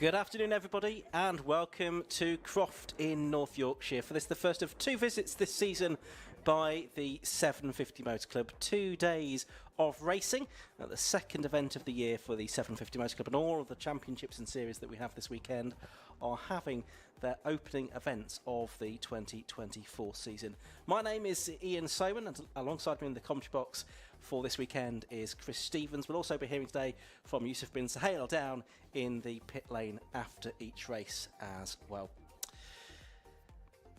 Good afternoon, everybody, and welcome to Croft in North Yorkshire for this, the first of two visits this season by the 750 Motor Club. 2 days of racing at the second event of the year for the 750 Motor Club, and all of the championships and series that we have this weekend are having their opening events of the 2024 season. My name is Ian Soman, and alongside me in the commentary box for this weekend is Chris Stevens. We'll also be hearing today from Yusuf bin Sahel down in the pit lane after each race as well.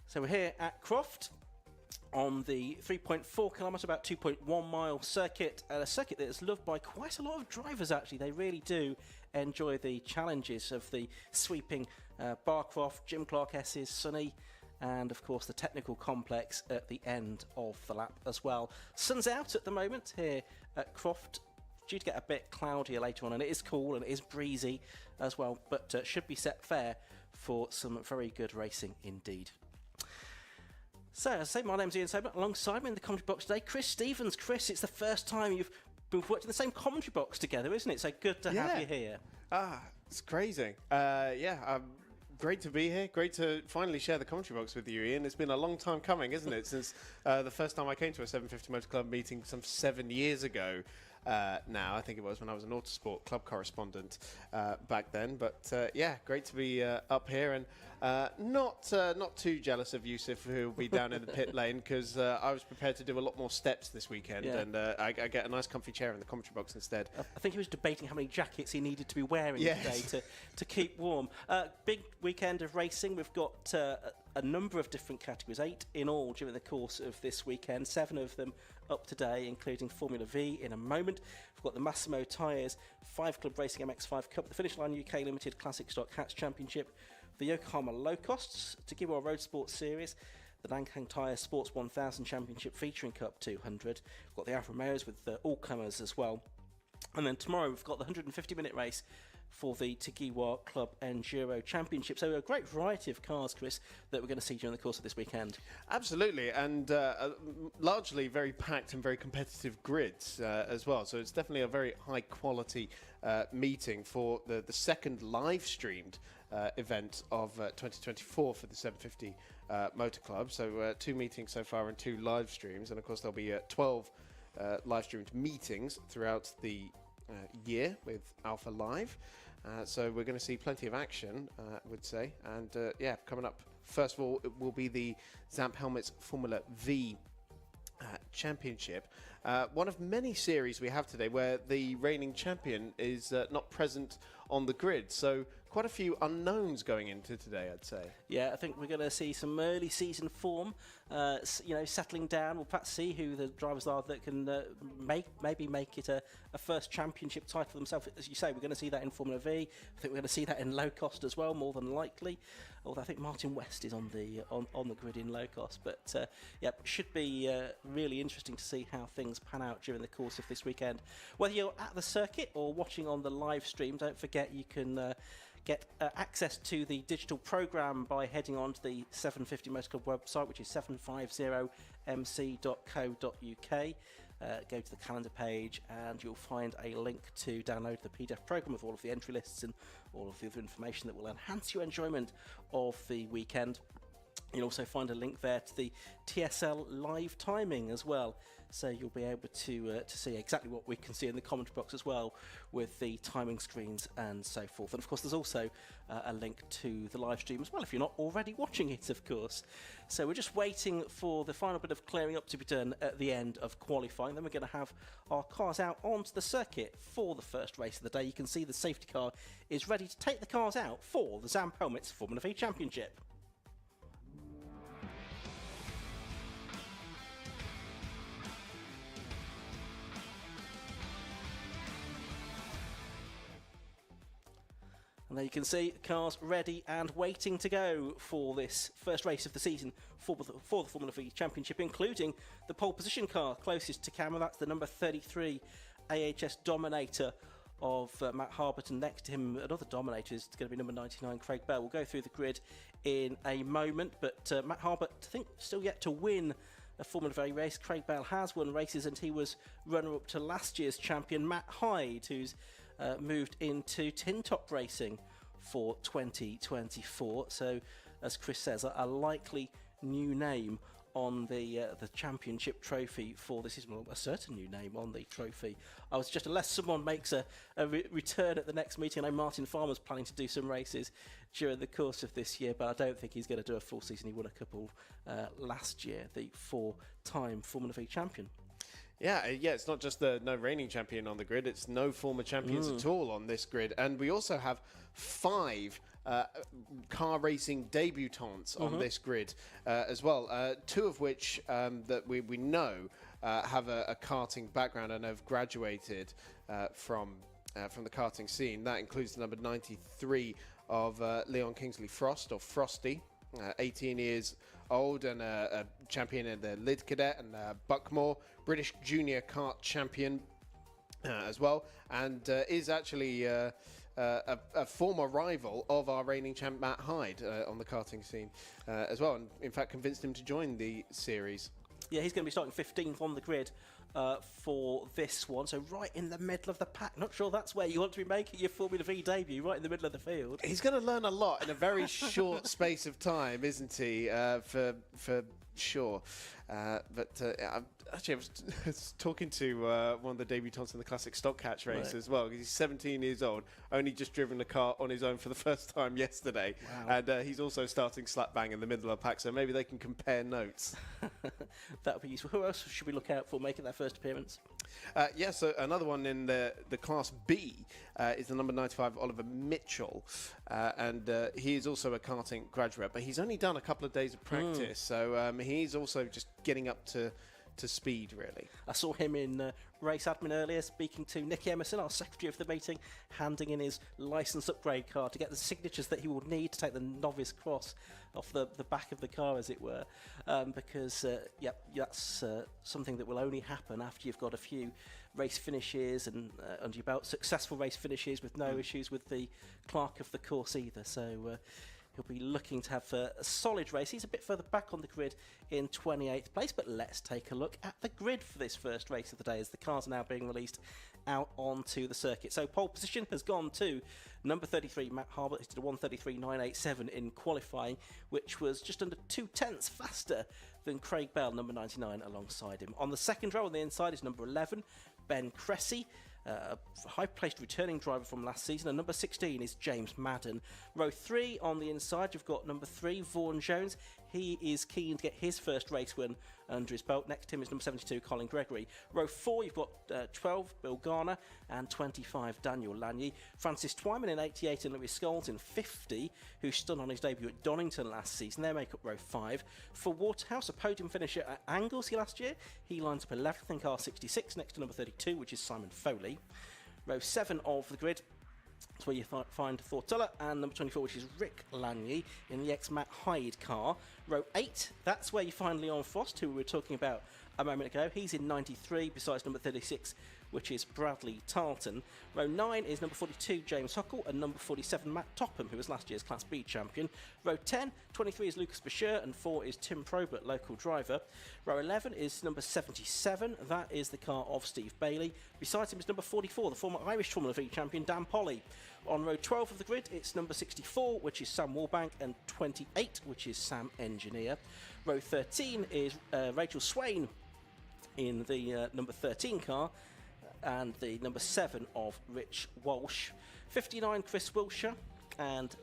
So we're here at Croft on the 3.4 kilometre, about 2.1 mile circuit, a circuit that is loved by quite a lot of drivers actually. They really do enjoy the challenges of the sweeping Barcroft, Jim Clark S's, Sunny, and of course the technical complex at the end of the lap as well. Sun's out at the moment here at Croft, due to get a bit cloudier later on, and it is cool and it is breezy as well, but should be set fair for some very good racing indeed. So, as I say, my name's Ian Sober. Alongside me in the commentary box today, Chris Stevens. Chris, it's the first time you've worked in the same commentary box together, isn't it? So good to have you here. It's crazy. Great to be here. Great to finally share the commentary box with you, Ian. It's been a long time coming, isn't it? Since the first time I came to a 750 Motor Club meeting some 7 years ago now. I think it was when I was an Autosport club correspondent back then. But great to be up here, and not too jealous of Yusuf, who will be down in the pit lane, because I was prepared to do a lot more steps this weekend, and I get a nice comfy chair in the commentary box instead. I think he was debating how many jackets he needed to be wearing today to keep warm. Big weekend of racing. We've got a number of different categories, 8 in all during the course of this weekend, 7 of them up today, including Formula V in a moment. We've got the Massimo Tyres 5 Club Racing MX5 Cup, the Finish Line UK Limited Classic Stock Hats Championship, the Yokohama Low Costs, Tagua Road Sports Series, the Nankang Tyre Sports 1000 Championship featuring Cup 200. We've got the Alfa Romeos with the all-comers as well. And then tomorrow we've got the 150-minute race for the Tagua Club Enduro Championship. So a great variety of cars, Chris, that we're going to see during the course of this weekend. Absolutely, and largely very packed and very competitive grids as well. So it's definitely a very high-quality meeting for the second live-streamed event of 2024 for the 750 Motor Club. So 2 meetings so far and 2 live streams, and of course there'll be 12 live streamed meetings throughout the year with Alpha Live. So we're going to see plenty of action, I would say. And coming up, first of all, it will be the Zamp Helmets Formula V Championship. One of many series we have today where the reigning champion is not present on the grid. So quite a few unknowns going into today, I'd say. Yeah, I think we're going to see some early season form, settling down. We'll perhaps see who the drivers are that can maybe make it a first championship title themselves. As you say, we're going to see that in Formula V. I think we're going to see that in low cost as well, more than likely. Although I think Martin West is on the grid in low cost. But should be really interesting to see how things pan out during the course of this weekend. Whether you're at the circuit or watching on the live stream, don't forget you can get access to the digital programme by heading on to the 750 Motor Club website, which is 750mc.co.uk. Go to the calendar page and you'll find a link to download the PDF programme with all of the entry lists and all of the other information that will enhance your enjoyment of the weekend. You'll also find a link there to the TSL live timing as well, so you'll be able to see exactly what we can see in the commentary box as well, with the timing screens and so forth. And of course there's also a link to the live stream as well, if you're not already watching it, of course. So we're just waiting for the final bit of clearing up to be done at the end of qualifying. Then we're going to have our cars out onto the circuit for the first race of the day. You can see the safety car is ready to take the cars out for the Zamp Helmets Formula V Championship. And there you can see cars ready and waiting to go for this first race of the season for the Formula V Championship, including the pole position car closest to camera. That's the number 33 AHS Dominator of Matt Harbert, and next to him another Dominator is going to be number 99 Craig Bell. We'll go through the grid in a moment, but Matt Harbert, I think, still yet to win a Formula V race. Craig Bell has won races, and he was runner-up to last year's champion Matt Hyde, who's moved into tin top racing for 2024. So, as Chris says, a likely new name on the championship trophy for this is a certain new name on the trophy. I was just, unless someone makes a return at the next meeting. I know Martin Farmer's planning to do some races during the course of this year, but I don't think he's going to do a full season. He won a couple last year, the 4-time Formula V champion. Yeah, it's not just the no reigning champion on the grid, it's no former champions at all on this grid. And we also have 5 car racing debutantes on this grid as well, 2 of which that we know have a karting background and have graduated from the karting scene. That includes the number 93 of Leon Kingsley Frost, or Frosty, 18 years old and a champion in the Lid Cadet, and Buckmore, British junior kart champion as well, and is actually a former rival of our reigning champ Matt Hyde on the karting scene as well, and in fact convinced him to join the series. Yeah, he's going to be starting 15th on the grid for this one, so right in the middle of the pack. Not sure that's where you want to be making your Formula V debut, right in the middle of the field. He's going to learn a lot in a very short space of time, isn't he? For sure. Actually, I was talking to one of the debutants in the Classic Stock Catch race as well. He's 17 years old, only just driven a car on his own for the first time yesterday. Wow. And he's also starting slap bang in the middle of the pack, so maybe they can compare notes. That would be useful. Who else should we look out for making their first appearance? So another one in the Class B is the number 95, Oliver Mitchell. And he is also a karting graduate, but he's only done a couple of days of practice, so he's also just getting up to speed, really. I saw him in race admin earlier speaking to Nicky Emerson, our secretary of the meeting, handing in his licence upgrade card to get the signatures that he will need to take the novice cross off the back of the car, as it were, because that's something that will only happen after you've got a few race finishes and under your belt, successful race finishes with no issues with the clerk of the course either. So he'll be looking to have a solid race. He's a bit further back on the grid in 28th place, but let's take a look at the grid for this first race of the day as the cars are now being released out onto the circuit. So pole position has gone to number 33, Matt Harbour. He did a 1:33.987 in qualifying, which was just under 0.2 faster than Craig Bell, number 99, alongside him. On the second row on the inside is number 11, Ben Cressy, a high-placed returning driver from last season, and number 16 is James Madden. Row 3 on the inside, you've got number 3, Vaughan Jones. He is keen to get his first race win under his belt. Next to him is number 72, Colin Gregory. Row 4, you've got 12, Bill Garner, and 25, Daniel Lanier. Francis Twyman in 88 and Lewis Scholes in 50, who stood on his debut at Donington last season. They make up row 5. For Waterhouse, a podium finisher at Anglesey last year, he lines up 11th in car 66 next to number 32, which is Simon Foley. Row 7 of the grid, that's where you find Thortilla, and number 24, which is Rick Lanier in the ex-Matt Hyde car. Row 8, that's where you find Leon Frost, who we were talking about a moment ago. He's in 93, besides number 36, which is Bradley Tarleton. Row 9 is number 42, James Huckle, and number 47, Matt Topham, who was last year's Class B champion. Row 10, 23 is Lucas Bashir, and 4 is Tim Probert, local driver. Row 11 is number 77, that is the car of Steve Bailey. Besides him is number 44, the former Irish Formula V champion, Dan Polly. On row 12 of the grid, it's number 64, which is Sam Warbank, and 28, which is Sam Engineer. Row 13 is Rachel Swain in the number 13 car, and the number 7 of Rich Walsh. 59, Chris Wilshire, and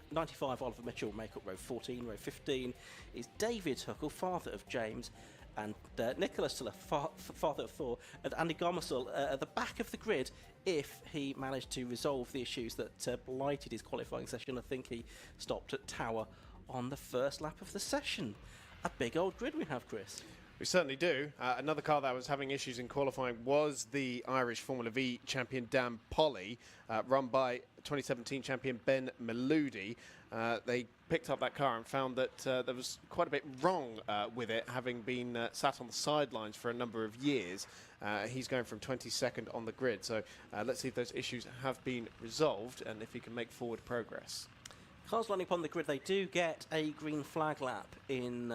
95, Oliver Mitchell make up row 14. Row 15 is David Huckle, father of James, and Nicholas Tiller, father of Thor, and Andy Gomersall at the back of the grid if he managed to resolve the issues that blighted his qualifying session. I think he stopped at Tower on the first lap of the session. A big old grid we have, Chris. We certainly do. Another car that was having issues in qualifying was the Irish Formula V champion Dan Polly, run by 2017 champion Ben Meludi. They picked up that car and found that there was quite a bit wrong with it, having been sat on the sidelines for a number of years. He's going from 22nd on the grid, so let's see if those issues have been resolved and if he can make forward progress. Cars lining up on the grid, they do get a green flag lap in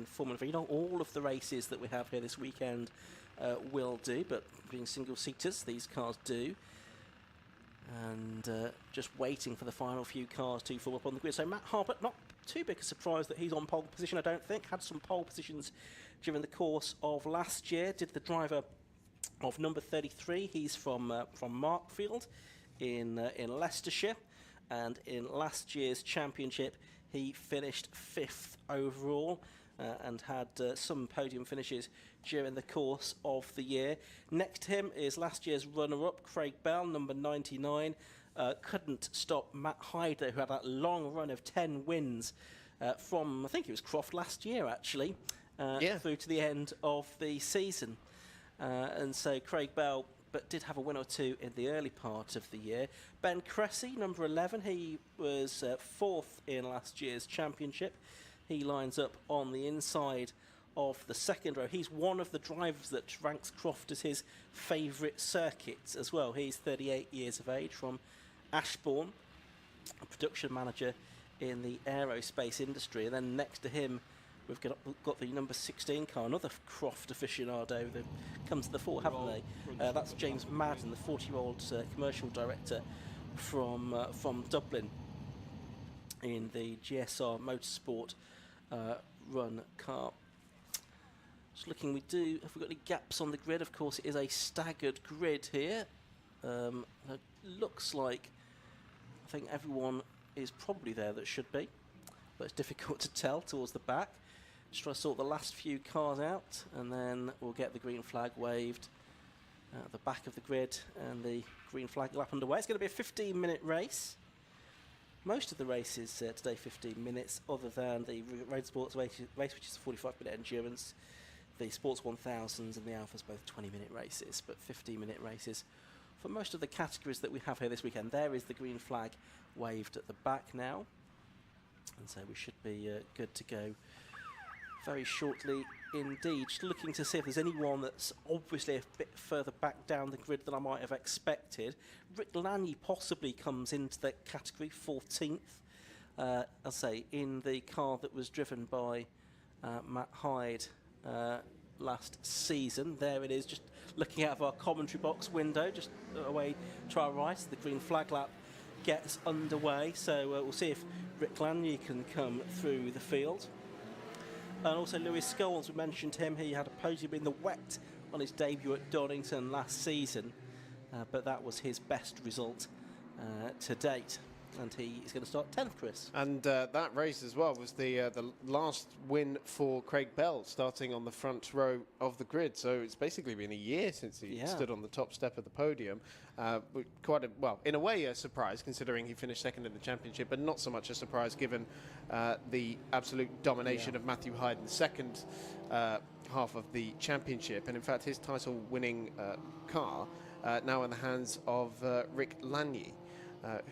Formula V. Not all of the races that we have here this weekend will do, but being single-seaters, these cars do. and just waiting for the final few cars to form up on the grid. So Matt Harbert, not too big a surprise that he's on pole position, I don't think. Had some pole positions during the course of last year. Did the driver of number 33. He's from Markfield in Leicestershire, and in last year's championship he finished 5th overall and had some podium finishes during the course of the year. Next to him is last year's runner-up, Craig Bell, number 99. Couldn't stop Matt Hyde, though, who had that long run of 10 wins from, I think it was Croft last year, actually, through to the end of the season. And so Craig Bell, but did have a win or two in the early part of the year. Ben Cressy, number 11, he was 4th in last year's championship. He lines up on the inside of the second row. He's one of the drivers that ranks Croft as his favourite circuit as well. He's 38 years of age, from Ashbourne, a production manager in the aerospace industry. And then next to him, we've got the number 16 car, another Croft aficionado that comes to the fore, haven't they? That's James Madden, the 40-year-old commercial director from Dublin in the GSR Motorsport run car. Just looking, have we got any gaps on the grid? Of course, it is a staggered grid here. It looks like, I think everyone is probably there that should be, but it's difficult to tell towards the back. Just try to sort the last few cars out, and then we'll get the green flag waved at the back of the grid, and the green flag lap underway. It's going to be a 15-minute race. Most of the races today 15 minutes, other than the road sports race, which is a 45-minute endurance. The Sports 1000s and the Alphas, both 20-minute races, but 15-minute races for most of the categories that we have here this weekend. There is the green flag waved at the back now, and so we should be good to go very shortly indeed. Just looking to see if there's anyone that's obviously a bit further back down the grid than I might have expected. Rick Lanier possibly comes into that category, 14th, I'll say, in the car that was driven by Matt Hyde last season. There it is, just looking out of our commentary box window, just away to our right. The green flag lap gets underway, so we'll see if Rick Lanier can come through the field. And also Lewis Scholes, we mentioned him. He had a podium in the wet on his debut at Donington last season, but that was his best result to date. And he is going to start 10th, Chris. And that race as well was the last win for Craig Bell, starting on the front row of the grid. So it's basically been a year since he stood on the top step of the podium. In a way, a surprise, considering he finished second in the championship, but not so much a surprise given the absolute domination of Matthew Hyde in the second half of the championship. And in fact, his title-winning car now in the hands of Rick Lanier.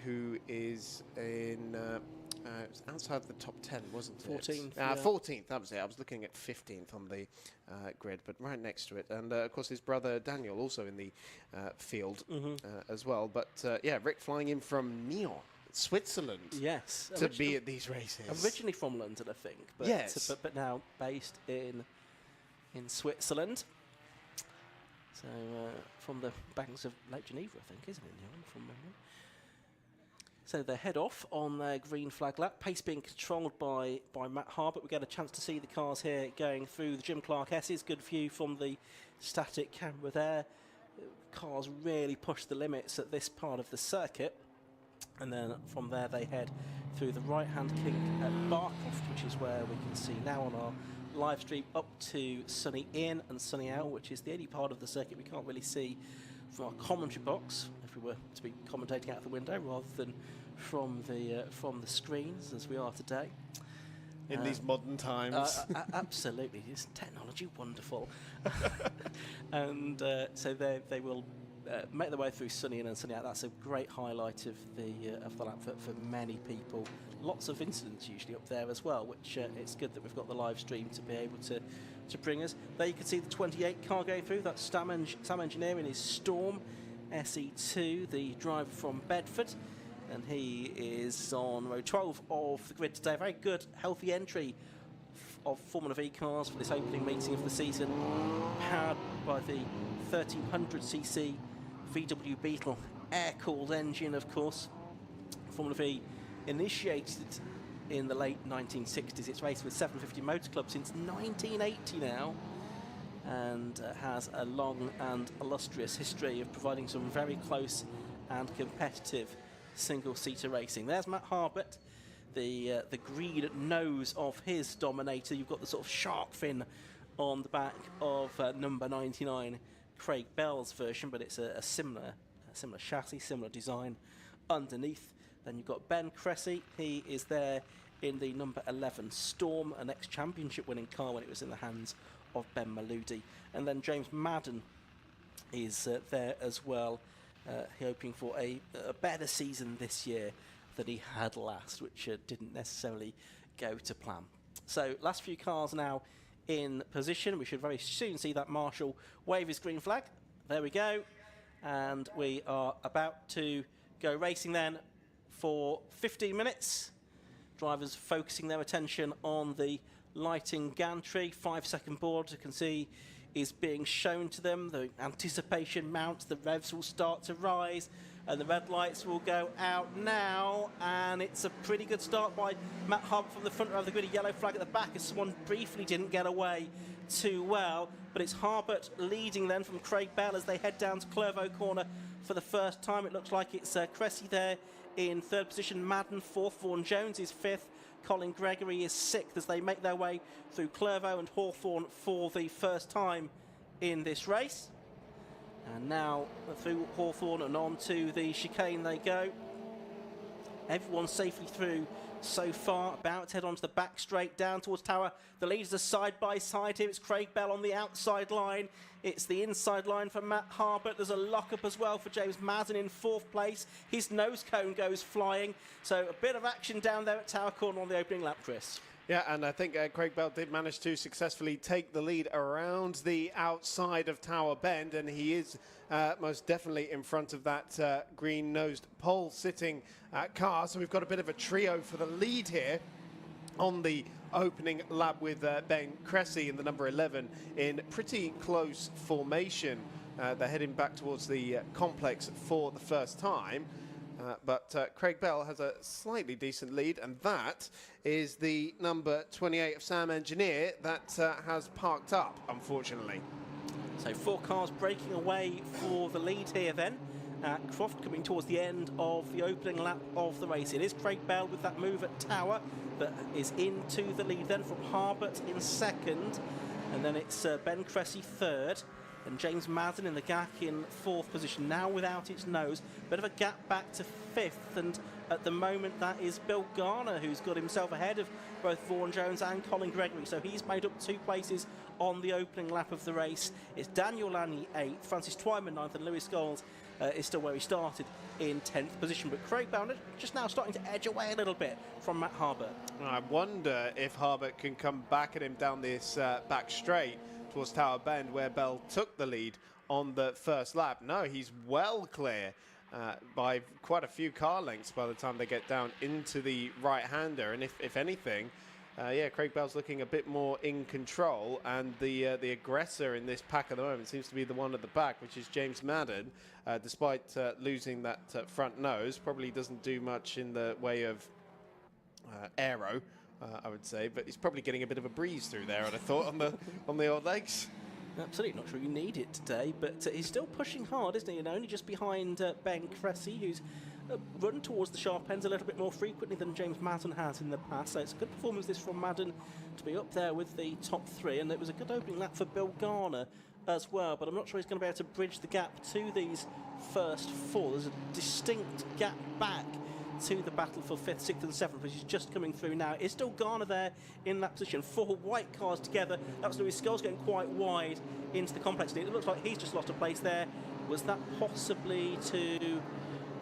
Who is in it was outside the top 10, wasn't it? 14th. 14th, that was it. I was looking at 15th on the grid, but right next to it. And, of course, his brother Daniel also in the field as well. But, Rick flying in from Nyon, Switzerland. Yes. To be at these races. Originally from London, I think. But, yes. But now based in Switzerland. So, from the banks of Lake Geneva, I think, isn't it, Nyon, from memory? So they head off on their green flag lap. Pace being controlled by Matt Harbert. We get a chance to see the cars here going through the Jim Clark S's. Good view from the static camera there. Cars really push the limits at this part of the circuit. And then from there they head through the right-hand kink at Barcroft, which is where we can see now on our live stream up to Sunny In and Sunny Out, which is the only part of the circuit we can't really see from our commentary box, if we were to be commentating out the window rather than from the screens as we are today. In these modern times. Absolutely, is technology wonderful? And so they will make their way through Sunny In and Sunny Out. That's a great highlight of the lap for many people. Lots of incidents usually up there as well, which it's good that we've got the live stream to be able to bring us. There you can see the 28 car going through. That's Sam Engineering is Storm SE2, the driver from Bedford, and he is on row 12 of the grid today. Very good, healthy entry of Formula V cars for this opening meeting of the season, powered by the 1300cc VW Beetle air-cooled engine, of course. Formula V initiated in the late 1960s. It's raced with 750 Motor Club since 1980 now, and has a long and illustrious history of providing some very close and competitive single-seater racing. There's Matt Harbert, the green nose of his Dominator. You've got the sort of shark fin on the back of number 99, Craig Bell's version, but it's a similar chassis, similar design underneath. Then you've got Ben Cressy. He is there in the number 11 Storm, an ex-championship winning car when it was in the hands of Ben Maludi. And then James Madden is there as well, hoping for a better season this year than he had last, which didn't necessarily go to plan. So last few cars now in position. We should very soon see that Marshall wave his green flag. There we go. And we are about to go racing then for 15 minutes. Drivers focusing their attention on the lighting gantry. 5-second board, you can see, is being shown to them. The anticipation mounts, the revs will start to rise, and the red lights will go out now. And it's a pretty good start by Matt Harbert from the front row of the grid. A yellow flag at the back as someone briefly didn't get away too well. But it's Harbert leading then from Craig Bell as they head down to Clervaux Corner for the first time. It looks like it's Cressy there in third position, Madden fourth, Vaughan Jones is fifth, Colin Gregory is sixth as they make their way through Clervaux and Hawthorne for the first time in this race. And now through Hawthorne and on to the chicane they go. Everyone safely through so far, about to head onto the back straight down towards Tower. The leaders are side by side here. It's Craig Bell on the outside line. It's the inside line for Matt Harbert. There's a lock-up as well for James Madden in fourth place. His nose cone goes flying. So a bit of action down there at Tower Corner on the opening lap, Chris. Yeah, and I think Craig Bell did manage to successfully take the lead around the outside of Tower Bend, and he is most definitely in front of that green-nosed pole-sitting car. So we've got a bit of a trio for the lead here on the opening lap with Ben Cressy in the number 11 in pretty close formation. They're heading back towards the complex for the first time. But Craig Bell has a slightly decent lead, and that is the number 28 of Sam Engineer that has parked up, unfortunately. So 4 cars breaking away for the lead here then. Croft coming towards the end of the opening lap of the race. It is Craig Bell with that move at Tower that is into the lead then from Harbert in second. And then it's Ben Cressy third. And James Madden in the GAC in fourth position, now without its nose. Bit of a gap back to fifth, and at the moment that is Bill Garner, who's got himself ahead of both Vaughan Jones and Colin Gregory. So he's made up 2 places on the opening lap of the race. It's Daniel Lanney 8th, Francis Twyman 9th, and Lewis Scholes is still where he started in 10th position. But Craig Bell just now starting to edge away a little bit from Matt Harbert. I wonder if Harbert can come back at him down this back straight towards Tower Bend, where Bell took the lead on the first lap. No, he's well clear by quite a few car lengths by the time they get down into the right-hander. And if anything, yeah, Craig Bell's looking a bit more in control, and the aggressor in this pack at the moment seems to be the one at the back, which is James Madden. Despite losing that front nose, probably doesn't do much in the way of aero, I would say, but he's probably getting a bit of a breeze through there, I'd have thought, on the old legs. Absolutely not sure you need it today, but he's still pushing hard, isn't he? And only just behind Ben Cressy, who's run towards the sharp ends a little bit more frequently than James Madden has in the past. So it's a good performance this from Madden to be up there with the top 3, and it was a good opening lap for Bill Garner as well, but I'm not sure he's going to be able to bridge the gap to these first 4. There's a distinct gap back to the battle for 5th, 6th and 7th, which is just coming through now. It's still Garner there in that position. 4 white cars together. That was Lewis Scholes going quite wide into the complex. It looks like he's just lost a place there. Was that possibly to...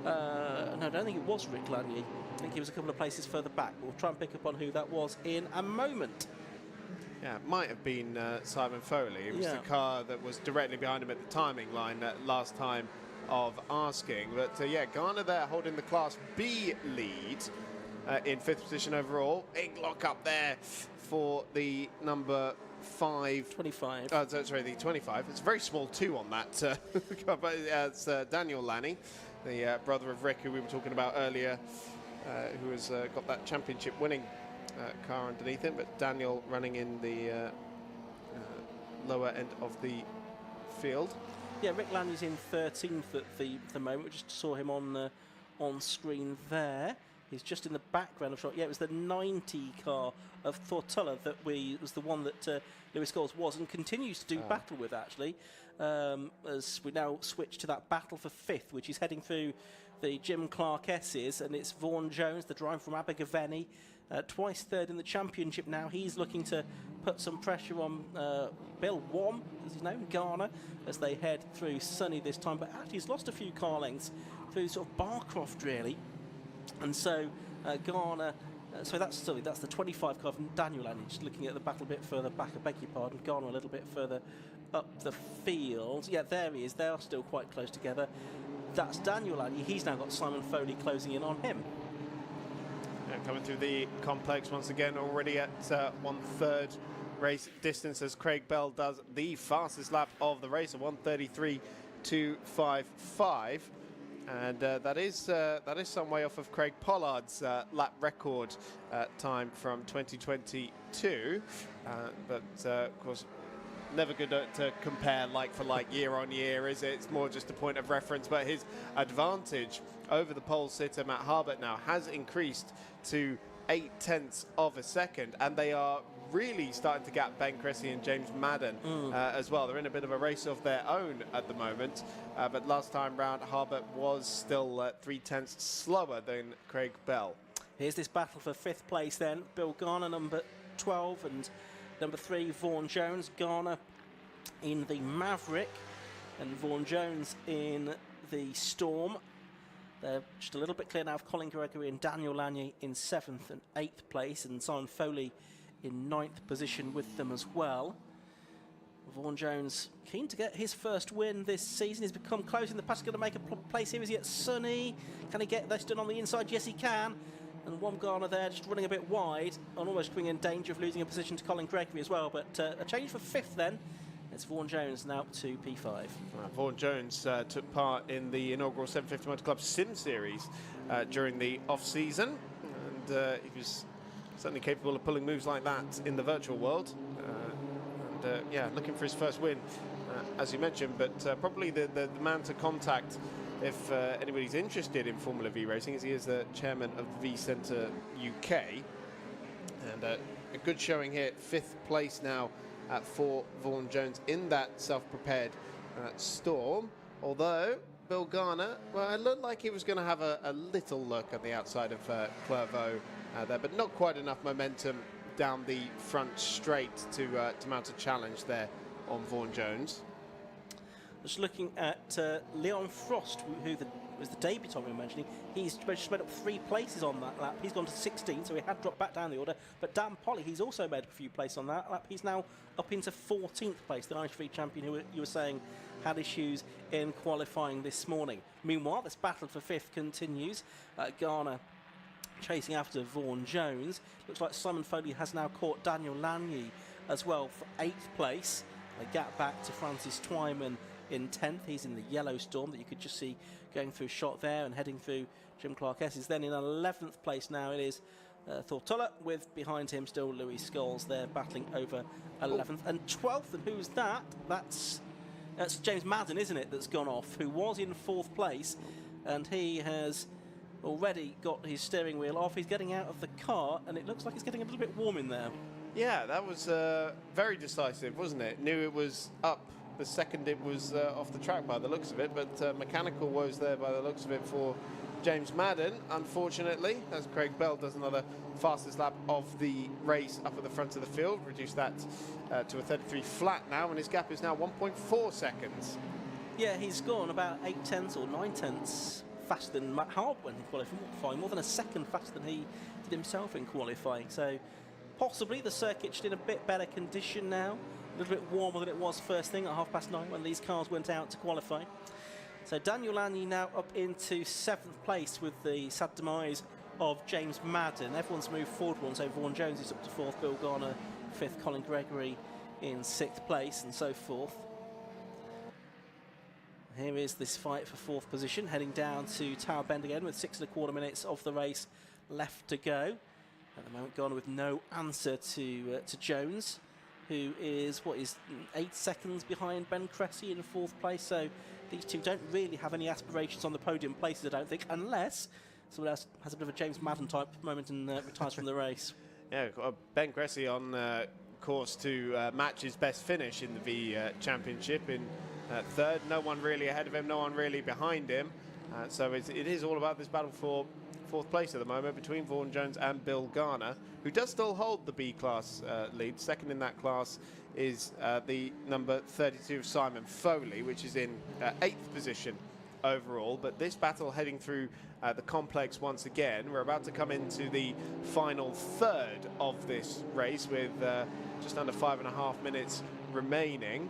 no, I don't think it was Rick Lanier. I think he was a couple of places further back. We'll try and pick up on who that was in a moment. Yeah, it might have been Simon Foley. It was the car that was directly behind him at the timing line last time of asking. But yeah, Garner there holding the Class B lead in 5th position overall. Big lock up there for the number 25. The 25. It's a very small 2 on that. But it's Daniel Lanney. the brother of Rick, who we were talking about earlier, who has got that championship winning car underneath him. But Daniel running in the lower end of the field. Yeah, Rick Lanyard's in 13th at the moment. We just saw him on screen there. He's just in the background of shot. Yeah, it was the 90 car of Tortola that was the one that Lewis Scholes was and continues to do battle with, actually, as we now switch to that battle for 5th, which is heading through the Jim Clark S's, and it's Vaughan Jones, the driver from Abergavenny, twice third in the championship now. He's looking to put some pressure on Bill Wom, as he's known, Garner, as they head through Sunny this time, but actually he's lost a few car lengths through sort of Barcroft, really. And so Garner, so that's the 25 car from Daniel Lanyard. Just looking at the battle a bit further back, I beg your pardon. Garner a little bit further up the field. Yeah, there he is. They are still quite close together. That's Daniel Lanyard. He's now got Simon Foley closing in on him. And coming through the complex once again, already at 1/3 race distance, as Craig Bell does the fastest lap of the race, a 1:33.255. And that is some way off of Craig Pollard's lap record time from 2022. But of course, never good to compare like for like year on year, is it? It's more just a point of reference. But his advantage over the pole sitter Matt Harbert now has increased to 0.8 of a second, and they are really starting to gap Ben Cressy and James Madden as well. They're in a bit of a race of their own at the moment, but last time round Harbert was still 0.3 slower than Craig Bell. Here's this battle for 5th place then. Bill Garner, number 12, and number 3, Vaughan Jones. Garner in the Maverick and Vaughan Jones in the Storm. They're just a little bit clear now of Colin Gregory and Daniel Lanyard in 7th and 8th place, and Simon Foley in 9th position with them as well. Vaughan Jones keen to get his first win this season. He's become close in the past. Going to make a place here. Is he at Sunny? Can he get this done on the inside? Yes, he can. And Wom Garner there just running a bit wide and almost being in danger of losing a position to Colin Gregory as well. But a change for 5th then. It's Vaughan Jones now to P5. Vaughan Jones took part in the inaugural 750 Motor Club Sim Series during the off-season, and he was certainly capable of pulling moves like that in the virtual world. Yeah, looking for his first win, as you mentioned, but probably the man to contact if anybody's interested in Formula V racing, as he is the chairman of V Centre UK. And a good showing here, 5th place now for Vaughan Jones in that self-prepared Storm. Although Bill Garner, well, it looked like he was going to have a little look at the outside of Clervaux there, but not quite enough momentum down the front straight to mount a challenge there on Vaughan Jones. Just looking at Leon Frost, who was the debutant we were mentioning. He's just made up 3 places on that lap. He's gone to 16, so he had dropped back down the order. But Dan Polly, he's also made up a few places on that lap. He's now up into 14th place, the Irish V champion, who you were saying had issues in qualifying this morning. Meanwhile, this battle for 5th continues. Garner chasing after Vaughan Jones. Looks like Simon Foley has now caught Daniel Lanyard as well for 8th place. A gap back to Francis Twyman in 10th. He's in the yellow Storm that you could just see going through shot there and heading through Jim Clark S's. Then in 11th place now it is Tortola, with behind him still Louis Scholes there battling over 11th and 12th. And who's that? That's James Madden, isn't it, that's gone off, who was in 4th place, and he has already got his steering wheel off. He's getting out of the car, and it looks like it's getting a little bit warm in there. Yeah, that was very decisive, wasn't it? Knew it was up the second it was off the track by the looks of it, but mechanical woes there by the looks of it for James Madden, unfortunately, as Craig Bell does another fastest lap of the race up at the front of the field. Reduced that to a 33 flat now, and his gap is now 1.4 seconds. Yeah, he's gone about 0.8 or 0.9 faster than Matt Hart when he qualifying, more than a second faster than he did himself in qualifying. So possibly the circuit's in a bit better condition now, a little bit warmer than it was first thing at 9:30 when these cars went out to qualify. So Daniel Lanyard now up into 7th place with the sad demise of James Madden. Everyone's moved forward one, so Vaughan Jones is up to 4th, Bill Garner 5th, Colin Gregory in 6th place, and so forth. Here is this fight for 4th position, heading down to Tower Bend again with 6.25 minutes of the race left to go. At the moment, gone with no answer to Jones, who is 8 seconds behind Ben Cressy in 4th place. So these two don't really have any aspirations on the podium places, I don't think, unless someone else has a bit of a James Madden type moment and retires from the race. Yeah, Ben Cressy on course to match his best finish in the V Championship in 3rd. No one really ahead of him, no one really behind him. So it is all about this battle for 4th place at the moment between Vaughan Jones and Bill Garner, who does still hold the B class lead. Second in that class is the number 32 of Simon Foley, which is in 8th position overall. But this battle heading through the complex once again. We're about to come into the final 3rd of this race with just under 5.5 minutes remaining.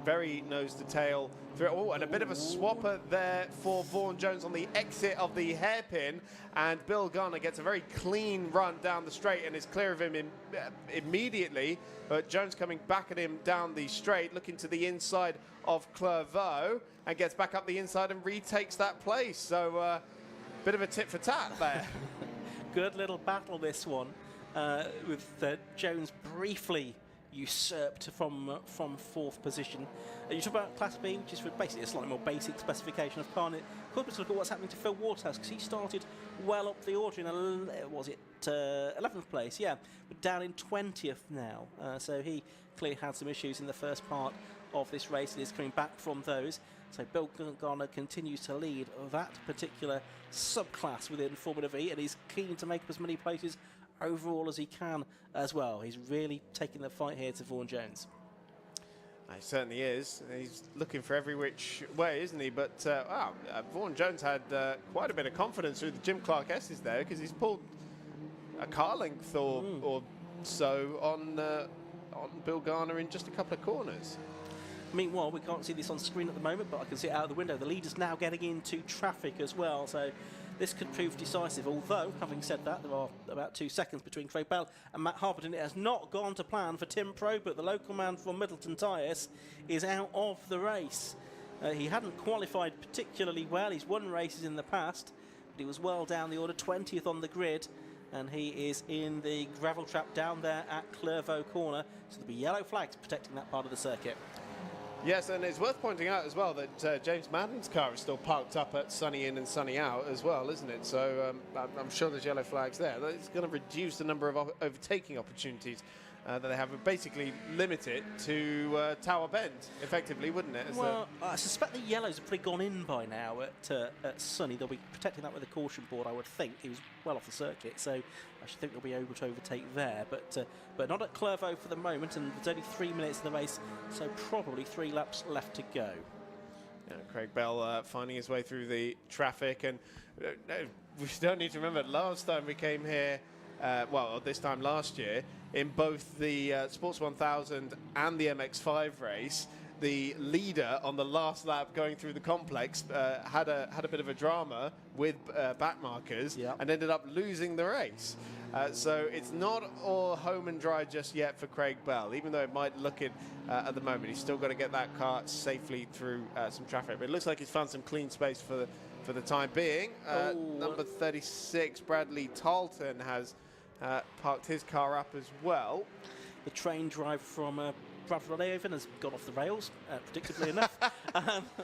Very nose to tail through. Oh, and a bit of a swapper there for Vaughan Jones on the exit of the hairpin, and Bill Garner gets a very clean run down the straight and is clear of him immediately. But Jones coming back at him down the straight, looking to the inside of Clairvaux, and gets back up the inside and retakes that place. So bit of a tit for tat there. Good little battle, this one, with Jones briefly usurped from 4th position. You talk about Class B, which is basically a slightly more basic specification of car. It could be to look at what's happening to Phil Waterhouse, because he started well up the order in 11th place, yeah, but down in 20th now. So he clearly had some issues in the first part of this race and is coming back from those. So Bill Garner continues to lead that particular subclass within Formula V, and he's keen to make up as many places overall as he can as well. He's really taking the fight here to Vaughan Jones. He certainly is. He's looking for every which way, isn't he? But Vaughan Jones had quite a bit of confidence through the Jim Clark S's there, because he's pulled a car length or so on Bill Garner in just a couple of corners. Meanwhile, we can't see this on screen at the moment, but I can see it out of the window. The leader's now getting into traffic as well, so this could prove decisive. Although, having said that, there are about 2 seconds between Craig Bell and Matt Harperton. It has not gone to plan for Tim Probert. The local man from Middleton Tyres is out of the race. He hadn't qualified particularly well. He's won races in the past, but he was well down the order, 20th on the grid, and he is in the gravel trap down there at Clairvaux Corner. So there'll be yellow flags protecting that part of the circuit. Yes, and it's worth pointing out as well that James Madden's car is still parked up at Sunny In and Sunny Out as well, isn't it? So I'm sure there's yellow flags there. It's going to reduce the number of overtaking opportunities that they have, and basically limit it to Tower Bend, effectively, wouldn't it? Well, I suspect the yellows have probably gone in by now at Sunny. They'll be protecting that with a caution board, I would think. He was well off the circuit, so I should think they'll be able to overtake there. But not at Clairvaux for the moment, and there's only 3 minutes of the race, so probably 3 laps left to go. Yeah, Craig Bell finding his way through the traffic, and we don't need to remember, last time we came here, this time last year, in both the Sports 1000 and the MX5 race, the leader on the last lap going through the complex had a bit of a drama with back markers, and ended up losing the race. So it's not all home and dry just yet for Craig Bell, even though it might look it at the moment. He's still got to get that car safely through some traffic. But it looks like he's found some clean space for the time being. Number 36, Bradley Talton, has parked his car up as well. The train drive from Bradford Avon has gone off the rails, predictably enough.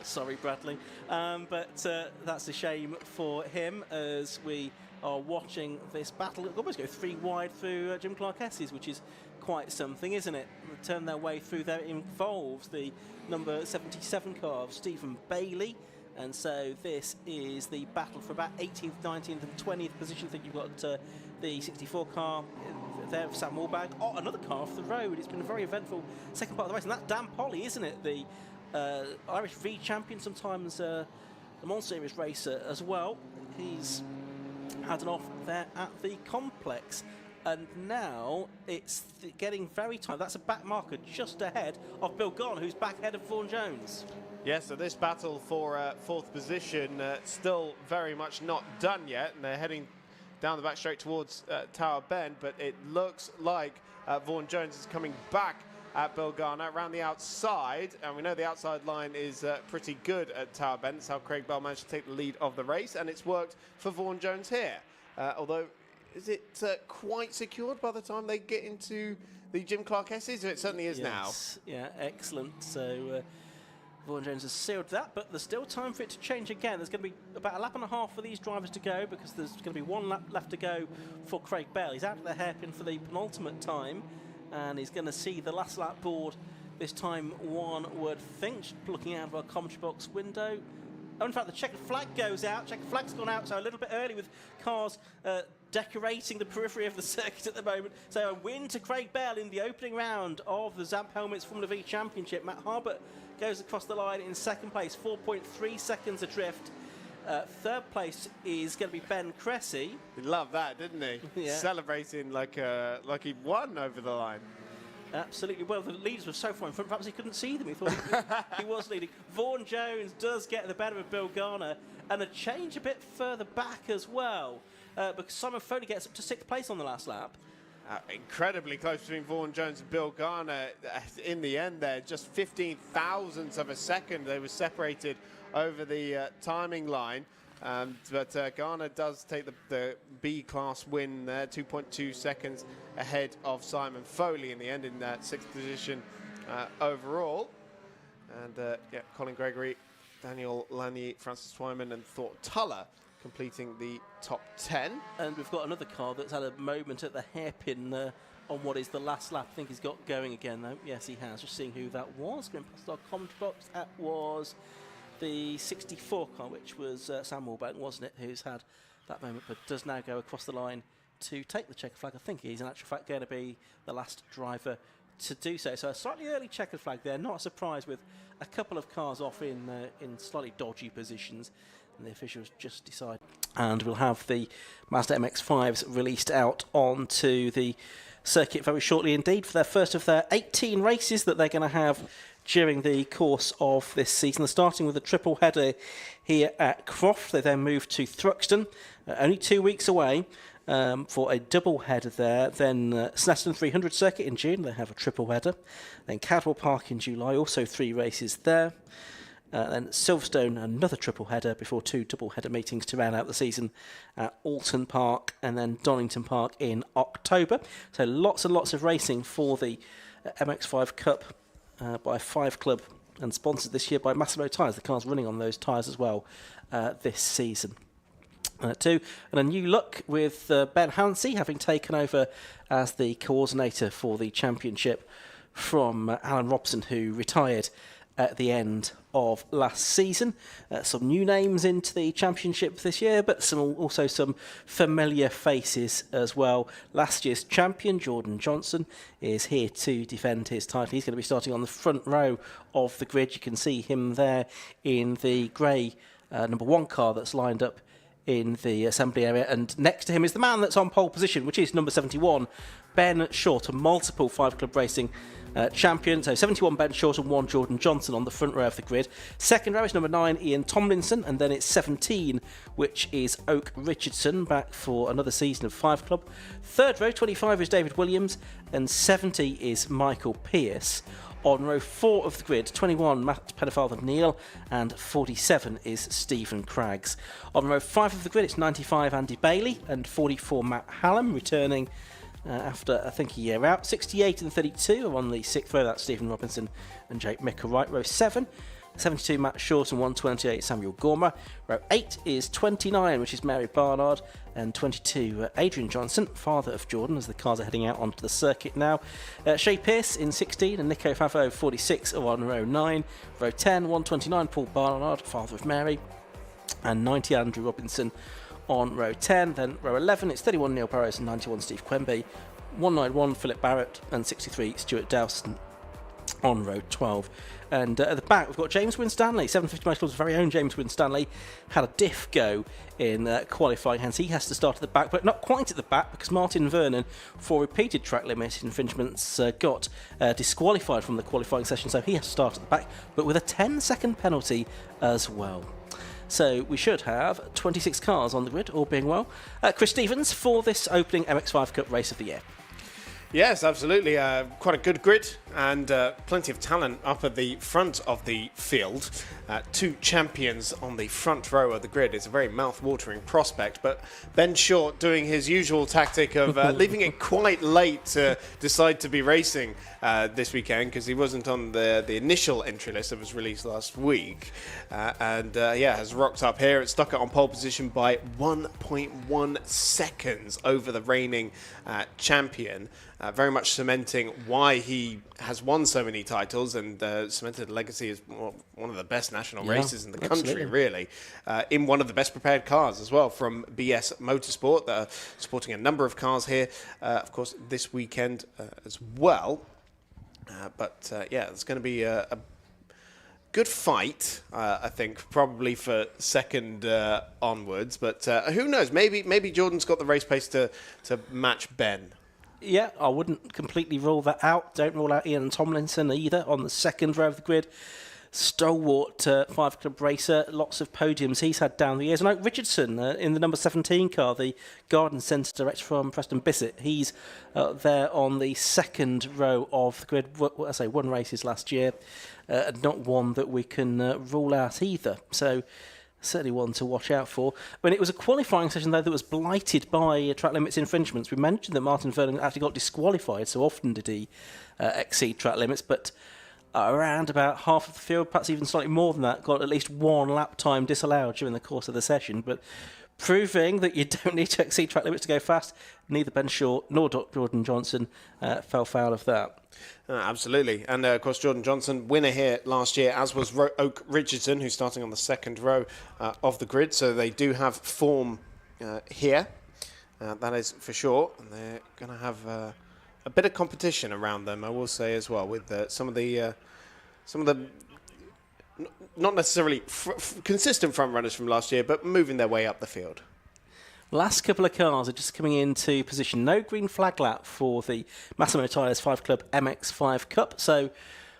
Sorry, Bradley. But that's a shame for him, as we are watching this battle. It'll almost go 3 wide through Jim Clark S's, which is quite something, isn't it? Turn their way through there involves the number 77 car of Stephen Bailey. And so this is the battle for about 18th, 19th and 20th position. I think you've got the 64 car there of Sam Wallbag. Oh, another car off the road. It's been a very eventful second part of the race. And that's Dan Polly, isn't it? The Irish V champion, sometimes the Mons Series racer as well. He's had an off there at the complex. And now it's getting very tight. That's a back marker just ahead of Bill Garner, who's back ahead of Vaughan Jones. Yeah, so this battle for 4th position still very much not done yet, and they're heading down the back straight towards Tower Bend, but it looks like Vaughan Jones is coming back at Bilgana around the outside, and we know the outside line is pretty good at Tower Bend. That's how Craig Bell managed to take the lead of the race, and it's worked for Vaughan Jones here. Although, is it quite secured by the time they get into the Jim Clark S's? It certainly is now. Yeah, excellent. So Vaughan Jones has sealed that, but there's still time for it to change again. There's going to be about a lap and a half for these drivers to go, because there's going to be one lap left to go for Craig Bell. He's out of the hairpin for the penultimate time, and he's going to see the last lap board this time, one would think, just looking out of our commentary box window. Oh, in fact, the checkered flag goes out. Checkered flag's gone out, so a little bit early with cars decorating the periphery of the circuit at the moment. So a win to Craig Bell in the opening round of the Zamp Helmets Formula V Championship. Matt Harbert goes across the line in second place, 4.3 seconds adrift. Third place is going to be Ben Cressy. He loved that, didn't he? Yeah. Celebrating like he won over the line. Absolutely. Well, the leaders were so far in front, perhaps he couldn't see them. He thought he was leading. Vaughan Jones does get the better of Bill Garner, and a change a bit further back as well, because Simon Foley gets up to 6th place on the last lap. Incredibly close between Vaughan Jones and Bill Garner. In the end there, just 15 thousandths of a second. They were separated over the timing line. But Garner does take the B-class win there, 2.2 seconds ahead of Simon Foley in the end, in 6th position overall. And Colin Gregory, Daniel Lanier, Francis Twyman and Thor Tuller completing the top 10. And we've got another car that's had a moment at the hairpin on what is the last lap. I think he's got going again, though. Yes, he has. Just seeing who that was. Going past our commentary box, that was the 64 car, which was Sam Warbank, wasn't it, who's had that moment, but does now go across the line to take the checkered flag. I think he's in actual fact going to be the last driver to do so. So a slightly early checkered flag there, not a surprise, with a couple of cars off in slightly dodgy positions, and the officials just decide. And we'll have the Mazda MX-5s released out onto the circuit very shortly indeed for their first of their 18 races that they're going to have during the course of this season. They're starting with a triple header here at Croft. They then move to Thruxton, only 2 weeks away, for a double header there. Then Snetterton 300 circuit in June, they have a triple header. Then Cadwell Park in July, also 3 races there. Then Silverstone, another triple header before 2 double header meetings to round out the season at Alton Park and then Donington Park in October. So lots and lots of racing for the MX-5 Cup by 5 Club and sponsored this year by Massimo Tyres. The car's running on those tyres as well this season. Too, and a new look with Ben Hansey having taken over as the coordinator for the championship from Alan Robson, who retired at the end of last season. Some new names into the championship this year, but also some familiar faces as well. Last year's champion, Jordan Johnson, is here to defend his title. He's going to be starting on the front row of the grid. You can see him there in the grey number 1 car that's lined up in the assembly area, and next to him is the man that's on pole position, which is number 71, Ben Short, a multiple 5 Club Racing champion. So 71 Ben Short and 1 Jordan Johnson on the front row of the grid. Second row is number 9 Ian Tomlinson, and then it's 17, which is Oak Richardson, back for another season of 5 Club. Third row, 25, is David Williams, and 70 is Michael Pearce. On row 4 of the grid, 21 Matt Pennefather Neal, and 47 is Stephen Craggs. On row 5 of the grid, it's 95 Andy Bailey and 44 Matt Hallam, returning after, I think, a year out. 68 and 32 are on the 6th row, that's Stephen Robinson and Jake Micklewright. Row 7, 72 Matt Short and 128 Samuel Gormer. Row 8 is 29, which is Mary Barnard, and 22 Adrian Johnson, father of Jordan, as the cars are heading out onto the circuit now. Shay Pearce in 16 and Nico Favo 46 are on row 9. Row 10, 129 Paul Barnard, father of Mary, and 90 Andrew Robinson on row 10. Then row 11, it's 31 Neil Burrows and 91 Steve Quemby, 191 Philip Barrett and 63 Stuart Dowson on row 12. And at the back, we've got James Winstanley, 750 Motorsport's very own James Winstanley, had a diff go in qualifying, hence he has to start at the back, but not quite at the back, because Martin Vernon, for repeated track limit infringements, got disqualified from the qualifying session, so he has to start at the back, but with a 10-second penalty as well. So we should have 26 cars on the grid, all being well. Chris Stevens for this opening MX-5 Cup race of the year. Yes, absolutely. Quite a good grid and plenty of talent up at the front of the field. Two champions on the front row of the grid. It's a very mouth-watering prospect, but Ben Short doing his usual tactic of leaving it quite late to decide to be racing this weekend, because he wasn't on the initial entry list that was released last week. Has rocked up here. It stuck it on pole position by 1.1 seconds over the reigning champion. Very much cementing why he has won so many titles, and cemented a legacy as one of the best national races in the country, really. In one of the best prepared cars as well from BS Motorsport, that are supporting a number of cars here, of course, this weekend as well. It's going to be a good fight, I think, probably for second onwards. But who knows? Maybe Jordan's got the race pace to match Ben. Yeah, I wouldn't completely rule that out. Don't rule out Ian Tomlinson either on the second row of the grid. Stalwart 5 Club racer, lots of podiums he's had down the years. And Oak Richardson in the number 17 car, the Garden Centre direct from Preston Bissett. He's there on the second row of the grid. I say won races last year, not one that we can rule out either. So certainly one to watch out for. I mean, it was a qualifying session, though, that was blighted by track limits infringements. We mentioned that Martin Vernon actually got disqualified, so often did he exceed track limits, but around about half of the field, perhaps even slightly more than that, got at least one lap time disallowed during the course of the session. But proving that you don't need to exceed track limits to go fast, neither Ben Short nor Jordan Johnson fell foul of that. Absolutely. And, of course, Jordan Johnson, winner here last year, as was Oak Richardson, who's starting on the second row of the grid. So they do have form here. That is for sure. And they're going to have a bit of competition around them, I will say, as well, with some of the not necessarily consistent front runners from last year, but moving their way up the field. Last couple of cars are just coming into position. No green flag lap for the Massimo Tyres 5 Club MX5 Cup. So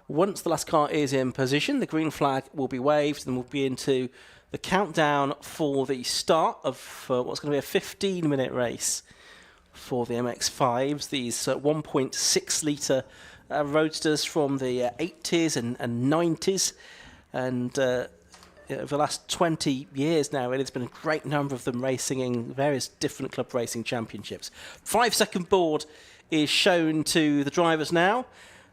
once the last car is in position, the green flag will be waved, and we'll be into the countdown for the start of what's going to be a 15-minute race for the MX5s. These 1.6 litre roadsters from the 80s and 90s. And over the last 20 years now, there's been a great number of them racing in various different club racing championships. 5-second board is shown to the drivers now.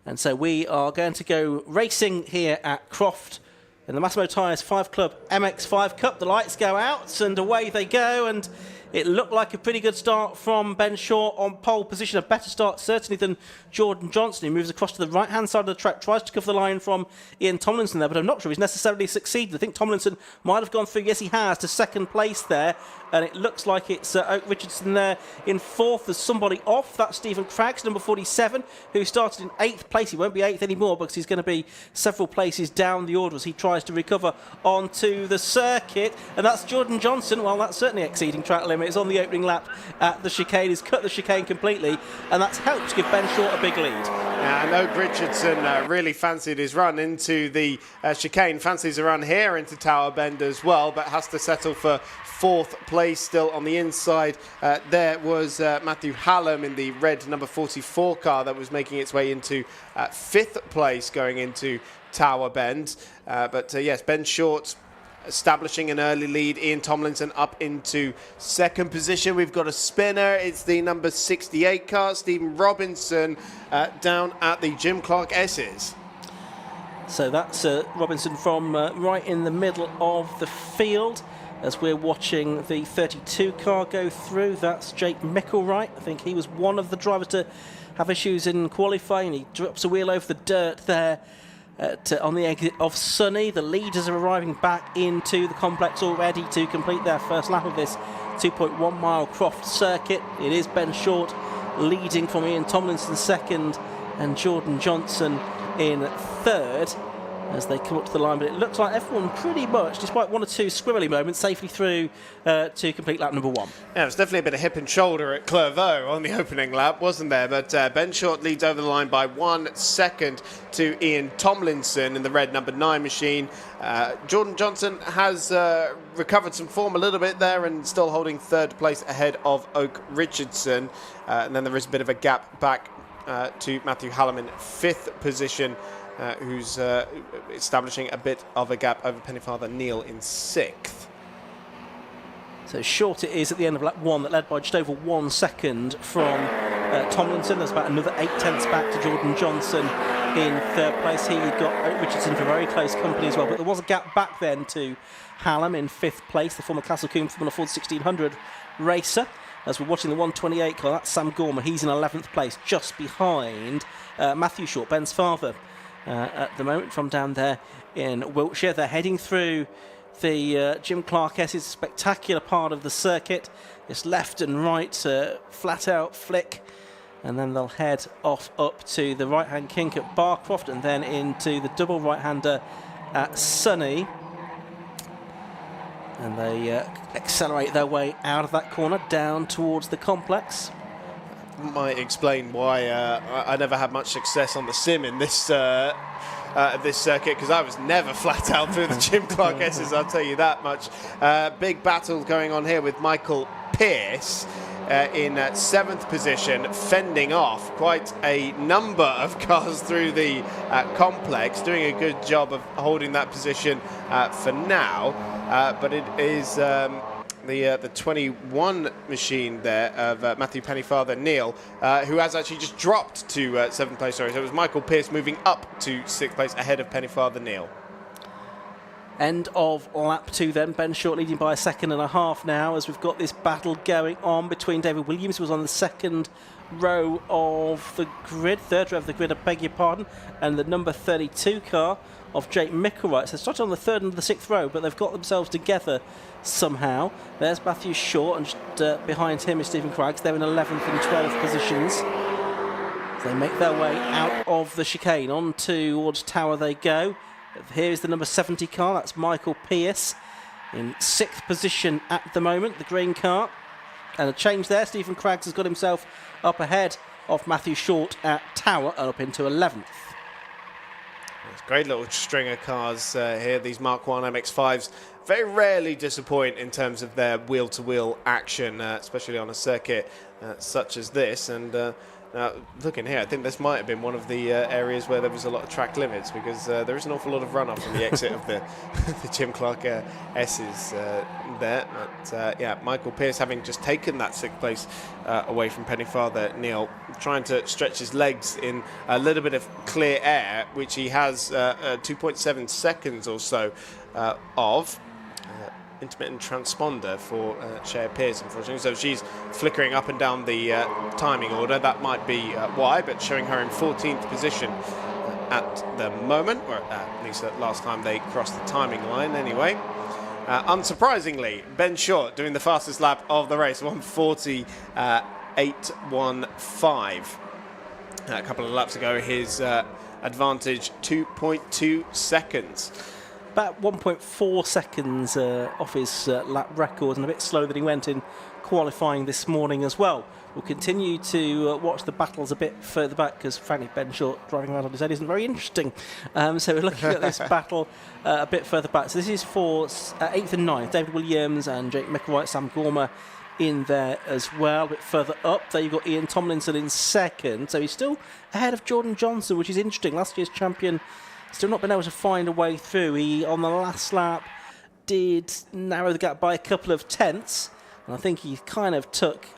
And so we are going to go racing here at Croft in the Massimo Tyres 5 Club MX5 Cup. The lights go out and away they go. And it looked like a pretty good start from Ben Shaw on pole position. A better start, certainly, than Jordan Johnson, who moves across to the right-hand side of the track, tries to cover the line from Ian Tomlinson there, but I'm not sure he's necessarily succeeded. I think Tomlinson might have gone through, yes, he has, to second place there. And it looks like it's Oak Richardson there in fourth. There's somebody off. That's Stephen Craggs, number 47, who started in 8th place. He won't be 8th anymore because he's going to be several places down the order as he tries to recover onto the circuit. And that's Jordan Johnson. Well, that's certainly exceeding track limits on the opening lap at the chicane. He's cut the chicane completely, and that's helped give Ben Short a big lead. And Oak Richardson really fancied his run into the chicane, fancies a run here into Tower Bend as well, but has to settle for 4th place still on the inside. There was Matthew Hallam in the red number 44 car that was making its way into 5th place going into Tower Bend. Yes, Ben Short establishing an early lead. Ian Tomlinson up into 2nd position. We've got a spinner. It's the number 68 car, Stephen Robinson, down at the Jim Clark S's. So that's Robinson from right in the middle of the field. As we're watching the 32 car go through, that's Jake Micklewright. I think he was one of the drivers to have issues in qualifying. He drops a wheel over the dirt there on the exit of Sunny. The leaders are arriving back into the complex already to complete their first lap of this 2.1 mile Croft circuit. It is Ben Short leading from Ian Tomlinson second and Jordan Johnson in third as they come up to the line, but it looks like everyone pretty much, despite one or two squirrely moments, safely through to complete lap number 1. Yeah, it was definitely a bit of hip and shoulder at Clairvaux on the opening lap, wasn't there? But Ben Short leads over the line by 1 second to Ian Tomlinson in the red number 9 machine. Jordan Johnson has recovered some form a little bit there and still holding 3rd place ahead of Oak Richardson. And then there is a bit of a gap back to Matthew Hallam in 5th position, who's establishing a bit of a gap over Pennyfather Neil in 6th. So short it is at the end of lap 1, that led by just over 1 second from Tomlinson. There's about another 8/10 back to Jordan Johnson in 3rd place. He got Richardson for very close company as well, but there was a gap back then to Hallam in 5th place, the former Castle Coombe Formula Ford 1600 racer. As we're watching the 128 car, that's Sam Gormer. He's in 11th place, just behind Matthew Short, Ben's father, at the moment, from down there in Wiltshire. They're heading through the Jim Clark S's spectacular part of the circuit. It's left and right, flat out flick, and then they'll head off up to the right-hand kink at Barcroft, and then into the double right-hander at Sunny. And they accelerate their way out of that corner down towards the complex. Might explain why I never had much success on the sim in this circuit, because I was never flat out through the Jim Clark S's, I'll tell you that much. Big battle going on here with Michael Pearce in 7th position, fending off quite a number of cars through the complex, doing a good job of holding that position for now. But it is the 21 machine there of Matthew Pennyfather Neil, who has actually just dropped to 7th place. Sorry, so it was Michael Pearce moving up to 6th place ahead of Pennyfather Neil. End of lap 2 then. Ben Short leading by 1.5 seconds now, as we've got this battle going on between David Williams, who was on the 2nd row of the grid, 3rd row of the grid, I beg your pardon, and the number 32 car of Jake Micklewright. So started on the 3rd and the 6th row, but they've got themselves together somehow. There's Matthew Short, and just behind him is Stephen Craggs. They're in 11th and 12th positions. They make their way out of the chicane. On towards Tower they go. Here's the number 70 car, that's Michael Pearce, in 6th position at the moment, the green car. And a change there, Stephen Craggs has got himself up ahead of Matthew Short at Tower and up into 11th. Great little string of cars here, these Mark 1 MX-5s. Very rarely disappoint in terms of their wheel-to-wheel action, especially on a circuit such as this. And now, looking here, I think this might have been one of the areas where there was a lot of track limits, because there is an awful lot of runoff from the exit of the Jim Clark S's there. But yeah, Michael Pearce, having just taken that 6th place away from Pennyfather Neil, trying to stretch his legs in a little bit of clear air, which he has 2.7 seconds or so of. Intermittent transponder for Shea Pearce, unfortunately. So she's flickering up and down the timing order. That might be why, but showing her in 14th position at the moment, or at least last time they crossed the timing line anyway. Unsurprisingly, Ben Short doing the fastest lap of the race, 1:40.815. A couple of laps ago, his advantage 2.2 seconds. About 1.4 seconds off his lap record, and a bit slower than he went in qualifying this morning as well. We'll continue to watch the battles a bit further back, because frankly Ben Short driving around on his head isn't very interesting. So we're looking at this battle a bit further back. So this is for 8th and 9th, David Williams and Jake Micklewright, Sam Gormer in there as well. A bit further up there you've got Ian Tomlinson in 2nd, so he's still ahead of Jordan Johnson, which is interesting. Last year's champion still not been able to find a way through. He, on the last lap, did narrow the gap by a couple of tenths. And I think he kind of took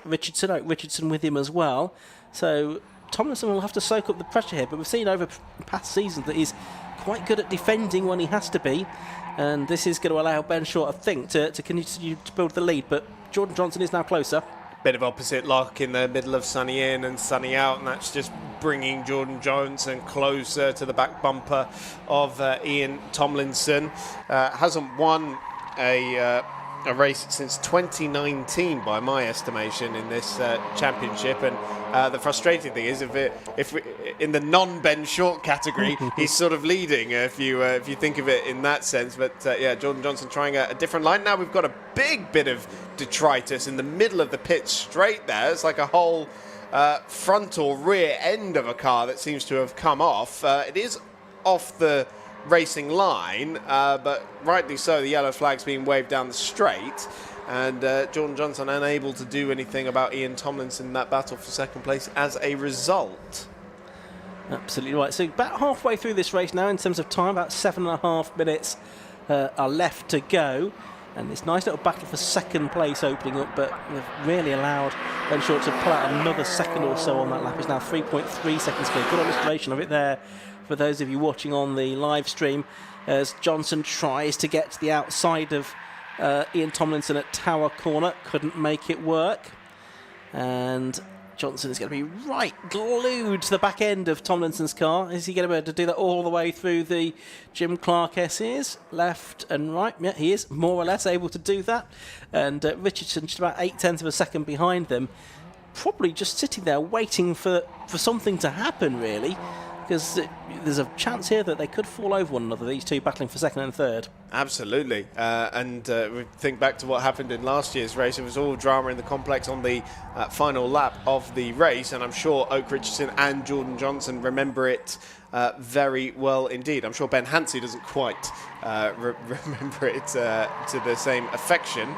Richardson with him as well. So Tomlinson will have to soak up the pressure here. But we've seen over past seasons that he's quite good at defending when he has to be. And this is going to allow Ben Short, I think, to continue to build the lead. But Jordan Johnson is now closer. Bit of opposite lock in the middle of sunny in and sunny out, and that's just bringing Jordan Johnson closer to the back bumper of Ian Tomlinson. Hasn't won a race since 2019 by my estimation in this championship, and the frustrating thing is if we in the non-Ben Short category he's sort of leading if you think of it in that sense. But yeah, Jordan Johnson trying a different line. Now we've got a big bit of detritus in the middle of the pit straight there. It's like a whole front or rear end of a car that seems to have come off. It is off the racing line, but rightly so, the yellow flag's being waved down the straight. And Jordan Johnson unable to do anything about Ian Tomlinson in that battle for second place as a result. Absolutely right. So about halfway through this race now in terms of time, about 7.5 minutes are left to go. And this nice little battle for second place opening up, but they've really allowed Ben Short to pull out another second or so on that lap. It's now 3.3 seconds clear. Good illustration of it there for those of you watching on the live stream as Johnson tries to get to the outside of Ian Tomlinson at Tower Corner. Couldn't make it work. And Johnson is going to be right glued to the back end of Tomlinson's car. Is he going to be able to do that all the way through the Jim Clark S's? Left and right. Yeah, he is more or less able to do that. And Richardson just about 0.8 of a second behind them. Probably just sitting there waiting for something to happen, really. Because there's a chance here that they could fall over one another, these two battling for second and third. Absolutely. And we think back to what happened in last year's race. It was all drama in the complex on the final lap of the race. And I'm sure Oak Richardson and Jordan Johnson remember it very well indeed. I'm sure Ben Hansey doesn't quite remember it to the same affection.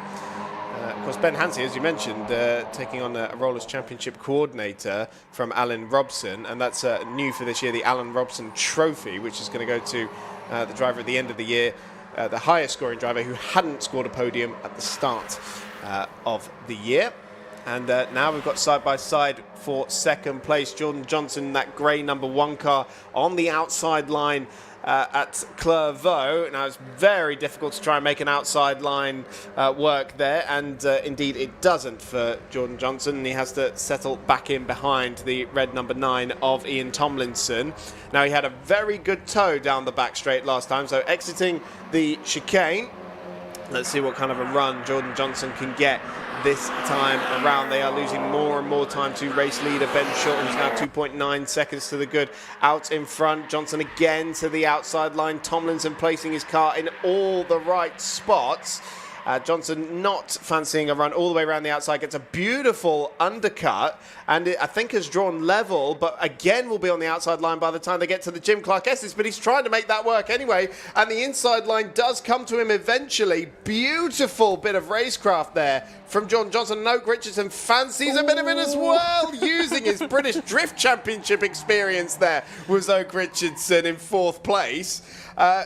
Of course, Ben Hansey, as you mentioned, taking on a Rollers Championship coordinator from Alan Robson, and that's new for this year, the Alan Robson Trophy, which is going to go to the driver at the end of the year, the highest scoring driver who hadn't scored a podium at the start of the year. And now we've got side-by-side for second place. Jordan Johnson, that grey number 1 car on the outside line at Clairvaux. Now it's very difficult to try and make an outside line work there, and indeed it doesn't for Jordan Johnson. He has to settle back in behind the red number 9 of Ian Tomlinson. Now he had a very good toe down the back straight last time, so exiting the chicane, let's see what kind of a run Jordan Johnson can get this time around. They are losing more and more time to race leader Ben Short, who's now 2.9 seconds to the good out in front. Johnson again to the outside line. Tomlinson placing his car in all the right spots. Johnson not fancying a run all the way around the outside, gets a beautiful undercut, and it, I think, has drawn level, but again will be on the outside line by the time they get to the Jim Clark S's, but he's trying to make that work anyway, and the inside line does come to him eventually. Beautiful bit of racecraft there from Jordan Johnson. And Oak Richardson fancies a bit of it as well, using his British Drift Championship experience there was Oak Richardson in 4th place.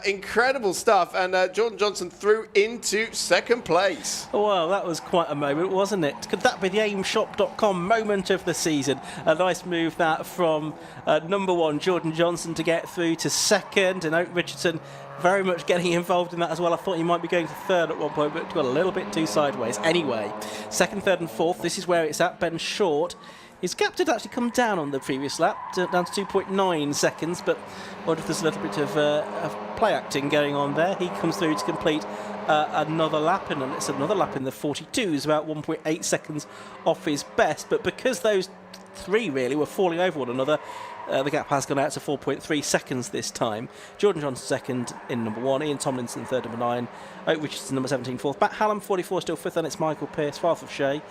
Incredible stuff, and Jordan Johnson through into second place. Well, that was quite a moment, wasn't it? Could that be the aimshop.com moment of the season? A nice move that from number 1, Jordan Johnson, to get through to second, and Oak Richardson very much getting involved in that as well. I thought he might be going to third at one point, but got a little bit too sideways. Anyway, second, third and fourth, this is where it's at. Ben Short. His gap did actually come down on the previous lap, down to 2.9 seconds, but I wonder if there's a little bit of play acting going on there. He comes through to complete another lap, and it's another lap in the 42s, about 1.8 seconds off his best. But because those three really were falling over one another, the gap has gone out to 4.3 seconds this time. Jordan Johnson second in number 1, Ian Tomlinson third, number 9, Oak Richardson number 17 fourth, Matt Hallam 44 still fifth, and it's Michael Pearce, Father of Shea,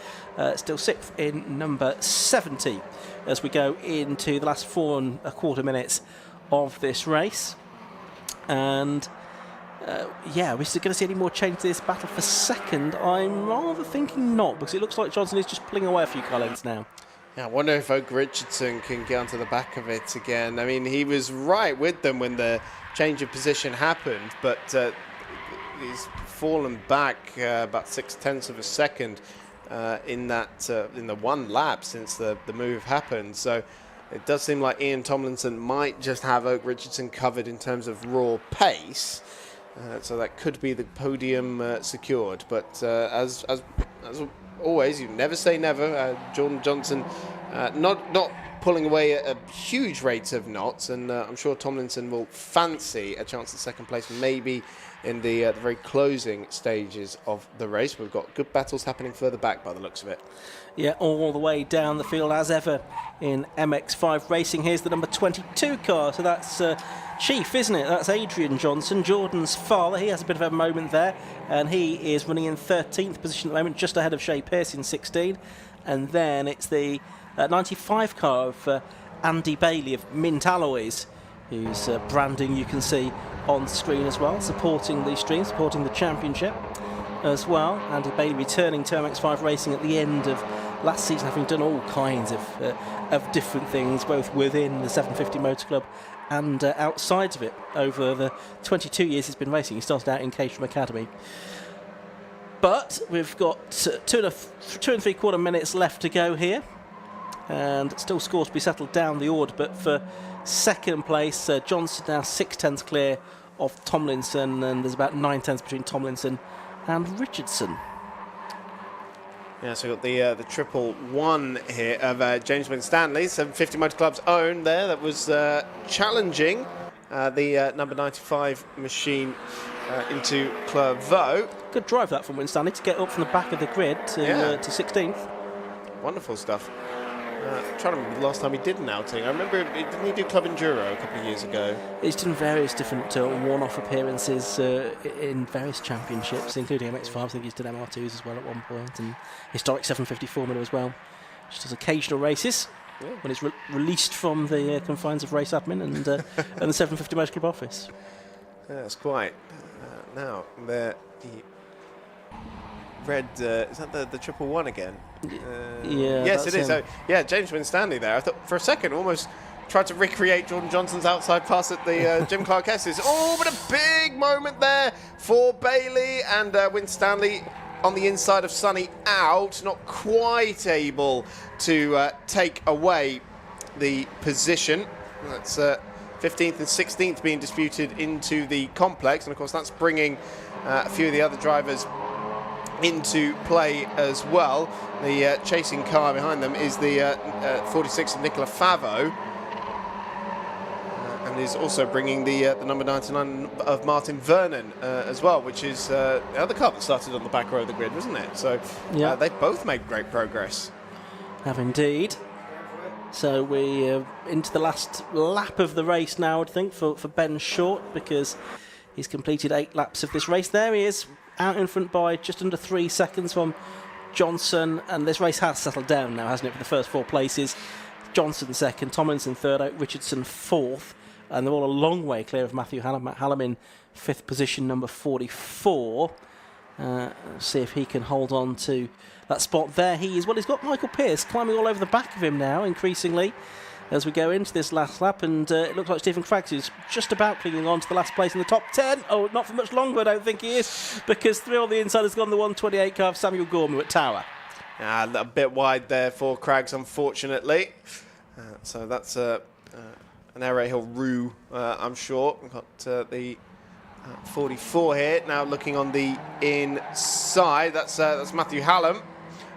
still sixth in number 70 as we go into the last 4.25 minutes of this race. And yeah, we're going to see any more change to this battle for second. I'm rather thinking not, because it looks like Johnson is just pulling away a few car lengths now. Yeah, I wonder if Oak Richardson can get onto the back of it again. I mean, he was right with them when the change of position happened, but he's fallen back about 0.6 of a second in the one lap since the move happened. So it does seem like Ian Tomlinson might just have Oak Richardson covered in terms of raw pace. So that could be the podium secured. But as always, you never say never. Jordan Johnson not pulling away at a huge rate of knots, and I'm sure Tomlinson will fancy a chance at second place, maybe in the very closing stages of the race. We've got good battles happening further back by the looks of it. Yeah, all the way down the field as ever in MX5 racing. Here's the number 22 car, so that's Chief, isn't it? That's Adrian Johnson, Jordan's father. He has a bit of a moment there, and he is running in 13th position at the moment, just ahead of Shea Pearce in 16. And then it's the 95 car of Andy Bailey of Mint Alloys, whose branding you can see on screen as well, supporting the stream, supporting the championship. as well. Andy Bailey returning to MX5 racing at the end of last season, having done all kinds of different things, both within the 750 Motor Club and outside of it over the 22 years he's been racing. He started out in Caterham Academy. But we've got 2 and 3/4 minutes left to go here, and still scores to be settled down the order. But for second place, Johnson now 6/10 clear of Tomlinson, and there's about 9/10 between Tomlinson and Richardson. Yeah, so we've got the triple one here of James Winstanley, 750 Motor Club's own there. That was challenging the number 95 machine into Clairvaux. Good drive that from Winstanley to get up from the back of the grid to 16th. Wonderful stuff. I'm trying to remember the last time he did an outing. I remember, didn't he do Club Enduro a couple of years ago? He's done various different one-off appearances in various championships, including MX5. I think he's done MR2s as well at one point, and historic 750 Formula as well. Just does occasional races when he's released from the confines of race admin and the 750 Motor Club office. That's quite. Now, the red, is that the triple one again? Yeah. Yes, it is. So, yeah, James Winstanley there. I thought for a second almost tried to recreate Jordan Johnson's outside pass at the Jim Clark S's. Oh, but a big moment there for Bailey, and Winstanley on the inside of Sonny out, not quite able to take away the position. That's 15th and 16th being disputed into the complex, and of course that's bringing a few of the other drivers into play as well. The chasing car behind them is the 46 of Nicola Favo, and is also bringing the number 99 of Martin Vernon as well, which is the other car that started on the back row of the grid, wasn't it? So they've both made great progress. Have indeed. So we're into the last lap of the race now, I think, for Ben Short, because he's completed 8 laps of this race. There he is, out in front by just under 3 seconds from Johnson, and this race has settled down now, hasn't it, for the first 4 places. Johnson second, Tomlinson third, Richardson fourth, and they're all a long way clear of Matthew Hallam. Matt Hallam in 5th position, number 44. See if he can hold on to that spot there. He's got Michael Pearce climbing all over the back of him now, increasingly, as we go into this last lap, and it looks like Stephen Craggs is just about clinging on to the last place in the top 10. Oh, not for much longer, I don't think he is, because 3 on the inside has gone the 128 car of Samuel Gorman at Tower. A bit wide there for Craggs, unfortunately. So that's an Air Hill Rue, I'm sure. We've got the 44 here, now looking on the inside. That's Matthew Hallam,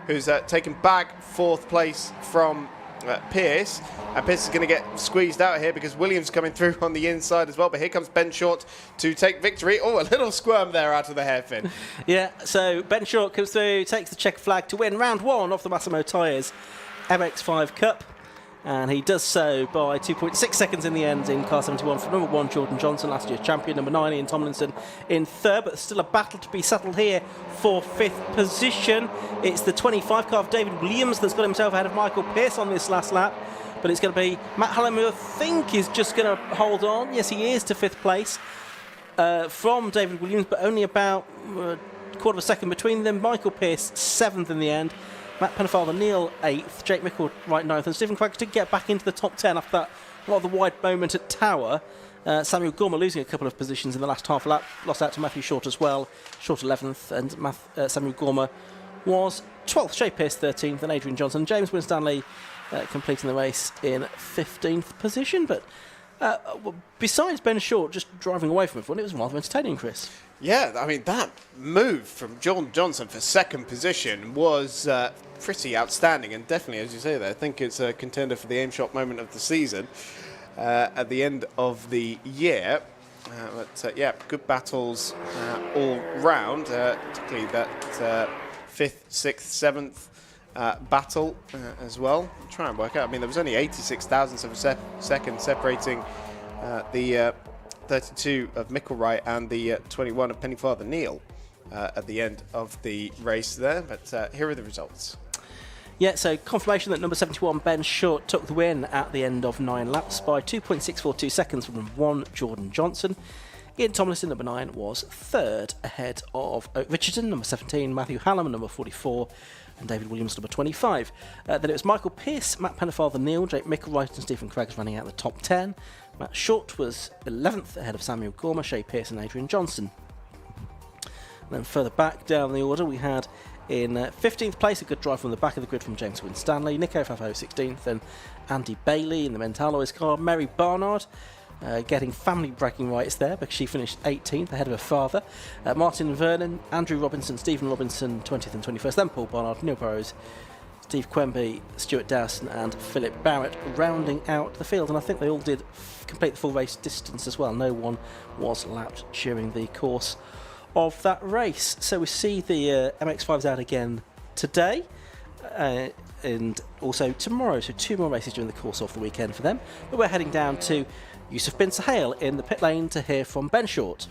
who's taken back 4th place from Pearce. Pearce is going to get squeezed out here because Williams coming through on the inside as well. But here comes Ben Short to take victory. Oh, a little squirm there out of the hairpin. Yeah, so Ben Short comes through, takes the checker flag to win round 1 off the Massimo Tyres MX5 Cup. And he does so by 2.6 seconds in the end in car 71 from number 1 Jordan Johnson, last year's champion, number 9 Ian Tomlinson in 3rd, but still a battle to be settled here for 5th position. It's the 25 car of David Williams that's got himself ahead of Michael Pearce on this last lap, but it's going to be Matt Hallam, who I think is just going to hold on. Yes, he is, to 5th place from David Williams, but only about a quarter of a second between them. Michael Pearce 7th in the end. Matt Pennefather, Neil 8th, Jake Mickle right 9th, and Stephen Craggs did get back into the top 10 after that rather wide moment at Tower. Samuel Gorman losing a couple of positions in the last half lap, lost out to Matthew Short as well. Short 11th, and Samuel Gorman was 12th. Shay Pearce 13th, and Adrian Johnson. James Winstanley completing the race in 15th position. But besides Ben Short just driving away from everyone, it was rather entertaining, Chris. Yeah, I mean, that move from John Johnson for 2nd position was pretty outstanding, and definitely, as you say there, I think it's a contender for the aim shot moment of the season at the end of the year. But yeah, good battles all round, particularly that 5th, 6th, 7th battle as well. I'll try and work out. I mean, there was only 86 thousandths of a second separating the 32 of Micklewright and the 21 of Pennefather Neil at the end of the race there. But here are the results. Yeah, so confirmation that number 71 Ben Short took the win at the end of 9 laps by 2.642 seconds from 1 Jordan Johnson. Ian Tomlinson, number 9, was third, ahead of Oak Richardson, number 17, Matthew Hallam, number 44, and David Williams, number 25. Then it was Michael Pearce, Matt Pennefather, Neil, Jake Micklewright and Stephen Craigs running out the top 10. Matt Short was 11th, ahead of Samuel Gormer, Shay Pearce and Adrian Johnson. And then further back down the order, we had in 15th place, a good drive from the back of the grid from James Winstanley, Nico Fafo 16th, then Andy Bailey in the Mentalois car, Mary Barnard getting family bragging rights there because she finished 18th ahead of her father, Martin Vernon, Andrew Robinson, Stephen Robinson 20th and 21st, then Paul Barnard, Neil Burrows, Steve Quemby, Stuart Dowson and Philip Barrett rounding out the field, and I think they all did complete the full race distance as well. No one was lapped during the course of that race. So we see the MX-5s out again today and also tomorrow, so 2 more races during the course of the weekend for them. But we're heading down to Yusuf bin Sahel in the pit lane to hear from Ben Short.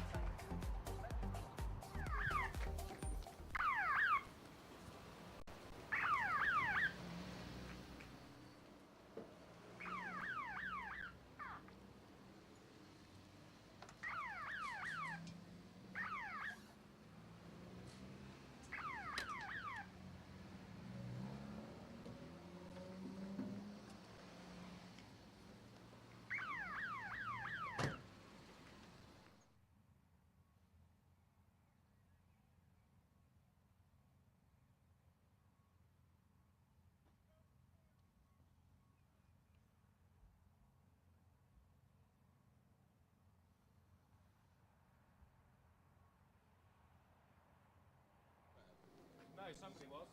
No, somebody was.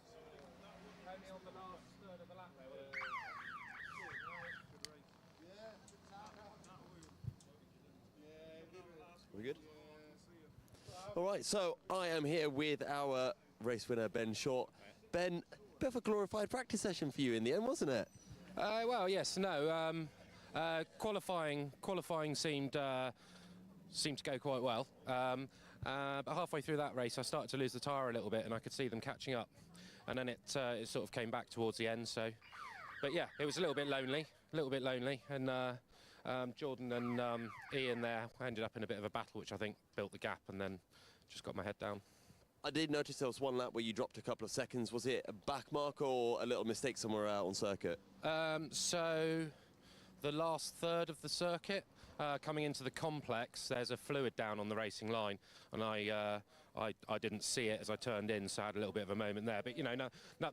Only on the last third of the lap there. We good? All right, so I am here with our race winner, Ben Short. Ben, bit of a glorified practice session for you in the end, wasn't it? Well, yes, no. Qualifying seemed to go quite well. But halfway through that race, I started to lose the tyre a little bit, and I could see them catching up. And then it sort of came back towards the end. So, but yeah, it was a little bit lonely, and Jordan and Ian there ended up in a bit of a battle, which I think built the gap, and then just got my head down. I did notice there was one lap where you dropped a couple of seconds. Was it a back mark or a little mistake somewhere out on circuit? So the last third of the circuit, coming into the complex, there's a fluid down on the racing line, and I didn't see it as I turned in, so I had a little bit of a moment there. But, you know,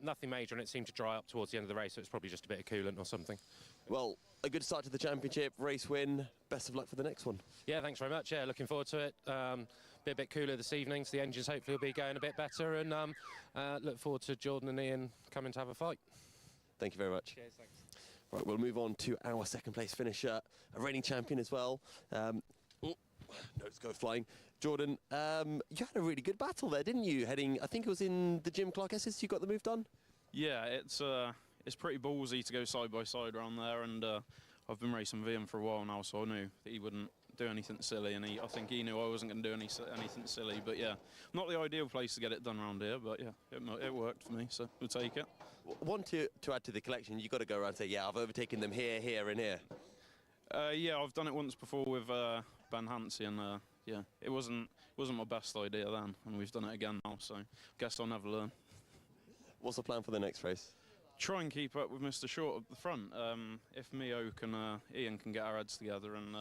nothing major, and it seemed to dry up towards the end of the race, so it's probably just a bit of coolant or something. Well, a good start to the championship, race win. Best of luck for the next one. Yeah, thanks very much. Yeah, looking forward to it. Be a bit cooler this evening, so the engines hopefully will be going a bit better, and look forward to Jordan and Ian coming to have a fight. Thank you very much. Cheers, thanks. Right, we'll move on to our second place finisher, a reigning champion as well. Notes go flying. Jordan, you had a really good battle there, didn't you? Heading, I think it was in the Jim Clark Esses, you got the move done? Yeah, it's pretty ballsy to go side by side around there, and I've been racing with him for a while now, so I knew that he wouldn't do anything silly, and I think he knew I wasn't going to do anything silly. But yeah, not the ideal place to get it done around here, but yeah, it worked for me, so we'll take it. One to add to the collection, you've got to go around and say, yeah, I've overtaken them here, here, and here. Yeah, I've done it once before with Ben Hansey, and yeah, it wasn't my best idea then, and we've done it again now, so guess I'll never learn. What's the plan for the next race? Try and keep up with Mr. Short at the front. If me, Oak and Ian can get our heads together and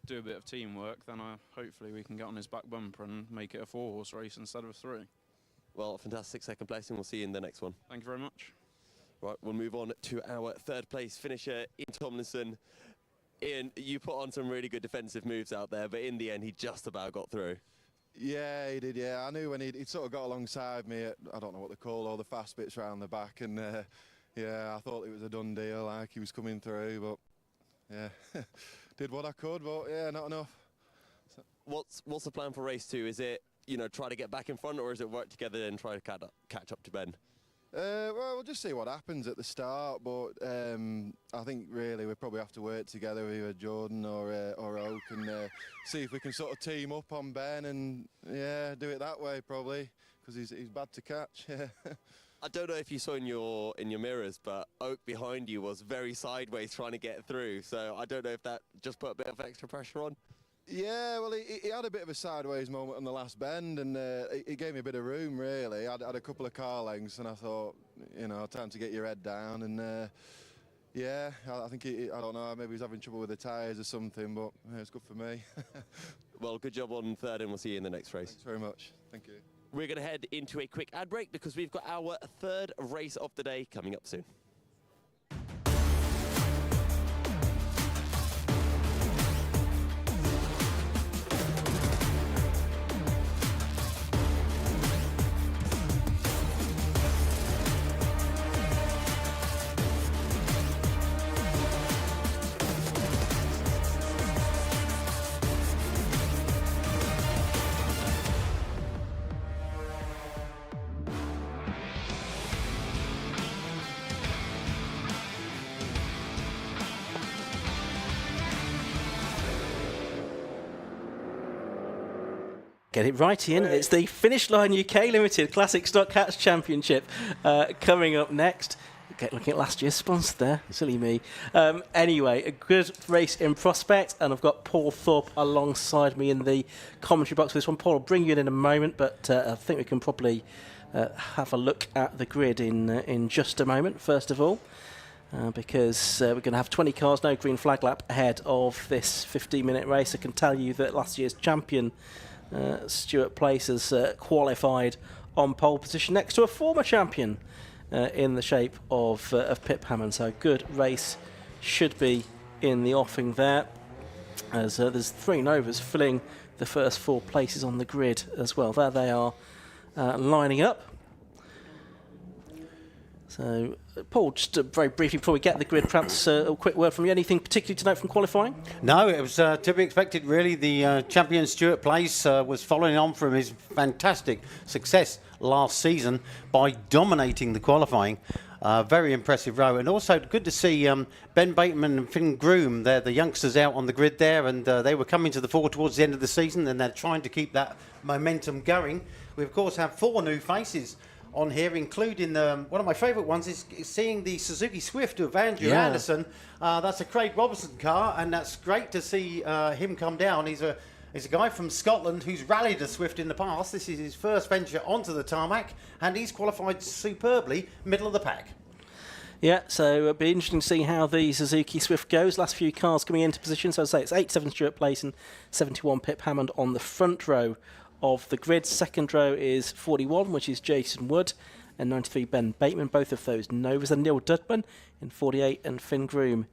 do a bit of teamwork, then hopefully we can get on his back bumper and make it a 4-horse race instead of a 3. Well, fantastic second place, and we'll see you in the next one. Thank you very much. Right, we'll move on to our third place finisher, Ian Tomlinson. Ian, you put on some really good defensive moves out there, but in the end, he just about got through. Yeah, he did, yeah. I knew when he'd sort of got alongside me at, I don't know what they call all the fast bits round the back, and yeah, I thought it was a done deal, like he was coming through, but yeah, did what I could, but yeah, not enough. So. What's the plan for race 2? Is it, you know, try to get back in front, or is it work together and try to catch up to Ben? Well, we'll just see what happens at the start, but I think really we probably have to work together, either Jordan or Oak, and see if we can sort of team up on Ben and yeah, do it that way probably, because he's bad to catch. I don't know if you saw in your mirrors, but Oak behind you was very sideways trying to get through, so I don't know if that just put a bit of extra pressure on. Yeah, well, he had a bit of a sideways moment on the last bend, and he gave me a bit of room, really. I had a couple of car lengths, and I thought, time to get your head down. And yeah, I think I don't know, maybe he's having trouble with the tyres or something, but it's good for me. Well, good job on third, and we'll see you in the next race. Thanks very much. Thank you. We're going to head into a quick ad break because we've got our third race of the day coming up soon. Get it right, Ian. It's the Finish Line UK Limited Classic Stock Cats Championship coming up next. Looking at last year's sponsor there, silly me. Anyway, a good race in prospect, and I've got Paul Thorpe alongside me in the commentary box for this one. Paul, I'll bring you in a moment, but I think we can probably have a look at the grid in just a moment, first of all. Because we're going to have 20 cars, no green flag lap ahead of this 15-minute race. I can tell you that last year's champion, Stuart Place, has qualified on pole position next to a former champion in the shape of Pip Hammond. So a good race should be in the offing there, as there's 3 Novas filling the first 4 places on the grid as well. There they are lining up. So, Paul, just very briefly before we get the grid, perhaps a quick word from you. Anything particularly to note from qualifying? No, it was to be expected, really. The champion Stuart Place was following on from his fantastic success last season by dominating the qualifying. Very impressive row. And also good to see Ben Bateman and Finn Groom, they're the youngsters out on the grid there, and they were coming to the fore towards the end of the season, and they're trying to keep that momentum going. We, of course, have 4 new faces on here, including one of my favourite ones is seeing the Suzuki Swift of Andrew Anderson. That's a Craig Robertson car, and that's great to see him come down. He's a guy from Scotland who's rallied a Swift in the past. This is his first venture onto the tarmac, and he's qualified superbly, middle of the pack. Yeah, so it'll be interesting to see how the Suzuki Swift goes. Last few cars coming into position. So I'd say it's 87 Stuart Place and 71 Pip Hammond on the front row of the grid. Second row is 41, which is Jason Wood, and 93 Ben Bateman, both of those Novas, and Neil Dudman in 48 and Finn Groom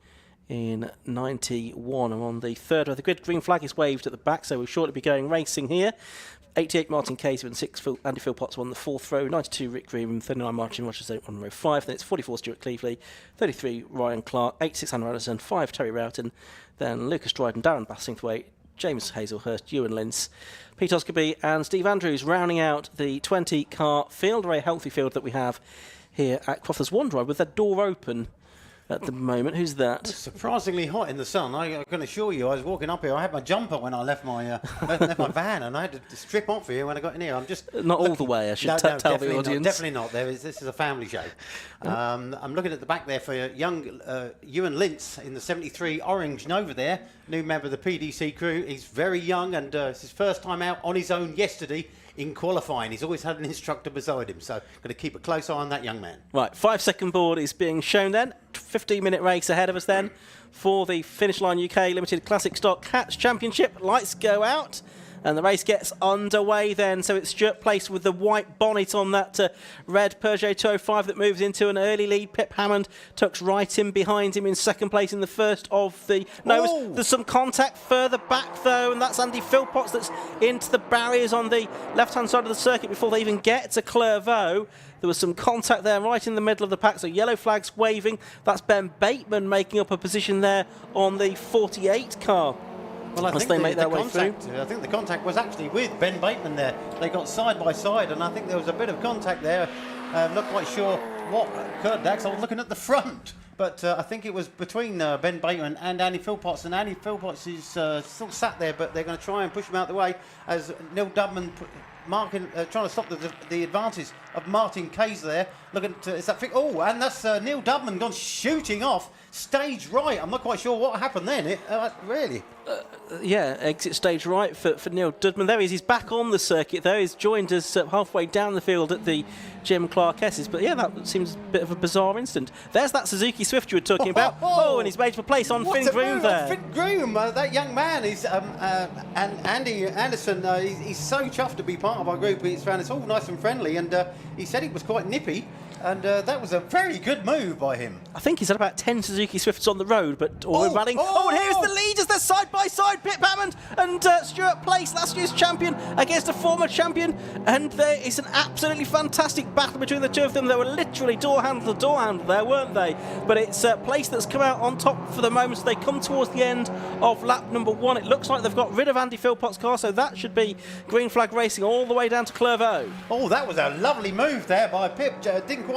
in 91. And on the third row, the grid green flag is waved at the back, so we'll shortly be going racing here. 88 Martin Casey and 6 Andy Philpotts on the fourth row, 92 Rick Green, 39 Martin Rogers on row 5, then it's 44 Stuart Cleveley, 33 Ryan Clark, 86 Hannah Anderson, 5 Terry Roughton, then Lucas Dryden, Darren Bassingthwaite, James Hazelhurst, Ewan Lintz, Pete Oscarby and Steve Andrews rounding out the 20-car field, a very healthy field that we have here at Croft. There's one driver with their door open at the moment. Who's that? It's surprisingly hot in the sun. I can assure you, I was walking up here. I had my jumper when I left my left my van, and I had to strip off here when I got in here. I'm just not all the way. I should tell the audience. Definitely not. This is a family show. I'm looking at the back there for young Ewan Lintz in the 73 Orange Nova there, new member of the PDC crew. He's very young, and it's his first time out on his own yesterday in qualifying. He's always had an instructor beside him, so going to keep a close eye on that young man. Right, 5-second board is being shown then. 15-minute race ahead of us then for the Finish Line UK Limited Classic Stock Cats Championship. Lights go out and the race gets underway then. So it's Stuart Place with the white bonnet on that red Peugeot 205 that moves into an early lead. Pip Hammond tucks right in behind him in second place in the first of the Novas. There's some contact further back though, and that's Andy Philpotts that's into the barriers on the left-hand side of the circuit before they even get to Clairvaux. There was some contact there right in the middle of the pack, so yellow flags waving. That's Ben Bateman making up a position there on the 48 car. Well, I think they make their way through. I think the contact was actually with Ben Bateman there. They got side by side, and I think there was a bit of contact there. Not quite sure what occurred next. I was looking at the front, but I think it was between Ben Bateman and Andy Philpotts, and Andy Philpotts is still sat there, but they're going to try and push him out the way as Neil Dudman trying to stop the advantage of Martin Kayser there. Look at is that and that's Neil Dubman gone shooting off stage right. I'm not quite sure what happened then. Really. Yeah, exit stage right for Neil Dudman. There he is. He's back on the circuit there. He's joined us halfway down the field at the Jim Clark S's. But yeah, that seems a bit of a bizarre incident. There's that Suzuki Swift you were talking about. And he's made for place on Finn Groom there. Finn Groom, that young man is, and Andy Anderson, he's so chuffed to be part of our group. He's found it's all nice and friendly, and he said it was quite nippy. And that was a very good move by him. I think he's had about 10 Suzuki Swifts on the road, but all running. And here's the leaders. They're side by side. Pip Hammond and Stuart Place, last year's champion, against a former champion. And there is an absolutely fantastic battle between the two of them. They were literally door handle to door handle there, weren't they? But it's Place that's come out on top for the moment. So they come towards the end of lap number 1. It looks like they've got rid of Andy Philpott's car, so that should be green flag racing all the way down to Clairvaux. Oh, that was a lovely move there by Pip. Didn't quite.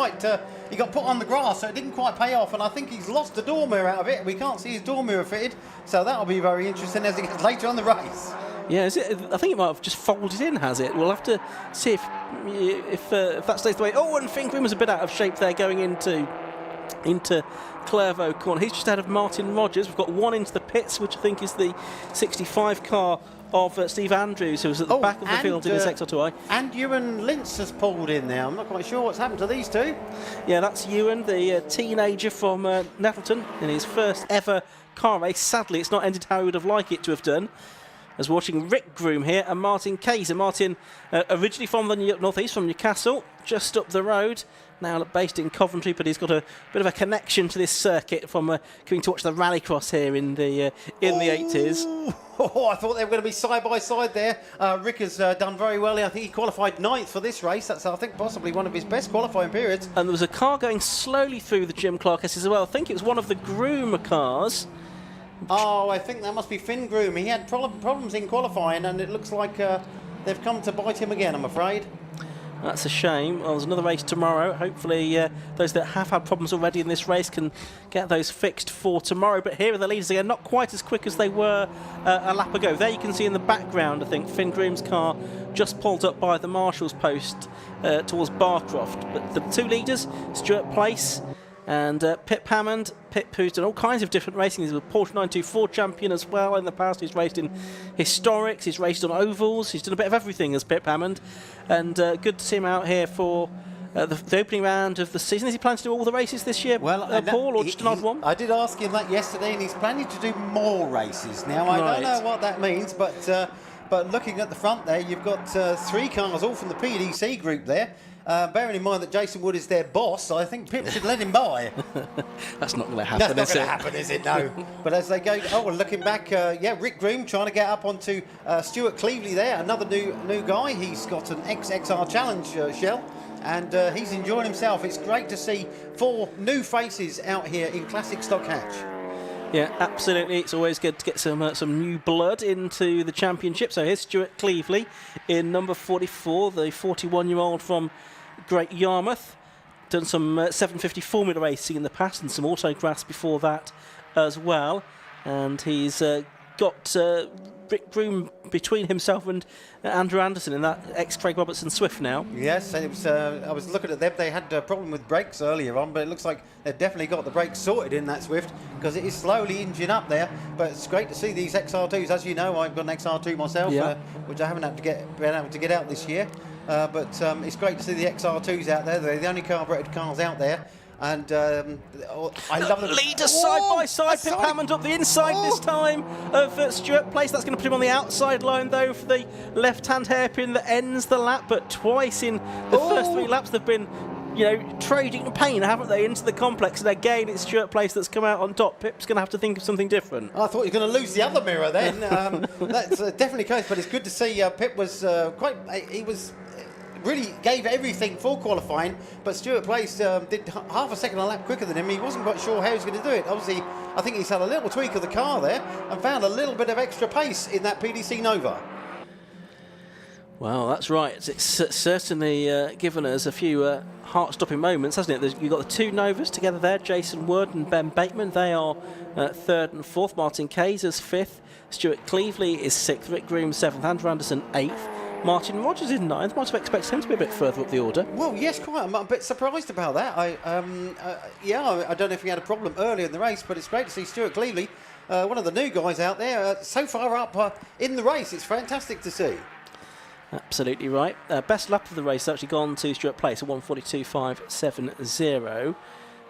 He got put on the grass, so it didn't quite pay off, and I think he's lost the door mirror out of it. We can't see his door mirror fitted, so that'll be very interesting as it gets later on the race. Yeah, I think it might have just folded in, has it? We'll have to see if that stays the way. And Finn Groom was a bit out of shape there going into Clairvaux corner. He's just out of Martin Rogers. We've got one into the pits, which I think is the 65 car of Steve Andrews, who was at the back of the field in his XR2i. And Ewan Lintz has pulled in there. I'm not quite sure what's happened to these two. Yeah, that's Ewan, the teenager from Nettleton, in his first ever car race. Sadly, it's not ended how he would have liked it to have done. As watching Rick Groom here and Martin Kayser. Martin, originally from the northeast, from Newcastle, just up the road. Now based in Coventry, but he's got a bit of a connection to this circuit from coming to watch the rallycross here in the 80s. I thought they were going to be side by side there. Rick has done very well. I think he qualified 9th for this race. That's, I think, possibly one of his best qualifying periods. And there was a car going slowly through the Jim Clark S as well. I think it was one of the Groom cars. I think that must be Finn Groom. He had problems in qualifying, and it looks like they've come to bite him again, I'm afraid. That's a shame. Well, there's another race tomorrow. Hopefully those that have had problems already in this race can get those fixed for tomorrow. But here are the leaders again, not quite as quick as they were a lap ago. There you can see in the background, I think, Finn Groom's car just pulled up by the marshal's post towards Barcroft. But the two leaders, Stuart Place and Pip Hammond. Pip, who's done all kinds of different racing. He's a Porsche 924 champion as well in the past. He's raced in historics, he's raced on ovals, he's done a bit of everything as Pip Hammond. And good to see him out here for the opening round of the season. Is he planning to do all the races this year, Paul, or just an odd one? I did ask him that yesterday, and he's planning to do more races. Now, I don't know what that means, but looking at the front there, you've got 3 cars, all from the PDC group there. Bearing in mind that Jason Wood is their boss, I think Pip should let him by. That's not going to happen, That's not going to happen, is it? No. But as they go, looking back, Rick Groom trying to get up onto Stuart Cleveley there, another new guy. He's got an XXR Challenge shell, and he's enjoying himself. It's great to see 4 new faces out here in classic stock hatch. Yeah, absolutely. It's always good to get some new blood into the championship. So here's Stuart Cleveley in number 44, the 41-year-old from Great Yarmouth. Done some 750 Formula racing in the past and some autographs before that as well. And he's got Rick Groom between himself and Andrew Anderson in that ex-Craig Robertson Swift now. Yes, and it was, I was looking at them. They had a problem with brakes earlier on, but it looks like they've definitely got the brakes sorted in that Swift because it is slowly inching up there. But it's great to see these XR2s. As you know, I've got an XR2 myself, which I haven't been able to get out this year. But it's great to see the XR2s out there. They're the only carbureted cars out there. And I love them. Leaders side by side. Pip Hammond up the inside this time of Stuart Place. That's going to put him on the outside line, though, for the left-hand hairpin that ends the lap. But twice in the first 3 laps, they've been, trading pain, haven't they, into the complex. And again, it's Stuart Place that's come out on top. Pip's going to have to think of something different. I thought he was going to lose the other mirror then. That's definitely the case. But it's good to see Pip was really gave everything for qualifying, but Stuart Place did half a second a lap quicker than him. He wasn't quite sure how he was going to do it. Obviously, I think he's had a little tweak of the car there and found a little bit of extra pace in that PDC Nova. Well, that's right. It's certainly given us a few heart-stopping moments, hasn't it? You've got the 2 Novas together there, Jason Wood and Ben Bateman. They are 3rd and 4th. Martin Kayser's 5th. Stuart Cleveley is 6th. Rick Groom 7th. Andrew Anderson 8th. Martin Rogers in 9th. Might have expected him to be a bit further up the order. Well, yes, quite. I'm a bit surprised about that. I don't know if he had a problem earlier in the race, but it's great to see Stuart Cleveley, one of the new guys out there, so far up in the race. It's fantastic to see. Absolutely right. Best lap of the race has actually gone to Stuart Place, a 1:42.570.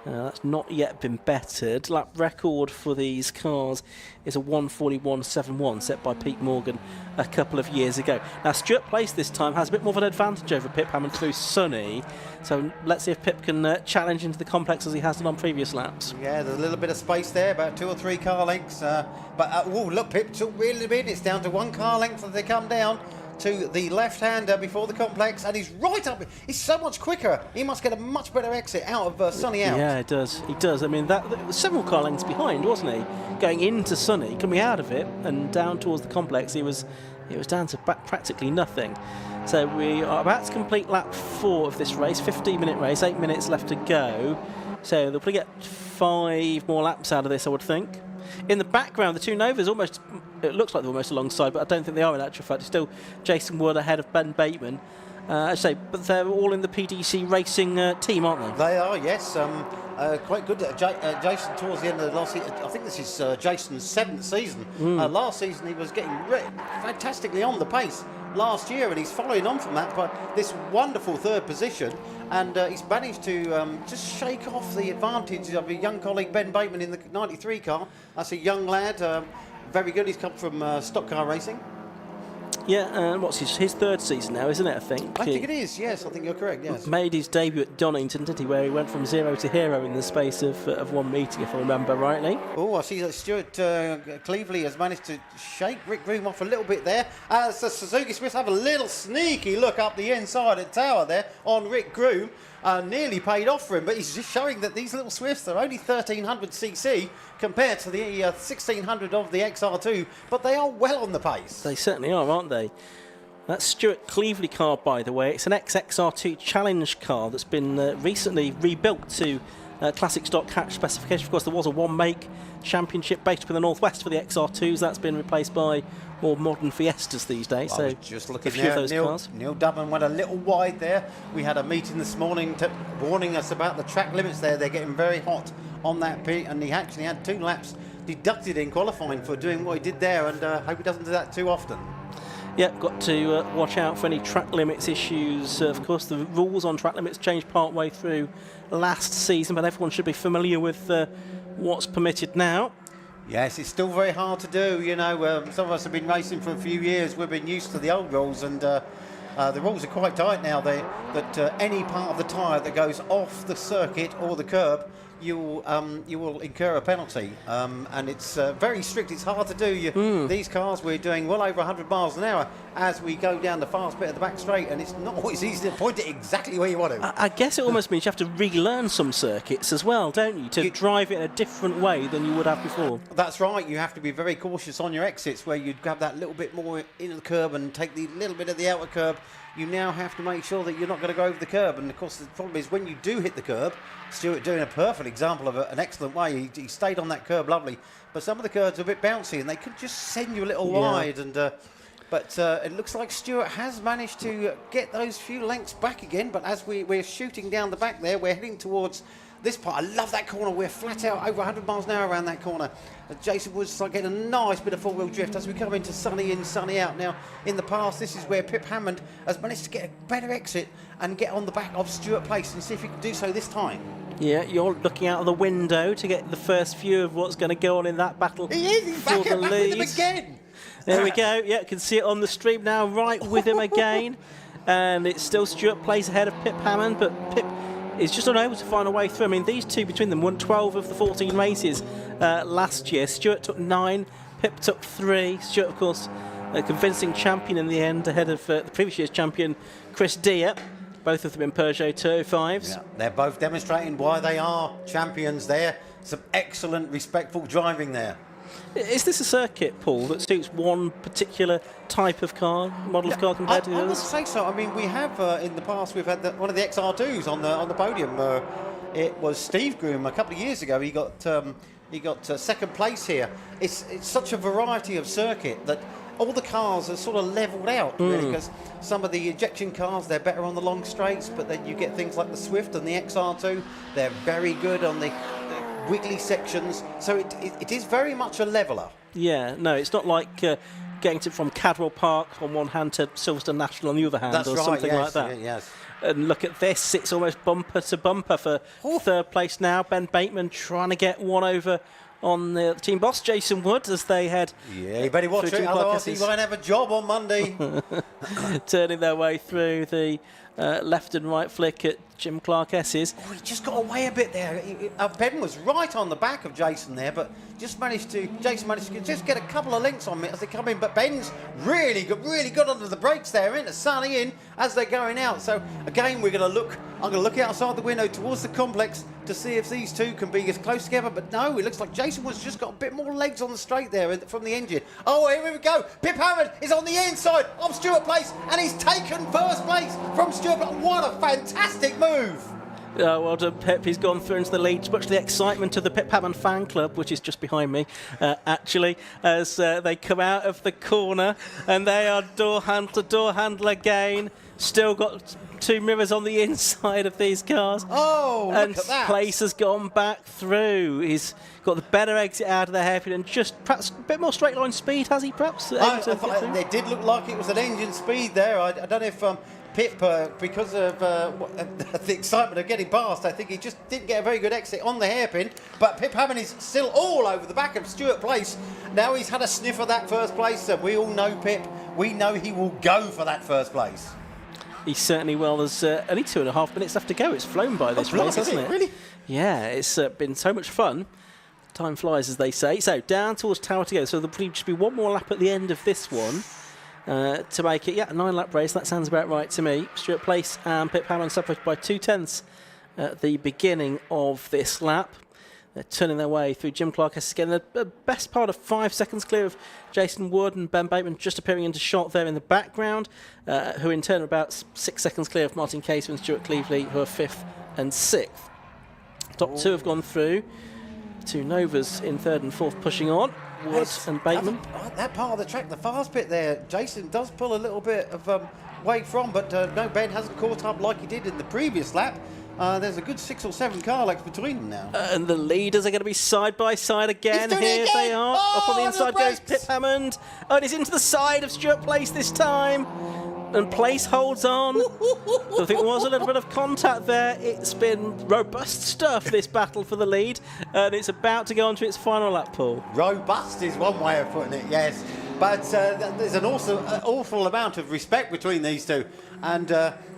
That's not yet been bettered. Lap record for these cars is a 1:41.71 set by Pete Morgan a couple of years ago. Now Stuart Place this time has a bit more of an advantage over Pip Hammond through sunny, so let's see if Pip can challenge into the complex as he has done on previous laps. Yeah, there's a little bit of space there, about 2 or 3 car lengths, but look, Pip took really big. It's down to 1 car length as they come down to the left-hander before the complex, and he's right up. He's so much quicker. He must get a much better exit out of Sunny out. Yeah, it does. He does. I mean, that was several car lengths behind, wasn't he? Going into Sunny, coming out of it, and down towards the complex, he was down to practically nothing. So we are about to complete lap 4 of this race, 15-minute race, 8 minutes left to go. So they'll probably get 5 more laps out of this, I would think. In the background, the two Novas almost, it looks like they're almost alongside, but I don't think they are in actual fact. It's still Jason Wood ahead of Ben Bateman. I say, but they're all in the PDC Racing team, aren't they? They are, yes. Quite good. Jason, towards the end of the last season, I think this is Jason's 7th season. Last season, he was getting fantastically on the pace last year, and he's following on from that by this wonderful 3rd position. And he's managed to just shake off the advantage of a young colleague, Ben Bateman, in the 93 car. That's a young lad, very good. He's come from stock car racing. Yeah, and what's his 3rd season now, isn't it, I think? I think it is, yes. I think you're correct, yes. Made his debut at Donington, didn't he, where he went from 0 to hero in the space of 1 meeting, if I remember rightly. Oh, I see that Stuart Cleveley has managed to shake Rick Groom off a little bit there. As the Suzuki Smiths have a little sneaky look up the inside of the tower there on Rick Groom. Nearly paid off for him, but he's just showing that these little Swifts are only 1300cc compared to the 1600 of the XR2, but they are well on the pace. They certainly are, aren't they? That Stuart Cleveley car, by the way, it's an XXR2 Challenge car that's been recently rebuilt to classic stock hatch specification. Of course, there was a one-make championship based up in the Northwest for the XR2s. That's been replaced by more modern Fiestas these days. Well, so I was just looking a few there, of those cars. Neil Dubman went a little wide there. We had a meeting this morning warning us about the track limits there. They're getting very hot on that pit, and he actually had 2 laps deducted in qualifying for doing what he did there, and hope he doesn't do that too often. Yeah, got to watch out for any track limits issues. Of course, the rules on track limits changed part way through last season, but everyone should be familiar with what's permitted now. Yes, it's still very hard to do. You know, some of us have been racing for a few years. We've been used to the old rules, and the rules are quite tight now. That any part of the tyre that goes off the circuit or the curb, you will incur a penalty, and it's very strict. It's hard to do. These cars, we're doing well over 100 miles an hour as we go down the fast bit of the back straight, and it's not always easy to point it exactly where you want to. I guess it almost means you have to relearn some circuits as well, don't you, to drive it in a different way than you would have before. That's right. You have to be very cautious on your exits, where you'd grab that little bit more into the curb and take the little bit of the outer curb. You now have to make sure that you're not going to go over the curb, and of course the problem is when you do hit the curb. Stuart doing a perfect example of an excellent way. He stayed on that curb lovely, but some of the curbs are a bit bouncy and they could just send you a little wide. And but it looks like Stuart has managed to get those few lengths back again. But as we're shooting down the back there, we're heading towards this part. I love that corner. We're flat out over 100 miles an hour around that corner. Jason Woods getting a nice bit of four-wheel drift as we come into sunny in, sunny out. Now, in the past, this is where Pip Hammond has managed to get a better exit and get on the back of Stuart Place and see if he can do so this time. Yeah, you're looking out of the window to get the first view of what's going to go on in that battle. He is. He's back with him again. There we go. Yeah, you can see it on the stream now, right with him again. And it's still Stuart Place ahead of Pip Hammond, but Pip is just unable to find a way through. I mean, these two between them won 12 of the 14 races last year. Stuart took 9, Pip took 3. Stuart, of course, a convincing champion in the end, ahead of the previous year's champion, Chris Deere. Both of them in Peugeot 205s. Yeah, they're both demonstrating why they are champions there. Some excellent, respectful driving there. Is this a circuit, Paul, that suits one particular type of car, model of car compared to the I others? must say so. I mean, we have in the past we've had one of the XR2s on the podium. It was Steve Groom a couple of years ago. He got second place here. It's such a variety of circuit that all the cars are sort of levelled out, really, because some of the ejection cars, they're better on the long straights, but then you get things like the Swift and the XR2, they're very good on the wiggly sections, so it is very much a leveller. Yeah, no, it's not like getting from Cadwell Park on one hand to Silverstone National on the other hand, That's or right, something yes, like that. yes. And look at this, it's almost bumper to bumper for third place now. Ben Bateman trying to get one over on the team boss, Jason Wood, as they head. Yeah, you better watch it, otherwise he won't have a job on Monday. Turning their way through the left and right flick at Jim Clark S's. Oh, he just got away a bit there. Ben was right on the back of Jason there, but Jason managed to just get a couple of links on it as they come in. But Ben's really good under the brakes there, into Sunny in as they're going out. So again, I'm going to look outside the window towards the complex to see if these two can be as close together. But no, it looks like Jason Wood's just got a bit more legs on the straight there from the engine. Oh, here we go. Pip Hammond is on the inside of Stuart Place, and he's taken first place from Stuart Place. What a fantastic move. Well done, Pip. He's gone through into the lead, much to the excitement of the Pip Hammond fan club, which is just behind me, actually, as they come out of the corner, and they are door handle to door handle again. Still got two mirrors on the inside of these cars. Oh, and look at that. Place has gone back through. He's got the better exit out of the hairpin and just perhaps a bit more straight line speed, has he, perhaps? I thought it did look like it was an engine speed there. I don't know if Pip, because of the excitement of getting past, I think he just didn't get a very good exit on the hairpin. But Pip Hammond is still all over the back of Stuart Place. Now he's had a sniff of that first place. We all know Pip. We know he will go for that first place. He certainly will. There's only 2.5 minutes left to go. It's flown by this race, hasn't it? Really? Yeah, it's been so much fun. Time flies, as they say. So down towards Tower to go. So there'll probably just be one more lap at the end of this one to make it. Yeah, a 9-lap race. That sounds about right to me. Stuart Place and Pip Hammond separated by 0.2 at the beginning of this lap. They're turning their way through Jim Clark again. The best part of 5 seconds clear of Jason Wood and Ben Bateman just appearing into shot there in the background, who in turn are about 6 seconds clear of Martin Casey and Stuart Cleveley, who are 5th and 6th. Top two have gone through. Two Novas in 3rd and 4th pushing on. Wood and Bateman. That part of the track, the fast bit there, Jason does pull a little bit of way from, but no, Ben hasn't caught up like he did in the previous lap. There's a good 6 or 7 car lengths between them now. And the leaders are going to be side by side again. Here they are. Up on the inside goes Pip Hammond. Oh, and he's into the side of Stuart Place this time. And Place holds on. I think there was a little bit of contact there. It's been robust stuff, this battle for the lead. And it's about to go on to its final lap, Paul. Robust is one way of putting it, yes. But there's an awful amount of respect between these two. And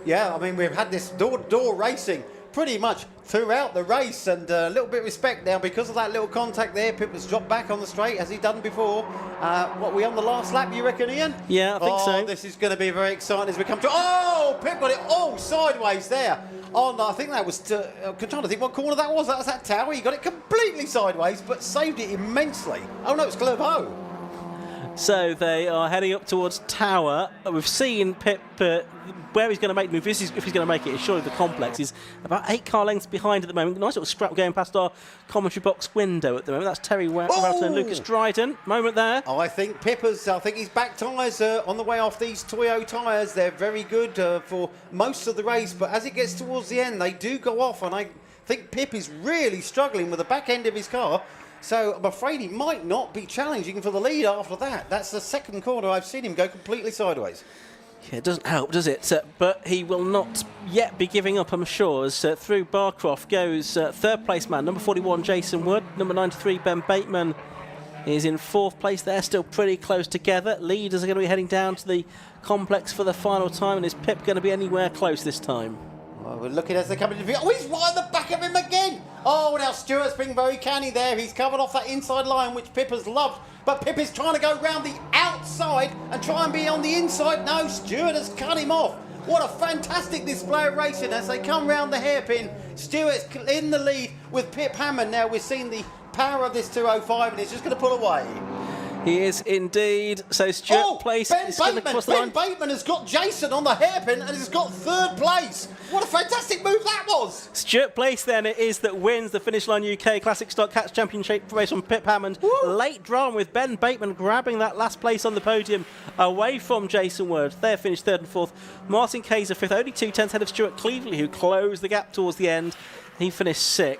yeah, I mean, we've had this door racing pretty much throughout the race, and a little bit of respect now because of that little contact there. Pip has dropped back on the straight as he done before. What, we on the last lap, you reckon, Ian? Yeah, I think so. This is going to be very exciting as we come to... Oh, Pip got it all sideways there. Oh, no, I think that was... I'm trying to think what corner that was. That was that tower. He got it completely sideways, but saved it immensely. Oh, no, it's Clervaux. So they are heading up towards Tower. We've seen Pip where he's going to make the move. If he's going to make it, it's surely the complex. He's about 8 car lengths behind at the moment. Nice little scrap going past our commentary box window at the moment. That's Terry Roughton and Lucas Dryden. Moment there. Oh, I think his back tyres on the way off these Toyo tyres. They're very good for most of the race, but as it gets towards the end, they do go off, and I think Pip is really struggling with the back end of his car. So I'm afraid he might not be challenging for the lead after that. That's the second corner I've seen him go completely sideways. Yeah, it doesn't help, does it? But he will not yet be giving up, I'm sure, as through Barcroft goes third place man, number 41, Jason Wood. Number 93, Ben Bateman, is in 4th place. They're still pretty close together. Leaders are going to be heading down to the complex for the final time, and is Pip going to be anywhere close this time? Well, we're looking as they come into the... Oh, he's right at the back of him again! Oh, now Stuart's being very canny there. He's covered off that inside line, which Pip has loved. But Pip is trying to go round the outside and try and be on the inside. No, Stuart has cut him off. What a fantastic display of racing as they come round the hairpin. Stuart's in the lead with Pip Hammond. Now we've seen the power of this 205, and it's just going to pull away. He is indeed. So Stuart Place Ben is going to Bateman. cross the Ben line. Bateman has got Jason on the hairpin and has got 3rd place. What a fantastic move that was. Stuart Place then it is that wins the Finish Line UK Classic Stock Catch Championship race on Pip Hammond. Woo. Late drama with Ben Bateman grabbing that last place on the podium away from Jason Word. They finished 3rd and 4th. Martin Kayser 5th, only 2 tenths ahead of Stuart Cleveley, who closed the gap towards the end. He finished 6th.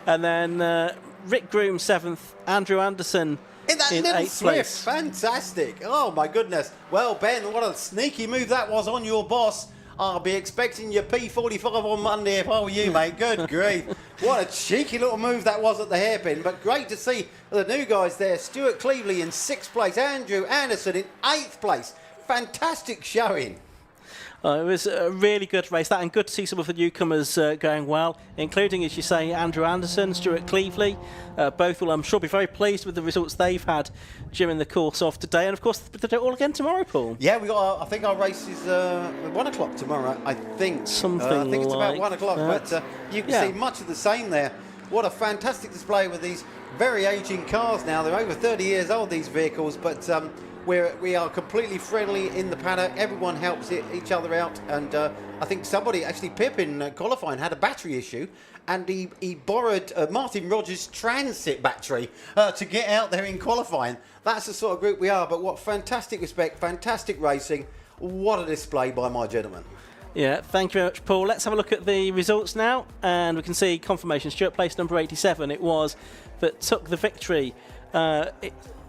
And then Rick Groom 7th, Andrew Anderson In that in little 8th Swift, place. fantastic. Oh my goodness. Well, Ben, what a sneaky move that was on your boss. I'll be expecting your P45 on Monday if I were you, mate. Good grief. What a cheeky little move that was at the hairpin. But great to see the new guys there. Stuart Cleveley in 6th place. Andrew Anderson in 8th place. Fantastic showing. It was a really good race, that, and good to see some of the newcomers going well, including, as you say, Andrew Anderson, Stuart Cleveley. Both will, I'm sure, be very pleased with the results they've had during the course of today. And, of course, they'll do it all again tomorrow, Paul. Yeah, we got. I think our race is 1 o'clock tomorrow. I think. Something I think it's about like 1 o'clock. that. But you can Yeah. see much of the same there. What a fantastic display with these very aging cars now. They're over 30 years old, these vehicles, but we are completely friendly in the paddock. Everyone helps each other out, and I think somebody, actually Pip in qualifying, had a battery issue, and he borrowed Martin Rogers' Transit battery to get out there in qualifying. That's the sort of group we are, but what fantastic respect, fantastic racing. What a display by my gentlemen. Yeah, thank you very much, Paul. Let's have a look at the results now, and we can see confirmation. Stuart Place, number 87, it was that took the victory.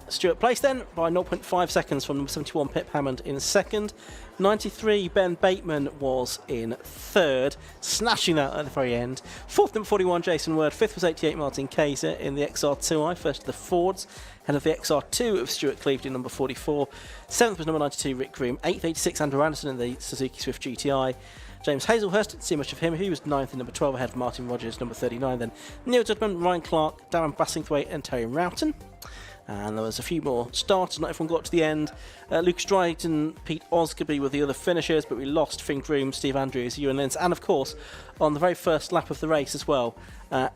Stuart Place then by 0.5 seconds from number 71 Pip Hammond in 2nd. 93 Ben Bateman was in 3rd, snatching that at the very end. 4th number 41 Jason Word. 5th was 88 Martin Kayser in the XR2i, first of the Fords. Head of the XR2 of Stuart Cleveley, number 44. 7th was number 92 Rick Groom. 8th 86 Andrew Anderson in the Suzuki Swift GTI. James Hazelhurst, didn't see much of him. He was 9th in number 12 ahead of Martin Rogers, number 39. Then Neil Judman, Ryan Clark, Darren Bassingthwaite and Terry Roughton. And there was a few more starters, not everyone got to the end. Lucas Dryden, Pete Osgerby were the other finishers, but we lost Finn Groom, Steve Andrews, Ewan Lentz, and of course, on the very first lap of the race as well,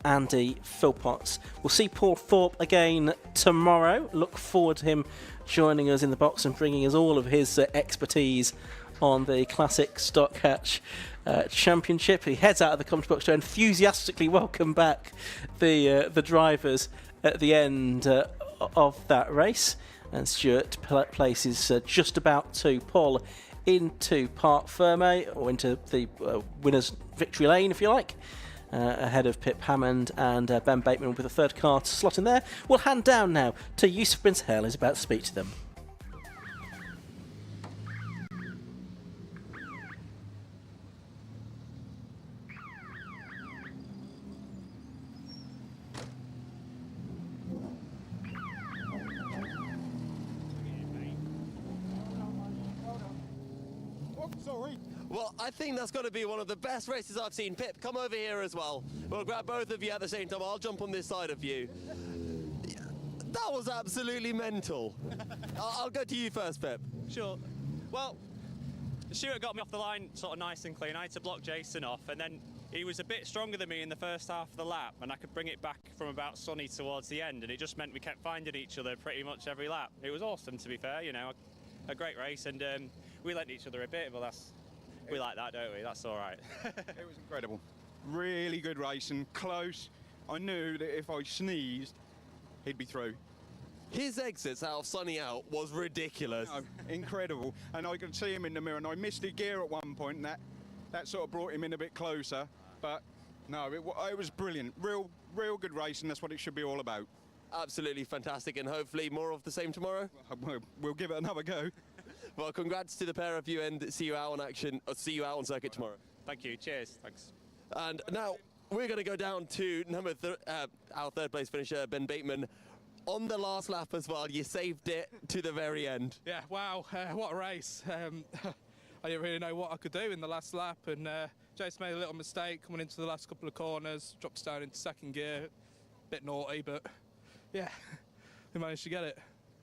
Andy Philpotts. We'll see Paul Thorpe again tomorrow. Look forward to him joining us in the box and bringing us all of his expertise on the Classic Stock Catch Championship. He heads out of the commentary box to enthusiastically welcome back the drivers at the end of that race, and Stuart Place is just about to pull into Parc Ferme, or into the winner's victory lane, if you like, ahead of Pip Hammond, and Ben Bateman will be the 3rd car to slot in there. We'll hand down now to Yusuf Prince Hale, who's about to speak to them. Well, I think that's got to be one of the best races I've seen. Pip, come over here as well. We'll grab both of you at the same time. I'll jump on this side of you. That was absolutely mental. I'll go to you first, Pip. Sure. Well, Stuart got me off the line sort of nice and clean. I had to block Jason off, and then he was a bit stronger than me in the first half of the lap, and I could bring it back from about sunny towards the end, and it just meant we kept finding each other pretty much every lap. It was awesome, to be fair, you know, a great race, and we lent each other a bit, but we like that, don't we? That's all right. It was incredible. Really good race and close. I knew that if I sneezed, he'd be through. His exits out of sunny out was ridiculous. No, incredible. And I could see him in the mirror, and I missed a gear at one point, and that sort of brought him in a bit closer. But no, it was brilliant. Real good race, and that's what it should be all about. Absolutely fantastic, and hopefully more of the same tomorrow. We'll give it another go. Well, congrats to the pair of you, and see you out on action, or see you out on circuit tomorrow. Thank you. Cheers. Thanks. And now we're going to go down to our 3rd place finisher, Ben Bateman. On the last lap as well, you saved it to the very end. Yeah, wow, what a race. I didn't really know what I could do in the last lap, and Jason made a little mistake coming into the last couple of corners, dropped us down into 2nd gear. Bit naughty, but yeah, we managed to get it.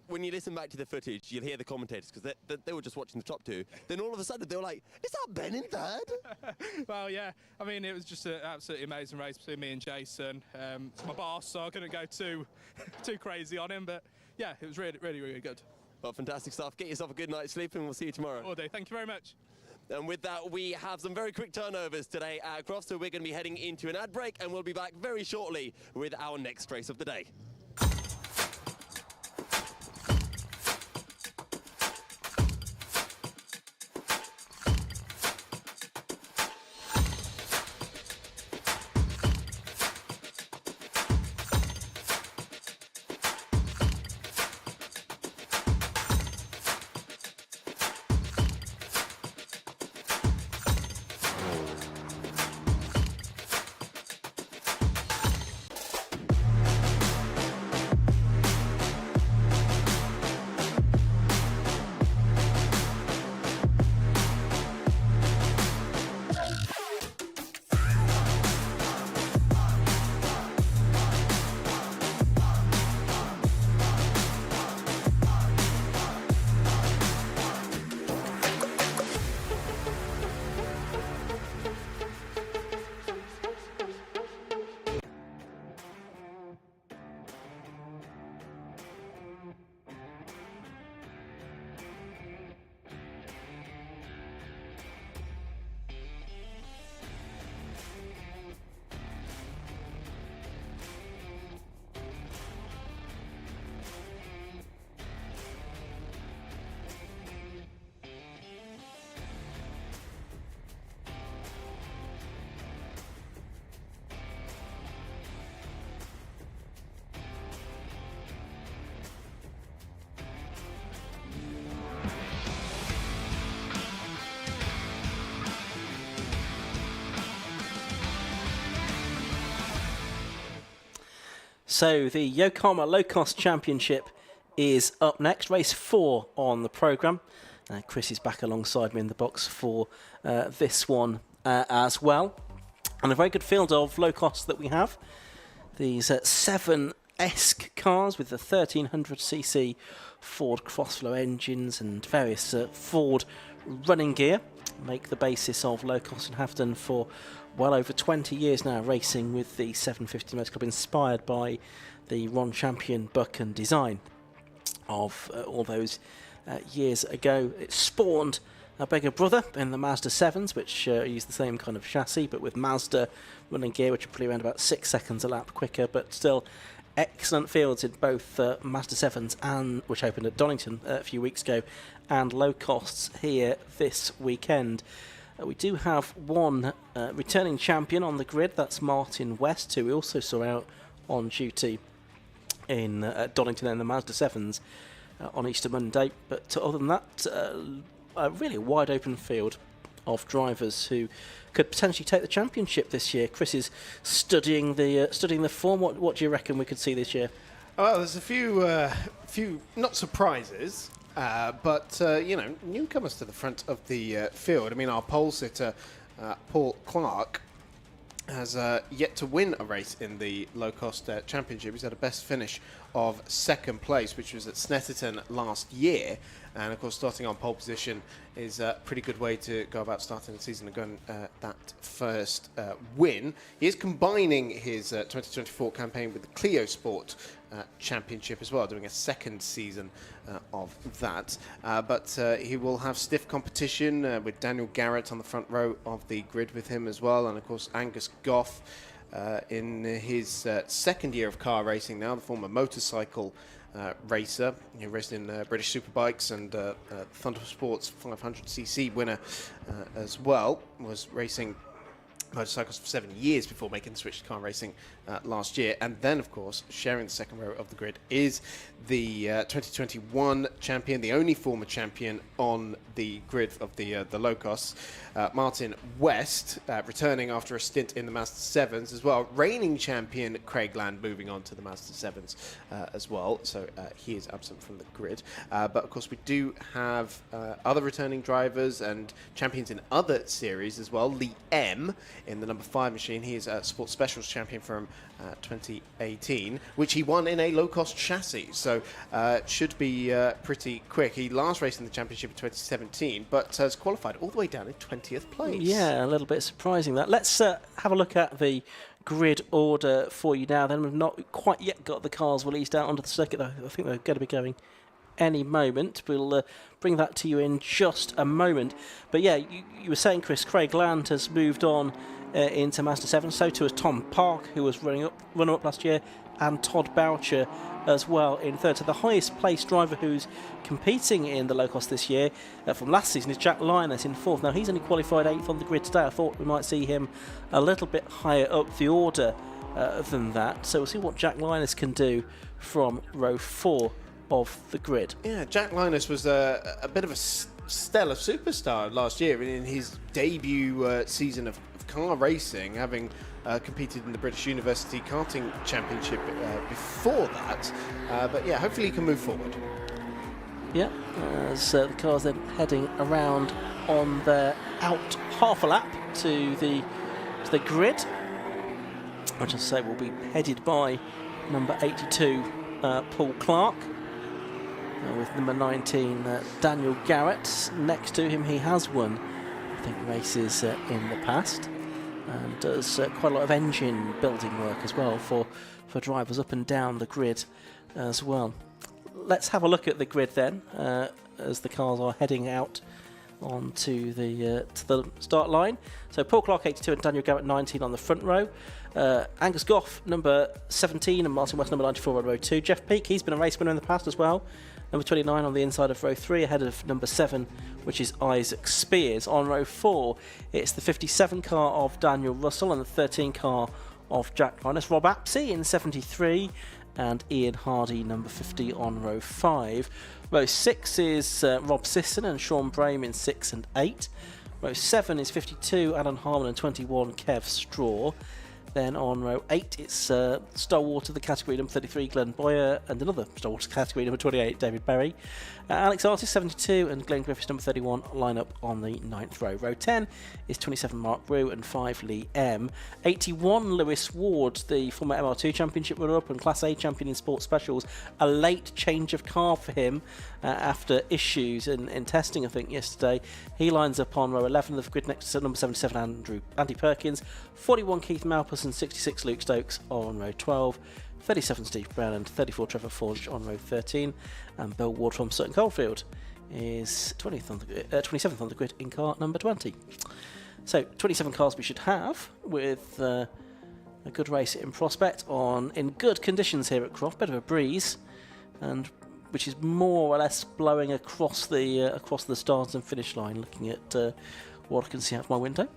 When you listen back to the footage, you'll hear the commentators, because they were just watching the top two. Then all of a sudden, they were like, is that Ben in 3rd? Well, yeah, I mean, it was just an absolutely amazing race between me and Jason. It's my boss, so I couldn't go too crazy on him, but yeah, it was really, really, really good. Well, fantastic stuff. Get yourself a good night's sleep and we'll see you tomorrow. All day. Thank you very much. And with that, we have some very quick turnovers today at Croft, so we're going to be heading into an ad break, and we'll be back very shortly with our next race of the day. So the Yokohama Low Cost Championship is up next, race 4 on the programme. Chris is back alongside me in the box for this one as well. And a very good field of low cost that we have. These 7-esque cars with the 1300cc Ford Crossflow engines and various Ford running gear make the basis of low cost and have done for well over 20 years now, racing with the 750 Motor Club, inspired by the Ron Champion book and design of all those years ago. It spawned a bigger brother in the Mazda 7s, which use the same kind of chassis, but with Mazda running gear, which are probably around about 6 seconds a lap quicker, but still excellent fields in both Mazda 7s, and which opened at Donington a few weeks ago, and low costs here this weekend. We do have one returning champion on the grid. That's Martin West, who we also saw out on duty in Donington in the Mazda 7s on Easter Monday. But other than that, a really wide open field of drivers who could potentially take the championship this year. Chris is studying the form. What do you reckon we could see this year? Well, there's a few not surprises, but newcomers to the front of the field. I mean, our pole sitter, Paul Clark, has yet to win a race in the low-cost championship. He's had a best finish of second place, which was at Snetterton last year. And, of course, starting on pole position is a pretty good way to go about starting the season and going that first win. He is combining his 2024 campaign with the Clio Sport Championship as well, doing a second season of that. But he will have stiff competition with Daniel Garrett on the front row of the grid with him as well. And, of course, Angus Goff in his second year of car racing now, the former motorcycle racer. He raced in British Superbikes and Thunder Sports 500cc winner as well. Was racing motorcycles for 7 years before making the switch to car racing last year. And then, of course, sharing the second row of the grid is the 2021 champion, the only former champion on the grid of the low costs, Martin West, returning after a stint in the Mazda 7s as well. Reigning champion Craig Land moving on to the Mazda 7s as well, so he is absent from the grid. But of course we do have other returning drivers and champions in other series as well. Lee M in the number 5 machine. He is a Sports Specials champion from 2018, which he won in a low-cost chassis, so should be pretty quick. He last raced in the championship in 2017, but has qualified all the way down in 20th place. Yeah, a little bit surprising that. Let's have a look at the grid order for you now. Then we've not quite yet got the cars released out onto the circuit, though. I think they're going to be going any moment. We'll bring that to you in just a moment. But yeah, you were saying, Chris, Craig Land has moved on into Mazda 7. So too has Tom Park, who was runner-up last year, and Todd Boucher as well in third. So the highest placed driver who's competing in the low cost this year from last season is Jack Linus in fourth. Now he's only qualified 8th on the grid today. I thought we might see him a little bit higher up the order than that. So we'll see what Jack Linus can do from row 4 of the grid. Yeah, Jack Linus was a bit of a stellar superstar last year in his debut season of car racing, having competed in the British University Karting Championship before that. But yeah, hopefully he can move forward. Yeah, as the car's then heading around on their out half a lap to the grid, which I say will be headed by number 82, Paul Clark, with number 19, Daniel Garrett. Next to him, he has won, I think, races in the past, and does quite a lot of engine building work as well for drivers up and down the grid as well. Let's have a look at the grid then, as the cars are heading out onto the start line. So Paul Clark 82 and Daniel Garrett 19 on the front row. Angus Goff number 17 and Martin West number 94 on row 2. Jeff Peake, he's been a race winner in the past as well. Number 29 on the inside of row 3, ahead of number 7, which is Isaac Spears. On row 4, it's the 57 car of Daniel Russell and the 13 car of Jack Linus. Rob Apsey in 73 and Ian Hardy number 50 on row 5. Row 6 is Rob Sisson and Sean Brame in 6 and 8. Row 7 is 52 Alan Harmon and 21 Kev Straw. Then on row 8, it's stalwart of the category number 33, Glenn Boyer, and another stalwart category number 28, David Berry. Alex Artis, 72, and Glenn Griffiths, number 31, line up on the 9th row. Row 10 is 27, Mark Brew, and 5, Lee M. 81, Lewis Ward, the former MR2 Championship runner-up and Class A champion in Sports Specials. A late change of car for him after issues in testing, I think, yesterday. He lines up on row 11 of the grid next to number 77, Andy Perkins. 41, Keith Malpas, and 66, Luke Stokes on row 12. 37, Steve Brown, and 34, Trevor Forge on row 13. And Bill Ward from Sutton Coldfield is 27th on the grid in car number 20. So 27 cars we should have, with a good race in prospect in good conditions here at Croft. Bit of a breeze, and which is more or less blowing across the start and finish line. Looking at what I can see out of my window.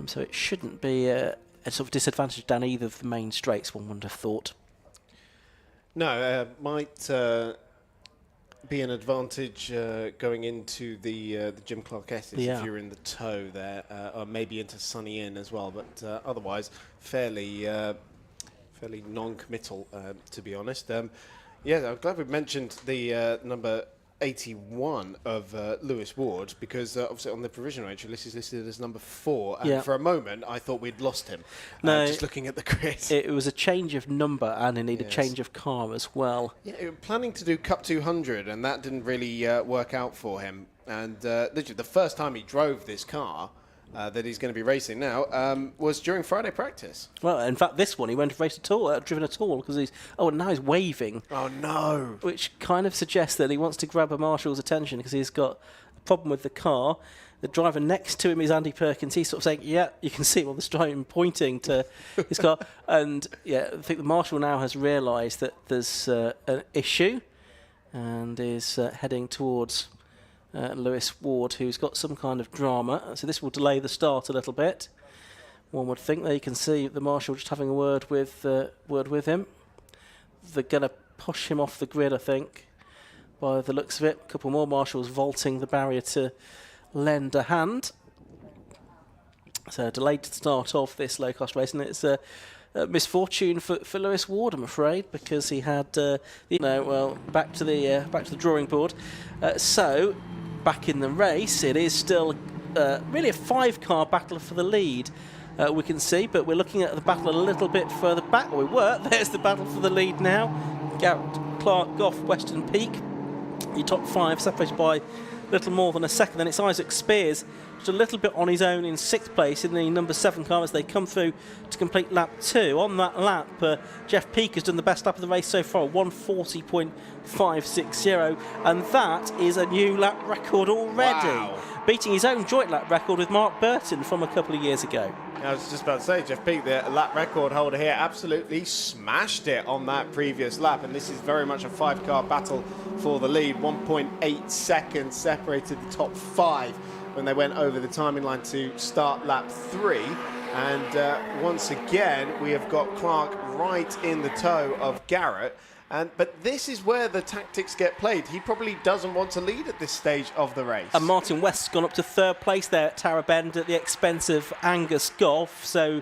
So it shouldn't be a sort of disadvantage down either of the main straights, one would have thought. No, might be an advantage going into the Jim Clark Essex if you're in the toe there, or maybe into Sunny Inn as well. But otherwise, fairly non-committal, to be honest. Yeah, I'm glad we mentioned the number 81 of Lewis Ward, because obviously on the provisional entry list is listed as number 4, and for a moment I thought we'd lost him. No, just looking at the grid. It was a change of number and indeed a change of car as well. Yeah, planning to do Cup 200, and that didn't really work out for him. And literally the first time he drove this car that he's going to be racing now was during Friday practice. Well, in fact, this one he won't have raced at all, driven at all, because now he's waving. Oh no! Which kind of suggests that he wants to grab a marshal's attention because he's got a problem with the car. The driver next to him is Andy Perkins. He's sort of saying, "Yeah," you can see him on the stripe pointing to his car, and I think the marshal now has realised that there's an issue, and is heading towards Lewis Ward, who's got some kind of drama. So this will delay the start a little bit. One would think. There you can see the marshal just having a word with him. They're going to push him off the grid, I think, by the looks of it. A couple more marshals vaulting the barrier to lend a hand. So delayed start of this low-cost race, and it's a misfortune for Lewis Ward, I'm afraid, because he had back to the drawing board. So back in the race, it is still really a 5-car battle for the lead. We can see, but we're looking at the battle a little bit further back. Well, we were. There's the battle for the lead now. Garrett, Clark, Goff, Weston, Peake. Your top 5 separated by little more than a second. Then it's Isaac Spears, just a little bit on his own in 6th place in the number 7 car as they come through to complete lap 2. On that lap, Jeff Peake has done the best lap of the race so far, 1:40.560, and that is a new lap record already. Wow. Beating his own joint lap record with Mark Burton from a couple of years ago. I was just about to say, Jeff Peake, the lap record holder here, absolutely smashed it on that previous lap, and this is very much a 5-car battle for the lead. 1.8 seconds separated the top 5 when they went over the timing line to start lap 3. And once again, we have got Clark right in the toe of Garrett. But this is where the tactics get played. He probably doesn't want to lead at this stage of the race. And Martin West's gone up to 3rd place there at Tara Bend at the expense of Angus Goff. So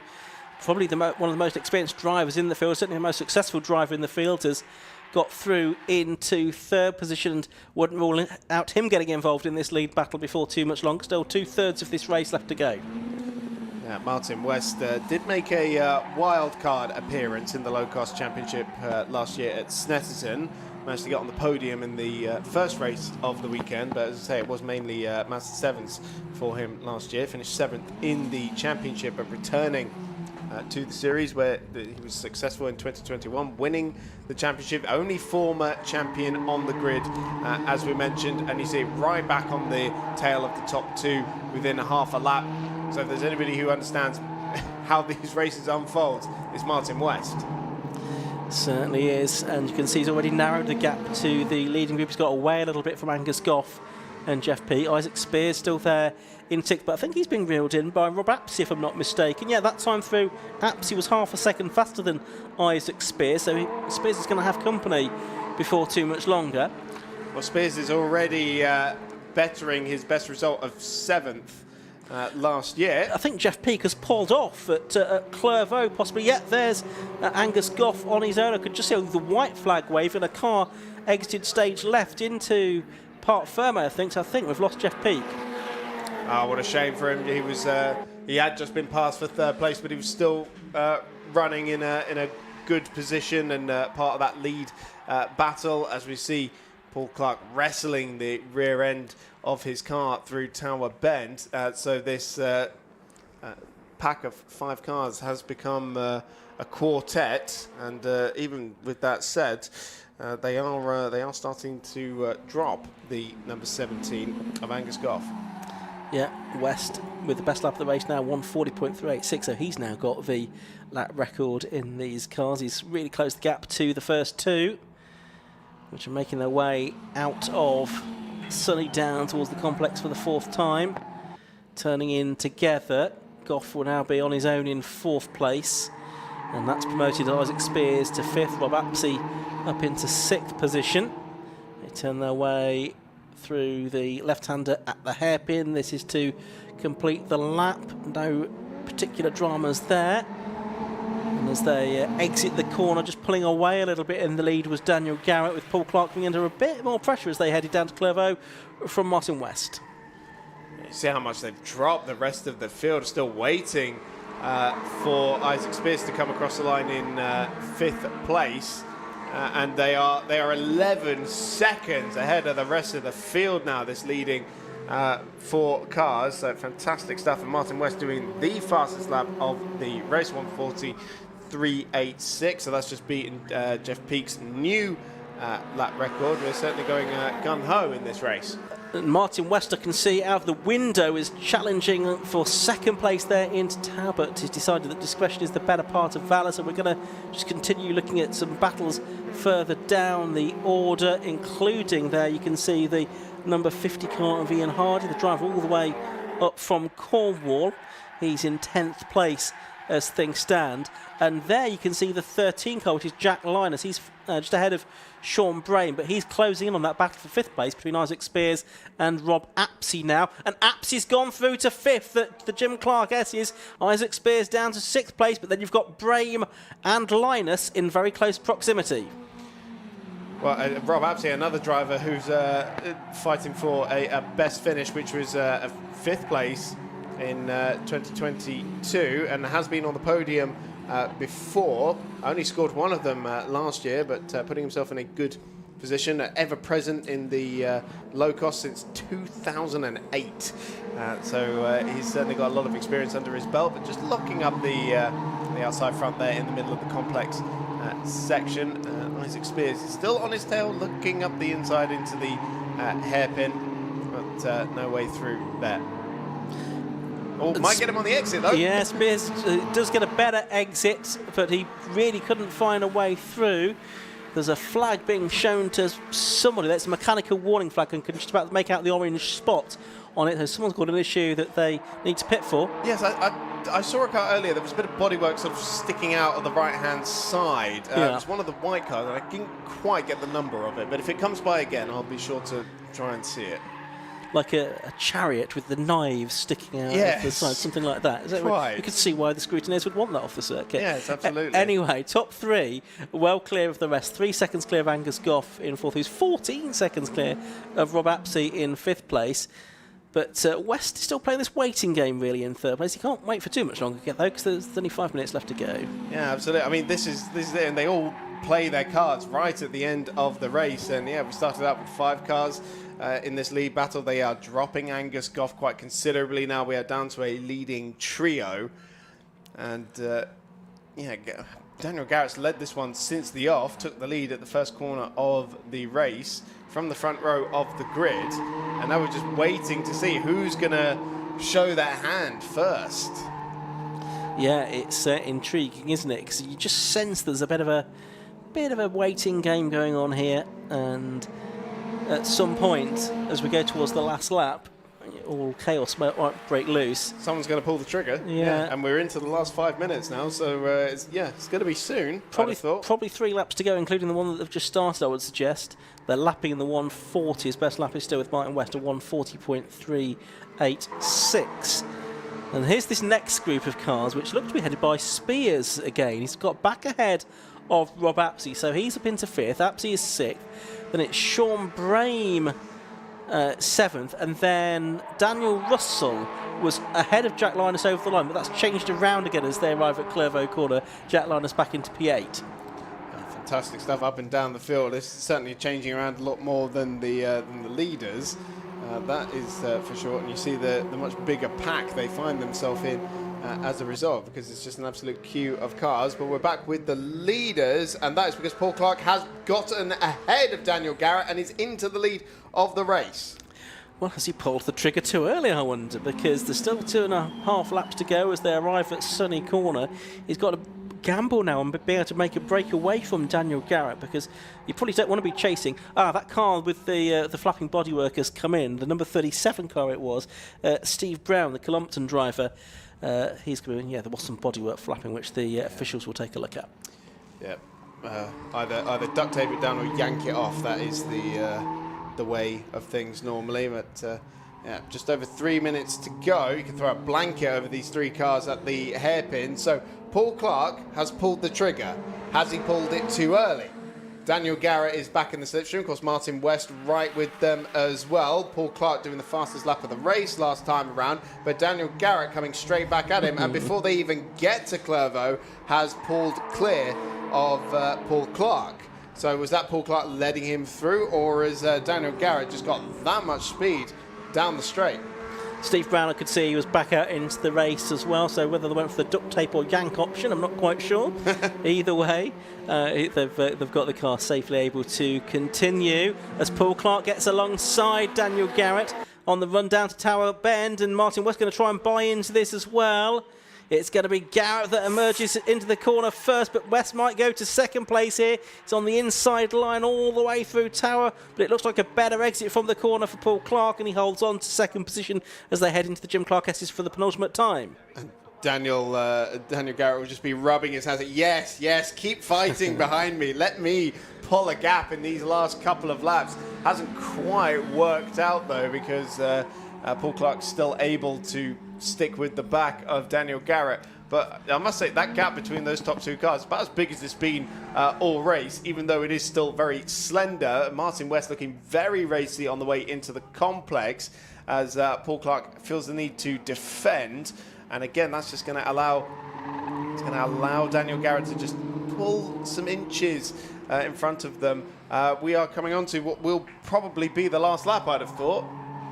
probably one of the most experienced drivers in the field, certainly the most successful driver in the field, has got through into 3rd position and wouldn't rule out him getting involved in this lead battle before too much longer. Still 2/3 of this race left to go. Martin West did make a wild card appearance in the low-cost championship last year at Snetterton. Managed to get on the podium in the first race of the weekend, but as I say, it was mainly Master 7s for him last year. Finished 7th in the championship, but returning to the series where he was successful in 2021, winning the championship. Only former champion on the grid, as we mentioned, and you see it right back on the tail of the top 2 within a half a lap. So if there's anybody who understands how these races unfold, it's Martin West. Certainly is, and you can see he's already narrowed the gap to the leading group. He's got away a little bit from Angus Goff and Jeff Peake. Isaac Spears still there in 6th, but I think he's been reeled in by Rob Apsey, if I'm not mistaken. Yeah, that time through, Apsey was half a second faster than Isaac Spears, so Spears is going to have company before too much longer. Well, Spears is already bettering his best result of 7th. Last year. I think Jeff Peake has pulled off at Clervaux, possibly. Yeah, there's Angus Goff on his own. I could just see the white flag wave and a car exited stage left into Parc Ferme, I think. So I think we've lost Jeff Peake. Oh, what a shame for him. He had just been passed for 3rd place, but he was still running in a good position and part of that lead battle, as we see Paul Clark wrestling the rear end of his car through Tower Bend. So this pack of 5 cars has become a quartet, and even with that said, they are starting to drop the number 17 of Angus Goff. Yeah, West with the best lap of the race now, 1:40.386. So he's now got the lap record in these cars. He's really closed the gap to the first 2, which are making their way out of Sunny Down towards the complex for the 4th time. Turning in together, Goff will now be on his own in 4th place, and that's promoted Isaac Spears to 5th, Rob Apsey up into 6th position. They turn their way through the left-hander at the hairpin. This is to complete the lap. No particular dramas there. And as they exit the corner, just pulling away a little bit in the lead was Daniel Garrett, with Paul Clark being under a bit more pressure as they headed down to Clervaux from Martin West. You see how much they've dropped. The rest of the field still waiting for Isaac Spears to come across the line in 5th place. And they are 11 seconds ahead of the rest of the field now, this leading 4 cars. So fantastic stuff. And Martin West doing the fastest lap of the race, 1:40.386. So that's just beaten Jeff Peake's new lap record. We're certainly going gung-ho in this race. Martin West, I can see out of the window, is challenging for 2nd place there into Talbot. He's decided that discretion is the better part of valour, so we're going to just continue looking at some battles further down the order, including there you can see the number 50 car of Ian Hardy, the driver all the way up from Cornwall. He's in 10th place as things stand. And there you can see the 13 car, which is Jack Linus. He's just ahead of Sean Brain, but he's closing in on that battle for 5th place between Isaac Spears and Rob Apsey now. And Apsey's gone through to 5th at the Jim Clark S's. Isaac Spears down to 6th place, but then you've got Brame and Linus in very close proximity. Well, Rob Apsey, another driver who's fighting for a best finish, which was a 5th place in 2022, and has been on the podium before. Only scored one of them last year, but putting himself in a good position, ever present in the low cost since 2008. So he's certainly got a lot of experience under his belt, but just locking up the outside front there in the middle of the complex section. Isaac Spears is still on his tail, looking up the inside into the hairpin, but no way through there. Oh, might get him on the exit though. Yeah, Spears does get a better exit, but he really couldn't find a way through. There's a flag being shown to somebody. That's a mechanical warning flag, and can just about make out the orange spot on it. So someone's got an issue that they need to pit for. Yes, I saw a car earlier. There was a bit of bodywork sort of sticking out of the right-hand side. It was one of the white cars, and I didn't quite get the number of it. But if it comes by again, I'll be sure to try and see it. Like a chariot with the knives sticking out of the side, something like that. Is that right? You could see why the scrutineers would want that off the circuit. Yes, absolutely. Anyway, top three, well clear of the rest. 3 seconds clear of Angus Goff in fourth. He's 14 seconds clear of Rob Apsey in fifth place. But West is still playing this waiting game, really, in third place. He can't wait for too much longer to get, though, because there's only 5 minutes left to go. Yeah, absolutely. I mean, this is it, and they all play their cards right at the end of the race. And, yeah, we started out with 5 cars in this lead battle. They are dropping Angus Goff quite considerably now. We are down to a leading trio. And, yeah, Daniel Garrett's led this one since the off, took the lead at the first corner of the race from the front row of the grid, and now we're just waiting to see who's going to show their hand first. Yeah, it's intriguing, isn't it? Because you just sense there's a bit of a waiting game going on here, and at some point, as we go towards the last lap, all chaos might break loose. Someone's going to pull the trigger. Yeah. And we're into the last 5 minutes now, so it's going to be soon. Probably 3 laps to go, including the one that they've just started, I would suggest. They're lapping in the 140. His best lap is still with Martin West, a 140.386. And here's this next group of cars, which look to be headed by Spears again. He's got back ahead of Rob Apsey, so he's up into 5th. Apsey is 6th. Then it's Sean Brame, 7th, and then Daniel Russell was ahead of Jack Linus over the line, but that's changed around again as they arrive at Clervaux Corner. Jack Linus back into P8. Fantastic stuff up and down the field. It's certainly changing around a lot more than the leaders. That is for sure. And you see the much bigger pack they find themselves in as a result, because it's just an absolute queue of cars. But we're back with the leaders, and that is because Paul Clark has gotten ahead of Daniel Garrett and is into the lead of the race. Well, has he pulled the trigger too early, I wonder, because there's still 2.5 laps to go as they arrive at Sunny Corner. He's got to gamble now and be able to make a break away from Daniel Garrett, because you probably don't want to be chasing. That car with the flapping bodywork has come in, the number 37 car it was, Steve Brown, the Columpton driver. He's going to, there was some bodywork flapping, which the officials will take a look at. Yeah, either duct tape it down or yank it off. That is the way of things normally. But yeah, just over 3 minutes to go. You can throw a blanket over these 3 cars at the hairpin. So Paul Clark has pulled the trigger. Has he pulled it too early? Daniel Garrett is back in the slipstream. Of course, Martin West right with them as well. Paul Clark doing the fastest lap of the race last time around, but Daniel Garrett coming straight back at him. And before they even get to Clervaux, has pulled clear of Paul Clark. So was that Paul Clark letting him through, or has Daniel Garrett just got that much speed down the straight? Steve Brown, I could see he was back out into the race as well, so whether they went for the duct tape or yank option, I'm not quite sure. Either way, they've got the car safely able to continue as Paul Clark gets alongside Daniel Garrett on the run down to Tower Bend, and Martin West going to try and buy into this as well. It's going to be Garrett that emerges into the corner first, but West might go to second place here. It's on the inside line all the way through Tower, but it looks like a better exit from the corner for Paul Clark, and he holds on to second position as they head into the Jim Clark S's for the penultimate time. Daniel Garrett will just be rubbing his hands. Yes, keep fighting behind me. Let me pull a gap in these last couple of laps. Hasn't quite worked out, though, because Paul Clark's still able to stick with the back of Daniel Garrett. But I must say, that gap between those top 2 cars is about as big as it's been all race, even though it is still very slender. Martin West looking very racy on the way into the complex as Paul Clark feels the need to defend. And again, that's just going to allow Daniel Garrett to just pull some inches in front of them we are coming on to what will probably be the last lap, I'd have thought.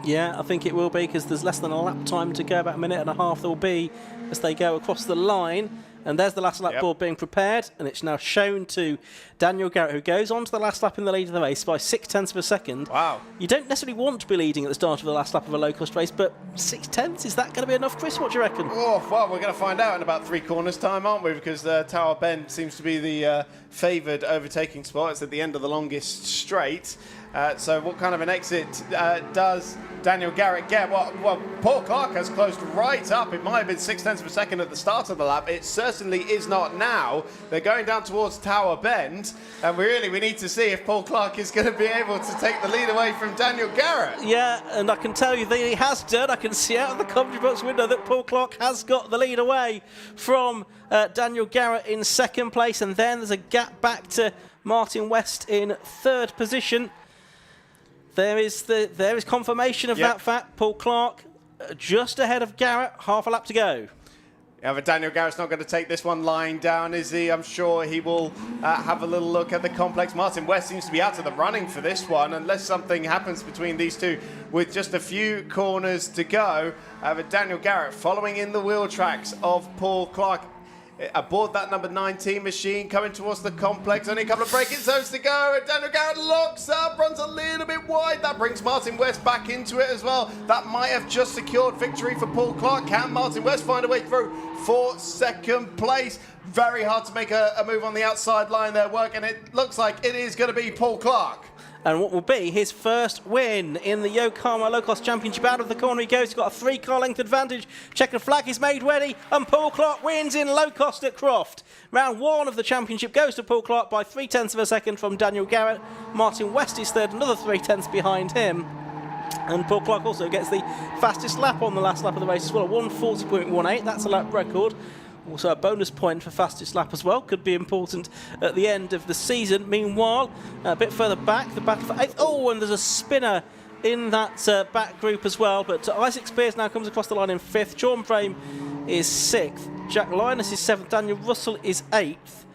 Yeah, I think it will be, because there's less than a lap time to go, about a minute and a half there will be as they go across the line. And there's the last lap board being prepared, and it's now shown to Daniel Garrett, who goes on to the last lap in the lead of the race by 0.6 of a second. Wow. You don't necessarily want to be leading at the start of the last lap of a low-cost race, but 0.6, is that going to be enough, Chris? What do you reckon? Oh, well, we're going to find out in about 3 corners' time, aren't we? Because Tower Bend seems to be the favoured overtaking spot. It's at the end of the longest straight. So what kind of an exit does Daniel Garrett get? Well, Paul Clark has closed right up. It might have been 0.6 of a second at the start of the lap. It certainly is not now. They're going down towards Tower Bend, and we need to see if Paul Clark is going to be able to take the lead away from Daniel Garrett. Yeah, and I can tell you that he has done. I can see out of the commentary box window that Paul Clark has got the lead away from Daniel Garrett in second place, and then there's a gap back to Martin West in third position. There is confirmation of that fact. Paul Clark just ahead of Garrett, half a lap to go. Yeah, but Daniel Garrett's not going to take this one lying down, is he? I'm sure he will have a little look at the complex. Martin West seems to be out of the running for this one, unless something happens between these two with just a few corners to go. But Daniel Garrett following in the wheel tracks of Paul Clark. Aboard that number 19 machine, coming towards the complex. Only a couple of braking zones to go, and Daniel Garrett locks up, runs a little bit wide. That brings Martin West back into it as well. That might have just secured victory for Paul Clark. Can Martin West find a way through for second place? Very hard to make a move on the outside line there work, and it looks like it is going to be Paul Clark. And what will be his first win in the Yokohama Low Cost Championship. Out of the corner he goes. He's got a 3-car length advantage. Checkered flag is made ready, and Paul Clark wins in low cost at Croft. Round 1 of the championship goes to Paul Clark by 0.3 of a second from Daniel Garrett. Martin West is third, another 0.3 behind him. And Paul Clark also gets the fastest lap on the last lap of the race as well, a 1:40.18. That's a lap record. Also a bonus point for fastest lap as well. Could be important at the end of the season. Meanwhile, a bit further back, the battle for 8th. Oh, and there's a spinner in that back group as well. But Isaac Spears now comes across the line in 5th. Sean Frame is 6th. Jack Linus is 7th. Daniel Russell is 8th.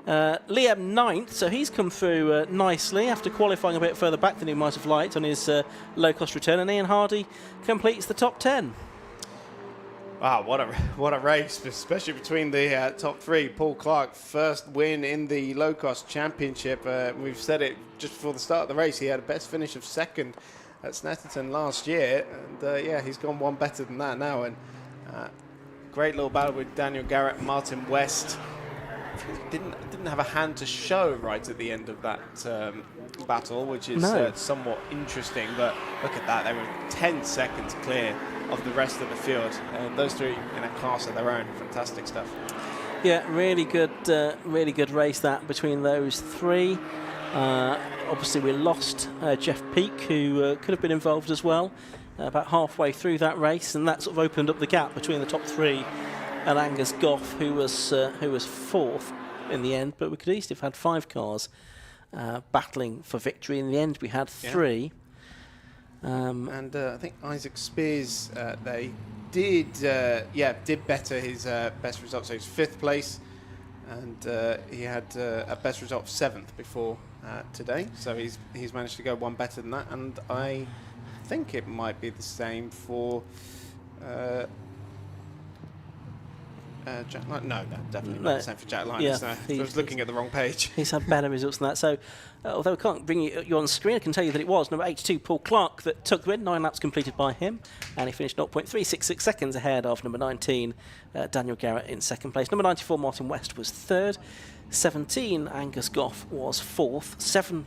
Liam 9th, so he's come through nicely after qualifying a bit further back than he might have liked on his low-cost return. And Ian Hardy completes the top 10. Wow, what a race, especially between the top 3. Paul Clark, first win in the low-cost championship. We've said it just before the start of the race. He had a best finish of 2nd at Snetterton last year. And yeah, he's gone one better than that now. And great little battle with Daniel Garrett and Martin West. Didn't have a hand to show right at the end of that battle, which is somewhat interesting. But look at that, they were 10 seconds clear of the rest of the field, and those 3 in a class of their own. Fantastic stuff. Yeah, really good race that between those 3. Obviously we lost Jeff Peake, who could have been involved as well, about halfway through that race, and that sort of opened up the gap between the top 3 and Angus Goff, who was 4th in the end. But we could easily have had 5 cars battling for victory. In the end we had 3. And I think Isaac Spears, they did better his best result. So he's 5th place, and he had a best result of 7th before today. So he's managed to go one better than that, and I think it might be the same for Jack Linus. No, definitely not the same for Jack Linus. Yeah, I was looking at the wrong page. He's had better results than that. So, although we can't bring you on screen, I can tell you that it was number 82, Paul Clark, that took the win. 9 laps completed by him, and he finished 0.366 seconds ahead of number 19, Daniel Garrett, in 2nd place. Number 94, Martin West, was 3rd. 17, Angus Goff, was 4th. 7,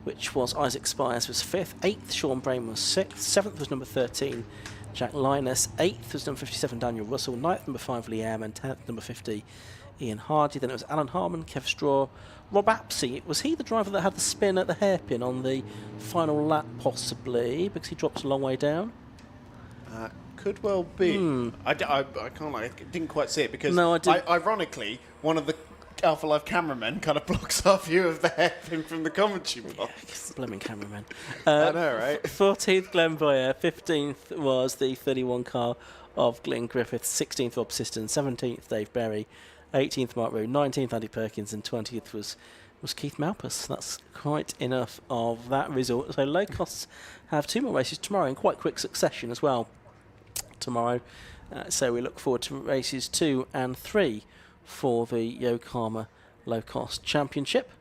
which was Isaac Spires, was 5th. 8th, Sean Brain, was 6th. 7th was number 13, Jack Linus. 8th was number 57, Daniel Russell. 9th, number 5, Liam. And 10th, number 50, Ian Hardy. Then it was Alan Harmon, Kev Straw, Rob Apsey. Was he the driver that had the spin at the hairpin on the final lap, possibly, because he drops a long way down? Could well be. I didn't quite see it because, no, I didn't. Ironically, one of the Alpha Live cameramen kind of blocks our view of the hairpin from the commentary box. Blooming cameraman. I know, right? 14th, Glenn Boyer. 15th was the 31 car of Glyn Griffith. 16th, Rob Siston. 17th, Dave Berry. 18th, Mark Rowe. 19th, Andy Perkins. And 20th was was Keith Malpas. That's quite enough of that result. So low costs have 2 more races tomorrow in quite quick succession as well tomorrow. So we look forward to races 2 and 3 for the Yokohama Low Cost Championship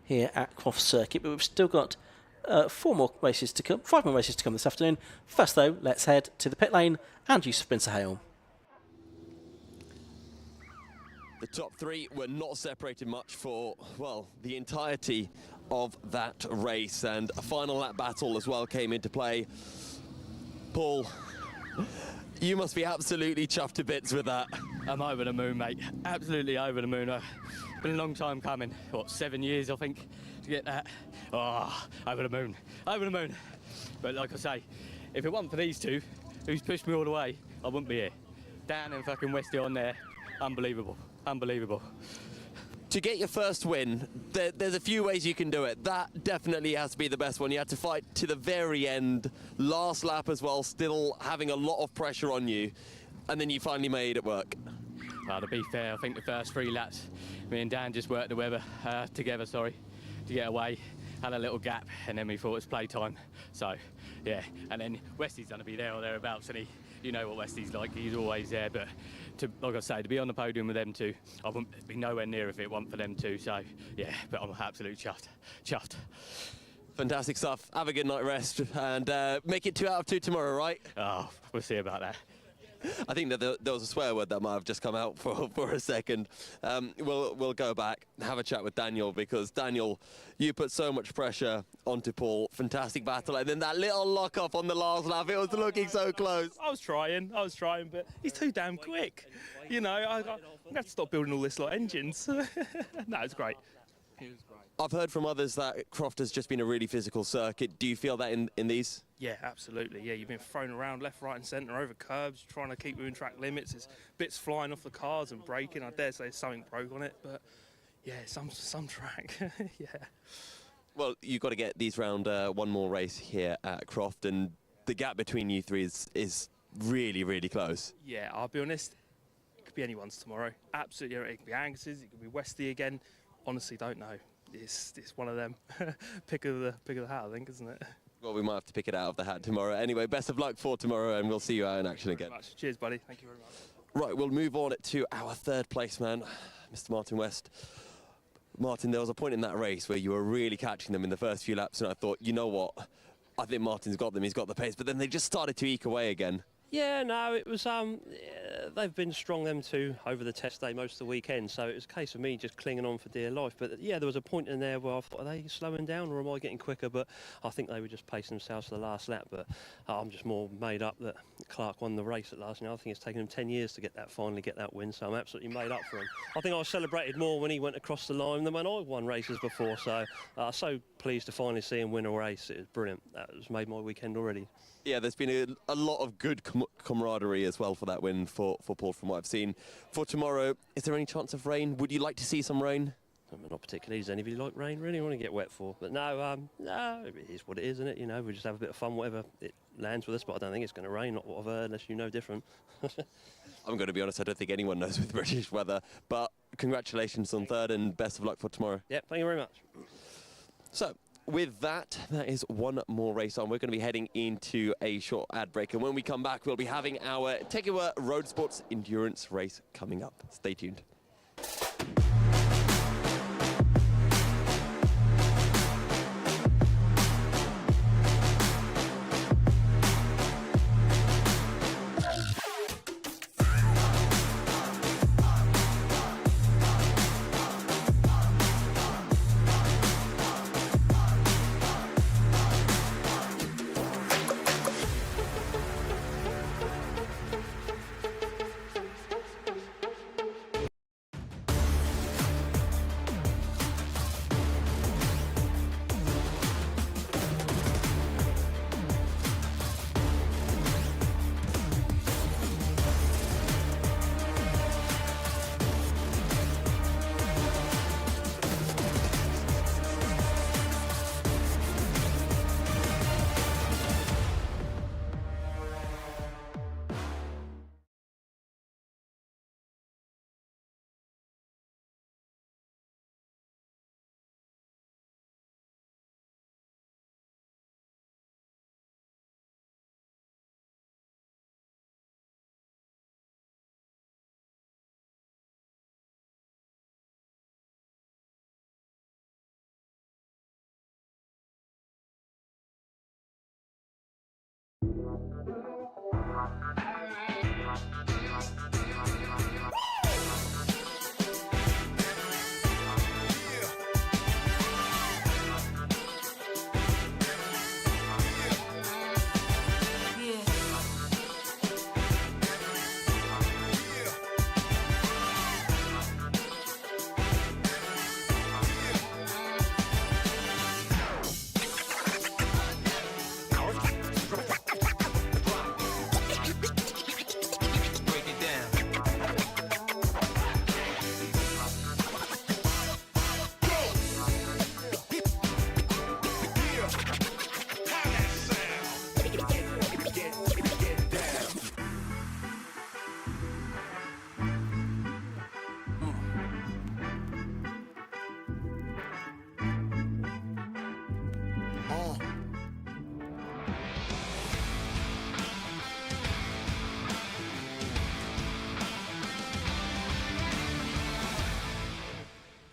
here at Croft Circuit. But we've still got 5 more races to come this afternoon. First though, let's head to the pit lane and Yusuf bin Sahel. The top 3 were not separated much for, well, the entirety of that race, and a final lap battle as well came into play. Paul, you must be absolutely chuffed to bits with that. I'm over the moon, mate. Absolutely over the moon. Been a long time coming. What, 7 years, I think, to get that. Oh, over the moon. Over the moon. But like I say, if it wasn't for these two, who's pushed me all the way, I wouldn't be here. Dan and fucking Westy on there. Unbelievable. Unbelievable. To get your first win, there's a few ways you can do it. That definitely has to be the best one. You had to fight to the very end, last lap as well, still having a lot of pressure on you, and then you finally made it work. Well, to be fair, I think the first 3 laps, me and Dan just worked together, to get away. Had a little gap, and then we thought it was playtime. So, yeah, and then Westy's going to be there or thereabouts, and you know what Westy's like, he's always there, but like I say, to be on the podium with them two, I wouldn't be nowhere near if it wasn't for them two, so yeah, but I'm absolutely chuffed. Fantastic stuff. Have a good night rest, and make it 2 out of 2 tomorrow, right? Oh, we'll see about that. I think that there was a swear word that might have just come out for a second. We'll go back, have a chat with Daniel, because Daniel, you put so much pressure onto Paul. Fantastic battle, and then that little lock up on the last lap. It was looking so close. I was trying, but he's too damn quick. You know, I'm going to have to stop building all this lot of engines. No, it's great. It was great. I've heard from others that Croft has just been a really physical circuit. Do you feel that in these? Yeah, absolutely. Yeah, you've been thrown around left, right and centre over curbs, trying to keep within track limits. There's bits flying off the cars and braking. I dare say something broke on it, but yeah, some track. Yeah. Well, you've got to get these round 1 more race here at Croft, and the gap between you 3 is really, really close. Yeah, I'll be honest. It could be anyone's tomorrow. Absolutely. It could be Angus's. It could be Westy again. Honestly, don't know. It's one of them. pick of the hat, I think, isn't it? Well, we might have to pick it out of the hat tomorrow. Anyway, best of luck for tomorrow, and we'll see you out in action again. Cheers, buddy. Thank you very much. Right, we'll move on to our 3rd place man, Mr. Martin West. Martin, there was a point in that race where you were really catching them in the first few laps, and I thought, you know what? I think Martin's got them. He's got the pace, but then they just started to eke away again. Yeah, no, it was, they've been strong, them two, over the test day most of the weekend, so it was a case of me just clinging on for dear life. But yeah, there was a point in there where I thought, are they slowing down or am I getting quicker? But I think they were just pacing themselves for the last lap. But I'm just more made up that Clark won the race at last. I think it's taken him 10 years to finally get that win, so I'm absolutely made up for him. I think I celebrated more when he went across the line than when I won races before, so I'm so pleased to finally see him win a race. It was brilliant. That has made my weekend already. Yeah, there's been a lot of good camaraderie as well for that win for Paul, from what I've seen. For tomorrow, is there any chance of rain? Would you like to see some rain? Not particularly. Does anybody like rain, really? I want to get wet for. But no, it is what it is, isn't it? You know, we just have a bit of fun, whatever it lands with us, but I don't think it's going to rain, not what I've heard, unless you know different. I'm going to be honest, I don't think anyone knows with British weather, but congratulations on 3rd and best of luck for tomorrow. Yeah, thank you very much. So, with that is 1 more race on. We're going to be heading into a short ad break, and when we come back, we'll be having our Tekiwa Road Sports Endurance race coming up. Stay tuned.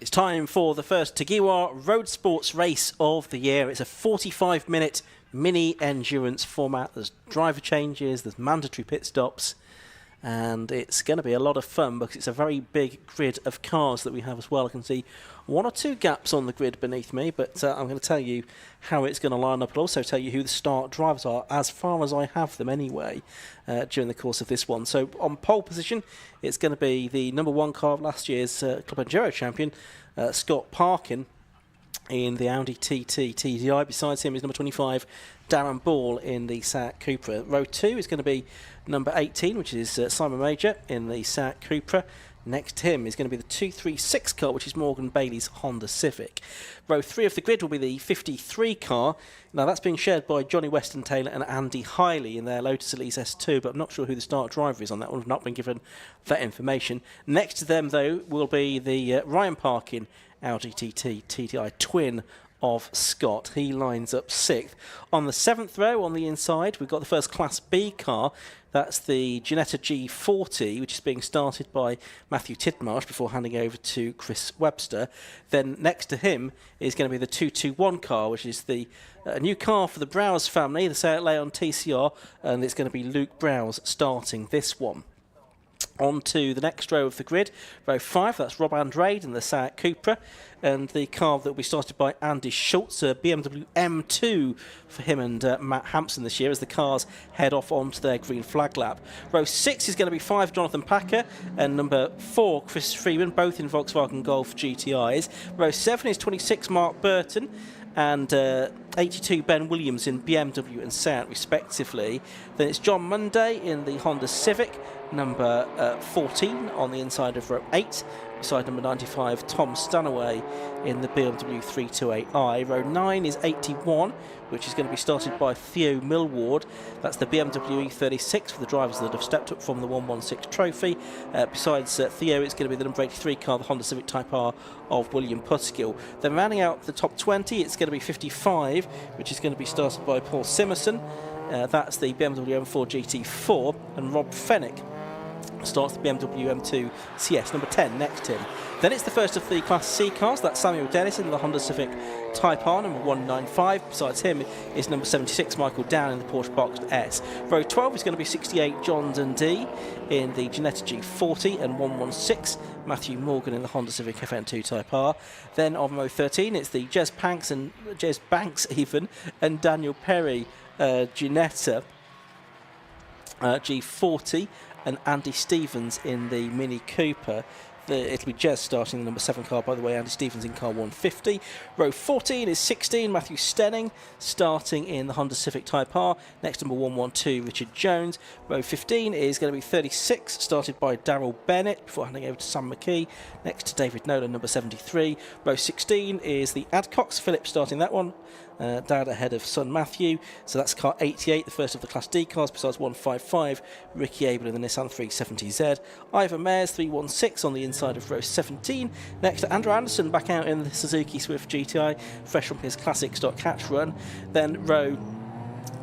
It's time for the first Tagiwa Road Sports race of the year. It's a 45-minute mini endurance format. There's driver changes, there's mandatory pit stops, and it's going to be a lot of fun because it's a very big grid of cars that we have as well. I can see one or two gaps on the grid beneath me, but I'm going to tell you how it's going to line up. I'll also tell you who the start drivers are, as far as I have them anyway, during the course of this one. So on pole position, it's going to be the number 1 car of last year's Club Enduro champion, Scott Parkin, in the Audi TT TDI. Besides him is number 25, Darren Ball, in the Seat Cupra. Row 2 is going to be number 18, which is Simon Major, in the Seat Cupra. Next to him is going to be the 236 car, which is Morgan Bailey's Honda Civic. Row 3 of the grid will be the 53 car. Now, that's being shared by Johnny Weston Taylor and Andy Hiley in their Lotus Elise S2, but I'm not sure who the start driver is on that one. I've not been given that information. Next to them, though, will be the Ryan Parkin Audi TT TDI twin of Scott. He lines up 6th. On the 7th row, on the inside, we've got the first Class B car. That's the Ginetta G40, which is being started by Matthew Tidmarsh before handing over to Chris Webster. Then next to him is going to be the 221 car, which is the new car for the Browse family, the Seat Leon TCR, and it's going to be Luke Browse starting this one. On to the next row of the grid, row 5, that's Rob Andrade in the Seat Cupra, and the car that will be started by Andy Schultz, a BMW M2 for him and Matt Hampson this year, as the cars head off onto their green flag lap. Row 6 is going to be 5, Jonathan Packer, and number 4, Chris Freeman, both in Volkswagen Golf GTIs. Row 7 is 26, Mark Burton, and 82, Ben Williams in BMW and Seat respectively. Then it's John Munday in the Honda Civic, number 14 on the inside of row 8, beside number 95, Tom Stanaway in the BMW 328i. Row 9 is 81, which is going to be started by Theo Millward. That's the BMW E36 for the drivers that have stepped up from the 116 trophy. Besides Theo, it's going to be the number 83 car, the Honda Civic Type R of William Putskill. Then rounding out the top 20, it's going to be 55, which is going to be started by Paul Simerson. That's the BMW M4 GT4, and Rob Fennick starts the BMW M2 CS, number 10, next to him. Then it's the first of the Class C cars. That's Samuel Dennis in the Honda Civic Type R, number 195. Besides him is number 76, Michael Down in the Porsche Boxed S. Row 12 is going to be 68, John Dundee in the Ginetta G40, and 116, Matthew Morgan in the Honda Civic FN2 Type R. Then on row 13, it's the Jez Banks even, and Daniel Perry Ginetta G40, and Andy Stevens in the Mini Cooper. It'll be Jez starting the number 7 car, by the way, Andy Stevens in car 150. Row 14 is 16, Matthew Stenning, starting in the Honda Civic Type R. Next, number 112, Richard Jones. Row 15 is going to be 36, started by Darryl Bennett, before handing over to Sam McKee. Next to David Nolan, number 73. Row 16 is the Adcox, Philip starting that one. Down ahead of son Matthew. So that's car 88, the first of the Class D cars, besides 155, Ricky Abel in the Nissan 370Z. Ivan Mayers 316 on the inside of row 17. Next to Andrew Anderson, back out in the Suzuki Swift GTI, fresh from his classic stock catch run. Then row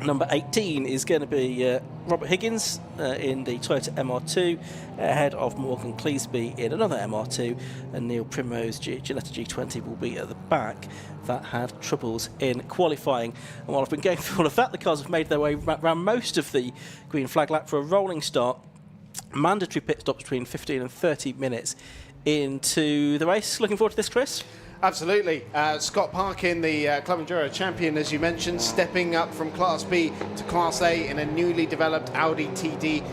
Number 18 is going to be Robert Higgins in the Toyota MR2, ahead of Morgan Cleesby in another MR2, and Neil Primrose Gilletta G20 will be at the back. That had troubles in qualifying. And while I've been going through all of that, the cars have made their way around most of the green flag lap for a rolling start. Mandatory pit stops between 15 and 30 minutes into the race. Looking forward to this, Chris? Absolutely. Scott Parkin, the Club Enduro champion, as you mentioned, stepping up from Class B to Class A in a newly developed Audi TT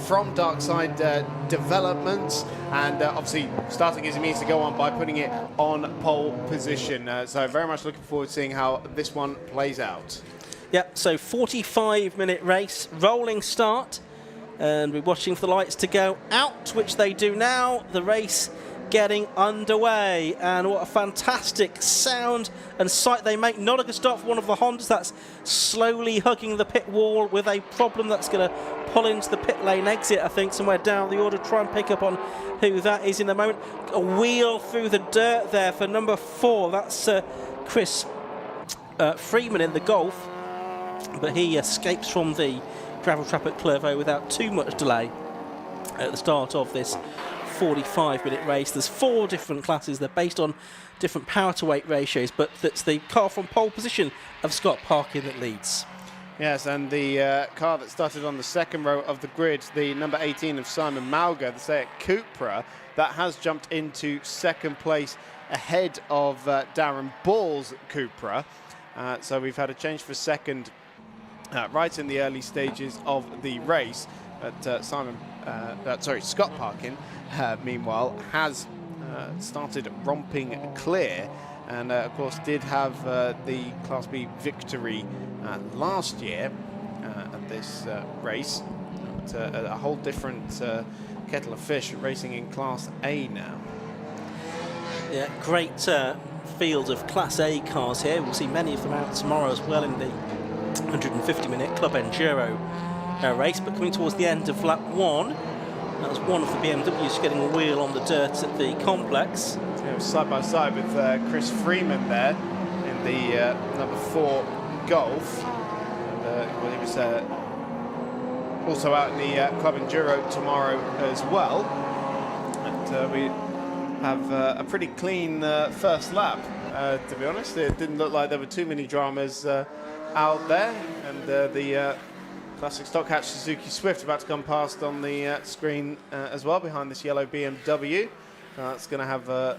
from Darkside Developments, and obviously starting as he means to go on by putting it on pole position. So very much looking forward to seeing how this one plays out. Yep, so 45-minute race, rolling start, and we're watching for the lights to go out, which they do now. The race getting underway, and what a fantastic sound and sight they make. Not a good start for one of the Hondas. That's slowly hugging the pit wall with a problem that's going to pull into the pit lane exit, I think, somewhere down the order. Try and pick up on who that is in a moment. A wheel through the dirt there for number 4. That's Chris Freeman in the Golf, but he escapes from the gravel trap at Clairvaux without too much delay at the start of this 45-minute race. There's 4 different classes. They're based on different power to weight ratios, but that's the car from pole position of Scott Parkin that leads. Yes, and the car that started on the second row of the grid, the number 18 of Simon Mauger, the Seat Cupra, that has jumped into second place ahead of Darren Ball's Cupra. So we've had a change for second right in the early stages of the race. But Scott Parkin, meanwhile, has started romping clear, and of course did have the Class B victory last year at this race. But, a whole different kettle of fish, racing in Class A now. Yeah, great field of Class A cars here. We'll see many of them out tomorrow as well in the 150-minute Club Enduro race. But coming towards the end of lap 1, that was one of the BMWs getting a wheel on the dirt at the complex. Yeah, side by side with Chris Freeman there in the number 4 Golf. And, well, he was also out in the Club Enduro tomorrow as well. And we have a pretty clean first lap, to be honest. It didn't look like there were too many dramas out there. And the classic stock hatch Suzuki Swift about to come past on the screen as well, behind this yellow BMW. That's going to have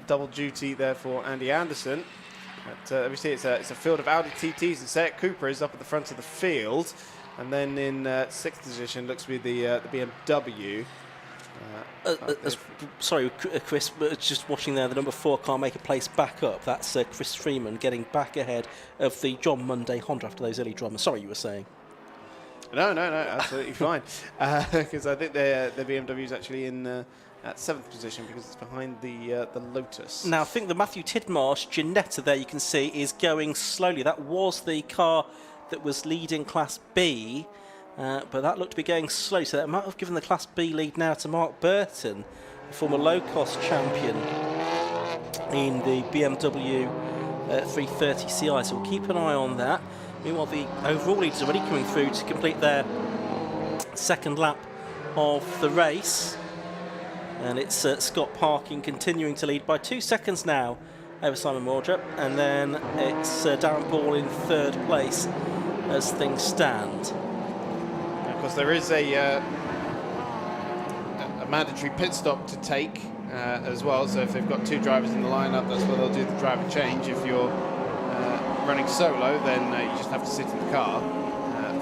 double duty there for Andy Anderson. But, we see it's a field of Audi TTs, and Seat Cupra is up at the front of the field. And then in 6th position looks to be the BMW. Sorry, Chris, but just watching there, the number 4 can't make a place back up. That's Chris Freeman getting back ahead of the John Monday Honda after those early dramas. Sorry, you were saying. No, absolutely fine. Because I think the BMW is actually in at 7th position because it's behind the Lotus. Now, I think the Matthew Tidmarsh Ginetta there you can see is going slowly. That was the car that was leading Class B, but that looked to be going slowly. So that might have given the Class B lead now to Mark Burton, former low-cost champion in the BMW 330 Ci. So we'll keep an eye on that. Meanwhile, the overall leaders are already coming through to complete their second lap of the race. And it's Scott Parkin continuing to lead by 2 seconds now over Simon Mordrup. And then it's Darren Ball in 3rd place as things stand. Of course, there is a mandatory pit stop to take as well. So if they've got 2 drivers in the lineup, that's where they'll do the driver change. If you're running solo, then you just have to sit in the car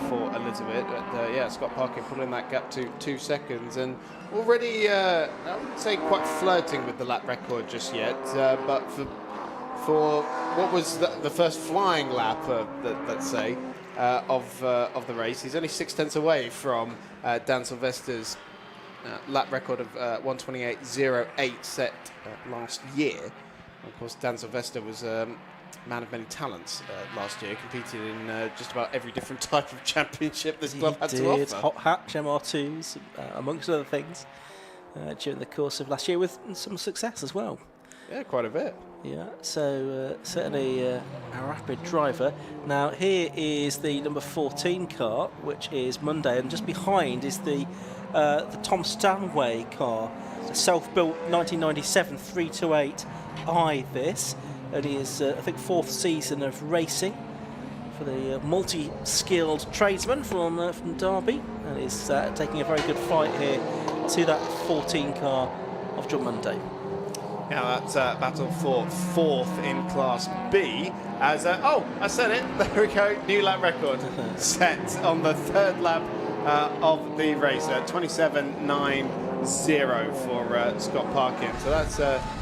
for a little bit. But yeah, Scott Parkin pulling that gap to 2 seconds, and already I wouldn't say quite flirting with the lap record just yet, but for what was the first flying lap, let's say, of the race, he's only 6 tenths away from Dan Sylvester's lap record of 1:28.08 set last year. Of course, Dan Sylvester was man of many talents last year, competed in just about every different type of championship this club had to offer. Hot hatch MR2s, amongst other things, during the course of last year, with some success as well. Yeah, quite a bit. Yeah, so certainly a rapid driver. Now here is the number 14 car, which is Monday, and just behind is the Tom Stanway car, self-built 1997 328i. This, and he is I think 4th season of racing for the multi-skilled tradesman from Derby, and is taking a very good fight here to that 14 car of John Monday. Now that's battle for 4th in Class B. As I said it. There we go. New lap record set on the 3rd lap of the race. 27.90 for Scott Parkin. So that's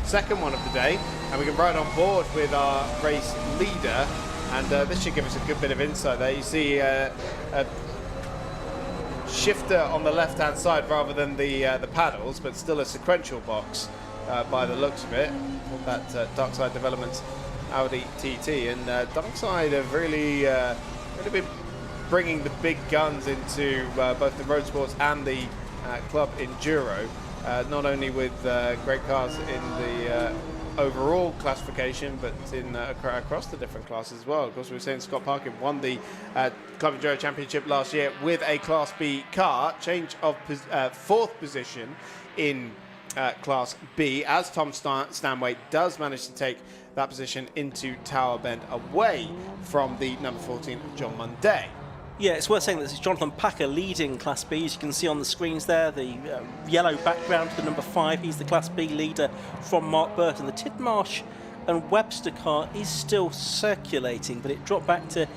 second one of the day, and we can ride on board with our race leader. And this should give us a good bit of insight there. You see a shifter on the left-hand side rather than the paddles, but still a sequential box. By the looks of it, that Darkside Developments Audi TT, and Darkside have really been bringing the big guns into both the road sports and the club enduro, not only with great cars in the overall classification, but in across the different classes as well. Of course, we were saying Scott Parkin won the Club Enduro Championship last year with a Class B car, change of 4th position in Class B, as Tom Stanway does manage to take that position into Tower Bend away from the number 14, John Monday. Yeah, it's worth saying that this is Jonathan Packer leading Class B. As you can see on the screens there, the yellow background to the number 5. He's the Class B leader from Mark Burton. The Tidmarsh and Webster car is still circulating, but it dropped back to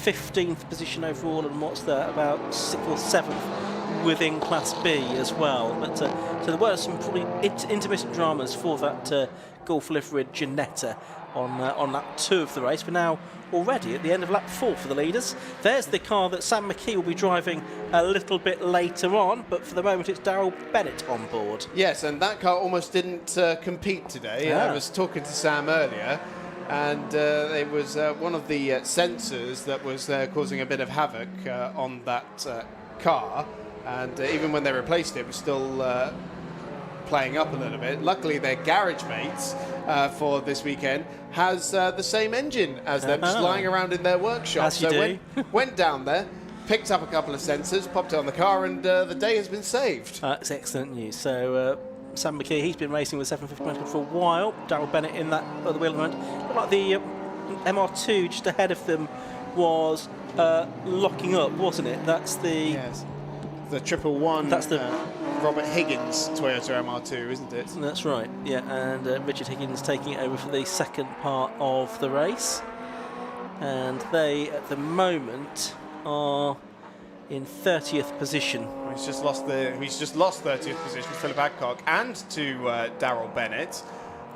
15th position overall, and what's that, about 6th or 7th within Class B as well. But so there were some probably intermittent dramas for that Gulf liveried Ginetta on lap 2 of the race. We're now already at the end of lap 4 for the leaders. There's the car that Sam McKee will be driving a little bit later on, but for the moment it's Daryl Bennett on board. Yes, and that car almost didn't compete today. I was talking to Sam earlier, and it was one of the sensors that was causing a bit of havoc on that car. And even when they replaced it, it was still playing up a little bit. Luckily, their garage mates for this weekend has the same engine as them, just lying around in their workshop. Went down there, picked up a couple of sensors, popped it on the car, and the day has been saved. That's excellent news. So Sam McKee, he's been racing with 750 for a while. Daryl Bennett in that other wheel moment. Looked like the MR2 just ahead of them was locking up, wasn't it? That's the... Yes. The 111. That's the Robert Higgins Toyota MR2, isn't it? That's right, yeah, and Richard Higgins taking it over for the second part of the race. And they, at the moment, are in 30th position. He's just lost 30th position to Philip Adcock and to Daryl Bennett.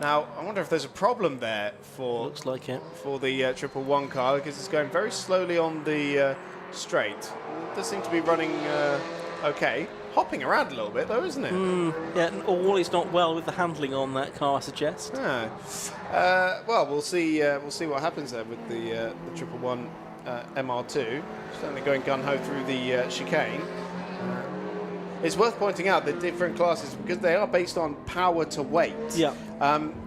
Now, I wonder if there's a problem there for... Looks like it. For the 111 car, because it's going very slowly on the straight. It does seem to be running okay. Hopping around a little bit though, isn't it? Yeah, and all is not well with the handling on that car, I suggest. Well, we'll see what happens there with the 111 MR2. Certainly going gun-ho through the chicane. It's worth pointing out the different classes, because they are based on power to weight. Yeah.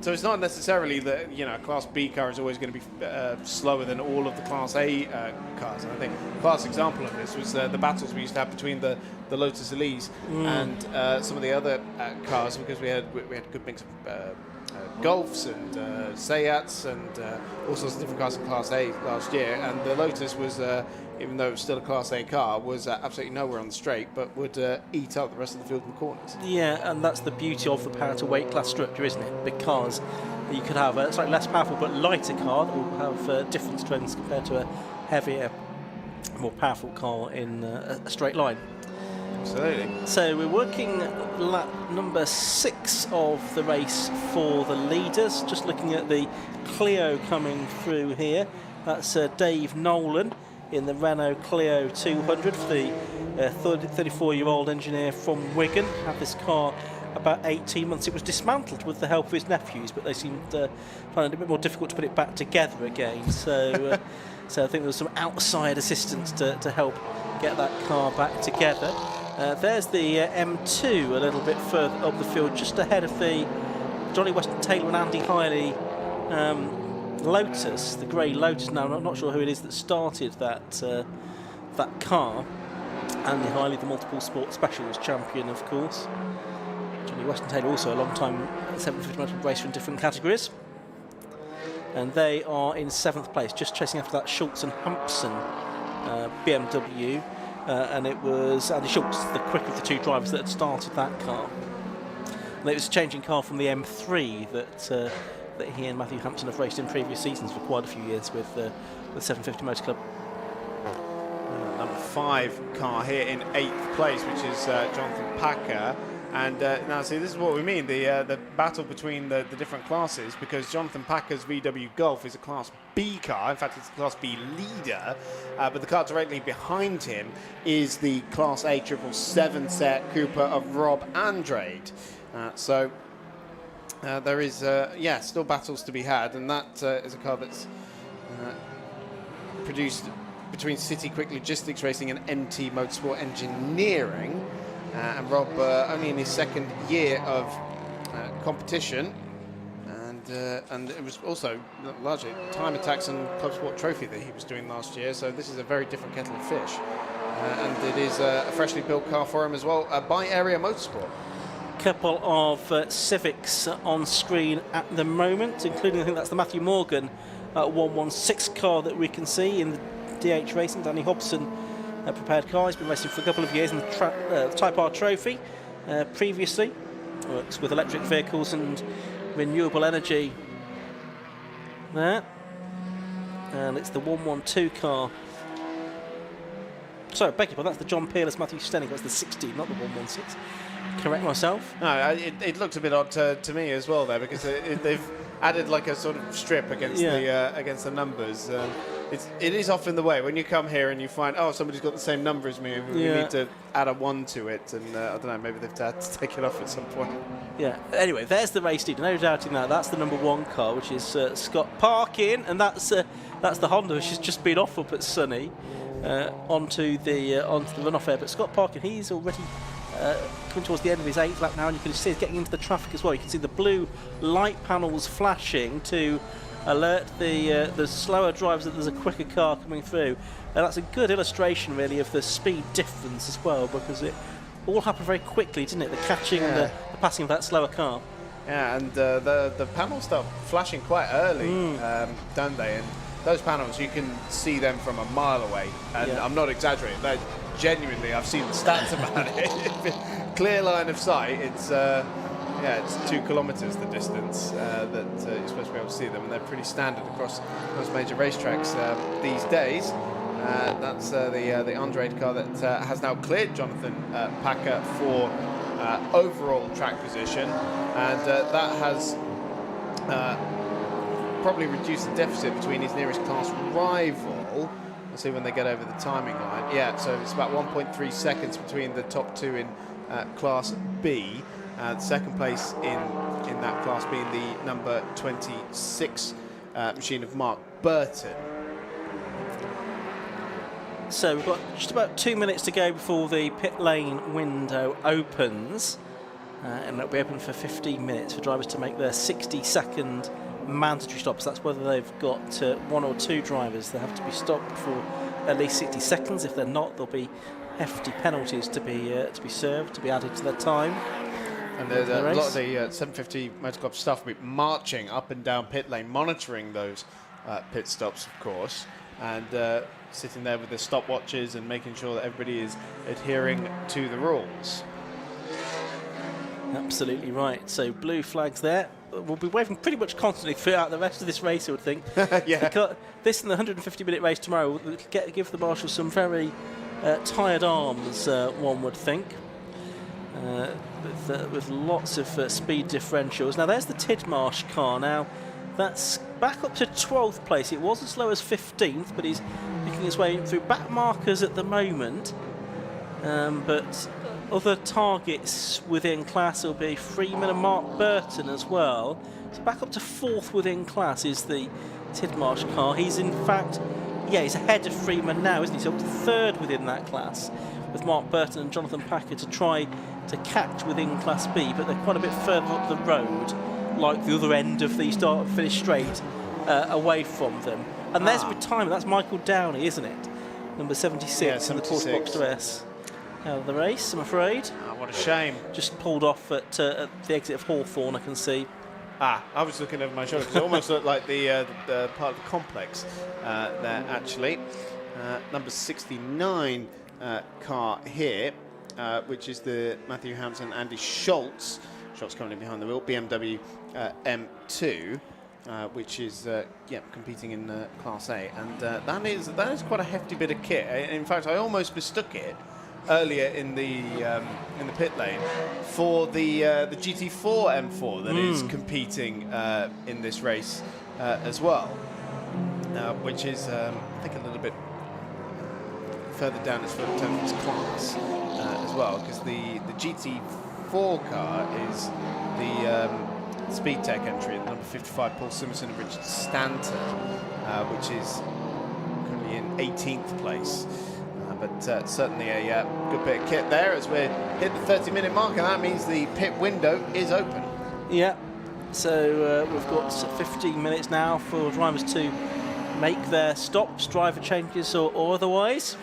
So it's not necessarily that a Class B car is always going to be slower than all of the Class A cars. And I think a class example of this was the battles we used to have between the Lotus Elise and some of the other cars, because we had a good mix of Golfs and Seats and all sorts of different cars in Class A last year. And the Lotus was, even though it was still a Class A car, was absolutely nowhere on the straight, but would eat up the rest of the field in the corners. Yeah, and that's the beauty of the power to weight class structure, isn't it? Because you could have a slightly less powerful but lighter car that will have different strengths compared to a heavier, more powerful car in a straight line. Absolutely. So we're working lap number 6 of the race for the leaders. Just looking at the Clio coming through here. That's Dave Nolan in the Renault Clio 200 for the 34-year-old engineer from Wigan. Had this car about 18 months. It was dismantled with the help of his nephews, but they seemed to find it a bit more difficult to put it back together again. So, so I think there was some outside assistance to help get that car back together. There's the M2 a little bit further up the field, just ahead of the Johnny Weston Taylor and Andy Hiley Lotus, the grey Lotus. Now, I'm not sure who it is that started that car. Andy Hiley, the multiple sport specials champion, of course. Johnny Weston Taylor, also a long time 750 motor racer in different categories. And they are in 7th place, just chasing after that Schultz and Hampson BMW. And it was Andy Schultz, the quicker of the two drivers, that had started that car. And it was a changing car from the M3 that he and Matthew Hampson have raced in previous seasons for quite a few years with the 750 Motor Club. Number 5 car here in 8th place, which is Jonathan Packer. And now, see, this is what we mean, the battle between the different classes, because Jonathan Packer's VW Golf is a Class B car. In fact, it's a Class B leader, but the car directly behind him is the Class A 777 set Cooper of Rob Andrade. So there is, still battles to be had, and that is a car that's produced between City Quick Logistics Racing and MT Motorsport Engineering. And Rob only in his 2nd year of competition, and it was also largely Time Attacks and Club Sport Trophy that he was doing last year, so this is a very different kettle of fish. And it is a freshly built car for him as well, by Area Motorsport. Couple of Civics on screen at the moment, including, I think that's the Matthew Morgan 116 car that we can see in the DH Racing. Danny Hobson prepared car. He's been racing for a couple of years in the Type R Trophy previously. Works with electric vehicles and renewable energy there. And it's the 112 car. Sorry, beg your pardon, that's the John Peerless Matthew Stenning. That's the 16, not the 116. Correct myself. No, it looked a bit odd to me as well there, because they've added like a sort of strip against the numbers. It is often the way when you come here and you find, oh, somebody's got the same number as me, and we need to add a 1 to it, and I don't know, maybe they've had to take it off at some point. Yeah. Anyway, there's the race leader. No doubting that. That's the number 1 car, which is Scott Parkin, and that's the Honda, which has just been off up at Sunny onto the runoff area. But Scott Parkin, he's already coming towards the end of his 8th lap now, and you can see he's getting into the traffic as well. You can see the blue light panels flashing to alert the slower drivers that there's a quicker car coming through. And that's a good illustration, really, of the speed difference as well, because it all happened very quickly, didn't it? The catching, the passing of that slower car. Yeah, and the panels start flashing quite early, don't they? And those panels, you can see them from a mile away, and I'm not exaggerating. Genuinely, I've seen the stats about it. Clear line of sight. It's 2 kilometres the distance that you're supposed to be able to see them, and they're pretty standard across most major racetracks these days. That's the Andrade car that has now cleared Jonathan Packer for overall track position, and that has probably reduced the deficit between his nearest class rival. We'll see when they get over the timing line. Yeah, so it's about 1.3 seconds between the top 2 in Class B. Second place in that class being the number 26 machine of Mark Burton. So we've got just about 2 minutes to go before the pit lane window opens, and it'll be open for 15 minutes for drivers to make their 60-second mandatory stops. That's whether they've got 1 or 2 drivers that have to be stopped for at least 60 seconds. If they're not, there'll be hefty penalties to be served, to be added to their time. And there's a lot of the 750 Motor Club staff will be marching up and down pit lane, monitoring those pit stops, of course, and sitting there with the stopwatches and making sure that everybody is adhering to the rules. Absolutely right. So blue flags there. We'll be waving pretty much constantly throughout the rest of this race, I would think. This and the 150-minute race tomorrow will give the marshals some very tired arms, one would think, with lots of speed differentials. Now, there's the Tidmarsh car. Now, that's back up to 12th place. It was as low as 15th, but he's making his way through back markers at the moment. But other targets within class will be Freeman and Mark Burton as well. So back up to 4th within class is the Tidmarsh car. He's in fact, he's ahead of Freeman now, isn't he? So up to 3rd within that class, with Mark Burton and Jonathan Packer to try to catch within Class B, but they're quite a bit further up the road, like the other end of the start and finish straight away from them. And there's retirement. That's Michael Downey, isn't it? Number 76 in the quarter box dress. Out of the race, I'm afraid. Oh, what a shame. Just pulled off at the exit of Hawthorne, I can see. I was looking over my shoulder because it almost looked like the part of the complex there, actually. Number 69 car here, which is the Matthew Hampson, Andy Schultz. Schultz coming in behind the wheel, BMW M2, which is competing in Class A, and that is quite a hefty bit of kit. In fact, I almost mistook it earlier in the pit lane for the GT4 M4 that is competing in this race as well, which is I think a little bit further down in terms of its class as well, because the GT4 car is the Speed Tech entry, the number 55 Paul Simonson and Richard Stanton, which is currently in 18th place. But certainly a good bit of kit there as we hit the 30-minute mark, and that means the pit window is open. Yeah, so we've got 15 minutes now for drivers to make their stops, driver changes or otherwise.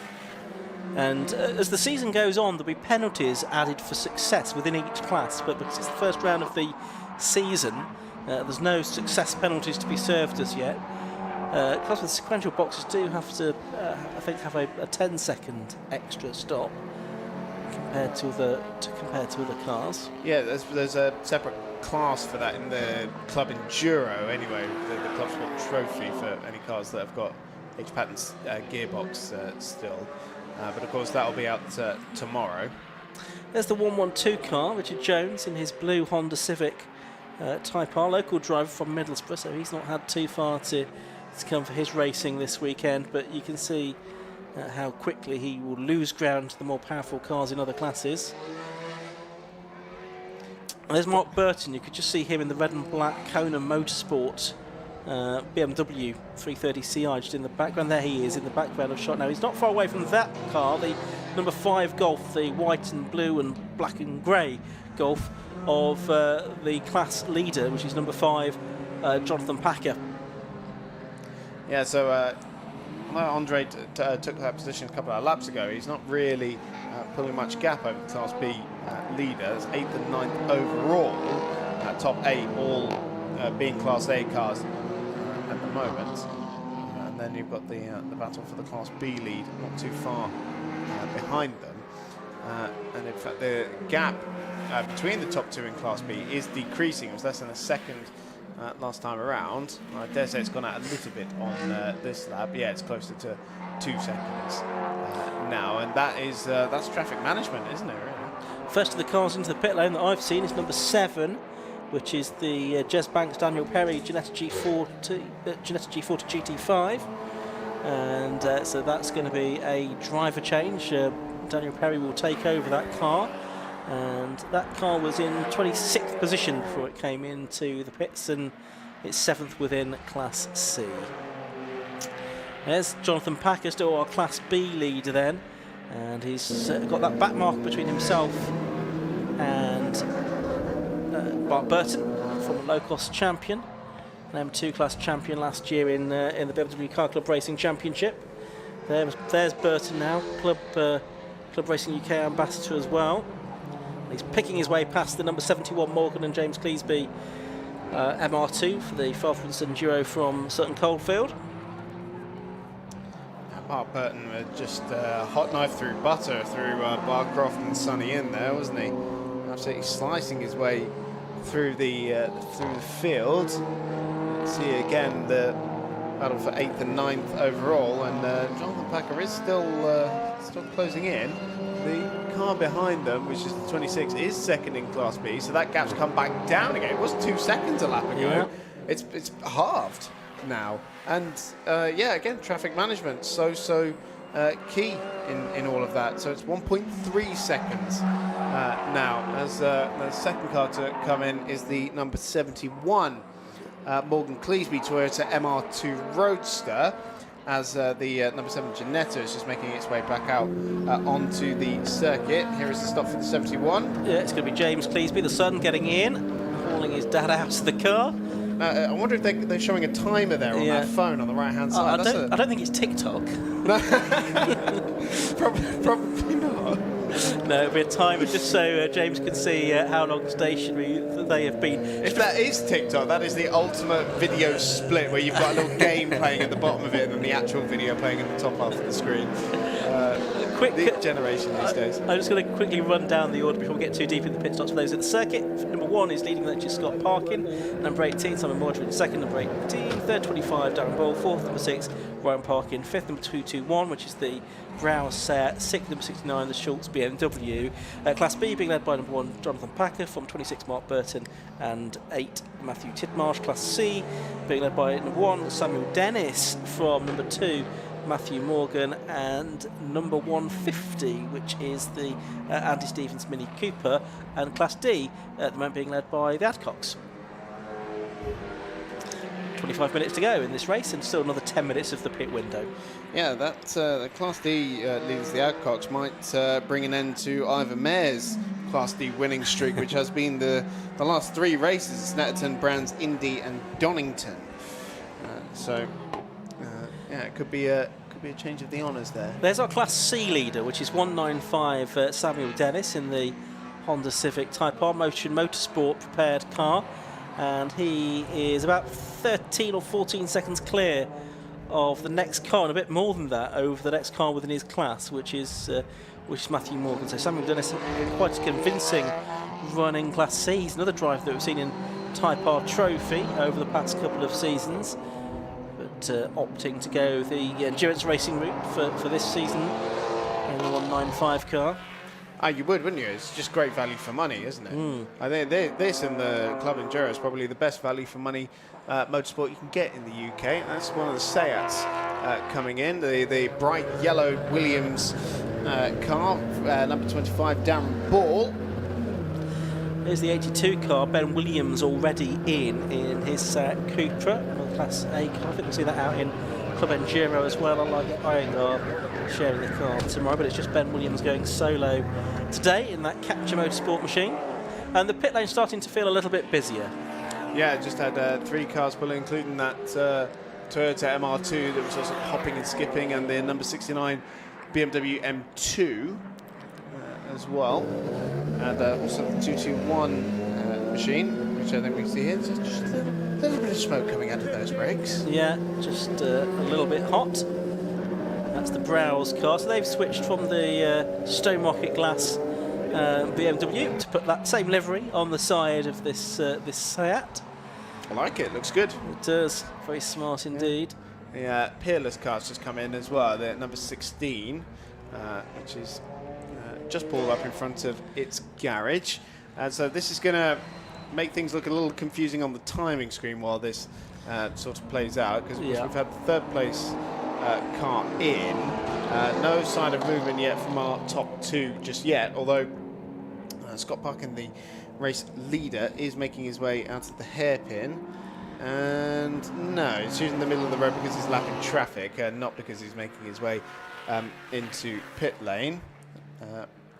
And as the season goes on, there'll be penalties added for success within each class, but because it's the first round of the season, there's no success penalties to be served as yet. Class with sequential boxes do have to, I think, have a 10-second extra stop compared to other cars. Yeah, there's a separate class for that in the Club Enduro anyway, the Club Sport Trophy for any cars that have got H-Pattern's gearbox still. But of course that'll be out tomorrow. There's the 112 car, Richard Jones in his blue Honda Civic Type R, local driver from Middlesbrough, so he's not had too far to come for his racing this weekend, but you can see how quickly he will lose ground to the more powerful cars in other classes. And there's Mark Burton. You could just see him in the red and black Kona Motorsport BMW 330Ci just in the background. There he is in the background of shot now. He's not far away from that car, the number 5 Golf, the white and blue and black and grey Golf of the class leader, which is number 5 Jonathan Packer. Yeah, so Andre took that position a couple of laps ago. He's not really pulling much gap over the Class B leaders, 8th and 9th overall. Top 8 all being Class A cars at the moment. And then you've got the battle for the Class B lead, not too far behind them. And in fact, the gap between the top 2 in Class B is decreasing. It was less than a second last time around. I dare say it's gone out a little bit on this lap. Yeah, it's closer to 2 seconds now, and that's traffic management, isn't it? Really? First of the cars into the pit lane that I've seen is number 7, which is the Jez Banks Daniel Perry Ginetta G4 to GT5, and so that's going to be a driver change. Daniel Perry will take over that car. And that car was in 26th position before it came into the pits, and it's 7th within Class C. There's Jonathan Packer, still our Class B leader then, and he's got that back mark between himself and Mark Burton, former low-cost champion, an M2 class champion last year in the BMW Car Club Racing Championship. There's Burton now, Club Racing UK ambassador as well. He's picking his way past the number 71 Morgan and James Cleesby MR2 for the Falcons Enduro from Sutton Coldfield. Mark Burton just hot knife through butter through Croft and Sonny in there, wasn't he? Absolutely slicing his way through the field. See again the battle for 8th and 9th overall, and Jonathan Packer is still closing in. The car behind them, which is the 26, is second in Class B, so that gap's come back down again. It was 2 seconds a lap ago. Yeah. It's halved now, and yeah, again, traffic management so key in all of that. So it's 1.3 seconds now. As the second car to come in is the number 71 Morgan Cleesby Toyota MR2 Roadster, as the number 7 Ginetta is just making its way back out onto the circuit. Here is the stop for the 71. Yeah, it's going to be James Cleesby, the son, getting in, hauling his Dad out of the car. I wonder if they're showing a timer there on that phone on the right-hand side. I don't think it's TikTok. Probably not. No, it'll be a timer just so James can see how long stationary they have been. If that is TikTok, that is the ultimate video split where you've got a little game playing at the bottom of it and then the actual video playing at the top half of the screen. Quick generation these days. I'm just going to quickly run down the order before we get too deep in the pit stops for those at the circuit. Number 1 is leading lecturer Scott Parkin. Number 18, Simon Mordred. Second, number 18. Third, 25, Darren Ball. Fourth, number 6, Ryan Parkin. Fifth, number 221, which is the Browse Seat. Sixth, number 69, the Schultz BMW. Class B being led by number 1, Jonathan Packer. From 26, Mark Burton. And 8, Matthew Tidmarsh. Class C being led by number 1, Samuel Dennis. From number 2, Matthew Morgan, and number 150, which is the Andy Stevens Mini Cooper, and Class D at the moment being led by the Adcocks. 25 minutes to go in this race, and still another 10 minutes of the pit window. Yeah, that the Class D leaders, the Adcocks, might bring an end to Ivan Mayer's Class D winning streak, which has been the last 3 races: Snetterton, Brands, Indy, and Donington. Yeah, it could be a change of the honours there. There's our Class C leader, which is 195 Samuel Dennis in the Honda Civic Type R Motorsport prepared car, and he is about 13 or 14 seconds clear of the next car, and a bit more than that over the next car within his class, which is Matthew Morgan. So Samuel Dennis, quite a convincing run in Class C. He's another driver that we've seen in Type R Trophy over the past couple of seasons. Opting to go the endurance racing route for this season in the 195 car. You would, wouldn't you? It's just great value for money, isn't it? I think this and the Club Enduro is probably the best value for money motorsport you can get in the UK. And that's one of the Seats coming in, the bright yellow Williams car, number 25, Darren Ball. Here's the 82 car, Ben Williams already in his Cupra, Class A car. I think we'll see that out in Club Enduro as well, unlike Iyengar sharing the car tomorrow, but it's just Ben Williams going solo today in that Capture Motorsport machine. And the pit lane starting to feel a little bit busier. Yeah, just had 3 cars pulling, including that Toyota MR2 that was also hopping and skipping, and the number 69 BMW M2 as well. And also the 221 machine, which I think we can see here. There's just a little bit of smoke coming out of those brakes. Yeah, just a little bit hot. That's the Browse car. So they've switched from the stone market glass BMW to put that same livery on the side of this Seat. I like it. Looks good. It does. Very smart indeed. The Peerless car's just come in as well. The number 16, which is just pulled up in front of its garage. And so this is going to make things look a little confusing on the timing screen while this sort of plays out, because we've had the 3rd place car in. No sign of movement yet from our top 2 just yet, although Scott Parkin, the race leader, is making his way out of the hairpin. And no, he's using the middle of the road because he's lapping traffic, not because he's making his way into pit lane.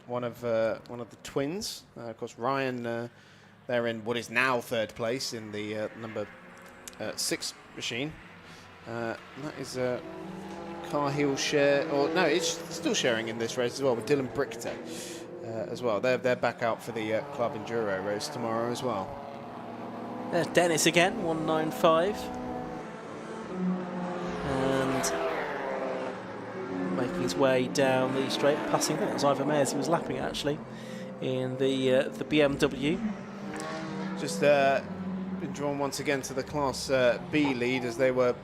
One of the twins, of course, Ryan. They're in what is now 3rd place in the number 6 machine. That is a car he'll share, or no, it's still sharing in this race as well with Dylan Brickter as well. They're back out for the Club Enduro race tomorrow as well. There's Dennis again, 195. And making his way down the straight, passing, I think it was Ivan Mayers he was lapping actually, in the BMW. Just been drawn once again to the Class B lead as they were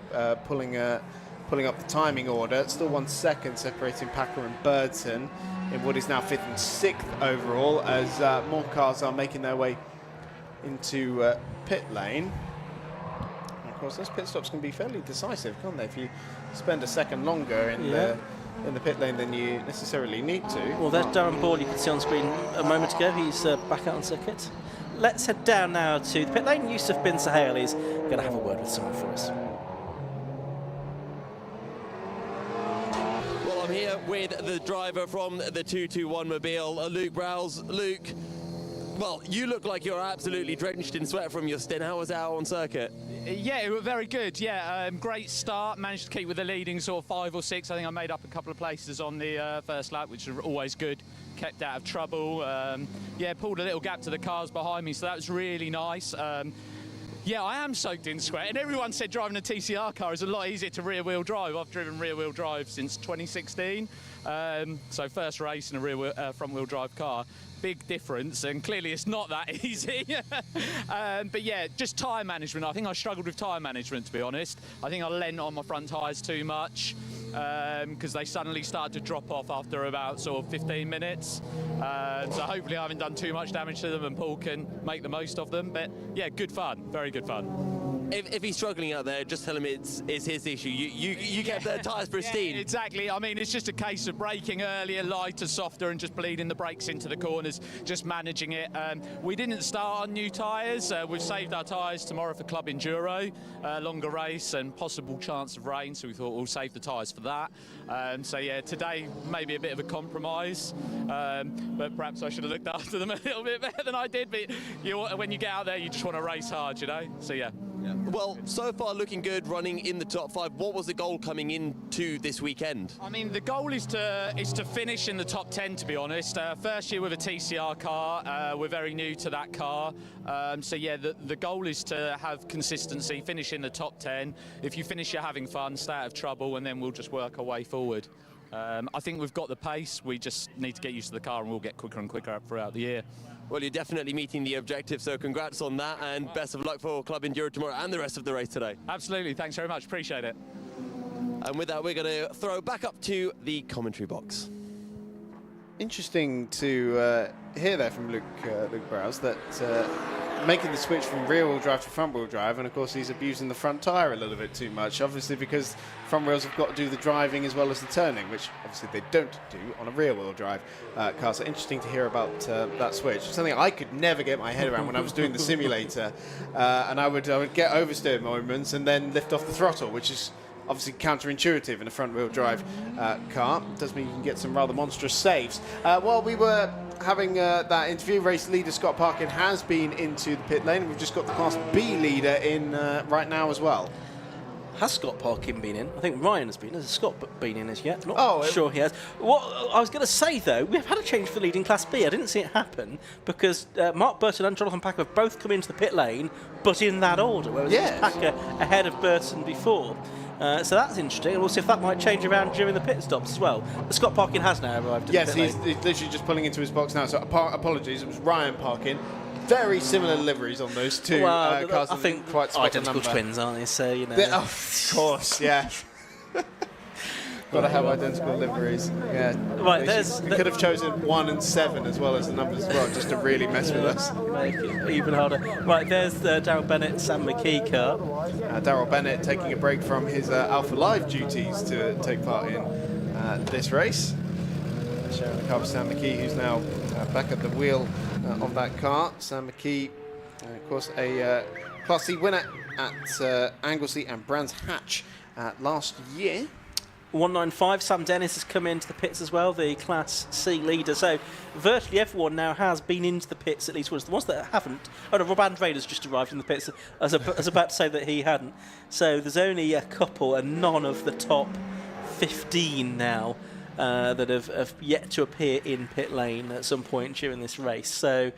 pulling up the timing order. It's still 1 second separating Packer and Burton in what is now 5th and 6th overall, as more cars are making their way into pit lane. And of course, those pit stops can be fairly decisive, can't they? If you spend a second longer in the pit lane than you necessarily need to. Well, there's Darren Ball, you could see on screen a moment ago. He's back out on circuit. Let's head down now to the pit lane. Yusuf bin Sahel is going to have a word with someone for us. Well, I'm here with the driver from the 221 Mobile, Luke Browse. Luke, Well, you look like you're absolutely drenched in sweat from your stint. How was our on circuit? Yeah, it was very good. Yeah, great start. Managed to keep with the leading sort of 5 or 6. I think I made up a couple of places on the first lap, which are always good. Kept out of trouble. Yeah, pulled a little gap to the cars behind me, so that was really nice. Yeah, I am soaked in sweat, and everyone said driving a TCR car is a lot easier to rear-wheel drive. I've driven rear-wheel drive since 2016, so first race in a front-wheel drive car. Big difference, and clearly it's not that easy. But yeah, just tyre management. I think I struggled with tyre management, to be honest. I think I lent on my front tyres too much because they suddenly started to drop off after about sort of 15 minutes. So hopefully I haven't done too much damage to them and Paul can make the most of them. But yeah, good fun, very good fun. If he's struggling out there, just tell him it's his issue. You kept the tyres pristine. Yeah, exactly. I mean, it's just a case of braking earlier, lighter, softer, and just bleeding the brakes into the corners, just managing it. We didn't start on new tyres. We've saved our tyres tomorrow for Club Enduro, longer race and possible chance of rain, so we thought we'll save the tyres for that. So yeah, today maybe a bit of a compromise, but perhaps I should have looked after them a little bit better than I did. But when you get out there, you just want to race hard, you know. So yeah. Well, so far looking good, running in the top 5. What was the goal coming into this weekend? I mean, the goal is to finish in the top 10, to be honest. First year with a TCR car, we're very new to that car. So yeah, the goal is to have consistency, finish in the top 10. If you finish, you're having fun, stay out of trouble, and then we'll just work our way forward. I think we've got the pace. We just need to get used to the car, and we'll get quicker and quicker throughout the year. Well, you're definitely meeting the objective, so congrats on that, and best of luck for Club Enduro tomorrow and the rest of the race today. Absolutely, thanks very much, appreciate it. And with that, we're going to throw back up to the commentary box. Interesting to hear there from Luke Browse that making the switch from rear-wheel drive to front-wheel drive, and of course he's abusing the front tyre a little bit too much, obviously because front wheels have got to do the driving as well as the turning, which obviously they don't do on a rear-wheel drive car. So interesting to hear about that switch. Something I could never get my head around when I was doing the simulator, and I would get oversteer moments and then lift off the throttle, which is obviously counterintuitive in a front-wheel drive car. It does mean you can get some rather monstrous saves. While we were having that interview, race leader Scott Parkin has been into the pit lane. We've just got the Class B leader in right now as well. Has Scott Parkin been in? I think Ryan has been. Has Scott been in as yet? Not sure he has. What I was going to say, though, we've had a change for leading Class B. I didn't see it happen because Mark Burton and Jonathan Packer have both come into the pit lane, but in that order, whereas it was Packer ahead of Burton before. So that's interesting, and we'll see if that might change around during the pit stops as well. But Scott Parkin has now arrived. Yes, he's literally just pulling into his box now. So apologies, it was Ryan Parkin. Very similar liveries on those two cars. I think quite identical twins, aren't they? So you know. Of course, yeah. Got to have identical liveries. Yeah. Right. We could have chosen 1 and 7 as well as the numbers as well, just to really mess with us. Make it even harder. Right. There's the Darryl Bennett, Sam McKee car. Darryl Bennett taking a break from his Alpha Live duties to take part in this race. Sharing the car with Sam McKee, who's now back at the wheel of that car. Sam McKee, of course, a Class C winner at Anglesey and Brands Hatch last year. 195, Sam Dennis has come into the pits as well, the Class C leader. So virtually everyone now has been into the pits at least once. The ones that haven't, oh no, Rob Andrade has just arrived in the pits. I was about to say that he hadn't. So there's only a couple and none of the top 15 now that have yet to appear in pit lane at some point during this race. So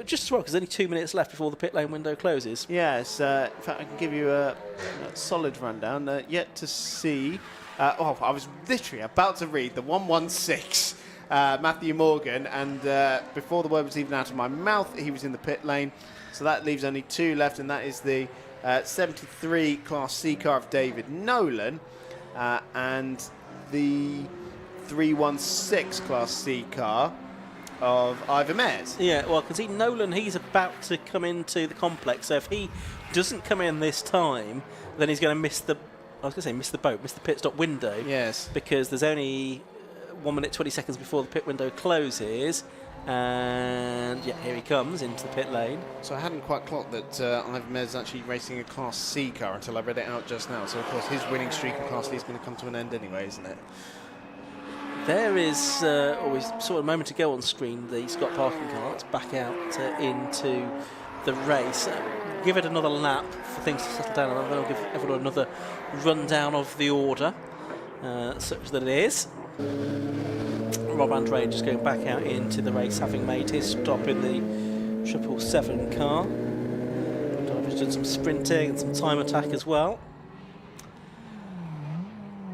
just as well, because there's only 2 minutes left before the pit lane window closes. Yes, in fact I can give you a solid rundown. Yet to see... I was literally about to read the 116, Matthew Morgan, and before the word was even out of my mouth, he was in the pit lane. So that leaves only 2 left, and that is the 73 Class C car of David Nolan and the 316 Class C car of Ivor Mears. Yeah, well, because Nolan, he's about to come into the complex, so if he doesn't come in this time, then he's going to miss the... I was going to say miss the pit stop window. Yes. Because there's only 1 minute 20 seconds before the pit window closes. And yeah, here he comes into the pit lane. So I hadn't quite clocked that Ivor Mears is actually racing a Class C car until I read it out just now. So of course his winning streak in Class C is going to come to an end anyway, isn't it? There is, we saw a moment ago on screen, the Scott parking car. Let's back out into the race. Give it another lap for things to settle down, and then I'll give everyone another rundown of the order, such that it is. Rob Andre just going back out into the race, having made his stop in the 777 car. Driver's done some sprinting and some time attack as well.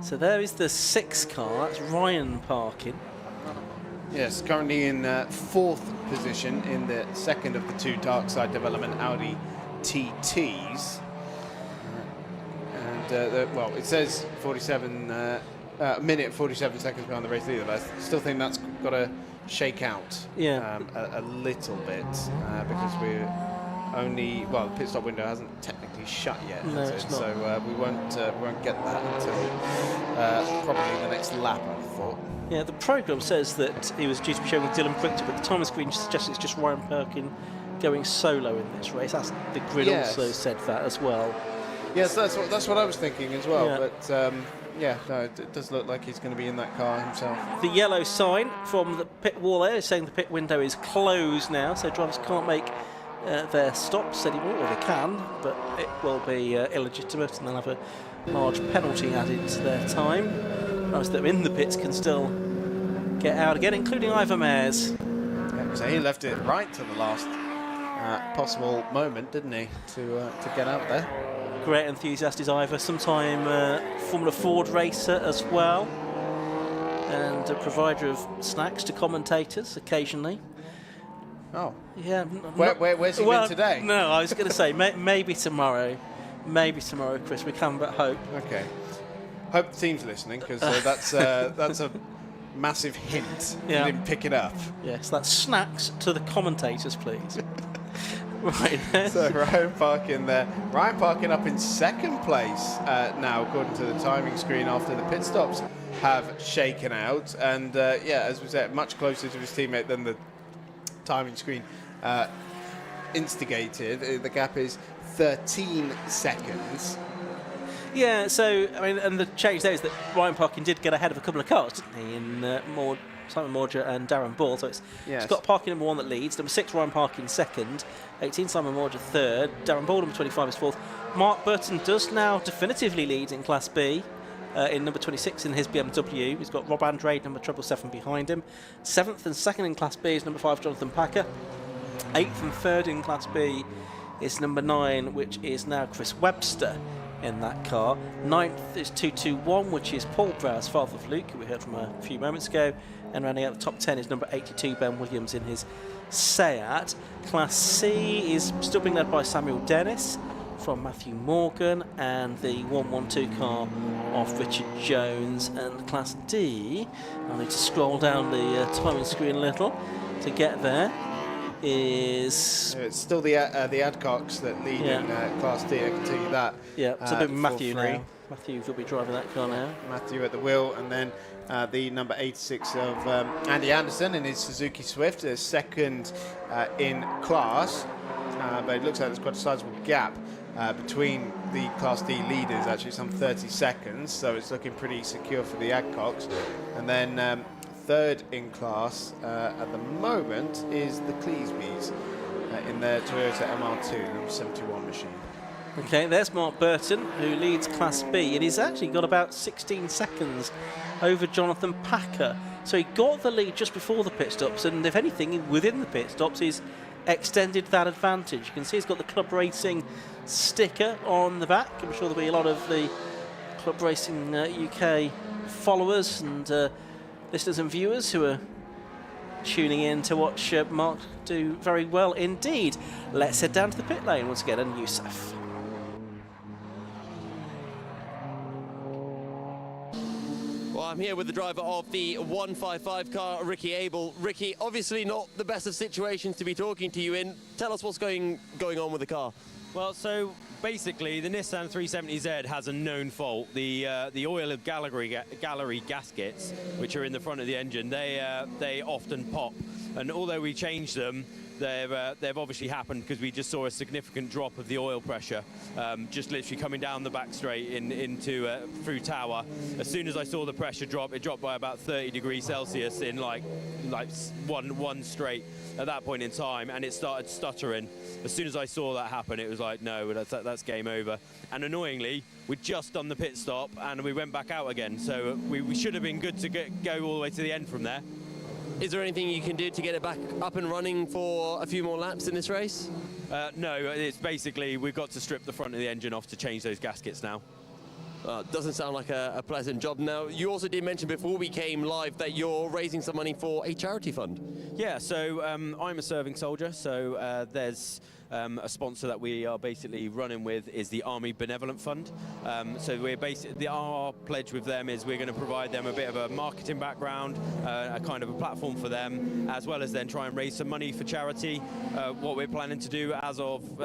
So there is the 6 car, that's Ryan parking. Yes, currently in 4th position in the second of the 2 dark side development Audi TTs. Well, it says 47 minute 47 seconds behind the race leader, but I still think that's got to shake out a little bit because we're only, well, the pit stop window hasn't technically shut yet, no, it's not. So we won't get that until probably the next lap, I would have thought. Yeah, the programme says that he was due to be showing with Dylan Prickter, but the timing screen suggests it's just Ryan Perkin going solo in this race. That's, the grid also said that as well. Yes, that's what I was thinking as well, Yeah. but yeah, no, it does look like he's going to be in that car himself. The yellow sign from the pit wall there is saying the pit window is closed now, so drivers can't make their stops anymore, or they can, but it will be illegitimate, and they'll have a large penalty added to their time. Those that are in the pits can still get out again, including Ivor Mayers. Yeah, so he left it right to the last possible moment, didn't he, to get out there. Great enthusiast is Ivor, sometime Formula Ford racer as well, and a provider of snacks to commentators occasionally. Oh. Yeah. Where's he been today? No, I was going to say maybe tomorrow. Maybe tomorrow, Chris. We can but hope. Okay. Hope the team's listening, because that's a massive hint. Yeah. You didn't pick it up. Yes, that's snacks to the commentators, please. Right. So Ryan Parkin there. Ryan Parkin up in 2nd place now, according to the timing screen, after the pit stops have shaken out. And yeah, as we said, much closer to his teammate than the timing screen instigated. The gap is 13 seconds. Yeah, so, I mean, and the change there is that Ryan Parkin did get ahead of a couple of cars, didn't he, in Simon Morger and Darren Ball. So it's Scott Parkin number 1 that leads, number 6 Ryan Parkin 2nd, 18 Simon Morger 3rd, Darren Ball number 25 is 4th. Mark Burton does now definitively lead in Class B. In number 26 in his BMW. He's got Rob Andrade, number 777 behind him. 7th and 2nd in Class B is number 5, Jonathan Packer. 8th and 3rd in Class B is number 9, which is now Chris Webster in that car. 9th is 221, which is Paul Brow's father of Luke, who we heard from a few moments ago. And rounding out the top 10 is number 82, Ben Williams, in his Seat. Class C is still being led by Samuel Dennis from Matthew Morgan, and the 112 car of Richard Jones. And Class D, I need to scroll down the timing screen a little to get there, is... It's still the Adcocks that lead in Class D, I can tell you that. Yeah, it's a bit Matthew now. Matthew will be driving that car now. Matthew at the wheel, and then the number 86 of Andy Anderson in his Suzuki Swift, 2nd in class. But it looks like there's quite a sizable gap between the Class D leaders, actually some 30 seconds, so it's looking pretty secure for the Adcocks. And then 3rd in class at the moment is the Cleesbys in their Toyota MR2, number 71 machine. Okay, there's Mark Burton, who leads Class B, and he's actually got about 16 seconds over Jonathan Packer. So he got the lead just before the pit stops, and if anything, within the pit stops, he's extended that advantage. You can see he's got the Club Racing sticker on the back. I'm sure there'll be a lot of the Club Racing UK followers and listeners and viewers who are tuning in to watch Mark do very well indeed. Let's head down to the pit lane once again, and Youssef. Well, I'm here with the driver of the 155 car, Ricky Abel. Ricky, obviously not the best of situations to be talking to you in. Tell us what's going on with the car. Well, so basically the Nissan 370Z has a known fault. The oil of gallery gaskets, which are in the front of the engine, they often pop. And although we change them, they've obviously happened because we just saw a significant drop of the oil pressure, just literally coming down the back straight into through Tower. As soon as I saw the pressure drop, it dropped by about 30 degrees Celsius in like one straight at that point in time, and it started stuttering. As soon as I saw that happen, it was like, no, that's game over. And annoyingly, we'd just done the pit stop and we went back out again, so we should have been good to go all the way to the end from there. Is there anything you can do to get it back up and running for a few more laps in this race? No, it's basically we've got to strip the front of the engine off to change those gaskets now. Doesn't sound like a pleasant job. Now, you also did mention before we came live that you're raising some money for a charity fund. Yeah, so I'm a serving soldier, so there's a sponsor that we are basically running with is the Army Benevolent Fund. So we're basically, our pledge with them is we're going to provide them a bit of a marketing background, a kind of a platform for them, as well as then try and raise some money for charity. What we're planning to do as of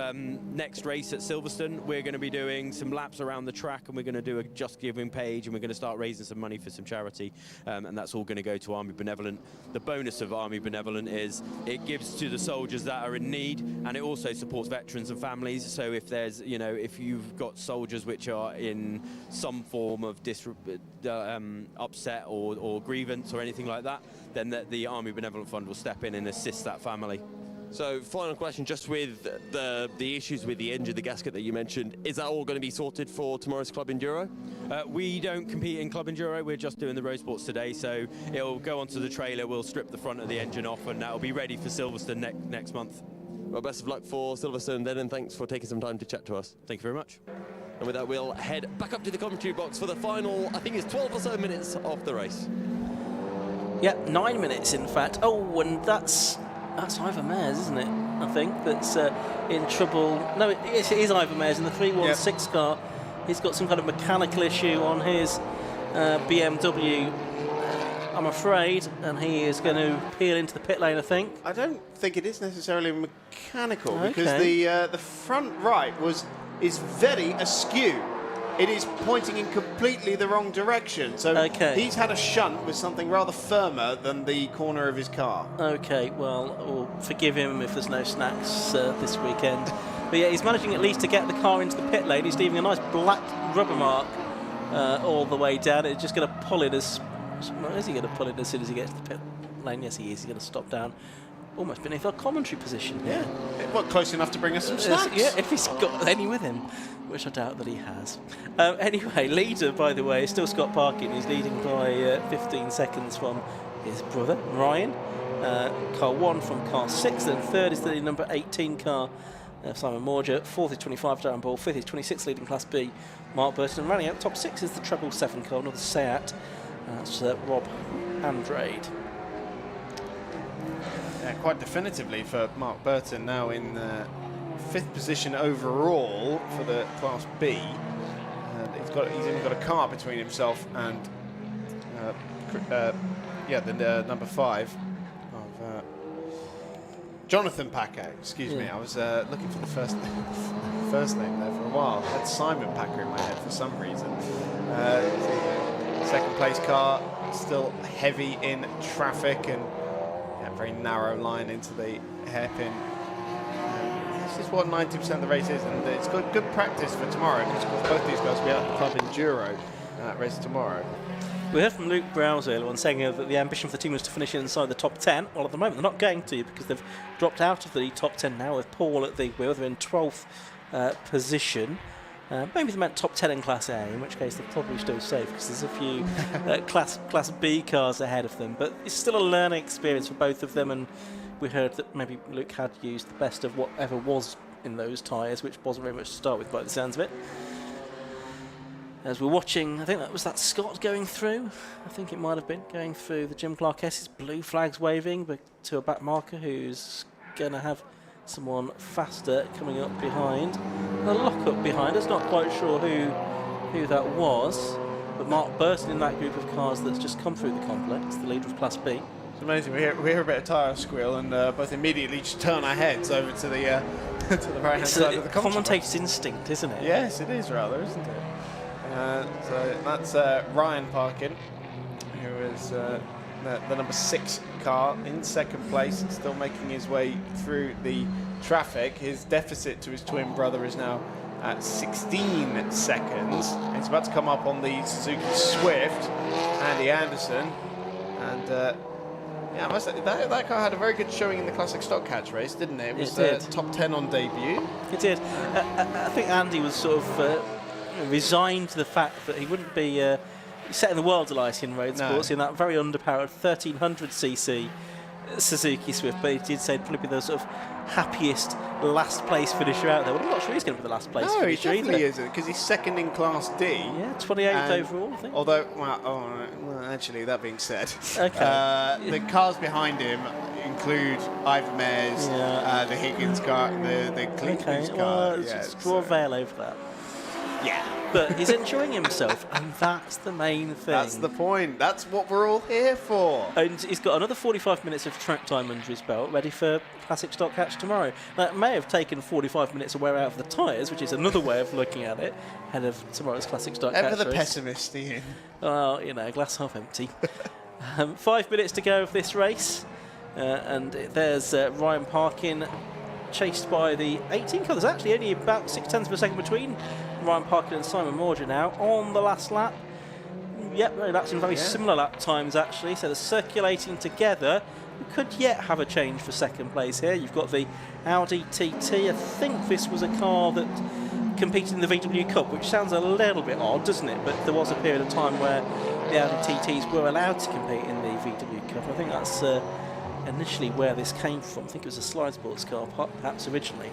next race at Silverstone, we're going to be doing some laps around the track, and we're going to do a Just Giving page, and we're going to start raising some money for some charity, and that's all going to go to Army Benevolent. The bonus of Army Benevolent is it gives to the soldiers that are in need, and it also supports veterans and families. So if there's, if you've got soldiers which are in some form of upset or grievance or anything like that, then the Army Benevolent Fund will step in and assist that family. So, final question, just with the issues with the engine, the gasket that you mentioned, is that all going to be sorted for tomorrow's Club Enduro? We don't compete in Club Enduro, we're just doing the road sports today, so it'll go onto the trailer, we'll strip the front of the engine off, and that'll be ready for Silverstone next month. Well, best of luck for Silverstone then, and thanks for taking some time to chat to us. Thank you very much. And with that, we'll head back up to the commentary box for the final, I think it's 12 or so minutes of the race. Yeah, 9 minutes in fact. Oh, and that's Ivan Mares, isn't it? I think that's in trouble. No, it is Ivan Mares in the 316 car. He's got some kind of mechanical issue on his BMW, I'm afraid, and he is going to peel into the pit lane, I think. I don't think it is necessarily mechanical, Okay. because the front right is very askew. It is pointing in completely the wrong direction. So he's had a shunt with something rather firmer than the corner of his car. Okay, well, we'll forgive him if there's no snacks this weekend. But yeah, he's managing at least to get the car into the pit lane. He's leaving a nice black rubber mark all the way down. It's just going to pull it as... Well, is he going to pull it as soon as he gets to the pit lane? Yes, he is. He's going to stop down almost beneath our commentary position. Yeah. Well, close enough to bring us some snacks. Yeah, if he's got any with him, which I doubt that he has. Anyway, leader, by the way, is still Scott Parkin. He's leading by 15 seconds from his brother, Ryan. Car 1 from car 6, then third is the number 18 car, Simon Morger. Fourth is 25, Darren Ball. Fifth is 26, leading Class B, Mark Burton. And running out top 6 is the 777 car, another Seat. That's Rob Andrade. Yeah, quite definitively for Mark Burton, now in 5th position overall for the Class B. He's even got a car between himself and the number 5 of Jonathan Packer. Excuse me, I was looking for the first name there for a while. I had Simon Packer in my head for some reason. Second place car, still heavy in traffic, and very narrow line into the hairpin. This is what 90% of the race is, and it's got good practice for tomorrow, because both these guys will be out the Club Enduro race tomorrow. We heard from Luke Browse earlier on saying that the ambition for the team was to finish inside the top 10. Well, at the moment they're not going to, because they've dropped out of the top 10 now with Paul at the wheel. They're in 12th position. Maybe they meant top 10 in Class A, in which case they're probably still safe, because there's a few Class B cars ahead of them. But it's still a learning experience for both of them, and we heard that maybe Luke had used the best of whatever was in those tyres, which wasn't very much to start with by the sounds of it. As we're watching, I think that Scott going through. I think it might have been going through the Jim Clark S's, blue flags waving, but to a back marker who's going to have someone faster coming up behind. A lock-up behind us, not quite sure who that was, but Mark Burton in that group of cars that's just come through the complex, the leader of Class B. It's amazing, we hear a bit of tyre squeal, and both immediately just turn our heads over to the to the right-hand side of the commentator's instinct, isn't it? Yes, it is rather, isn't it? So that's Ryan Parkin, who is the number 6 car in second place, still making his way through the traffic. His deficit to his twin brother is now at 16 seconds. He's about to come up on the Suzuki Swift, Andy Anderson, and yeah, that car had a very good showing in the Classic Stock Catch race, didn't it? It was top 10 on debut. It did. I think Andy was sort of resigned to the fact that he wouldn't be setting the world alight in road sports in that very underpowered 1300cc Suzuki Swift, but he did say it'd probably be the sort of happiest last place finisher out there. Well, I'm not sure he's going to be the last place finisher. No, he definitely isn't, because he's second in Class D. Yeah, 28th overall, I think. Although, well, actually, that being said, okay. The cars behind him include Ivan Mares, the Higgins car, the Clinton's car. Well, let's draw a veil over that. Yeah. But he's enjoying himself, and that's the main thing. That's the point. That's what we're all here for. And he's got another 45 minutes of track time under his belt, ready for Classic Stock Catch tomorrow. Now, it may have taken 45 minutes of wear out of the tyres, which is another way of looking at it, ahead of tomorrow's Classic Stock Catch. Ever the race. pessimist, Ian. Well, glass half empty. 5 minutes to go of this race, and there's Ryan Parkin chased by the 18 car. There's actually only about 0.6 of a second between Ryan Parkin and Simon Morgan now on the last lap. Yep, that's in very similar lap times actually, so they're circulating together. We could yet have a change for second place here. You've got the Audi TT. I think this was a car that competed in the VW Cup, which sounds a little bit odd, doesn't it? But there was a period of time where the Audi TTs were allowed to compete in the VW Cup. I think that's initially where this came from. I think it was a Slide Sports car, perhaps originally.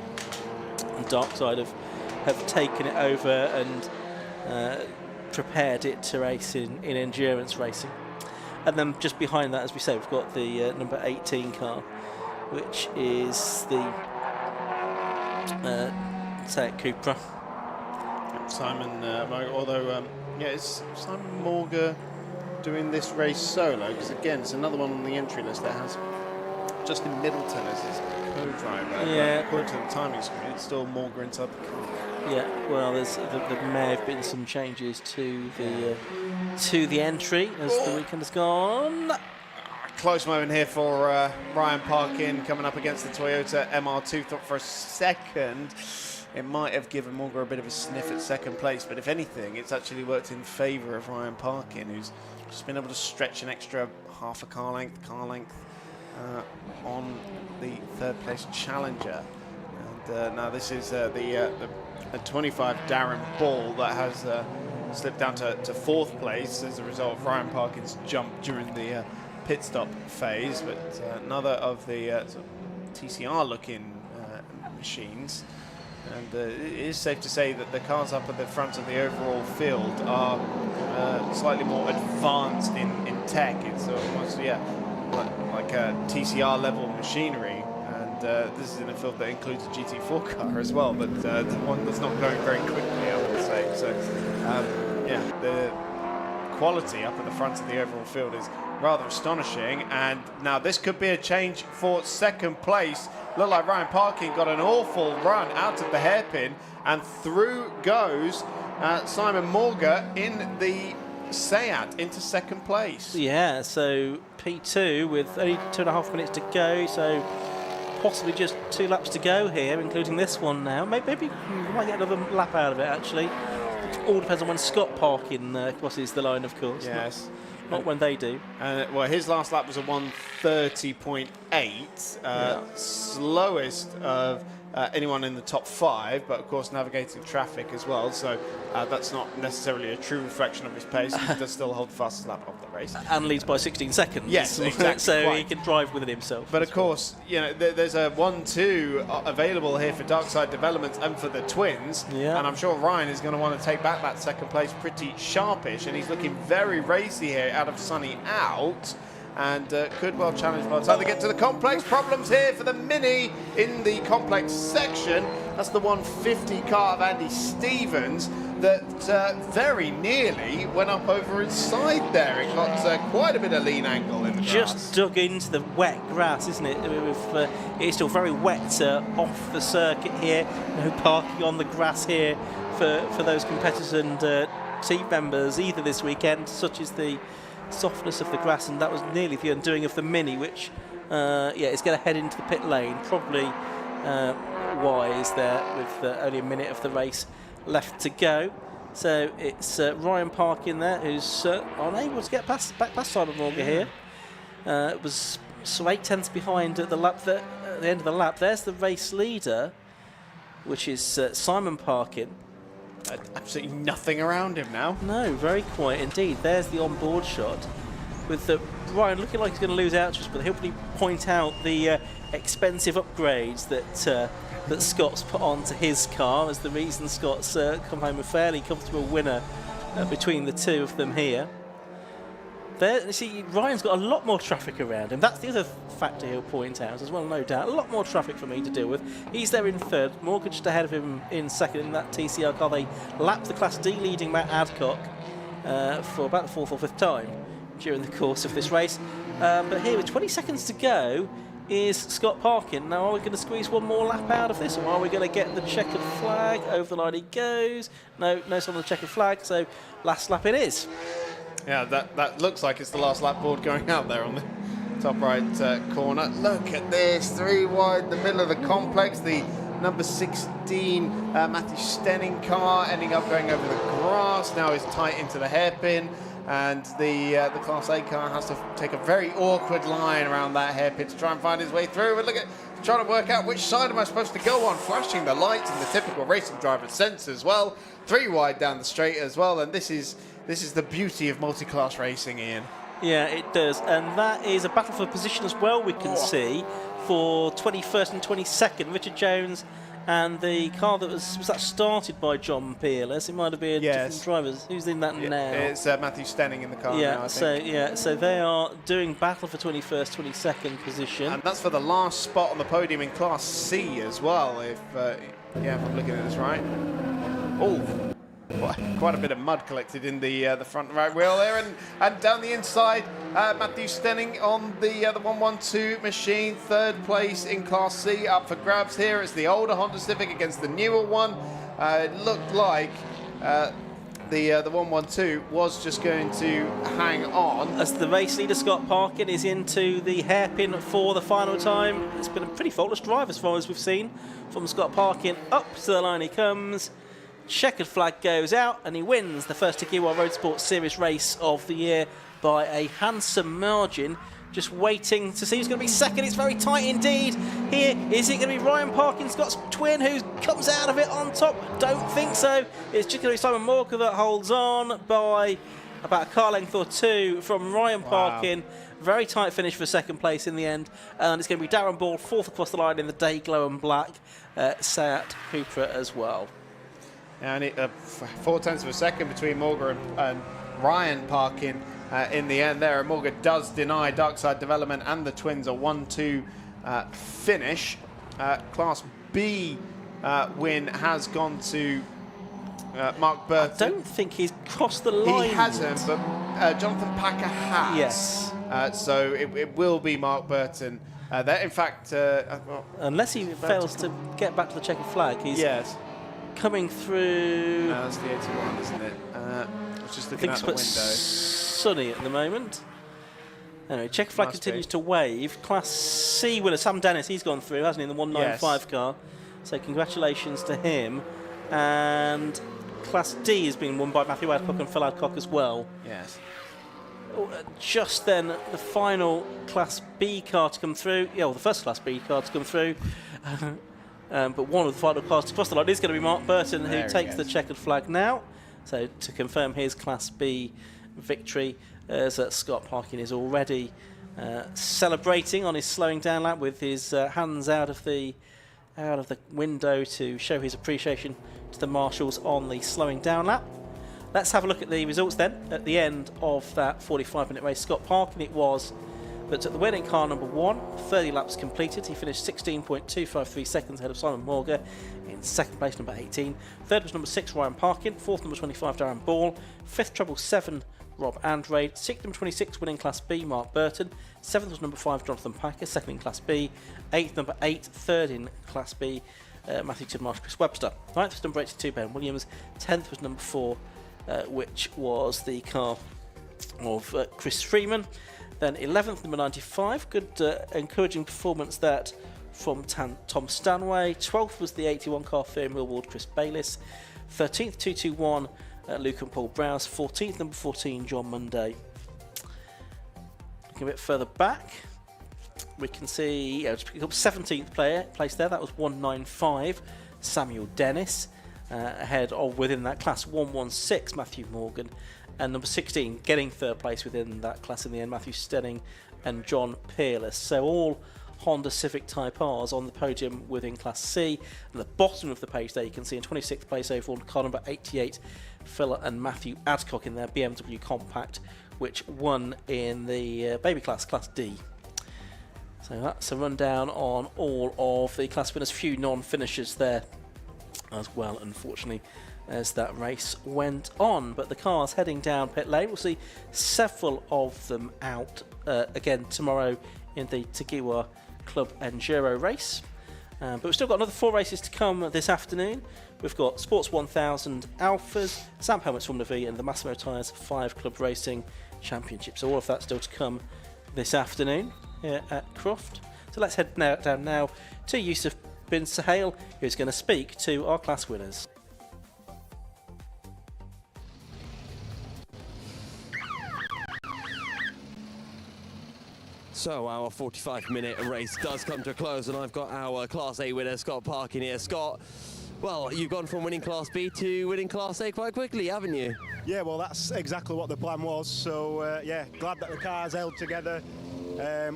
And Darkside have taken it over and prepared it to race in endurance racing. And then just behind that, as we say, we've got the number 18 car, which is the Seat Cupra. Simon, although, it's Simon Morgan doing this race solo, because again, it's another one on the entry list that has Justin Middleton as his co-driver. Yeah. But according to the timing screen, it's still Morgan inside the car. Yeah, well, there may have been some changes to the entry as the weekend has gone. Close moment here for Ryan Parkin coming up against the Toyota MR2. Thought for a second it might have given Morgan a bit of a sniff at second place, but if anything, it's actually worked in favour of Ryan Parkin, who's just been able to stretch an extra half a car length on the third place challenger. And now this is the 25 Darren Ball that has slipped down to fourth place as a result of Ryan Parkin's jump during the pit stop phase, but another of the TCR looking machines. And it is safe to say that the cars up at the front of the overall field are slightly more advanced in tech. It's almost, like a TCR level machinery. This is in a field that includes a GT4 car as well, but the one that's not going very quickly, I would say. So, the quality up at the front of the overall field is rather astonishing. And now this could be a change for second place. Looked like Ryan Parkin got an awful run out of the hairpin, and through goes Simon Morgan in the Seat into second place. Yeah, so P2 with only 2.5 minutes to go, so possibly just 2 laps to go here, including this one now. Maybe we might get another lap out of it, actually. It all depends on when Scott Parkin crosses the line, of course. Yes. Not when they do. Well, his last lap was a 1:30.8, slowest of anyone in the top 5, but of course navigating traffic as well, so that's not necessarily a true reflection of his pace. He does still hold the fastest lap of the race. And leads by 16 seconds. Yes, exactly. So quite. he can drive with it himself. But of course, there's a 1-2 available here for Darkside Developments and for the twins. Yeah. And I'm sure Ryan is going to want to take back that second place pretty sharpish, and he's looking very racy here out of Sunny out. And could well challenge by the time they get to the complex. Problems here for the Mini in the complex section. That's the 150 car of Andy Stevens that very nearly went up over its side there. It got quite a bit of lean angle in the Just dug into the wet grass, isn't it? It's still very wet off the circuit here. No parking on the grass here for those competitors and team members either this weekend, such as the softness of the grass, and that was nearly the undoing of the Mini, which is going to head into the pit lane, probably wise there with only a minute of the race left to go. So it's Ryan Parkin there, who's unable to get back past Simon Morgan here. It was 8 tenths behind at the end of the lap. There's the race leader, which is Simon Parkin. Absolutely nothing around him now. No, very quiet indeed. There's the on-board shot with Ryan looking like he's going to lose out, but he'll probably point out the expensive upgrades that Scott's put onto his car as the reason Scott's come home a fairly comfortable winner between the two of them here. There, you see, Ryan's got a lot more traffic around him. That's the other factor he'll point out as well, no doubt. A lot more traffic for me to deal with. He's there in third, Morgan just ahead of him in second in that TCR car. They lapped the Class D leading Matt Adcock for about the fourth or fifth time during the course of this race. But here, with 20 seconds to go, is Scott Parkin. Now, are we going to squeeze one more lap out of this, or are we going to get the checkered flag? Over the line he goes. No sign on the checkered flag, so last lap it is. Yeah, that looks like it's the last lap board going out there on the top right corner. Look at this, 3 wide, the middle of the complex. The number 16 Matthew Stenning car ending up going over the grass. Now he's tight into the hairpin, and the Class A car has to take a very awkward line around that hairpin to try and find his way through. But look at trying to work out which side am I supposed to go on, flashing the lights in the typical racing driver sense as well. 3 wide down the straight as well, and this is the beauty of multi-class racing, Ian. Yeah, it does, and that is a battle for position as well, we can see, for 21st and 22nd. Richard Jones and the car that was that started by John Peerless. It might have been different drivers. Who's in that now? It's Matthew Stenning in the car now, I think. So they are doing battle for 21st, 22nd position. And that's for the last spot on the podium in Class C as well, if I'm looking at this right. Oh, quite a bit of mud collected in the front right wheel there, and down the inside, Matthew Stenning on the 112 machine, 3rd place in Class C, up for grabs here. It's the older Honda Civic against the newer one. It looked like the 112 was just going to hang on. As the race leader Scott Parkin is into the hairpin for the final time. It's been a pretty faultless drive as far as we've seen from Scott Parkin. Up to the line he comes. Checkered flag goes out, and he wins the first Tikiwa Road Sports Series race of the year by a handsome margin. Just waiting to see who's going to be second. It's very tight indeed. Here, is it going to be Ryan Parkin, Scott's twin, who comes out of it on top? Don't think so. It's just going to be Simon Morgan that holds on by about a car length or two from Ryan Parkin. Very tight finish for second place in the end. And it's going to be Darren Ball, 4th across the line in the day glow and black Seat Cupra as well. And 4 tenths of a second between Morgan and Ryan Parkin in the end there. And Morgan does deny Darkside Development and the Twins a 1-2 finish. Class B win has gone to Mark Burton. I don't think he's crossed the line. He hasn't, but Jonathan Packer has. Yes. So it will be Mark Burton. In fact, unless he fails to get back to the checkered flag, he's coming through. No, that's the 81, isn't it? I was just looking out the window. Sunny at the moment. Anyway, checkered flag continues to wave. Class C winner Sam Dennis, he's gone through, hasn't he, in the 195 car? So congratulations to him. And Class D has been won by Matthew Adcock and Phil Adcock as well. Yes. Just then, the final Class B car to come through. Yeah, well, the first Class B car to come through. But one of the final cars to cross the line is going to be Mark Burton, who takes the checkered flag now. So to confirm his Class B victory, as Scott Parkin is already celebrating on his slowing down lap with his hands out of the window to show his appreciation to the marshals on the slowing down lap. Let's have a look at the results then. At the end of that 45-minute race, Scott Parkin it was that took the winning car number 1, 30 laps completed. He finished 16.253 seconds ahead of Simon Morgan in second place, number 18. Third was number 6, Ryan Parkin. Fourth, number 25, Darren Ball. Fifth, treble 7, Rob Andrade. Sixth, number 26, winning Class B, Mark Burton. Seventh was number 5, Jonathan Packer, second in Class B. Eighth, number 8, third in Class B, Matthew Tidmarsh, Chris Webster. Ninth was number 82, Ben Williams. 10th was number 4, which was the car of Chris Freeman. Then 11th, number 95. Good, encouraging performance that from Tom Stanway. 12th was the 81 car Firm Millward Chris Bayliss. 13th, 221, Luke and Paul Browse. 14th, number 14, John Munday. Looking a bit further back, we can see just pick up 17th place there. That was 195, Samuel Dennis. Ahead of within that class 116, Matthew Morgan. And number 16, getting third place within that class in the end, Matthew Stenning and John Peerless. So all Honda Civic Type R's on the podium within Class C. And the bottom of the page there, you can see in 26th place overall, car number 88, Phil and Matthew Adcock in their BMW Compact, which won in the baby class, Class D. So that's a rundown on all of the class winners. Few non-finishers there as well, unfortunately, as that race went on. But the cars heading down pit lane, we'll see several of them out again tomorrow in the Tagiwa Club Enduro race. But we've still got another 4 races to come this afternoon. We've got Sports 1000 Alphas, Sam Helmets Formula V, and the Massimo Tyres 5 Club Racing Championship. So all of that still to come this afternoon here at Croft. So let's head down now to Yusuf bin Suhail, who's going to speak to our class winners. So our 45-minute race does come to a close, and I've got our Class A winner, Scott Parkin here. Scott, well, you've gone from winning Class B to winning Class A quite quickly, haven't you? Yeah, well, that's exactly what the plan was. So, yeah, glad that the car's held together.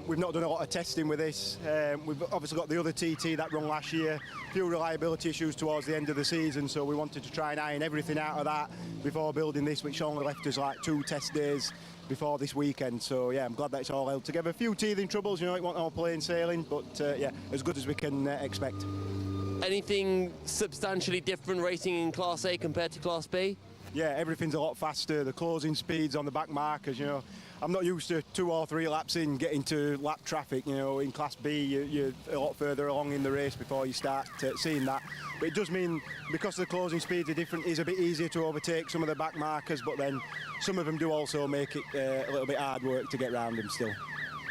We've not done a lot of testing with this. We've obviously got the other TT that run last year. A few reliability issues towards the end of the season, so we wanted to try and iron everything out of that before building this, which only left us like 2 test days before this weekend. So yeah, I'm glad that it's all held together. A few teething troubles, you know, it wasn't all plain sailing, but yeah, as good as we can expect. Anything substantially different racing in Class A compared to Class B? Yeah, everything's a lot faster. The closing speeds on the back markers, you know, I'm not used to 2 or 3 laps in getting to lap traffic. You know, in Class B, you're a lot further along in the race before you start seeing that. But it does mean, because the closing speeds are different, it's a bit easier to overtake some of the back markers, but then some of them do also make it a little bit hard work to get round them still.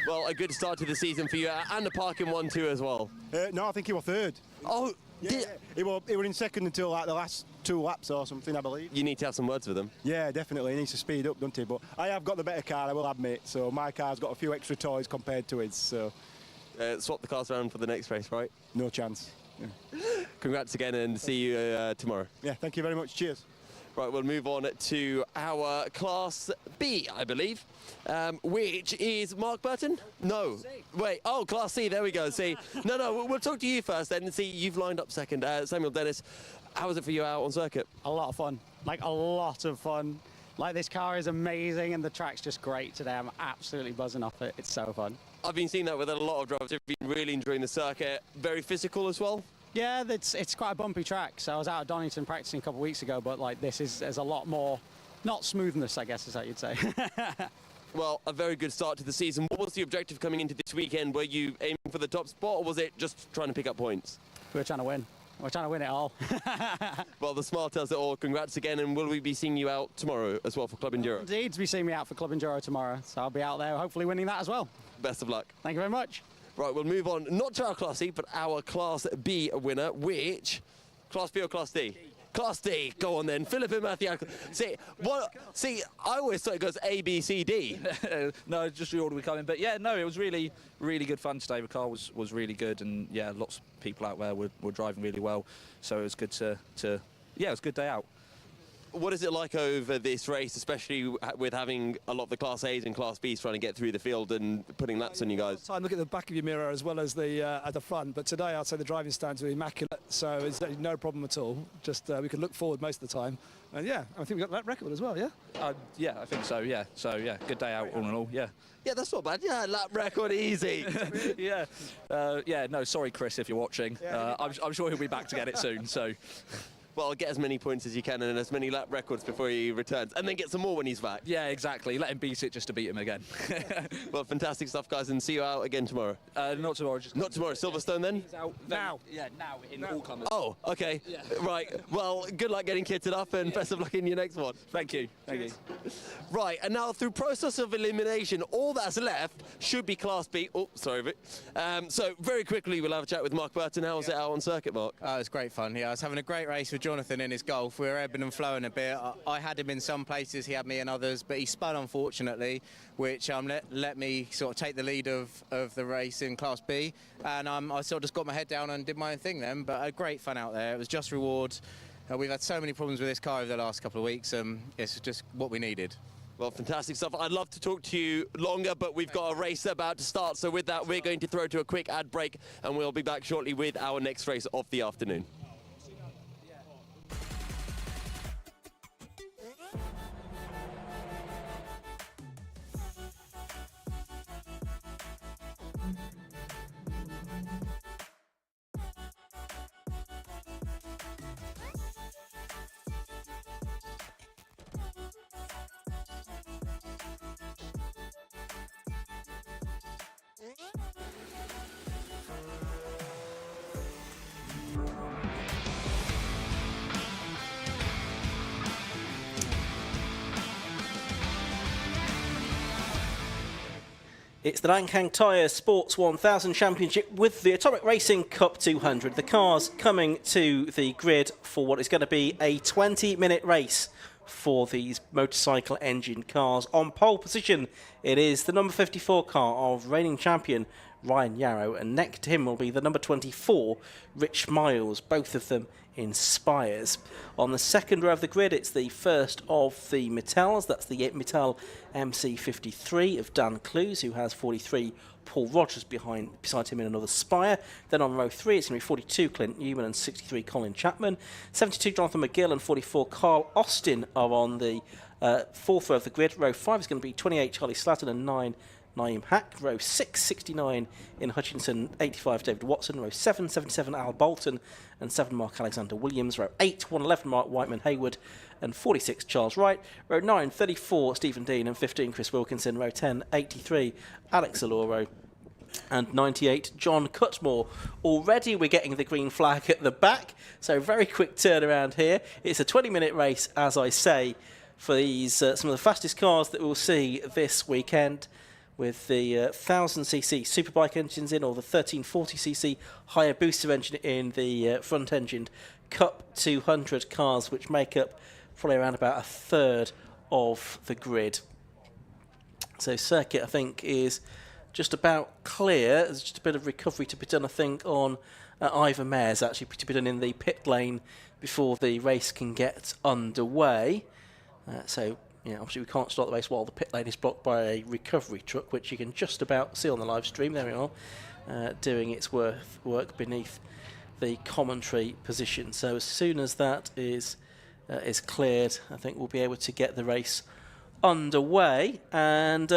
Well, a good start to the season for you, and the Parkin one too as well. No, I think he was 3rd. Oh, yeah. He was in 2nd until like the last 2 laps or something, I believe. You need to have some words with him. Yeah, definitely. He needs to speed up, doesn't he? But I have got the better car, I will admit. So my car's got a few extra toys compared to his. So swap the cars around for the next race, right? No chance. Yeah. Congrats again, and see you tomorrow. Yeah, thank you very much. Cheers. Right, we'll move on to our Class B, I believe, which is Mark Burton? No. Wait, oh, Class C, there we go. See, no, we'll talk to you first then and see, you've lined up second. Samuel Dennis, how was it for you out on circuit? A lot of fun, like a lot of fun. Like, this car is amazing and the track's just great today. I'm absolutely buzzing off it. It's so fun. I've been seeing that with a lot of drivers. They've been really enjoying the circuit. Very physical as well. Yeah, it's quite a bumpy track. So I was out at Donington practicing a couple of weeks ago, but like there's a lot more, not smoothness, I guess is how you'd say. Well, a very good start to the season. What was the objective coming into this weekend? Were you aiming for the top spot, or was it just trying to pick up points? We were trying to win. We're trying to win it all. Well, the smile tells it all. Congrats again, and will we be seeing you out tomorrow as well for Club Enduro? Indeed, to be seeing me out for Club Enduro tomorrow. So I'll be out there hopefully winning that as well. Best of luck. Thank you very much. Right, we'll move on, not to our Class C, but our Class B winner, which... Class B or Class D? Class D, go on then. Philip and Matthew. See, I always thought it goes A, B, C, D. No, just the order we come in. But yeah, no, it was really, really good fun today. The car was really good, and yeah, lots of people out there were driving really well. So it was good to yeah, it was a good day out. What is it like over this race, especially with having a lot of the Class A's and Class B's trying to get through the field and putting laps on you guys? Time look at the back of your mirror as well as the at the front, but today I'd say the driving stands were immaculate, so it's no problem at all. Just we could look forward most of the time, and yeah, I think we got that record as well. Yeah. Yeah, I think so. Yeah. So yeah, good day out all in all. Yeah. Yeah, that's not bad. Yeah, lap record easy. Yeah. Yeah. No, sorry, Chris, if you're watching. I'm sure he'll be back to get it soon. So. Well, get as many points as you can and as many lap records before he returns, and then get some more when he's back. Yeah, exactly. Let him beat it just to beat him again. Well, fantastic stuff, guys, and see you out again tomorrow. Not tomorrow. Not tomorrow. Silverstone then? Now. Yeah, now in all comers. Oh, okay. Yeah. Right. Well, good luck getting kitted up, and best of luck in your next one. Thank you. Thank you. Right, and now through process of elimination, all that's left should be Class B. Oh, sorry, Vic. So very quickly, we'll have a chat with Mark Burton. How was it out on circuit, Mark? Oh, it was great fun. Yeah, I was having a great race with Jonathan in his Golf. We were ebbing and flowing a bit. I had him in some places, he had me in others, but he spun, unfortunately, which let me sort of take the lead of the race in Class B. And I sort of just got my head down and did my own thing then. But great fun out there. It was just reward. We've had so many problems with this car over the last couple of weeks. It's just what we needed. Well, fantastic stuff. I'd love to talk to you longer, but we've got a race about to start. So with that, we're going to throw to a quick ad break, and we'll be back shortly with our next race of the afternoon. It's the Lancang Tyre Sports 1000 Championship with the Atomic Racing Cup 200. The cars coming to the grid for what is going to be a 20-minute race for these motorcycle engine cars. On pole position, it is the number 54 car of reigning champion Ryan Yarrow, and next to him will be the number 24 Rich Miles, both of them in Spires. On the second row of the grid, it's the first of the Mattels. That's the Mattel MC53 of Dan Clues, who has 43 Paul Rogers beside him in another Spire. Then on row 3, it's going to be 42 Clint Newman and 63 Colin Chapman. 72 Jonathan McGill and 44 Carl Austin are on the fourth row of the grid. Row 5 is going to be 28 Charlie Slatton and 9 Naeem Hack. Row 6, 69 in Hutchinson, 85 David Watson. Row 7, 77 Al Bolton and 7 Mark Alexander Williams. Row 8, 111 Mark Whiteman Hayward and 46 Charles Wright. Row 9, 34 Stephen Dean and 15 Chris Wilkinson. Row 10, 83 Alex Aloro and 98 John Cutmore. Already we're getting the green flag at the back, so very quick turnaround here. It's a 20-minute race, as I say, for these some of the fastest cars that we'll see this weekend, with the 1000cc superbike engines in, or the 1340cc higher booster engine in the front-engined Cup 200 cars, which make up probably around about a third of the grid. So circuit, I think, is just about clear. There's just a bit of recovery to be done, I think, on Ivor Mares, actually, to be done in the pit lane before the race can get underway. Obviously we can't start the race while the pit lane is blocked by a recovery truck, which you can just about see on the live stream. There we are, doing its work beneath the commentary position. So as soon as that is cleared, I think we'll be able to get the race underway. And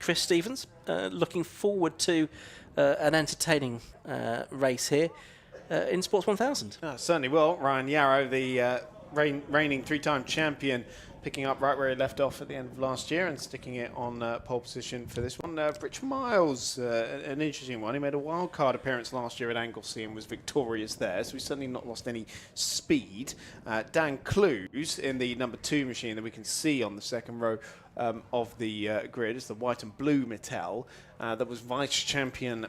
Chris Stevens, looking forward to an entertaining race here in Sports 1000. Certainly will. Ryan Yarrow, the reigning three-time champion, picking up right where he left off at the end of last year and sticking it on pole position for this one. Rich Miles, an interesting one. He made a wildcard appearance last year at Anglesey and was victorious there, so he's certainly not lost any speed. Dan Clues in the number 2 machine that we can see on the second row of the grid is the white and blue Mattel that was vice champion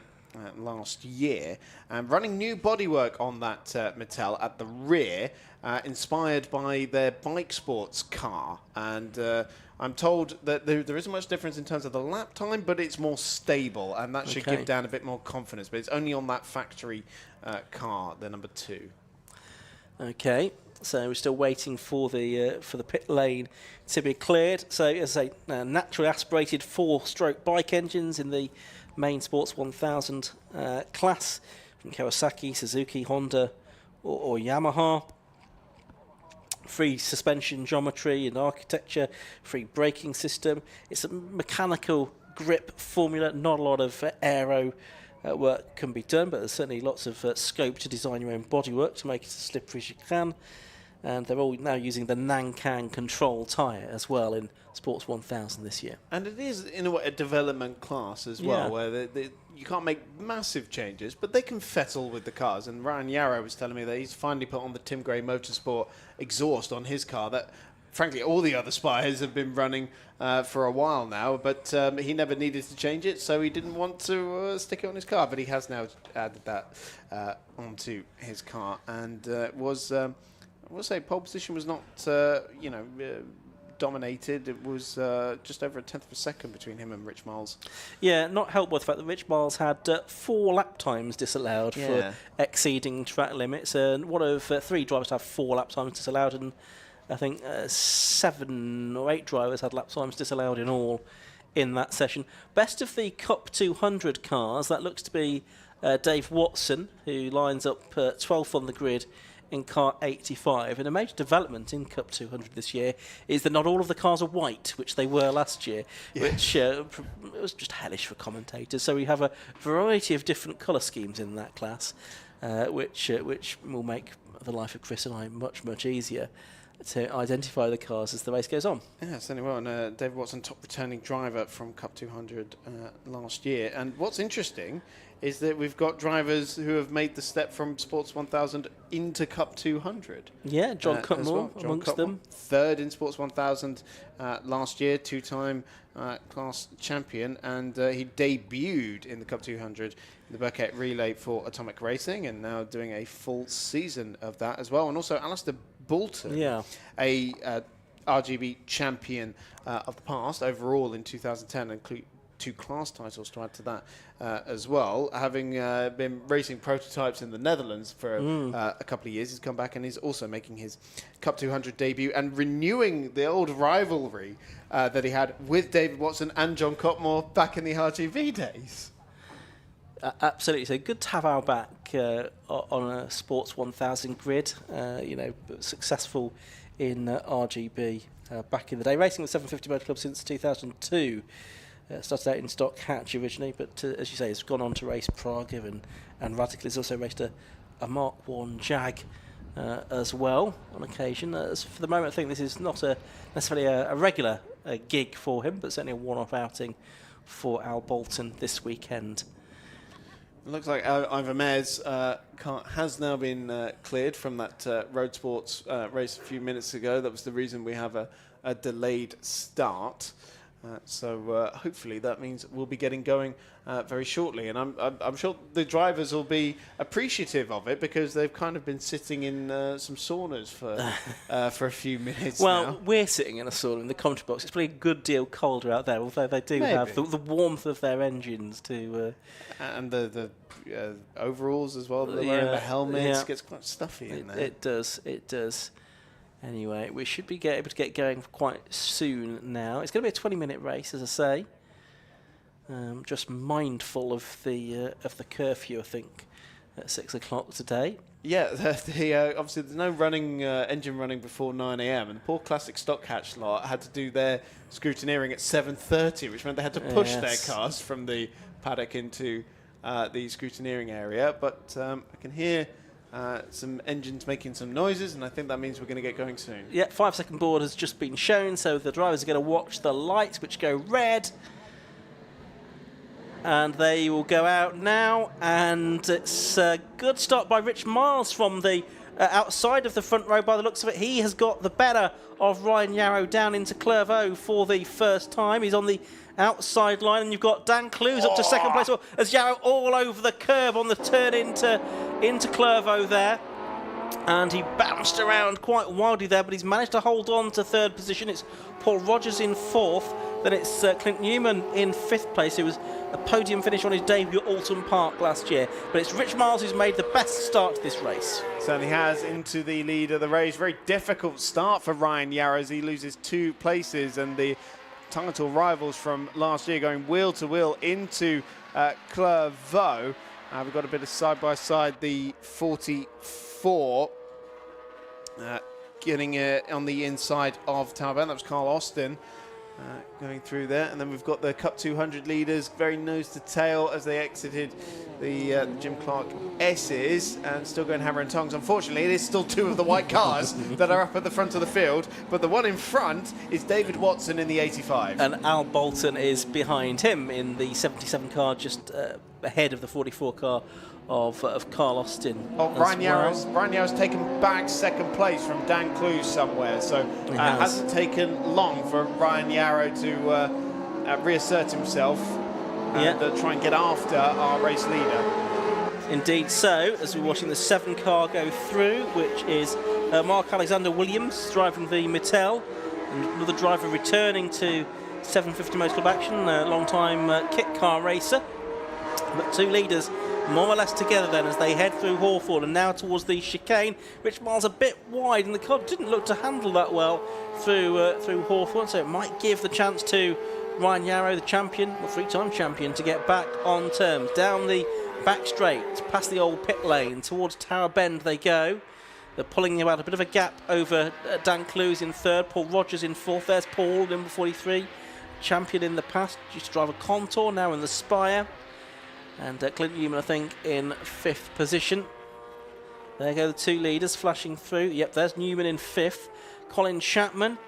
last year, and running new bodywork on that Mattel at the rear, inspired by their bike sports car. And I'm told that there isn't much difference in terms of the lap time, but it's more stable, and that should give Dan a bit more confidence. But it's only on that factory car, the number 2. Okay, so we're still waiting for the pit lane to be cleared. So as I say, naturally aspirated 4-stroke bike engines in the main Sports 1000 class from Kawasaki, Suzuki, Honda or Yamaha. Free suspension geometry and architecture, free braking system. It's a mechanical grip formula, not a lot of aero work can be done, but there's certainly lots of scope to design your own bodywork to make it as slippery as you can. and they're all now using the Nankan Control tyre as well in Sports 1000 this year. And it is, in a way, a development class as well, Yeah. where you can't make massive changes, but they can fettle with the cars. And Ryan Yarrow was telling me that he's finally put on the Tim Gray Motorsport exhaust on his car that, frankly, all the other Spires have been running for a while now, but he never needed to change it, so he didn't want to stick it on his car. But he has now added that onto his car, and was, I will say, pole position was not, dominated. It was just over a tenth of a second between him and Rich Miles. Yeah, not helped by the fact that Rich Miles had 4 lap times disallowed Yeah. for exceeding track limits, and one of 3 drivers to have 4 lap times disallowed, and I think 7 or 8 drivers had lap times disallowed in all in that session. Best of the Cup 200 cars, that looks to be Dave Watson, who lines up 12th on the grid in car 85. And a major development in Cup 200 this year is that not all of the cars are white, which they were last year, which it was just hellish for commentators. So we have a variety of different colour schemes in that class, which will make the life of Chris and I much, much easier to identify the cars as the race goes on. Yeah, certainly well. And David Watson, top returning driver from Cup 200 last year. And what's interesting is that we've got drivers who have made the step from Sports 1000 into Cup 200. Yeah, John as Cutmore well. John amongst Cutmore, them. 3rd in Sports 1000 last year, 2-time class champion, and he debuted in the Cup 200 in the Burkett Relay for Atomic Racing, and now doing a full season of that as well. And also Alistair Boulton, a RGB champion of the past overall in 2010, including 2 class titles to add to that as well. Having been racing prototypes in the Netherlands for a couple of years, he's come back and he's also making his Cup 200 debut and renewing the old rivalry that he had with David Watson and John Cotmore back in the RGB days. Absolutely. So good to have Al back on a Sports 1000 grid, successful in RGB back in the day. Racing with 750 Motor Club since 2002. Started out in stock hatch originally, but as you say, it's gone on to race Prague and Radical. He's also raced a Mark 1 Jag as well on occasion. For the moment, I think this is not necessarily a regular gig for him, but certainly a one-off outing for Al Boulton this weekend. It looks like Ivan Mayr's car has now been cleared from that Road Sports race a few minutes ago. That was the reason we have a delayed start. So hopefully that means we'll be getting going very shortly, and I'm sure the drivers will be appreciative of it because they've kind of been sitting in some saunas for a few minutes. Well, we're sitting in a sauna in the commentary box. It's probably a good deal colder out there, although they do have the warmth of their engines to and the overalls as well. They're wearing the helmets. It gets quite stuffy in there. It does. Anyway, we should be able to get going quite soon now. It's going to be a 20-minute race, as I say. Just mindful of the curfew, I think, at 6 o'clock today. Yeah, obviously there's no engine running before 9 a.m. and the poor classic stock hatch lot had to do their scrutineering at 7:30, which meant they had to push their cars from the paddock into the scrutineering area. But I can hear some engines making some noises, and I think that means we're going to get going soon. Yeah, 5-second board has just been shown, so the drivers are going to watch the lights, which go red. And they will go out now, and it's a good start by Rich Miles from the outside of the front row by the looks of it. He has got the better of Ryan Yarrow down into Clervaux for the first time. He's on the outside line, and you've got Dan Clues up to second place as Yarrow all over the curb on the turn into Clervaux there. And he bounced around quite wildly there, but he's managed to hold on to 3rd position. It's Paul Rogers in 4th. Then it's Clint Newman in 5th place, who was a podium finish on his debut at Alton Park last year. But it's Rich Miles who's made the best start to this race. Certainly has, into the lead of the race. Very difficult start for Ryan Yarrow as he loses 2 places, and the title rivals from last year going wheel to wheel into Clervaux. We've got a bit of side-by-side, the 44 getting on the inside of Tower Bend. That was Carl Austin. going through there. And then we've got the Cup 200 leaders very nose to tail as they exited the Jim Clark S's, and still going hammer and tongs. Unfortunately, it is still two of the white cars that are up at the front of the field, but the one in front is David Watson in the 85. And Al Bolton is behind him in the 77 car, just ahead of the 44 car of Carl Austin. Oh, Ryan Yarrow's taken back second place from Dan Clues somewhere, so it hasn't taken long for Ryan Yarrow to reassert himself and try and get after our race leader. Indeed so, as we're watching the 7 car go through, which is Mark Alexander Williams driving the Mattel, and another driver returning to 750 Motor Club action, a long-time kit car racer. But 2 leaders more or less together then as they head through Hawthorne and now towards the chicane, which miles a bit wide, and the car didn't look to handle that well through Hawthorne, so it might give the chance to Ryan Yarrow, the champion, or 3-time champion, to get back on terms. Down the back straight, past the old pit lane, towards Tower Bend they go. They're pulling about a bit of a gap over Dan Clues in 3rd, Paul Rogers in 4th. There's Paul, number 43, champion in the past, used to drive a Contour, now in the Spire. And Clint Newman, I think, in 5th position. There go the 2 leaders flashing through. Yep, there's Newman in 5th. Colin Chapman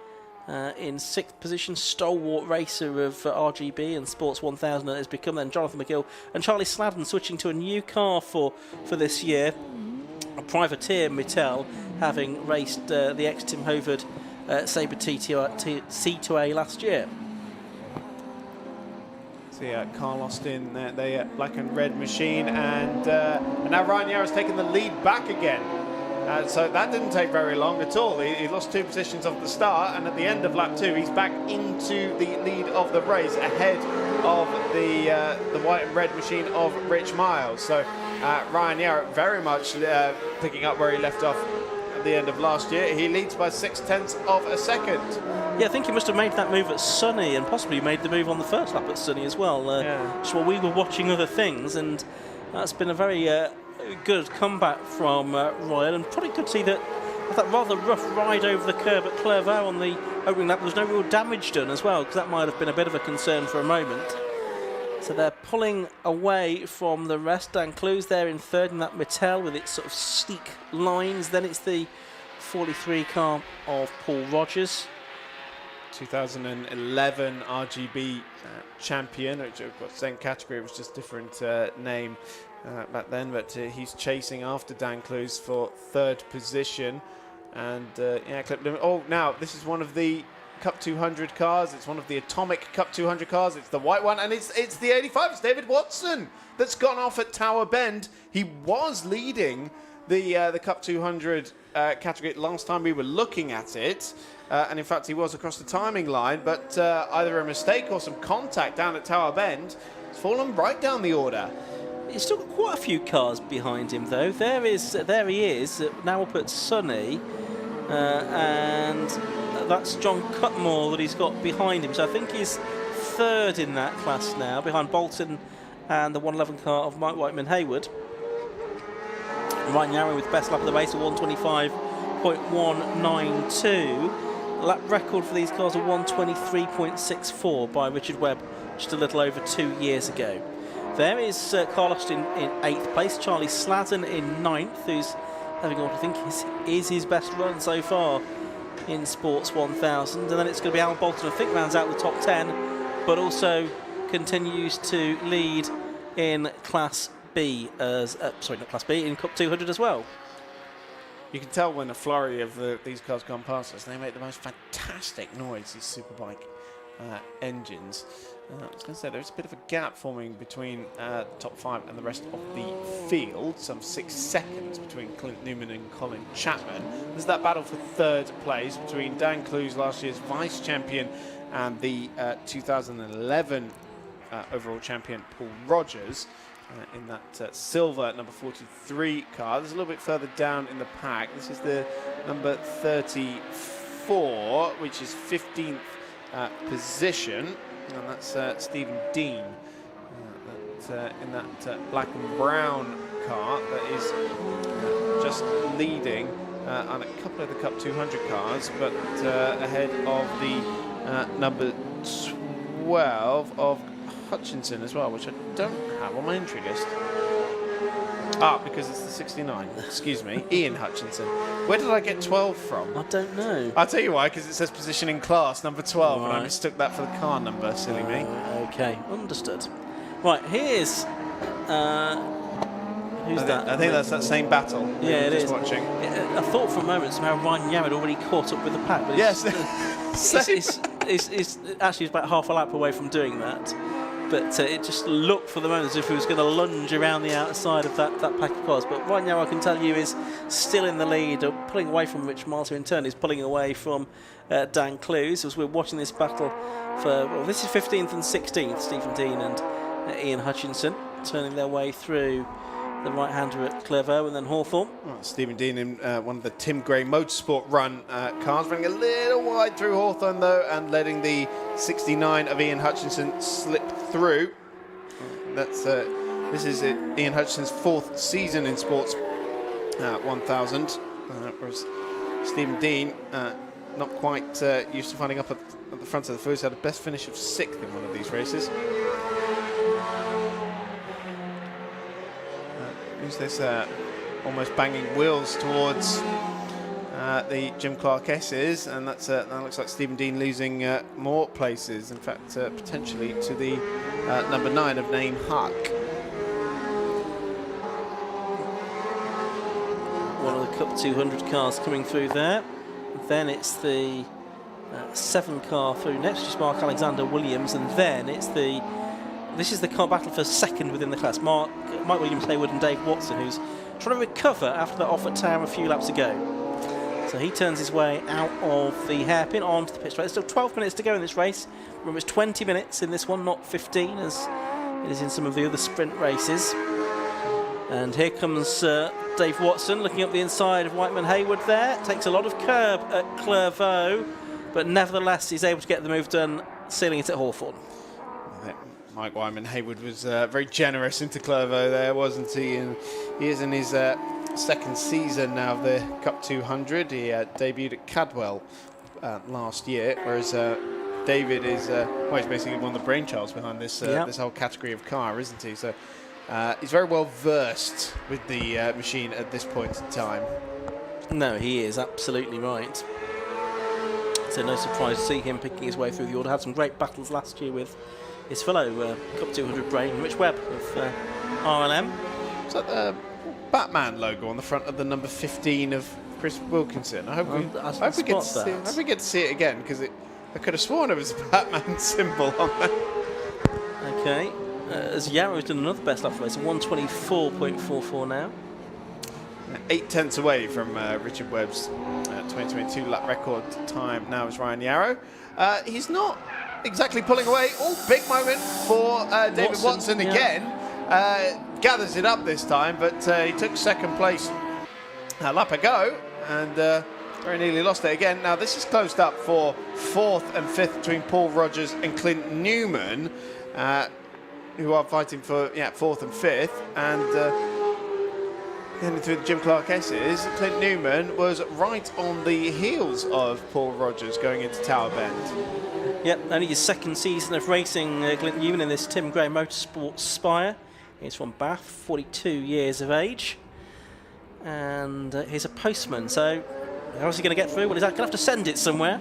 in 6th position, stalwart racer of RGB and Sports 1000 has become. Then Jonathan McGill and Charlie Sladden switching to a new car for this year. A privateer Mattel, having raced the ex-Tim Hovard Sabre C2A last year. So yeah, Carl Austin, the black and red machine, and now Ryan Yarrow's taken the lead back again. So that didn't take very long at all. He lost 2 positions off the start, and at the end of lap 2, he's back into the lead of the race, ahead of the white and red machine of Rich Miles. So Ryan Yarrow very much picking up where he left off at the end of last year. He leads by 0.6 of a second. Yeah, I think he must have made that move at Sunny, and possibly made the move on the first lap at Sunny as well. So we were watching other things, and that's been a very good comeback from Royal, and probably could see that rather rough ride over the curb at Clervaux on the opening lap. There was no real damage done as well, because that might have been a bit of a concern for a moment. So they're pulling away from the rest. Dan Clues there in 3rd in that Mattel with its sort of sleek lines. Then it's the 43 car of Paul Rogers. 2011 RGB champion, which was the same category, it was just different name back then, but he's chasing after Dan Clues for 3rd position. And now this is one of the Cup 200 cars. It's one of the Atomic Cup 200 cars. It's the white one, and it's the 85. It's David Watson that's gone off at Tower Bend. He was leading the Cup 200 category last time we were looking at it. And in fact, he was across the timing line, but either a mistake or some contact down at Tower Bend has fallen right down the order. He's still got quite a few cars behind him, though. There he is, now up at Sunny, and that's John Cutmore that he's got behind him. So I think he's 3rd in that class now, behind Bolton and the 111 car of Mike Whiteman Hayward. Ryan Yarrow with best lap of the race at 125.192. Lap record for these cars are 123.64 by Richard Webb just a little over 2 years ago. There is Carl Austin in 8th place, Charlie Slatton in 9th, who's having what I think is his best run so far in Sports 1000. And then it's going to be Al Bolton, I think, rounds out the top 10, but also continues to lead in Class B, sorry, not Class B, in Cup 200 as well. You can tell when a flurry of these cars gone past us, they make the most fantastic noise, these superbike engines. I was going to say there's a bit of a gap forming between the top 5 and the rest of the field, some 6 seconds between Clint Newman and Colin Chapman. There's that battle for 3rd place between Dan Clues, last year's vice champion, and the 2011 overall champion Paul Rogers. In that silver number 43 car. There's a little bit further down in the pack. This is the number 34, which is 15th position, and that's Stephen Dean in that black and brown car that is just leading on a couple of the Cup 200 cars, but ahead of the number 12 of Hutchinson as well, which I don't have on my entry list. Ah, because it's the 69. Excuse me, Ian Hutchinson. Where did I get 12 from? I don't know. I'll tell you why, because it says position in class, number 12, and I mistook that for the car number, silly me. Okay, understood. Right, here's... who's that? I think that's that same battle. Yeah, it is. Watching. I thought for a moment somehow Ryan Yao had already caught up with the pack. But yes. It's actually about half a lap away from doing that. But it just looked for the moment as if he was going to lunge around the outside of that pack of cars. But right now I can tell you is still in the lead, pulling away from Rich Miles, who in turn is pulling away from Dan Clues. As we're watching this battle for, well, this is 15th and 16th, Stephen Dean and Ian Hutchinson turning their way through the right-hander at Clairvaux and then Hawthorne. Well, Stephen Dean in one of the Tim Gray Motorsport run cars, running a little wide through Hawthorne though, and letting the 69 of Ian Hutchinson slip through. That's this is Ian Hutchinson's 4th season in Sports 1000, whereas Stephen Dean not quite used to finding up at the front of the field. He's had a best finish of 6th in one of these races. Who's this almost banging wheels towards the Jim Clark S's, and that looks like Stephen Dean losing more places, in fact potentially to the number 9 of Naeem Huck. One of the Cup 200 cars coming through there. Then it's the 7 car through next, which is Mark Alexander Williams, and then it's this is the car battle for second within the class. Mike Williams, Hayward and Dave Watson, who's trying to recover after that off at Tower a few laps ago. So he turns his way out of the hairpin onto the pit straight. There's still 12 minutes to go in this race. Remember, it's 20 minutes in this one, not 15, as it is in some of the other sprint races. And here comes Dave Watson looking up the inside of Whiteman Hayward there. Takes a lot of curb at Clairvaux, but nevertheless he's able to get the move done, sealing it at Hawthorne. Mike Wyman Hayward was very generous into Clairvaux there, wasn't he? And he is in his second season now of the Cup 200. He debuted at Cadwell last year, whereas David is well, he's basically one of the brainchilds behind this this whole category of car, isn't he? So he's very well versed with the machine at this point in time. No, he is absolutely right. So no surprise to see him picking his way through the order. Had some great battles last year with his fellow Cup 200 brain, Rich Webb of RLM. Is that the Batman logo on the front of the number 15 of Chris Wilkinson? I hope we get to see it again, because I could have sworn it was a Batman symbol on there. Okay, as Yarrow's done another best lap race, 124.44 now. 8 tenths away from Richard Webb's 2022 lap record time now is Ryan Yarrow. He's not exactly pulling away. Oh, big moment for David Watson again. Gathers it up this time, but he took second place a lap ago and very nearly lost it again. Now this is closed up for 4th and 5th between Paul Rogers and Clint Newman, who are fighting for 4th and 5th. And heading through the Jim Clark S's, Clint Newman was right on the heels of Paul Rogers going into Tower Bend. Yep, only his second season of racing, Clint Newman, in this Tim Gray Motorsport Spire. He's from Bath, 42 years of age. And he's a postman, so how's he going to get through? Well, he's going to have to send it somewhere.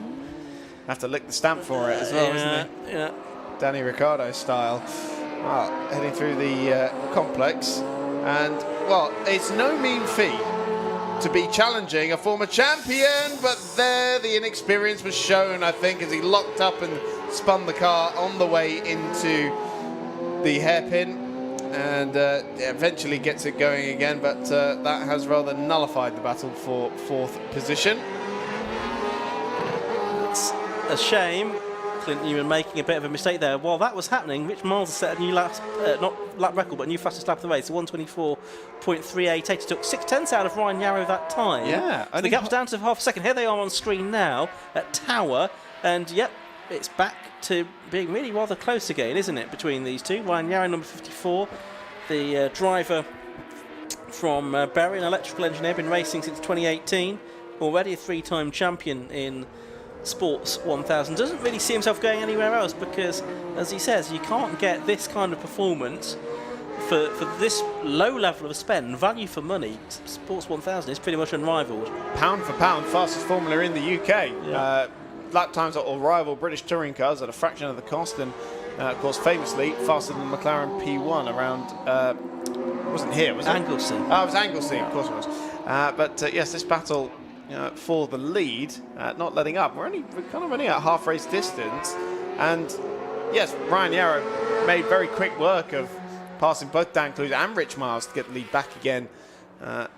Have to lick the stamp for it as well, isn't he? Yeah. Danny Ricciardo style. Well, heading through the complex. And, well, it's no mean feat to be challenging a former champion, but there the inexperience was shown, I think, as he locked up and spun the car on the way into the hairpin, and eventually gets it going again, but that has rather nullified the battle for 4th position. It's a shame. Clint Newman making a bit of a mistake there. While that was happening, Rich Miles has set a new lap, not lap record, but a new fastest lap of the race, 124.388. He took 6 tenths out of Ryan Yarrow that time. Yeah. So the gap's down to half a second. Here they are on screen now at Tower, and yep, it's back to being really rather close again, isn't it, between these two? Ryan Yarrow, number 54, the driver from Bury, an electrical engineer, been racing since 2018, already a 3-time champion in Sports 1000. Doesn't really see himself going anywhere else because, as he says, you can't get this kind of performance for this low level of spend. Value for money, Sports 1000 is pretty much unrivaled. Pound for pound, fastest formula in the UK. Yeah. Lap times are all rival British touring cars at a fraction of the cost, and of course, famously faster than the McLaren P1 around. Wasn't here, was it? Anglesey. Oh, it was Anglesey, of course it was. But yes, this battle for the lead, not letting up. We're kind of only at half race distance, and yes, Ryan Yarrow made very quick work of passing both Dan Clues and Rich Miles to get the lead back again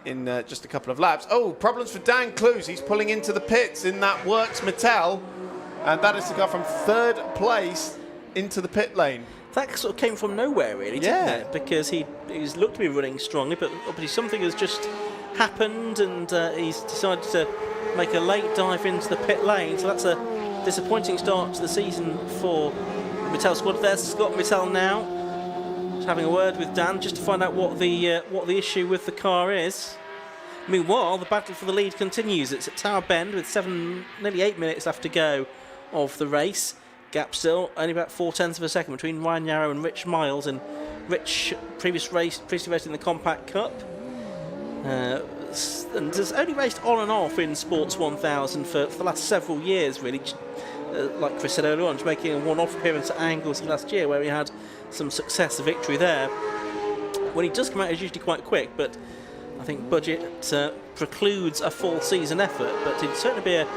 in just a couple of laps. Oh, problems for Dan Clues. He's pulling into the pits in that Works Mattel, and that is to go from 3rd place into the pit lane. That sort of came from nowhere, really, didn't it? Because he's looked to be running strongly, but obviously something has just happened, and he's decided to make a late dive into the pit lane. So that's a disappointing start to the season for the Mattel squad. There's Scott Mattel now, just having a word with Dan just to find out what the issue with the car is. Meanwhile, the battle for the lead continues. It's at Tower Bend with nearly 8 minutes left to go of the race. Gap still only about 0.4 of a second between Ryan Yarrow and Rich Miles, and Rich previously raced in the Compact Cup, and has only raced on and off in Sports 1000 for the last several years, really. Like Chris said earlier on, just making a one-off appearance at Anglesey last year, where he had some success, a victory there. When he does come out, it's usually quite quick, but I think budget precludes a full season effort. But he'd certainly be a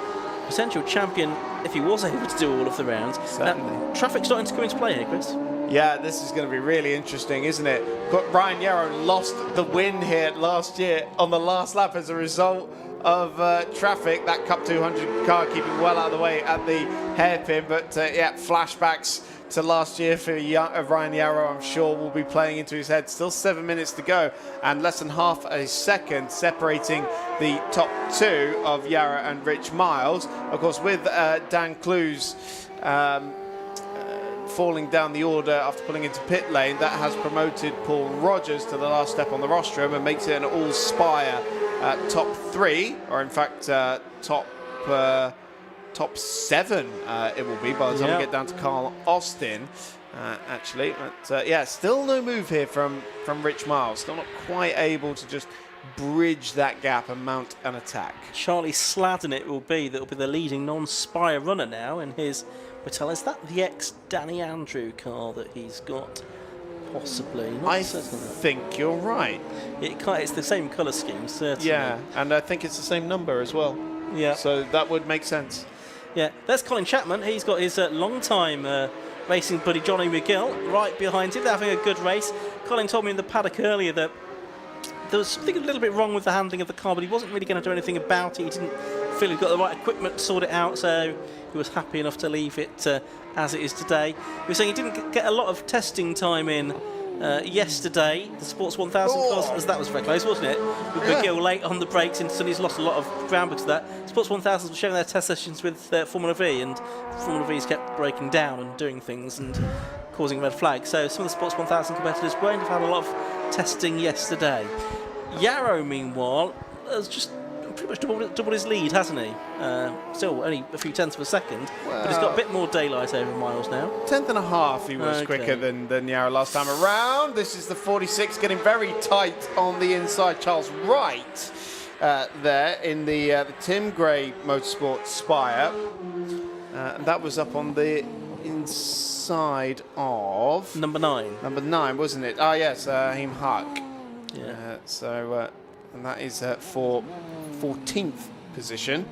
potential champion if he was able to do all of the rounds. Certainly. Traffic starting to come into play here, Chris. Yeah, this is going to be really interesting, isn't it? But Ryan Yarrow lost the win here last year on the last lap as a result of traffic. That Cup 200 car keeping well out of the way at the hairpin. But yeah, flashbacks to last year for Ryan Yarrow, I'm sure, will be playing into his head. Still 7 minutes to go, and less than half a second separating the top two of Yarrow and Rich Miles. Of course, with Dan Clues falling down the order after pulling into pit lane, that has promoted Paul Rogers to the last step on the rostrum and makes it an all-Spire top 3, or in fact top 7 it will be by the time we get down to Carl Austin, actually. But yeah, still no move here from Rich Miles. Still not quite able to just bridge that gap and mount an attack. Charlie Sladden it will be that will be the leading non-Spire runner now in his Mattel. Is that the ex-Danny Andrew car that he's got? Possibly. I think you're right. It's the same colour scheme, certainly. Yeah, and I think it's the same number as well. Yeah. So that would make sense. Yeah, there's Colin Chapman. He's got his long-time racing buddy Johnny McGill right behind him. They're having a good race. Colin told me in the paddock earlier that there was something a little bit wrong with the handling of the car, but he wasn't really going to do anything about it. He didn't feel he'd got the right equipment to sort it out, so he was happy enough to leave it as it is today. He was saying he didn't get a lot of testing time in yesterday, the Sports 1000 cars, as that was very close, wasn't it? With McGill late on the brakes, and suddenly he's lost a lot of ground because of that. Sports 1000 was showing their test sessions with Formula V, and Formula V's kept breaking down and doing things and causing red flags. So some of the Sports 1000 competitors won't have had a lot of testing yesterday. Yarrow, meanwhile, has just pretty much doubled his lead, hasn't he? Still only a few tenths of a second, but he's got a bit more daylight over Miles now. 10th and a half he was quicker than Yarrow last time around. This is the 46, getting very tight on the inside. Charles Wright there in the Tim Gray Motorsport Spire. And that was up on the inside of... Number 9. Number 9, wasn't it? Oh, yes, Haim Huck. Yeah. And that is for 14th position.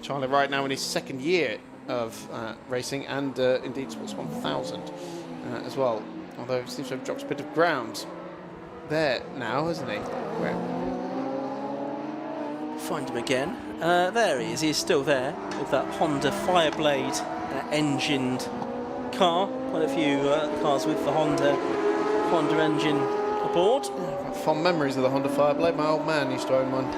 Charlie right now in his second year of racing, and indeed Sports 1000 as well. Although he seems to have dropped a bit of ground there now, hasn't he? Where? Find him again. There he is. He's still there with that Honda Fireblade engined car. Quite a few cars with the Honda engine aboard. Fond memories of the Honda Fireblade. My old man used to own one.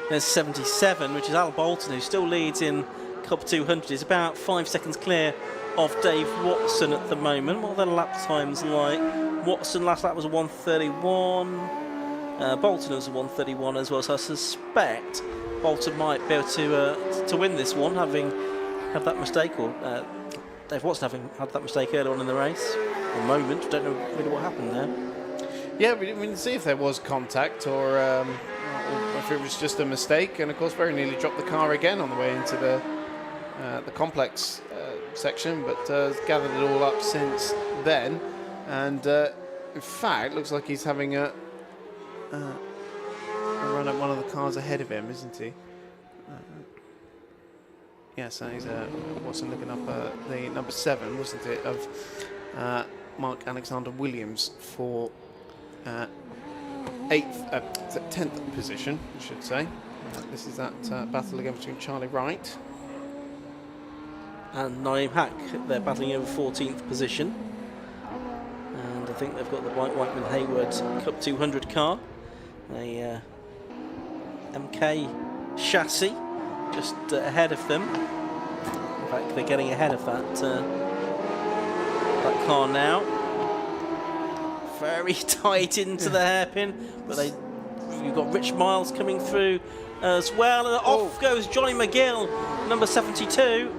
There's 77, which is Al Bolton, who still leads in Cup 200. He's about 5 seconds clear of Dave Watson at the moment. What are their lap times like? Watson last lap was 1:31. Bolton was a 1:31 as well, so I suspect Bolton might be able to win this one, having had that mistake, or Dave Watson having had that mistake earlier on in the race. At the moment, don't know really what happened there. Yeah, we didn't see if there was contact or if it was just a mistake, and of course very nearly dropped the car again on the way into the complex section, but gathered it all up since then, and in fact looks like he's having a run at one of the cars ahead of him, isn't he? Yes, so he's Watson looking up the number 7, wasn't it, of Mark Alexander Williams for 10th position, I should say. This is that battle again between Charlie Wright and Naeem Hack. They're battling over 14th position, and I think they've got the Whiteman Hayward Cup 200 car, a MK chassis, just ahead of them. In fact, they're getting ahead of that car now. Very tight into the hairpin, but you've got Rich Miles coming through as well, and off goes Johnny McGill, number 72.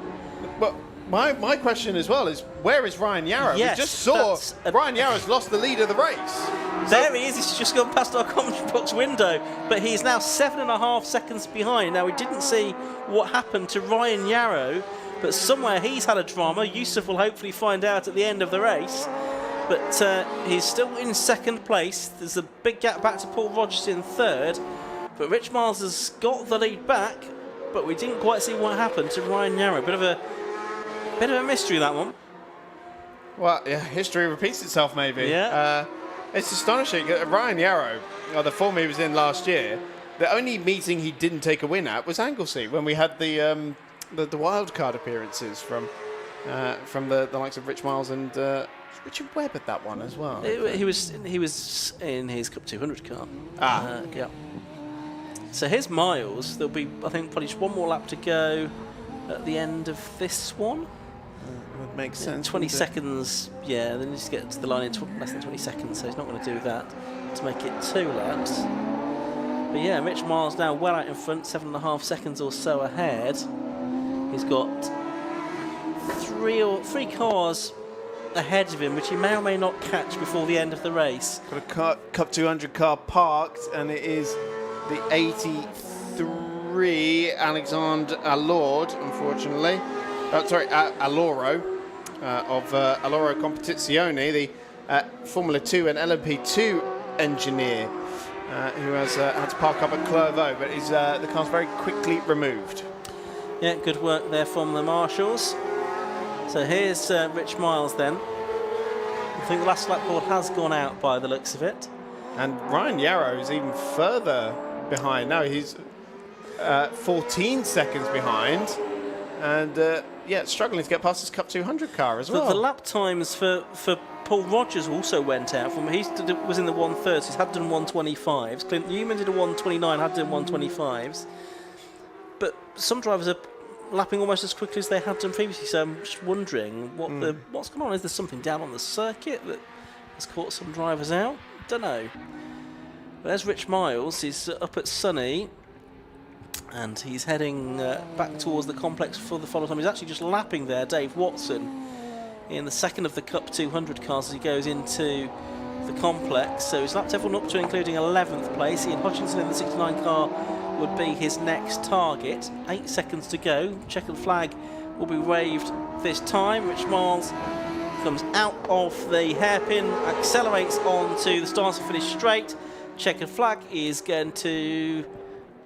But my question as well is, where is Ryan Yarrow? Yes, we just saw Ryan Yarrow's lost the lead of the race. There he is, he's just gone past our commentary box window, but he's now 7.5 seconds behind. Now, we didn't see what happened to Ryan Yarrow, but somewhere he's had a drama. Yusuf will hopefully find out at the end of the race. But he's still in 2nd place. There's a big gap back to Paul Rogers in 3rd. But Rich Miles has got the lead back, but we didn't quite see what happened to Ryan Yarrow. Bit of a mystery, that one. Well, yeah, history repeats itself, maybe. Yeah. It's astonishing. Ryan Yarrow, the form he was in last year, the only meeting he didn't take a win at was Anglesey, when we had the wildcard appearances from the likes of Rich Miles and Richard Webb at that one as well. He was in his Cup 200 car. Yeah. So here's Miles. There'll be, I think, probably just one more lap to go at the end of this one. Would make sense. 20 seconds. Yeah, then you just get to the line in less than 20 seconds, so he's not going to do that to make it 2 laps. But yeah, Rich Miles now well out in front, 7.5 seconds or so ahead. He's got three cars ahead of him, which he may or may not catch before the end of the race. Got a Cup 200 car parked, and it is the 83 Alexandre Allord, unfortunately. Alloro of Alloro Competizione, the Formula 2 and LMP2 engineer who has had to park up at Clervaux, but the car's very quickly removed. Yeah, good work there from the marshals. So here's Rich Miles then. I think the last lap board has gone out by the looks of it. And Ryan Yarrow is even further behind. Now he's 14 seconds behind. And yeah, struggling to get past his Cup 200 car as well. The lap times for Paul Rogers also went out. He was in the 130s, had done 125s. Clint Newman did a 129, had done 125s. But some drivers are lapping almost as quickly as they had done previously, so I'm just wondering what's going on. Is there something down on the circuit that has caught some drivers out? Don't know. But there's Rich Miles. He's up at Sunny, and he's heading back towards the complex for the follow time. He's actually just lapping there Dave Watson in the 2nd of the Cup 200 cars as he goes into the complex. So he's lapped everyone up to including 11th place. Ian Hutchinson in the 69 car would be his next target. 8 seconds to go. Checkered flag will be waved this time. Rich Miles comes out of the hairpin, accelerates onto the start and finish straight. Checkered flag is going to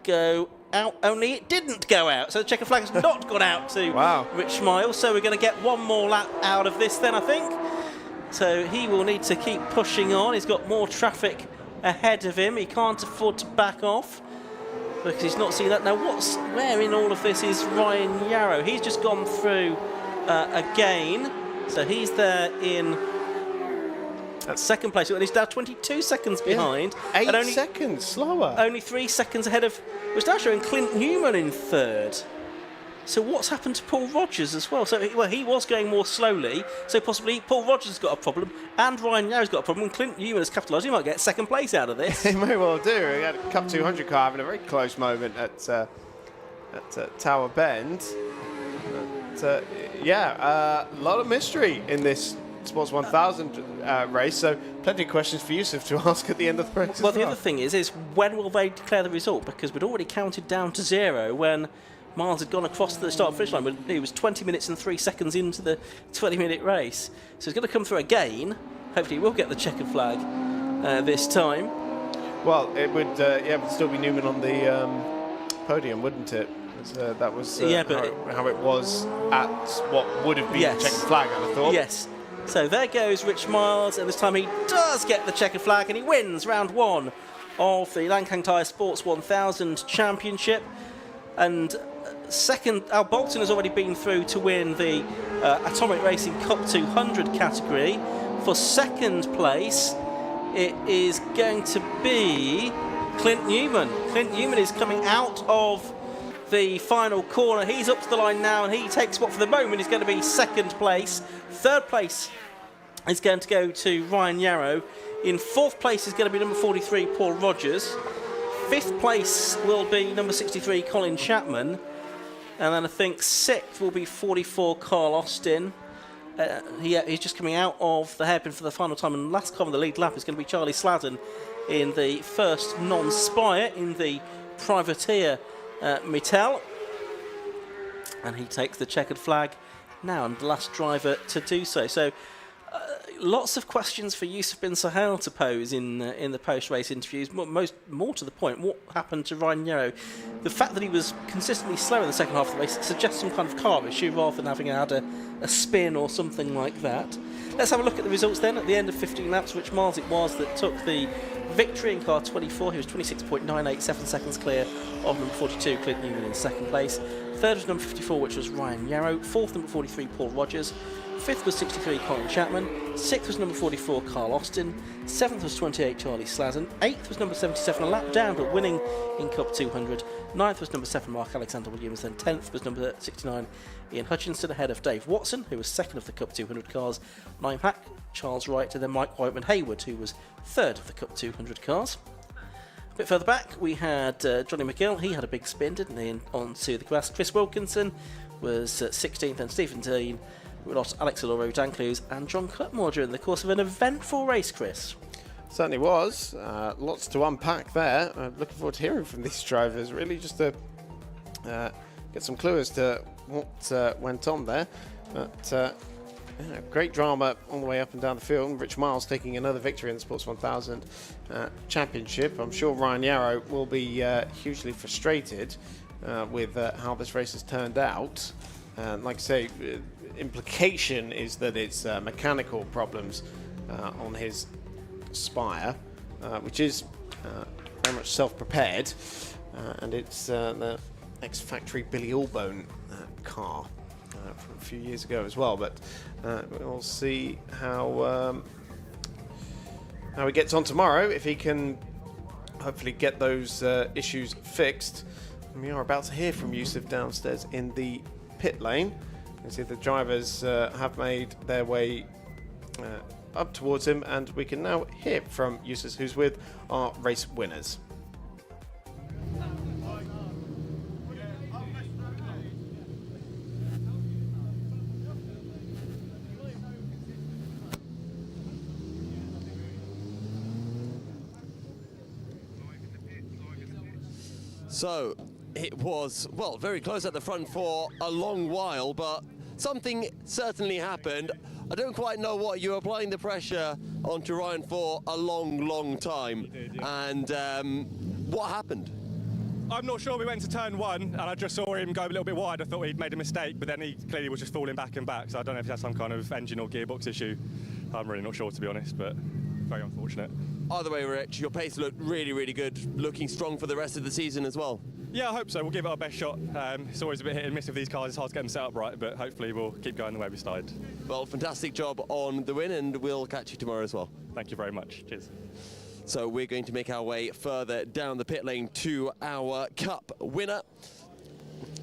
go out, only it didn't go out. So the checkered flag has not gone out to Rich Miles. So we're going to get one more lap out of this then, I think. So he will need to keep pushing on. He's got more traffic ahead of him. He can't afford to back off because he's not seen that. Now, where in all of this is Ryan Yarrow? He's just gone through again. So he's there in 2nd place, and he's now 22 seconds behind. 8 seconds slower. Only 3 seconds ahead of Mustacho and Clint Newman in 3rd. So what's happened to Paul Rogers as well? So he was going more slowly, so possibly Paul Rogers has got a problem, and Ryan Yarrow's got a problem, and Clint Newman has capitalised. He might get second place out of this. He may well do. We had a Cup 200 car having a very close moment at Tower Bend. But, a lot of mystery in this Sports 1000 race, so plenty of questions for Yusuf to ask at the end of the race. Well, the other thing is when will they declare the result? Because we'd already counted down to 0 when Miles had gone across to the start-finish line, but he was 20 minutes and 3 seconds into the 20-minute race. So he's going to come through again. Hopefully he will get the checkered flag this time. Well, it would still be Newman on the podium, wouldn't it? That was how it was at what would have been the checkered flag, I thought. Yes. So there goes Rich Miles, and this time he does get the checkered flag, and he wins round 1 of the Lancang Tyre Sports 1000 Championship. And second, Al Bolton has already been through to win the Atomic Racing Cup 200 category. For second place, it is going to be Clint Newman. Clint Newman is coming out of the final corner. He's up to the line now, and he takes what for the moment is going to be second place. Third place is going to go to Ryan Yarrow. In fourth place is going to be number 43, Paul Rogers. Fifth place will be number 63, Colin Chapman. And then I think sixth will be 44, Carl Austin. He's just coming out of the hairpin for the final time. And last car on the lead lap is going to be Charlie Sladden in the first non-Spire in the Privateer Mittel. And he takes the checkered flag now, and the last driver to do so. So lots of questions for Yusuf bin Sahel to pose in the post-race interviews. More to the point, what happened to Ryan Yarrow? The fact that he was consistently slow in the second half of the race suggests some kind of car issue rather than having had a spin or something like that. Let's have a look at the results then. At the end of 15 laps, Rich Miles it was that took the victory in car 24. He was 26.987 seconds clear of number 42, Clint Newman, in second place. Third was number 54, which was Ryan Yarrow. Fourth, number 43, Paul Rogers. Fifth was 63, Colin Chapman. Sixth was number 44, Carl Austin. Seventh was 28, Charlie Sladden. Eighth was number 77, a lap down, but winning in Cup 200. Ninth was number 7, Mark Alexander Williams. Then 10th was number 69, Ian Hutchinson, ahead of Dave Watson, who was second of the Cup 200 cars. Nine Pack, Charles Wright, and then Mike Whiteman Hayward, who was third of the Cup 200 cars. A bit further back, we had Johnny McGill. He had a big spin, didn't he, onto the grass. Chris Wilkinson was 16th, and Stephen Dean. We lost Alex Aloro, Dan Clues, and John Cutmore during the course of an eventful race, Chris. Certainly was. Lots to unpack there. Looking forward to hearing from these drivers, really, just to get some clue as to what went on there. But great drama all the way up and down the field. Rich Miles taking another victory in the Sports 1000 Championship. I'm sure Ryan Yarrow will be hugely frustrated with how this race has turned out. Like I say, implication is that it's mechanical problems on his Spire, which is very much self-prepared, and it's the ex-factory Billy Allbone car from a few years ago as well. But we'll see how he gets on tomorrow, if he can hopefully get those issues fixed. And we are about to hear from Yusuf downstairs in the pit lane. You can see the drivers have made their way up towards him, and we can now hear from Yusuf, who's with our race winners. So it was, well, very close at the front for a long while, but something certainly happened. I don't quite know what. You were applying the pressure onto Ryan for a long time. And what happened? I'm not sure. We went to turn 1 and I just saw him go a little bit wide. I thought he'd made a mistake, but then he clearly was just falling back and back. So I don't know if he had some kind of engine or gearbox issue. I'm really not sure, to be honest, but very unfortunate. Either way, Rich, your pace looked really good, looking strong for the rest of the season as well. Yeah, I hope so. We'll give it our best shot. It's always a bit hit and miss with these cars. It's hard to get them set up right, but hopefully we'll keep going the way we started. Well, fantastic job on the win, and we'll catch you tomorrow as well. Thank you very much. Cheers. So we're going to make our way further down the pit lane to our Cup winner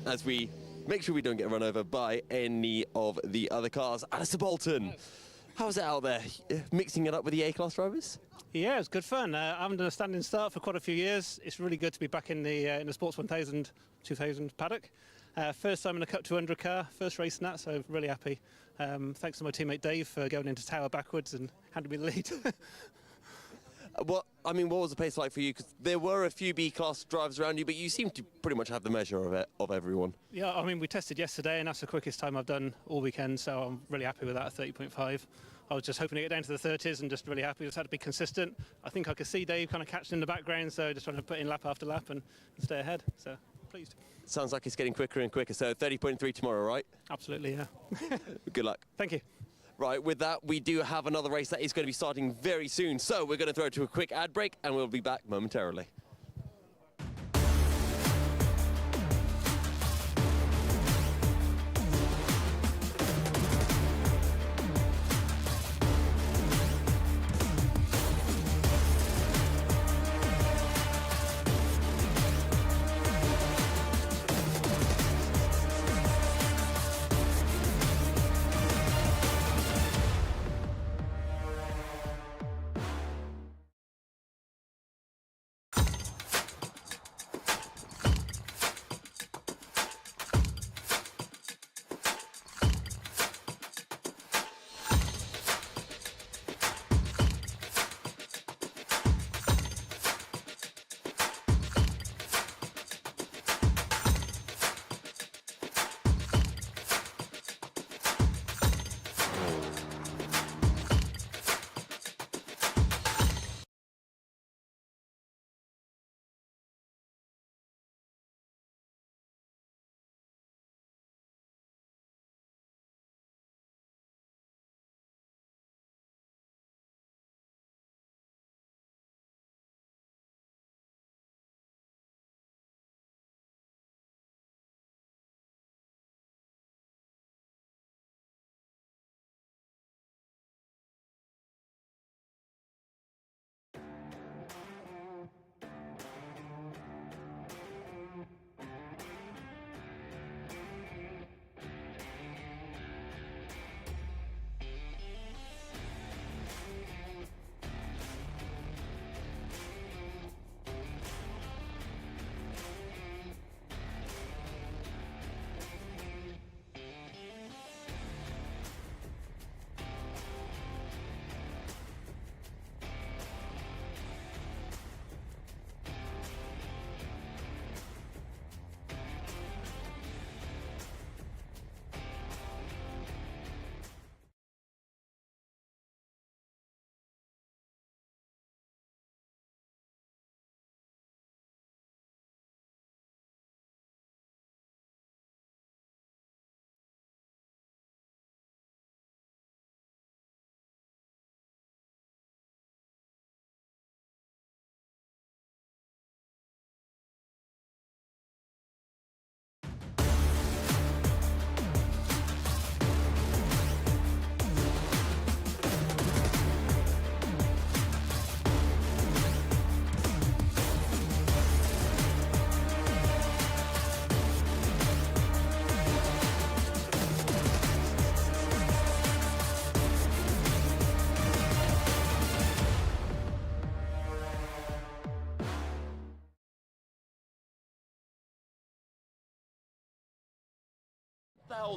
as we make sure we don't get run over by any of the other cars. Alistair Bolton, how's it out there, mixing it up with the A-Class drivers? Yeah, it's good fun. I haven't done a standing start for quite a few years. It's really good to be back in the Sports 1000, 2000 paddock. First time in a Cup 200 car, first race in that, so really happy. Thanks to my teammate Dave for going into tower backwards and handing me the lead. What was the pace like for you? Because there were a few B-Class drivers around you, but you seem to pretty much have the measure of everyone. Yeah, I mean, we tested yesterday, and that's the quickest time I've done all weekend, so I'm really happy with that, 30.5. I was just hoping to get down to the 30s and just really happy. Just had to be consistent. I think I could see Dave kind of catching in the background, so just trying to put in lap after lap and stay ahead, so pleased. Sounds like it's getting quicker and quicker, so 30.3 tomorrow, right? Absolutely, yeah. Good luck. Thank you. Right, with that, we do have another race that is going to be starting very soon, so we're going to throw it to a quick ad break, and we'll be back momentarily.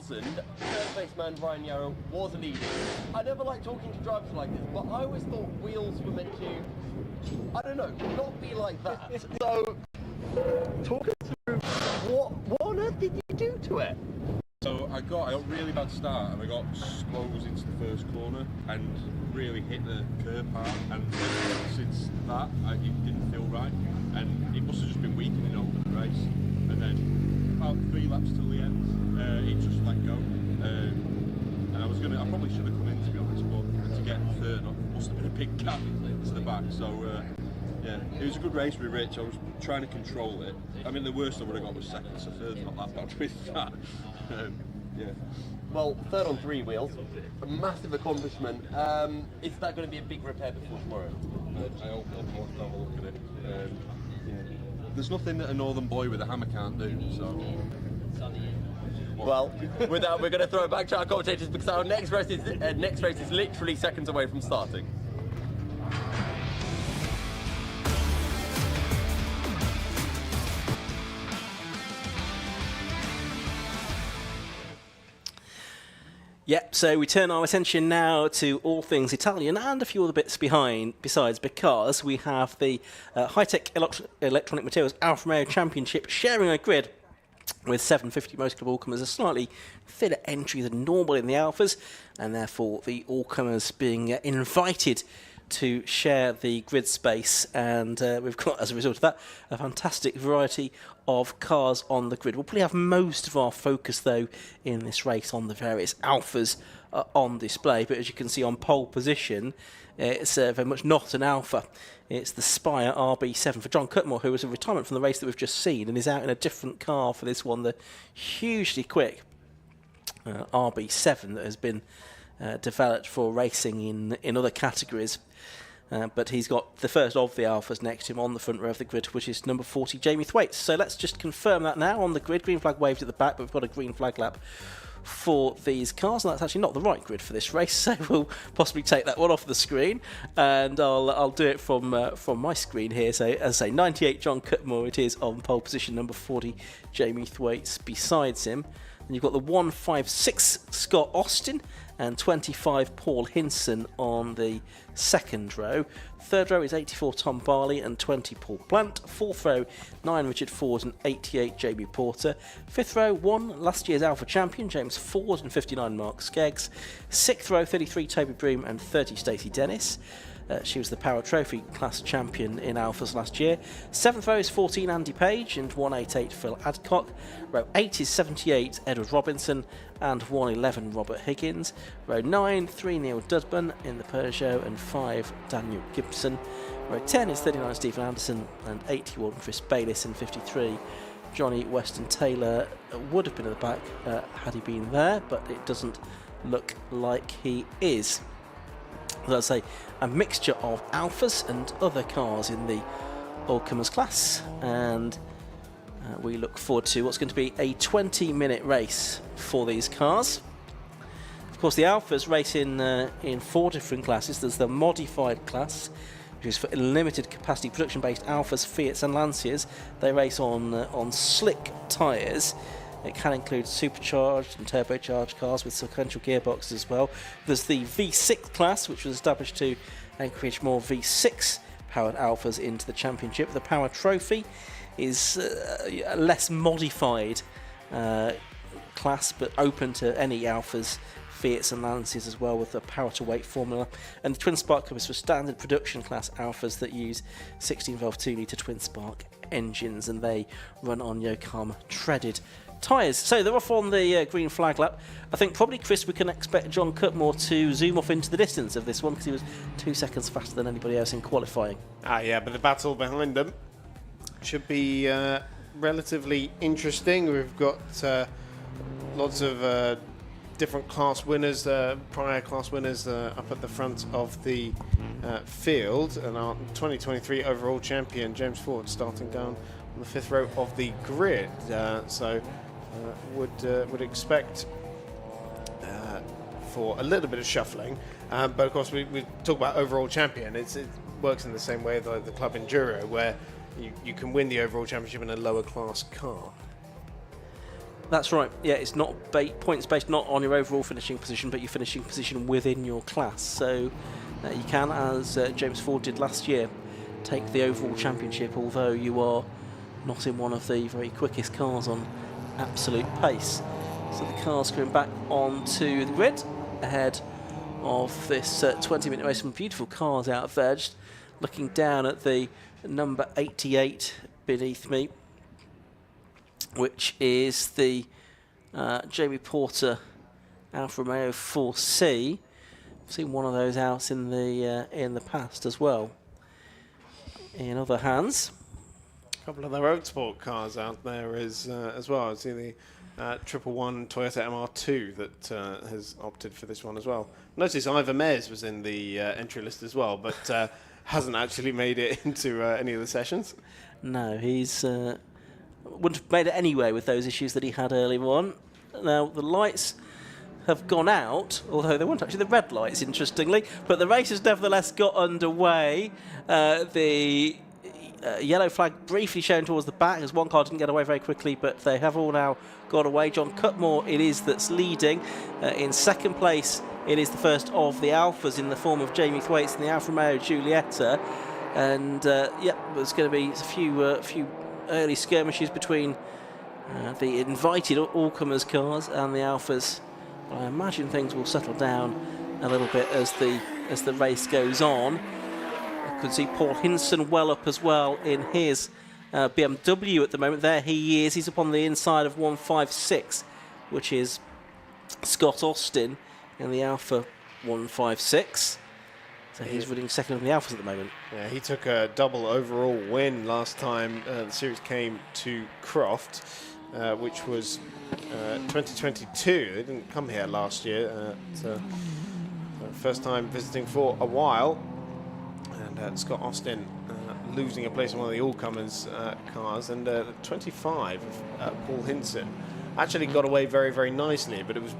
Third place man Ryan Yarrow was leading. I never like talking to drivers like this, but I always thought wheels were meant to, I don't know, not be like that. So, talk us through what on earth did you do to it? So I got a really bad start and I got slows into the first corner and really hit the curb hard, and since that it didn't feel right, and it must have just been weakening over the race, and then about 3 laps till the end it just let go, and I probably should have come in, to be honest, but to get third must have been a big gap to the back, so yeah, it was a good race with Rich. I was trying to control it. I mean, the worst I would have got was second, so third's not that bad with that. Yeah. Well, third on 3 wheels, a massive accomplishment. Is that going to be a big repair before tomorrow? I hope we'll have a look at it. Yeah. There's nothing that a northern boy with a hammer can't do, so Well, with that, we're going to throw it back to our commentators because our next race is literally seconds away from starting. Yep, so we turn our attention now to all things Italian and a few other bits besides, because we have the high-tech electronic materials Alfa Romeo Championship sharing a grid with 750 Motor Club all-comers, a slightly thinner entry than normal in the Alphas, and therefore the all-comers being invited to share the grid space, and we've got, as a result of that, a fantastic variety of cars on the grid. We'll probably have most of our focus, though, in this race on the various Alphas on display, but as you can see on pole position, it's very much not an Alfa. It's the Spire RB7 for John Cutmore, who was a retirement from the race that we've just seen and is out in a different car for this one, the hugely quick RB7 that has been developed for racing in other categories. But he's got the first of the Alphas next to him on the front row of the grid, which is number 40, Jamie Thwaites. So let's just confirm that now on the grid. Green flag waved at the back, but we've got a green flag lap for these cars, and that's actually not the right grid for this race, so we'll possibly take that one off the screen, and I'll do it from my screen here. So as I say, 98 John Cutmore it is on pole position, number 40 Jamie Thwaites beside him. And you've got the 156 Scott Austin and 25 Paul Hinson on the second row. Third row is 84 Tom Barley and 20 Paul Plant. Fourth row, 9 Richard Ford and 88 Jamie Porter. Fifth row, 1 last year's Alpha champion James Ford and 59 Mark Skeggs. Sixth row, 33 Toby Broom and 30 Stacey Dennis. She was the Power Trophy class champion in Alphas last year. Seventh row is 14 Andy Page and 188 Phil Adcock. Row 8 is 78 Edward Robinson and 111 Robert Higgins. Row 9, 3 Neil Dudman in the Peugeot and 5 Daniel Gibson. Row 10 is 39 Stephen Anderson and 81 Chris Bayliss and 53 Johnny Weston Taylor. Would have been at the back had he been there, but it doesn't look like he is. As I say, a mixture of Alphas and other cars in the all-comers class, and we look forward to what's going to be a 20-minute race for these cars. Of course, the Alphas race in 4 different classes. There's the modified class, which is for limited capacity production-based Alphas, Fiats and Lancias. They race on slick tyres. It can include supercharged and turbocharged cars with sequential gearboxes as well. There's the V6 class, which was established to encourage more V6 powered Alphas into the championship. The Power Trophy is a less modified class, but open to any Alphas, Fiats and Lancias as well, with the power to weight formula. And the Twin Spark Club is for standard production class Alphas that use 16-valve 2-litre Twin Spark engines, and they run on Yokohama treaded tyres. So they're off on the green flag lap. I think probably, Chris, we can expect John Cutmore to zoom off into the distance of this one because he was 2 seconds faster than anybody else in qualifying. Yeah, but the battle behind them should be relatively interesting. We've got lots of different class winners, prior class winners up at the front of the field, and our 2023 overall champion James Ford starting down on the 5th row of the grid. Would expect for a little bit of shuffling, but of course we talk about overall champion. It works in the same way as the club enduro, where you can win the overall championship in a lower class car. That's right. Yeah, it's not points based not on your overall finishing position, but your finishing position within your class. So you can, as James Ford did last year, take the overall championship, although you are not in one of the very quickest cars on absolute pace. So the car's going back onto the grid ahead of this 20-minute race. Some beautiful cars out there. Just looking down at the number 88 beneath me, which is the Jamie Porter Alfa Romeo 4C. I've seen one of those out in the past as well. In other hands, a couple of the road sport cars out there as well. I see the 111 Toyota MR2 that has opted for this one as well. Notice Ivan Mays was in the entry list as well, but hasn't actually made it into any of the sessions. No, he's wouldn't have made it anyway with those issues that he had earlier on. Now, the lights have gone out, although they weren't actually the red lights, interestingly, but the race has nevertheless got underway. The yellow flag briefly shown towards the back as one car didn't get away very quickly, but they have all now got away. John Cutmore it is that's leading. In second place, it is the first of the Alphas in the form of Jamie Thwaites and the Alfa Romeo Giulietta. And there's going to be a few early skirmishes between the invited all-comers cars and the Alphas. But I imagine things will settle down a little bit as the race goes on. I could see Paul Hinson well up as well in his BMW at the moment. There he is. He's up on the inside of 156, which is Scott Austin in the Alfa 156. So he's running second in the Alphas at the moment. Yeah, he took a double overall win last time the series came to Croft, which was 2022. They didn't come here last year. First time visiting for a while. And Scott Austin losing a place in one of the all-comers cars. And 25 of Paul Hinson actually got away very, very nicely, but it was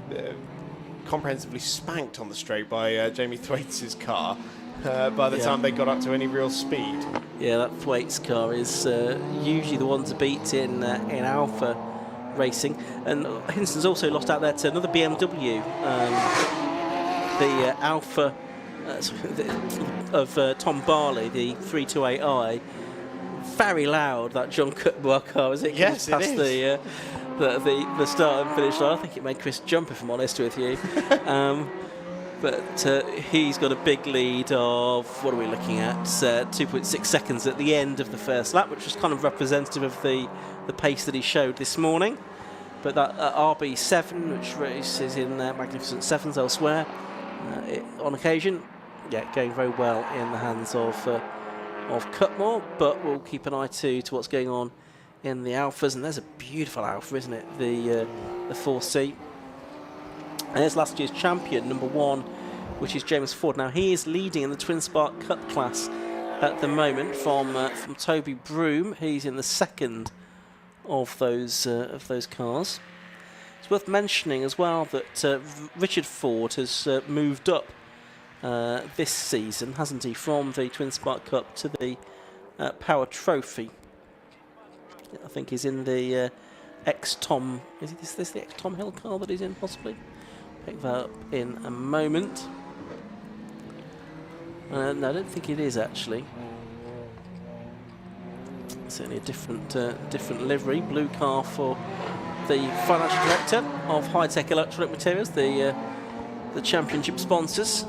comprehensively spanked on the straight by Jamie Thwaites' car by the time they got up to any real speed. Yeah, that Thwaites car is usually the one to beat in Alpha racing. And Hinson's also lost out there to another BMW, the Alpha of Tom Barley, the 328i. Very loud, that John Cutmore car, as it Yes, comes it past is. the start and finish line. I think it made Chris jump, if I'm honest with you. But he's got a big lead of, what are we looking at, 2.6 seconds at the end of the first lap, which was kind of representative of the pace that he showed this morning. But that RB7, which races in Magnificent Sevens elsewhere, on occasion, going very well in the hands of Cutmore, but we'll keep an eye to what's going on in the Alphas. And there's a beautiful Alpha, isn't it? The 4C. And there's last year's champion, number 1, which is James Ford. Now he is leading in the Twin Spark Cup class at the moment from Toby Broom. He's in the second of those cars. It's worth mentioning as well that Richard Ford has moved up this season, hasn't he, from the Twin Spark Cup to the Power Trophy. I think he's in the ex-Tom. Is this the ex-Tom Hill car that he's in, possibly? Pick that up in a moment. No, I don't think it is actually. Certainly a different livery. Blue car for the financial director of High Tech Electronic Materials, the championship sponsors.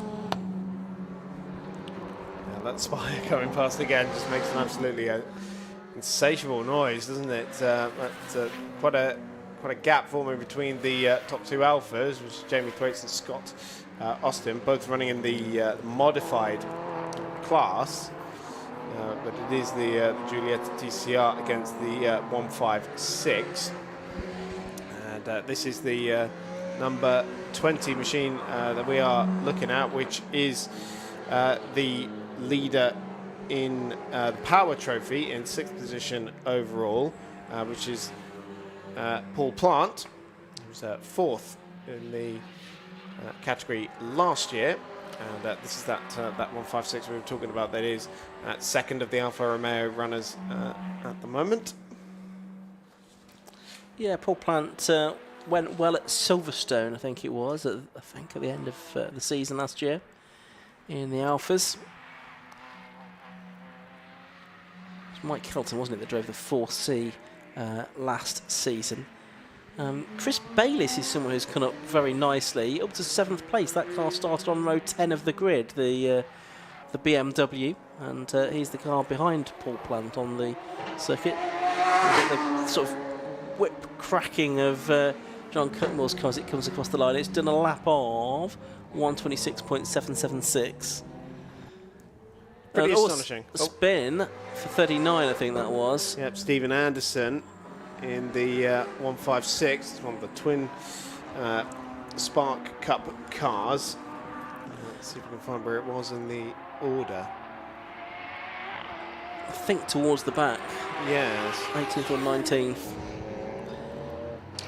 Yeah, that Spire coming past again just makes an absolutely insatiable noise, doesn't it? Quite a gap forming between the top two Alphas, which is Jamie Thwaites and Scott Austin, both running in the modified class. But it is the Giulietta TCR against the 156. And this is the number 20 machine that we are looking at, which is the leader in the Power Trophy in 6th position overall, which is Paul Plant, who was 4th in the category last year. And this is that 156 we were talking about. That is second of the Alfa Romeo runners at the moment. Yeah, Paul Plant went well at Silverstone, I think it was, at the end of the season last year in the Alphas. It was Mike Kelton, wasn't it, that drove the 4C last season. Chris Bayliss is someone who's come up very nicely, up to 7th place. That car started on row 10 of the grid, the BMW, and he's the car behind Paul Plant on the circuit. You get the sort of whip cracking of John Cutmore's car as it comes across the line. It's done a lap of 126.776. Pretty astonishing. Spin for 39, I think that was. Yep, Stephen Anderson in the 156. It's one of the twin Spark Cup cars. Let's see if we can find where it was in the order. I think towards the back. Yes. 18th or 19th.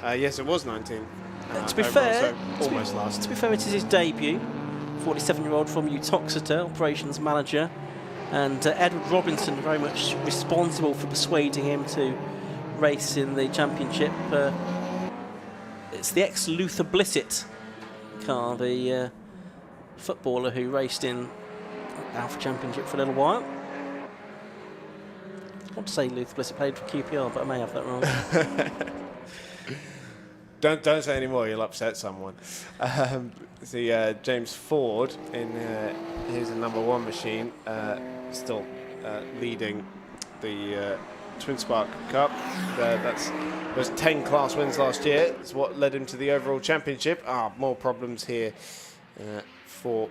Yes, it was 19. To be overall, fair, so almost last. To be fair, it is his debut. 47-year-old from Utoxeter, operations manager, and Edward Robinson very much responsible for persuading him to race in the championship. It's the ex-Luther Blissett car, the footballer who raced in Alfa Championship for a little while. I want to say Luther Blissett played for QPR, but I may have that wrong. Don't say any more, you'll upset someone. James Ford in his number 1 machine, still leading the Twin Spark Cup. Those 10 class wins last year. It's what led him to the overall championship. More problems here for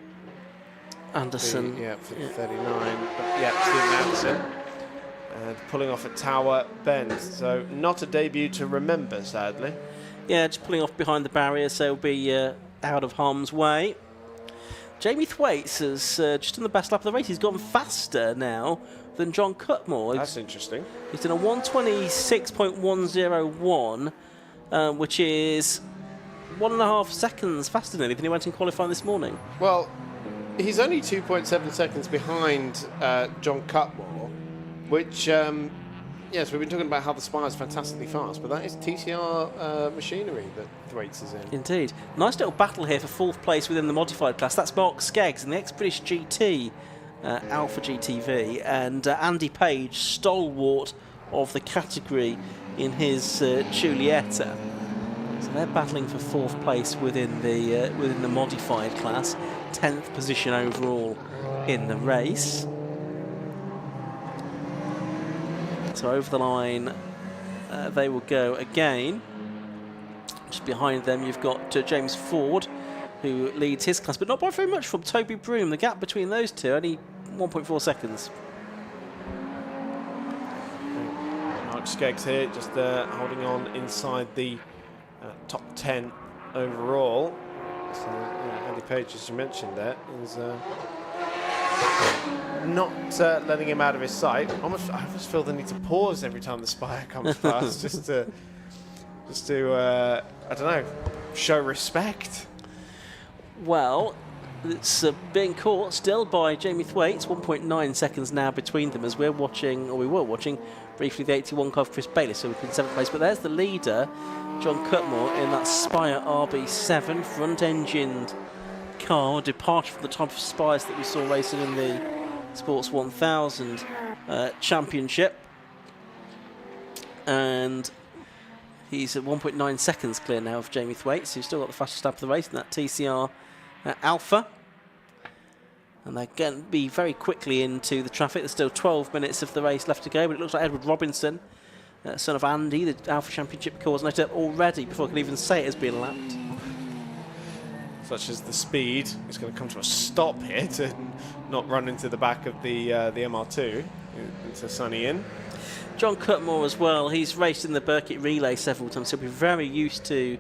Anderson. For 39. Stephen Anderson. And pulling off a Tower Bend. So not a debut to remember, sadly. Yeah, just pulling off behind the barrier, so he'll be out of harm's way. Jamie Thwaites has just done the best lap of the race. He's gone faster now than John Cutmore. That's interesting. He's done a 1:26.101, which is 1.5 seconds faster than he went in qualifying this morning. Well, he's only 2.7 seconds behind John Cutmore, which, yes, we've been talking about how the Spire is fantastically fast, but that is TCR machinery that Thwaites is in. Indeed. Nice little battle here for 4th place within the modified class. That's Mark Skeggs in the ex-British GT, Alpha GTV, and Andy Page, stalwart of the category in his Giulietta. So they're battling for 4th place within the modified class, 10th position overall in the race. So over the line, they will go again. Just behind them, you've got James Ford, who leads his class, but not by very much from Toby Broom. The gap between those two, only 1.4 seconds. Mark Skeggs here, just holding on inside the top 10 overall. So, Andy Page, as you mentioned there, is not letting him out of his sight. I almost feel the need to pause every time the Spire comes past, just to I don't know, show respect. Well, it's being caught still by Jamie Thwaites. 1.9 seconds now between them as we were watching briefly the 81 car of Chris Bailey, so we've been 7th place. But there's the leader, John Cutmore, in that Spire RB7 front-engined car, departure from the type of Spires that we saw racing in the Sports 1000 Championship. And he's at 1.9 seconds clear now of Jamie Thwaites, who's still got the fastest lap of the race in that TCR Alpha. And they're going to be very quickly into the traffic. There's still 12 minutes of the race left to go, but it looks like Edward Robinson, son of Andy, the Alpha Championship coordinator, already, before I can even say it, has been lapped. Such as the speed. It's going to come to a stop here to not run into the back of the MR2 into Sunny Inn. John Cutmore as well. He's raced in the Burkitt Relay several times, so he'll be very used to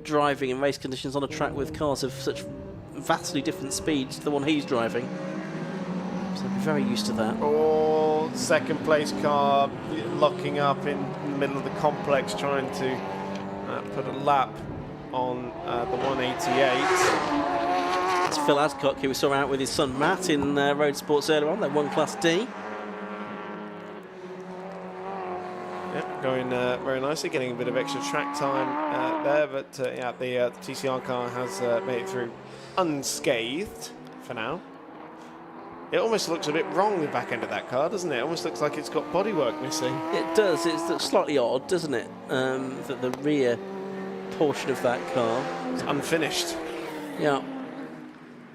driving in race conditions on a track with cars of such vastly different speeds to the one he's driving. So he'll be very used to that. Oh, second place car locking up in the middle of the complex, trying to put a lap on the 188. It's Phil Adcock, who we saw out with his son Matt in Road Sports earlier on. They won Class D. Yep, going very nicely, getting a bit of extra track time there, but the TCR car has made it through unscathed for now. It almost looks a bit wrong, the back end of that car, doesn't it? It almost looks like it's got bodywork missing. It does. It's slightly odd, doesn't it? That the rear portion of that car is unfinished. Yeah.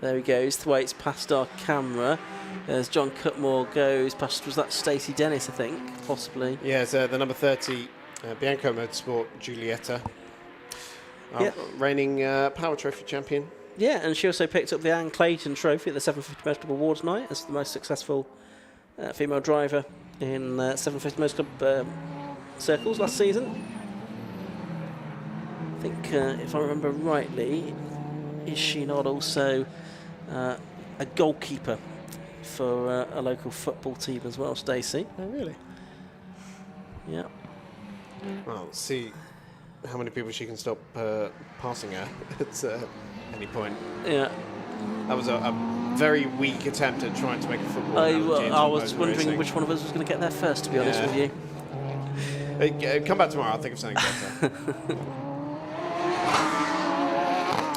There he goes. Thwaites past our camera. As John Cutmore goes past, was that Stacey Dennis, I think, possibly? Yeah, it's the number 30 Bianco Motorsport Giulietta. Reigning Power Trophy champion. Yeah, and she also picked up the Anne Clayton Trophy at the 750 Most Club Awards night as the most successful female driver in 750 Most Club circles last season. I think, if I remember rightly, is she not also a goalkeeper for a local football team as well, Stacey? Oh, really? Yeah. Well, let's see how many people she can stop passing her at any point. Yeah. That was a very weak attempt at trying to make a football. I was wondering which one of us was going to get there first, to be honest with you. Come back tomorrow, I'll think of something better.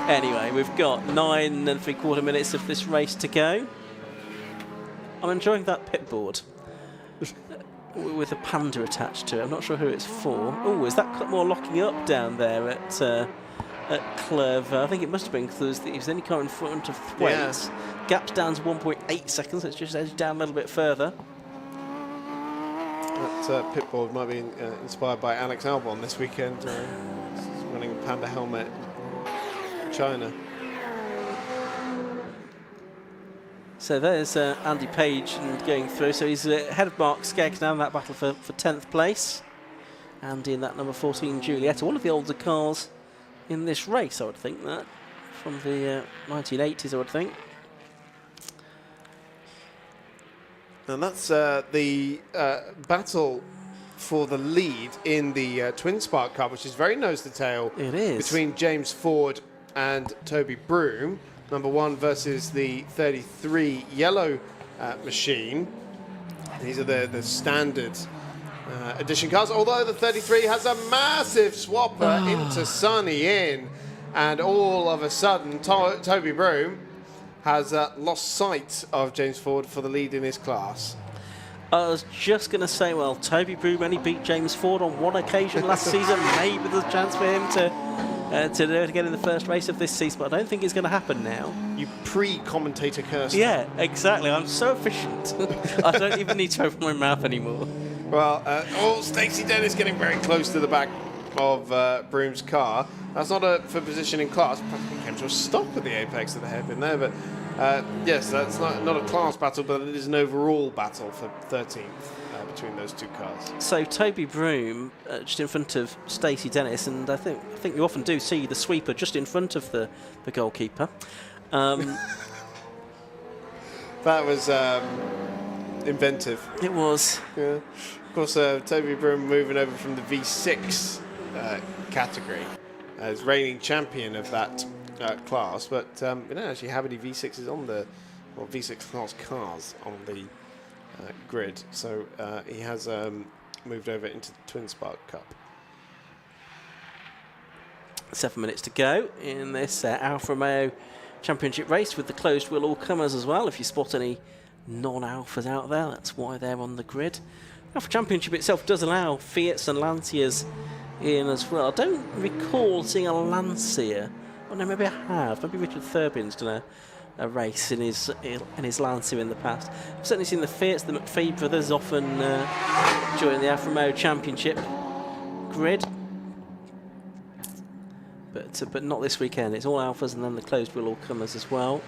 Anyway, we've got 9 3/4 minutes of this race to go. I'm enjoying that pit board with a panda attached to it. I'm not sure who it's for. Oh, is that Cutmore locking up down there at Clever? I think it must have been because he was the only car in front of Thwaites. Yeah. Gap's down to 1.8 seconds. Let's just edge down a little bit further. That pit board might be inspired by Alex Albon this weekend. Running a panda helmet in China. So there's Andy Page going through. So he's ahead of Mark Skeggs now in that battle for 10th place. Andy in that number 14 Giulietta. One of the older cars in this race, I would think, that from the 1980s, I would think. And that's the battle for the lead in the Twin Spark Cup, which is very nose to tail. It is. Between James Ford and Toby Broom. Number 1 versus the 33 yellow machine. These are the standard edition cars, although the 33 has a massive swapper into Sunny in, and all of a sudden Toby Broom has lost sight of James Ford for the lead in his class. I was just going to say, well, Toby Broom only beat James Ford on one occasion last season. Maybe there's a chance for him to do it again in the first race of this season, but I don't think it's going to happen now. You pre-commentator curse. Yeah, exactly. I'm so efficient. I don't even need to open my mouth anymore. Well, Stacey Dennis getting very close to the back of Broom's car. That's not for position in class. Practically came to a stop at the apex of the hairpin there, but yes, that's not a class battle, but it is an overall battle for 13th between those two cars. So Toby Broom just in front of Stacey Dennis, and I think you often do see the sweeper just in front of the goalkeeper. That was inventive. It was. Yeah. Of course, Toby Broom moving over from the V6 category as reigning champion of that class, but we don't actually have any V6s on the, well, V6 class cars on the grid, so he has moved over into the Twin Spark Cup. 7 minutes to go in this Alfa Romeo Championship race with the closed wheel all-comers as well. If you spot any non-Alphas out there, that's why they're on the grid. Alfa Championship itself does allow Fiats and Lancias in as well. I don't recall seeing a Lancia. Oh no, maybe I have. Maybe Richard Thurbin's done a race in his Lancia in the past. I've certainly seen the Fiats, the McPhee brothers often join the Alfa Romeo Championship grid. But not this weekend. It's all Alphas and then the closed wheel all-comers as well.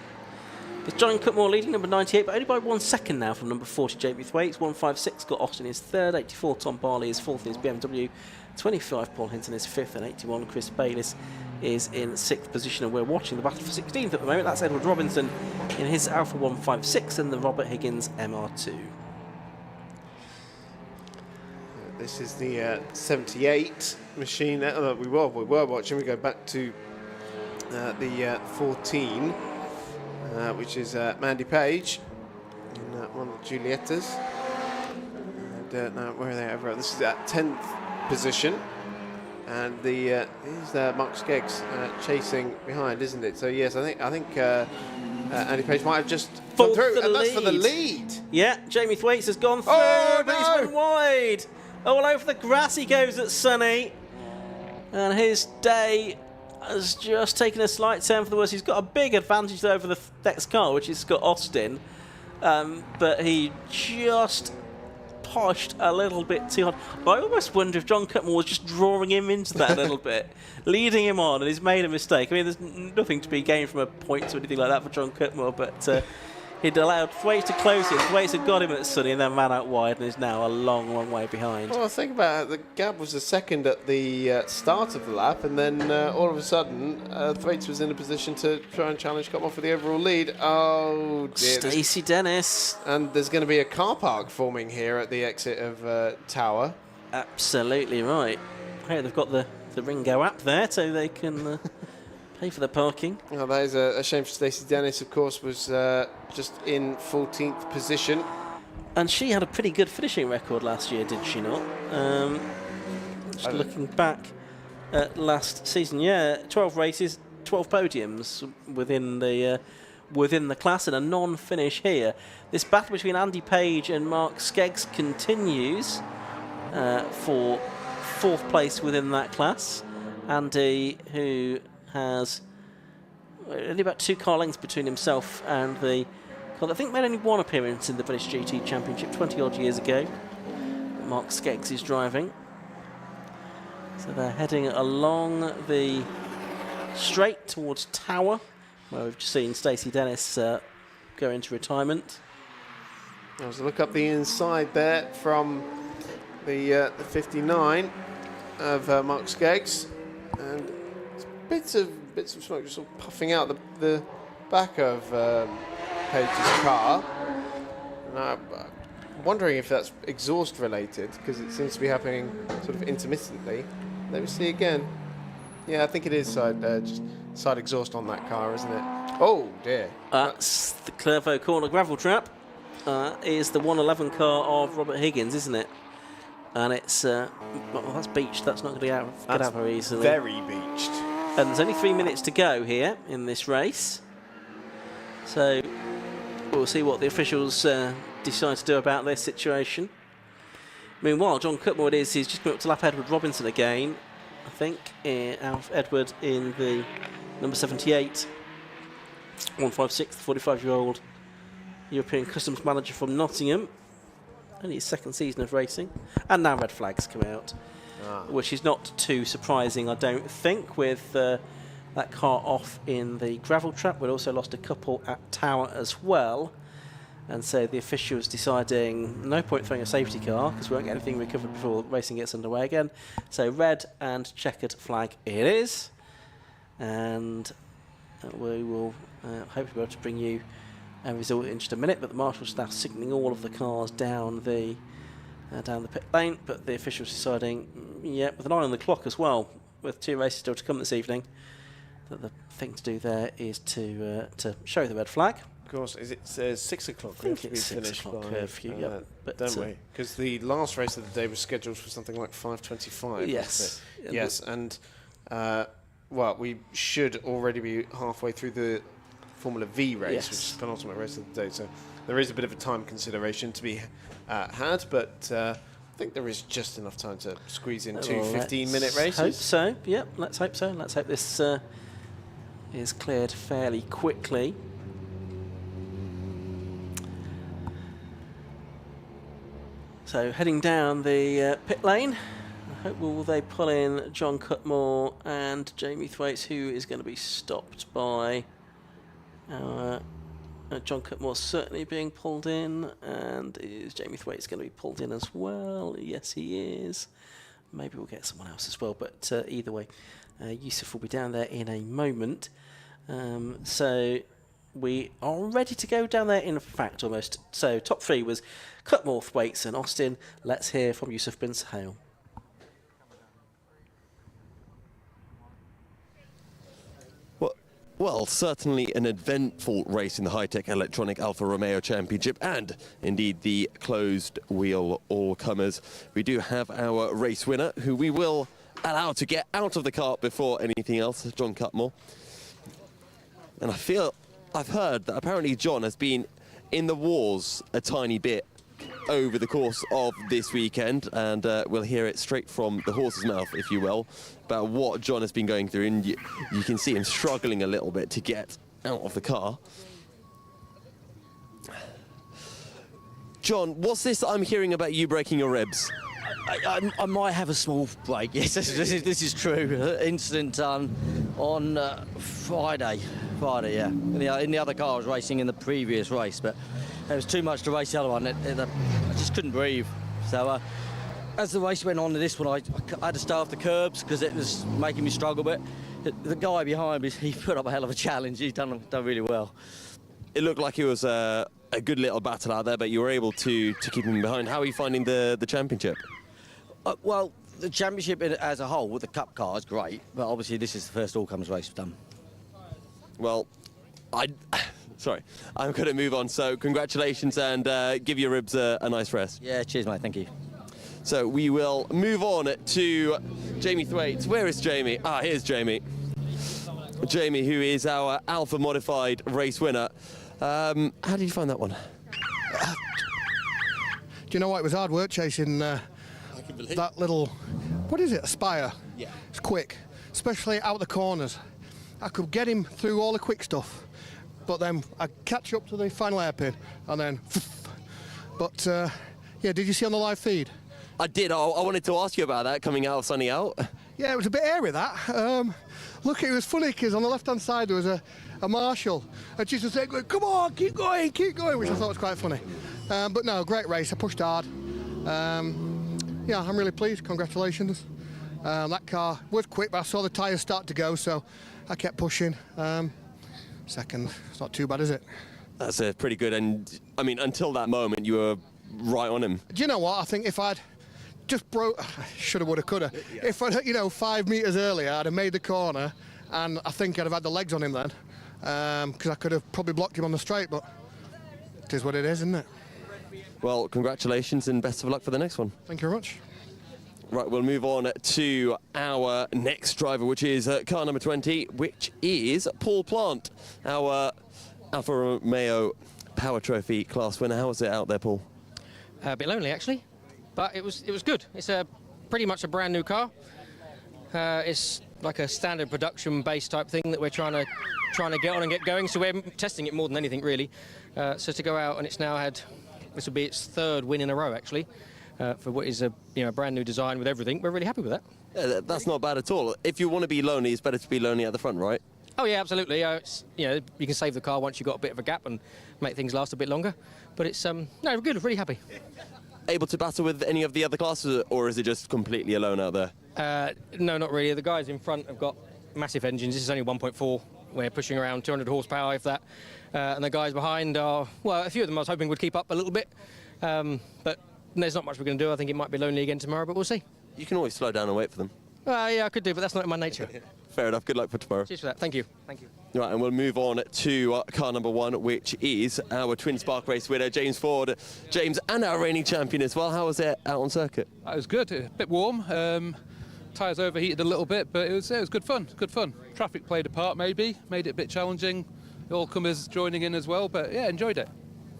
It's John Cutmore leading number 98, but only by 1 second now from number 40, Jamie Thwaites. 156, Scott Austin is third. 84, Tom Barley is fourth in his BMW. 25, Paul Hinton is fifth. And 81, Chris Bayliss is in sixth position. And we're watching the battle for 16th at the moment. That's Edward Robinson in his Alfa 156 and the Robert Higgins MR2. This is the 78 machine that we were watching. We go back to the 14, which is Mandy Page in one of the Giuliettas. And now where are they over? This is at 10th position, and the is Mark Skeggs chasing behind, isn't it? So yes, I think Andy Page might have just gone through, and that's for the lead. Yeah, Jamie Thwaites has gone through, but he's went wide. All over the grass he goes at Sunny. And his day has just taken a slight turn for the worse. He's got a big advantage over the next car, which is Scott Austin. But he just pushed a little bit too hard. I almost wonder if John Cutmore was just drawing him into that a little bit, leading him on, and he's made a mistake. I mean, there's nothing to be gained from a point or anything like that for John Cutmore, but he'd allowed Thwaites to close it. Thwaites had got him at Sunny and then ran out wide and is now a long, long way behind. Well, think about it. The gap was a second at the start of the lap, and then all of a sudden, Thwaites was in a position to try and challenge Cutmore for the overall lead. Oh, dear. Stacey Dennis. And there's going to be a car park forming here at the exit of Tower. Absolutely right. Hey, they've got the the Ringo app there so they can pay for the parking. Well, that is a shame for Stacey Dennis, of course, was just in 14th position. And she had a pretty good finishing record last year, did she not? Just looking back at last season, 12 races, 12 podiums within the class, and a non-finish here. This battle between Andy Page and Mark Skeggs continues for 4th place within that class. Andy, who has only about 2 car lengths between himself and the car, I think made only 1 appearance in the British GT Championship 20 odd years ago. Mark Skeggs is driving. So they're heading along the straight towards Tower, where we've just seen Stacey Dennis go into retirement. There's a look up the inside there from the 59 of Mark Skeggs, and bits of smoke just sort of puffing out the back of Page's car. And I'm wondering if that's exhaust related, because it seems to be happening sort of intermittently. Let me see again. Yeah, I think it is just side exhaust on that car, isn't it? Oh dear. That's the Clairvaux Corner gravel trap. Is the 111 car of Robert Higgins, isn't it? And it's well, that's beached. That's not going to get out very easily. Very beached. And there's only 3 minutes to go here in this race, so we'll see what the officials decide to do about this situation. Meanwhile, John Cutmore he's just been up to lap Edward Robinson again. I think Edward in the number 78, 156, 45-year-old European Customs manager from Nottingham. Only his 2nd season of racing, and now red flags come out, which is not too surprising, I don't think, with that car off in the gravel trap. We'd also lost a couple at Tower as well, and so the officials deciding no point throwing a safety car because we won't get anything recovered before racing gets underway again. So red and checkered flag it is, and we will hopefully be able to bring you a result in just a minute. But the marshal staff signalling all of the cars down the pit lane, but the officials deciding, with an eye on the clock as well, with 2 races still to come this evening, that the thing to do there is to show the red flag. Of course, it says 6 o'clock. I think it's 6 o'clock curfew, but don't we? Because the last race of the day was scheduled for something like 5:25. Yes. Yes, and well, we should already be halfway through the Formula V race, which is the penultimate race of the day. So there is a bit of a time consideration to be had, but I think there is just enough time to squeeze in 2 15-minute races. Hope so. Yep, let's hope so. Let's hope this is cleared fairly quickly. So heading down the pit lane, I hope will they pull in John Cutmore and Jamie Thwaites, who is going to be stopped by John Cutmore certainly being pulled in, and is Jamie Thwaites going to be pulled in as well? Yes, he is. Maybe we'll get someone else as well, but either way, Yusuf will be down there in a moment. So we are ready to go down there, in fact, almost. So top 3 was Cutmore, Thwaites and Austin. Let's hear from Yusuf bin Sahel. Well, certainly an eventful race in the high-tech electronic Alfa Romeo Championship, and indeed the closed wheel all-comers. We do have our race winner, who we will allow to get out of the kart before anything else, John Cutmore. And I've heard that apparently John has been in the wars a tiny bit over the course of this weekend, and we'll hear it straight from the horse's mouth, if you will, about what John has been going through. And you can see him struggling a little bit to get out of the car. John, what's this I'm hearing about you breaking your ribs? I might have a small break. Yes, this is true. Incident done on Friday, yeah. In the other car I was racing in the previous race, but there was too much to race the other one. I just couldn't breathe. So as the race went on to this one, I had to stay off the curbs because it was making me struggle. But the guy behind me, he put up a hell of a challenge. He's done really well. It looked like it was a good little battle out there, but you were able to keep him behind. How are you finding the championship? Well, the championship as a whole with the cup car is great, but obviously this is the first all-comers race we've done. Well, sorry, I'm going to move on. So congratulations and give your ribs a nice rest. Yeah, cheers, mate. Thank you. So we will move on to Jamie Thwaites. Where is Jamie? Ah, here's Jamie. Jamie, who is our Alfa modified race winner. How did you find that one? Do you know what? It was hard work chasing that little, what is it, Aspire? Yeah. It's quick, especially out the corners. I could get him through all the quick stuff, but then I'd catch up to the final hairpin and then, but yeah, did you see on the live feed? I did. I wanted to ask you about that coming out of Sunny Out. Yeah, it was a bit airy that. Look, it was funny because on the left-hand side there was a marshal, and she was saying, "Come on, keep going," which I thought was quite funny. But no, great race. I pushed hard. Yeah, I'm really pleased. Congratulations. That car was quick, but I saw the tyres start to go, so I kept pushing. Second, it's not too bad, is it? That's pretty good. And I mean, until that moment, you were right on him. Do you know what? I think if I'd just shoulda, woulda, coulda. Yeah. If I'd, 5 metres earlier, I'd have made the corner, and I think I'd have had the legs on him then, because I could have probably blocked him on the straight, but it is what it is, isn't it? Well, congratulations and best of luck for the next one. Thank you very much. Right, we'll move on to our next driver, which is car number 20, which is Paul Plant, our Alfa Romeo Power Trophy class winner. How was it out there, Paul? A bit lonely, actually, but it was good. It's pretty much a brand new car. It's like a standard production-based type thing that we're trying to get on and get going. So we're testing it more than anything, really. So to go out and it's now had, this will be its third win in a row, actually, for what is a brand new design with everything. We're really happy with that. Yeah, that's not bad at all. If you want to be lonely, it's better to be lonely at the front, right? Oh yeah, absolutely. You can save the car once you've got a bit of a gap and make things last a bit longer. But it's no, we're good. Really happy. Able to battle with any of the other classes, or is it just completely alone out there? No, not really. The guys in front have got massive engines. This is only 1.4. We're pushing around 200 horsepower, if that. And the guys behind are, well, a few of them I was hoping would keep up a little bit. But there's not much we're going to do. I think it might be lonely again tomorrow, but we'll see. You can always slow down and wait for them. Yeah, I could do, but that's not in my nature. Fair enough. Good luck for tomorrow. Cheers for that. Thank you. Thank you. Right, and we'll move on to car number 1, which is our Twin Spark race winner, James Ford. James, and our reigning champion as well. How was it out on circuit? It was good. A bit warm. Tyres overheated a little bit, but it was good fun. Good fun. Traffic played a part, maybe. Made it a bit challenging. All-comers joining in as well, but yeah, enjoyed it.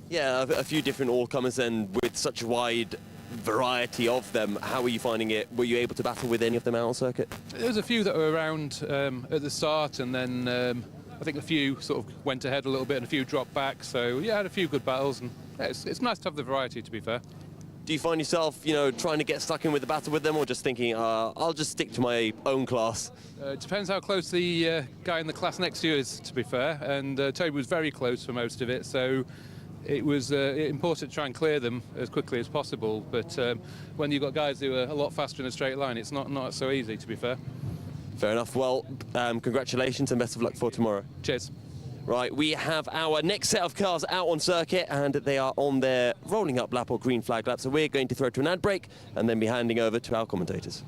Yeah, a few different all-comers, and with such a wide variety of them, how were you finding it? Were you able to battle with any of them out on circuit? There was a few that were around at the start, and then I think a few sort of went ahead a little bit and a few dropped back. So yeah, I had a few good battles, and yeah, it's nice to have the variety, to be fair. Do you find yourself, trying to get stuck in with the battle with them, or just thinking, I'll just stick to my own class? It depends how close the guy in the class next to you is, to be fair, and Toby was very close for most of it, so it was important to try and clear them as quickly as possible, but when you've got guys who are a lot faster in a straight line, it's not so easy, to be fair. Fair enough. Well, congratulations and best of luck for tomorrow. Cheers. Right, we have our next set of cars out on circuit, and they are on their rolling up lap or green flag lap, so we're going to throw to an ad break and then be handing over to our commentators.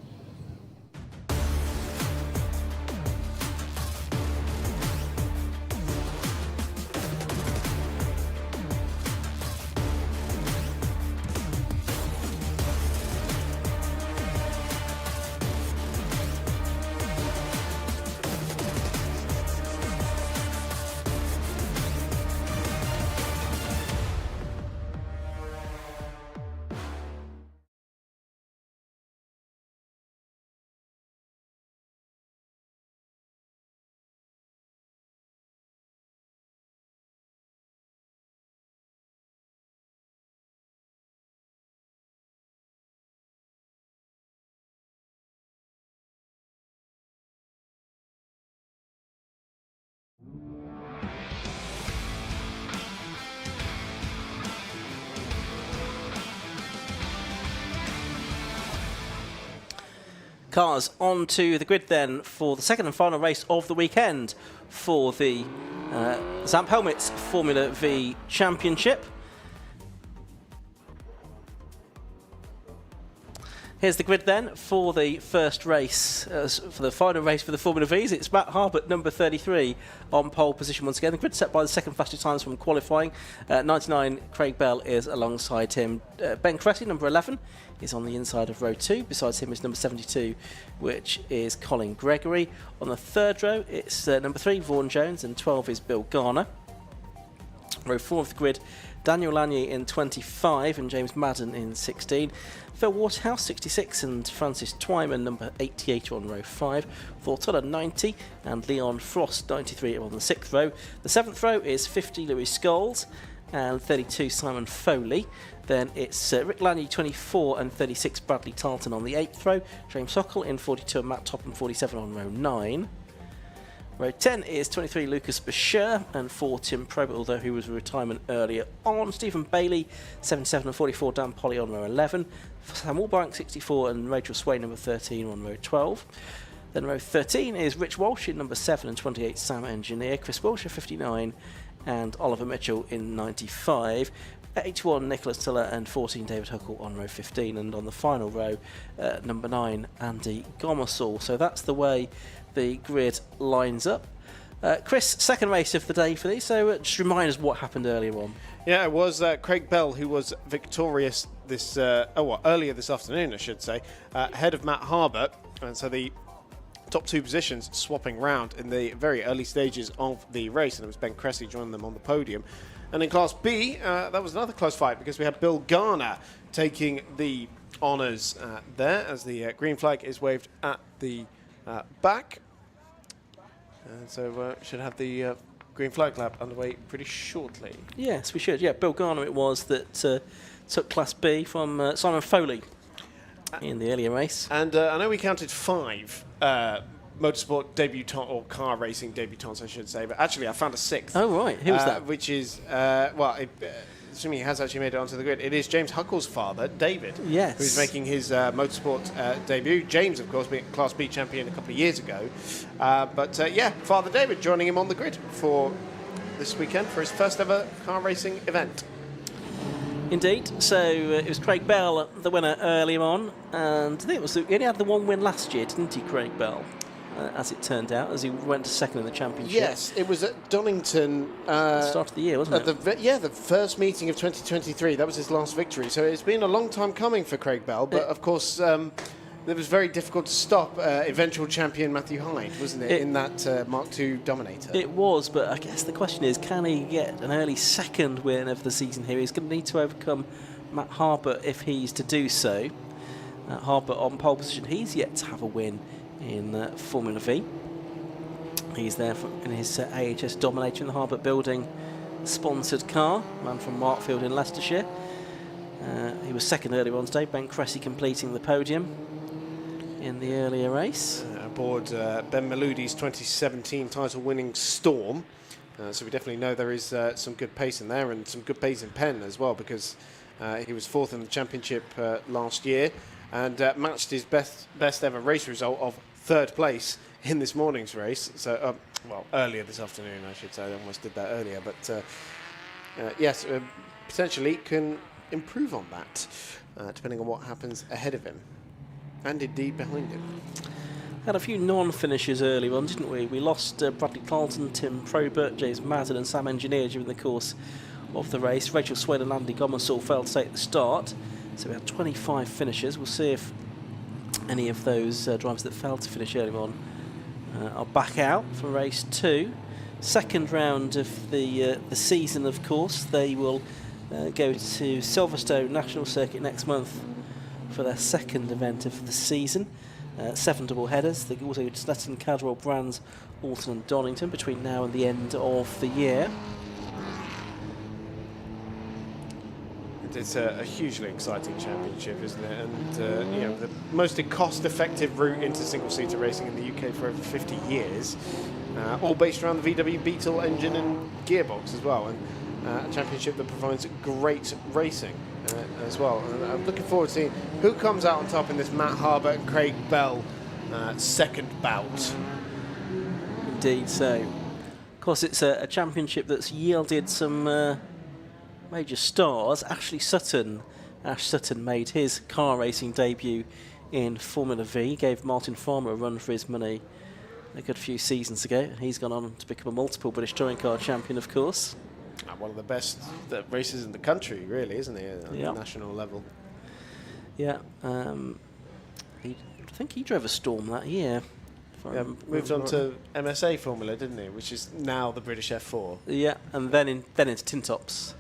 Cars onto the grid then for the second and final race of the weekend for the Zamp Helmets Formula V Championship. Here's the grid then for the first race, for the final race for the Formula V's. It's Matt Harbert, number 33, on pole position once again. The grid set by the second fastest times from qualifying. 99, Craig Bell is alongside him. Ben Cressy, number 11, is on the inside of row 2. Besides him is number 72, which is Colin Gregory. On the third row, it's number 3, Vaughan Jones, and 12 is Bill Garner. Row 4 of the grid, Daniel Lanier in 25 and James Madden in 16. Phil Waterhouse, 66, and Francis Twyman, number 88, on row 5. Vortola, 90, and Leon Frost, 93, on the 6th row. The 7th row is 50, Louis Scholes, and 32, Simon Foley. Then it's Rick Lanier, 24, and 36, Bradley Tarleton on the 8th row. James Sokol in 42, and Matt Topham, 47, on row 9. Row 10 is 23, Lucas Bashir, and 4, Tim Probert, although he was a retirement earlier on. Stephen Bailey, 77 and 44, Dan Polly on row 11. Sam Allbank, 64, and Rachel Swain, number 13, on row 12. Then row 13 is Rich Walsh in number 7 and 28, Sam Engineer. Chris Wilshire, 59, and Oliver Mitchell in 95. 81, Nicholas Tiller, and 14, David Huckle on row 15. And on the final row, number 9, Andy Gomersall. So that's the way the grid lines up. Chris, second race of the day for these, so just remind us what happened earlier on. Yeah, it was Craig Bell who was victorious this earlier this afternoon, I should say, ahead of Matt Harbert, and so the top 2 positions swapping round in the very early stages of the race, and it was Ben Cressy joining them on the podium. And in Class B, that was another close fight because we had Bill Garner taking the honours there as the green flag is waved at the back. And so should have the green flag lap underway pretty shortly. Yes, we should. Yeah, Bill Garner it was that took Class B from Simon Foley in the earlier race. And I know we counted 5 motorsport debutants, or car racing debutants, I should say, but actually I found a 6th. Oh, right. Who was that? Which is, assuming he has actually made it onto the grid, it is James Huckle's father, David. Yes. Who's making his motorsport debut. James, of course, being Class B champion a couple of years ago. Yeah, Father David joining him on the grid for this weekend for his first ever car racing event. Indeed. So it was Craig Bell, the winner earlier on, and I think it was he only had the one win last year, didn't he, Craig Bell? As it turned out, as he went to second in the championship. Yes, it was at Donington. At the start of the year, wasn't it? The first meeting of 2023. That was his last victory. So it's been a long time coming for Craig Bell. But of course, it was very difficult to stop eventual champion Matthew Hyde, wasn't it, in that Mark II Dominator? It was, but I guess the question is, can he get an early second win of the season here? He's going to need to overcome Matt Harbert if he's to do so. Harbert on pole position. He's yet to have a win in Formula V. He's there in his AHS Dominator in the Harbert Building sponsored car, man from Markfield in Leicestershire. He was second earlier on today, Ben Cressy completing the podium in the earlier race. Aboard Ben Maloudy's 2017 title-winning Storm. So we definitely know there is some good pace in there and some good pace in Penn as well, because he was 4th in the championship last year and matched his best ever race result of 3rd place in this morning's race. So, earlier this afternoon, I should say. I almost did that earlier. But, yes, potentially can improve on that, depending on what happens ahead of him. And indeed behind him. Had a few non-finishers early on, didn't we? We lost Bradley Carlton, Tim Probert, James Madden and Sam Engineer during the course of the race. Rachel Swain and Andy Gomersall failed to take the start. So we had 25 finishers. We'll see if any of those drivers that failed to finish early on are back out for race 2. Second round of the season, of course. They will go to Silverstone National Circuit next month for their second event of the season. 7 double headers. They also go to Sletton, Cadwell, Brands, Alton and Donington between now and the end of the year. It's a hugely exciting championship, isn't it? And the most cost-effective route into single-seater racing in the UK for over 50 years, all based around the VW Beetle engine and gearbox as well, and a championship that provides great racing as well. And I'm looking forward to seeing who comes out on top in this Matt Harbert and Craig Bell second bout. Indeed so. Of course, it's a championship that's yielded some major stars. Ashley Sutton Ash Sutton made his car racing debut in Formula V, gave Martin Farmer a run for his money a good few seasons ago. He's gone on to become a multiple British touring car champion, of course. One of the best racers in the country, really, isn't he, at Yeah. the national level? Yeah, I think he drove a Storm that year. Yeah, moved on to MSA Formula, didn't he? Which is now the British F4. Yeah, and then into Tin Tops.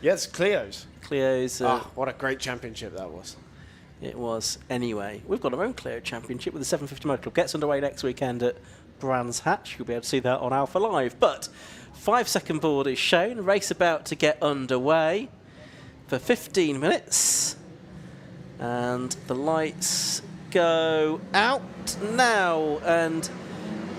Yes, Clio's. Clio's. What a great championship that was. It was. Anyway, we've got our own Clio Championship with the 750 Motor Club. Gets underway next weekend at Brands Hatch. You'll be able to see that on Alpha Live. But 5-second board is shown. Race about to get underway for 15 minutes. And the lights go out now. And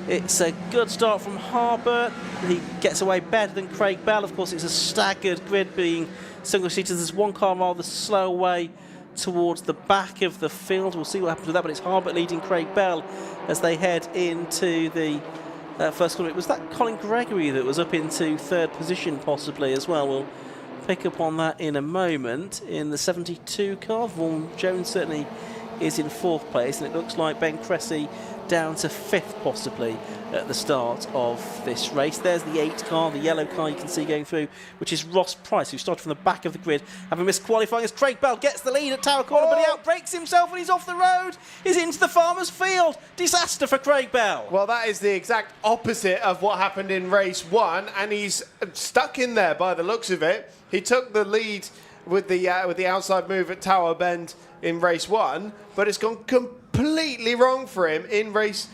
it's a good start from Harbert. He gets away better than Craig Bell. Of course, it's a staggered grid being single-seated. There's one car rather slow away towards the back of the field. We'll see what happens with that, but it's Harbert leading Craig Bell as they head into the first corner. It was that Colin Gregory that was up into third position possibly as well. We'll pick up on that in a moment. In the 72 car, Vaughan Jones certainly is in fourth place, and it looks like Ben Cressy down to fifth possibly at the start of this race. There's the 8 car, the yellow car you can see going through, which is Ross Price, who started from the back of the grid, having missed qualifying as Craig Bell gets the lead at Tower Corner, but he outbrakes himself and he's off the road. He's into the Farmers Field. Disaster for Craig Bell. Well, that is the exact opposite of what happened in race 1, and he's stuck in there by the looks of it. He took the lead with the outside move at Tower Bend in race 1, but it's gone completely wrong for him in race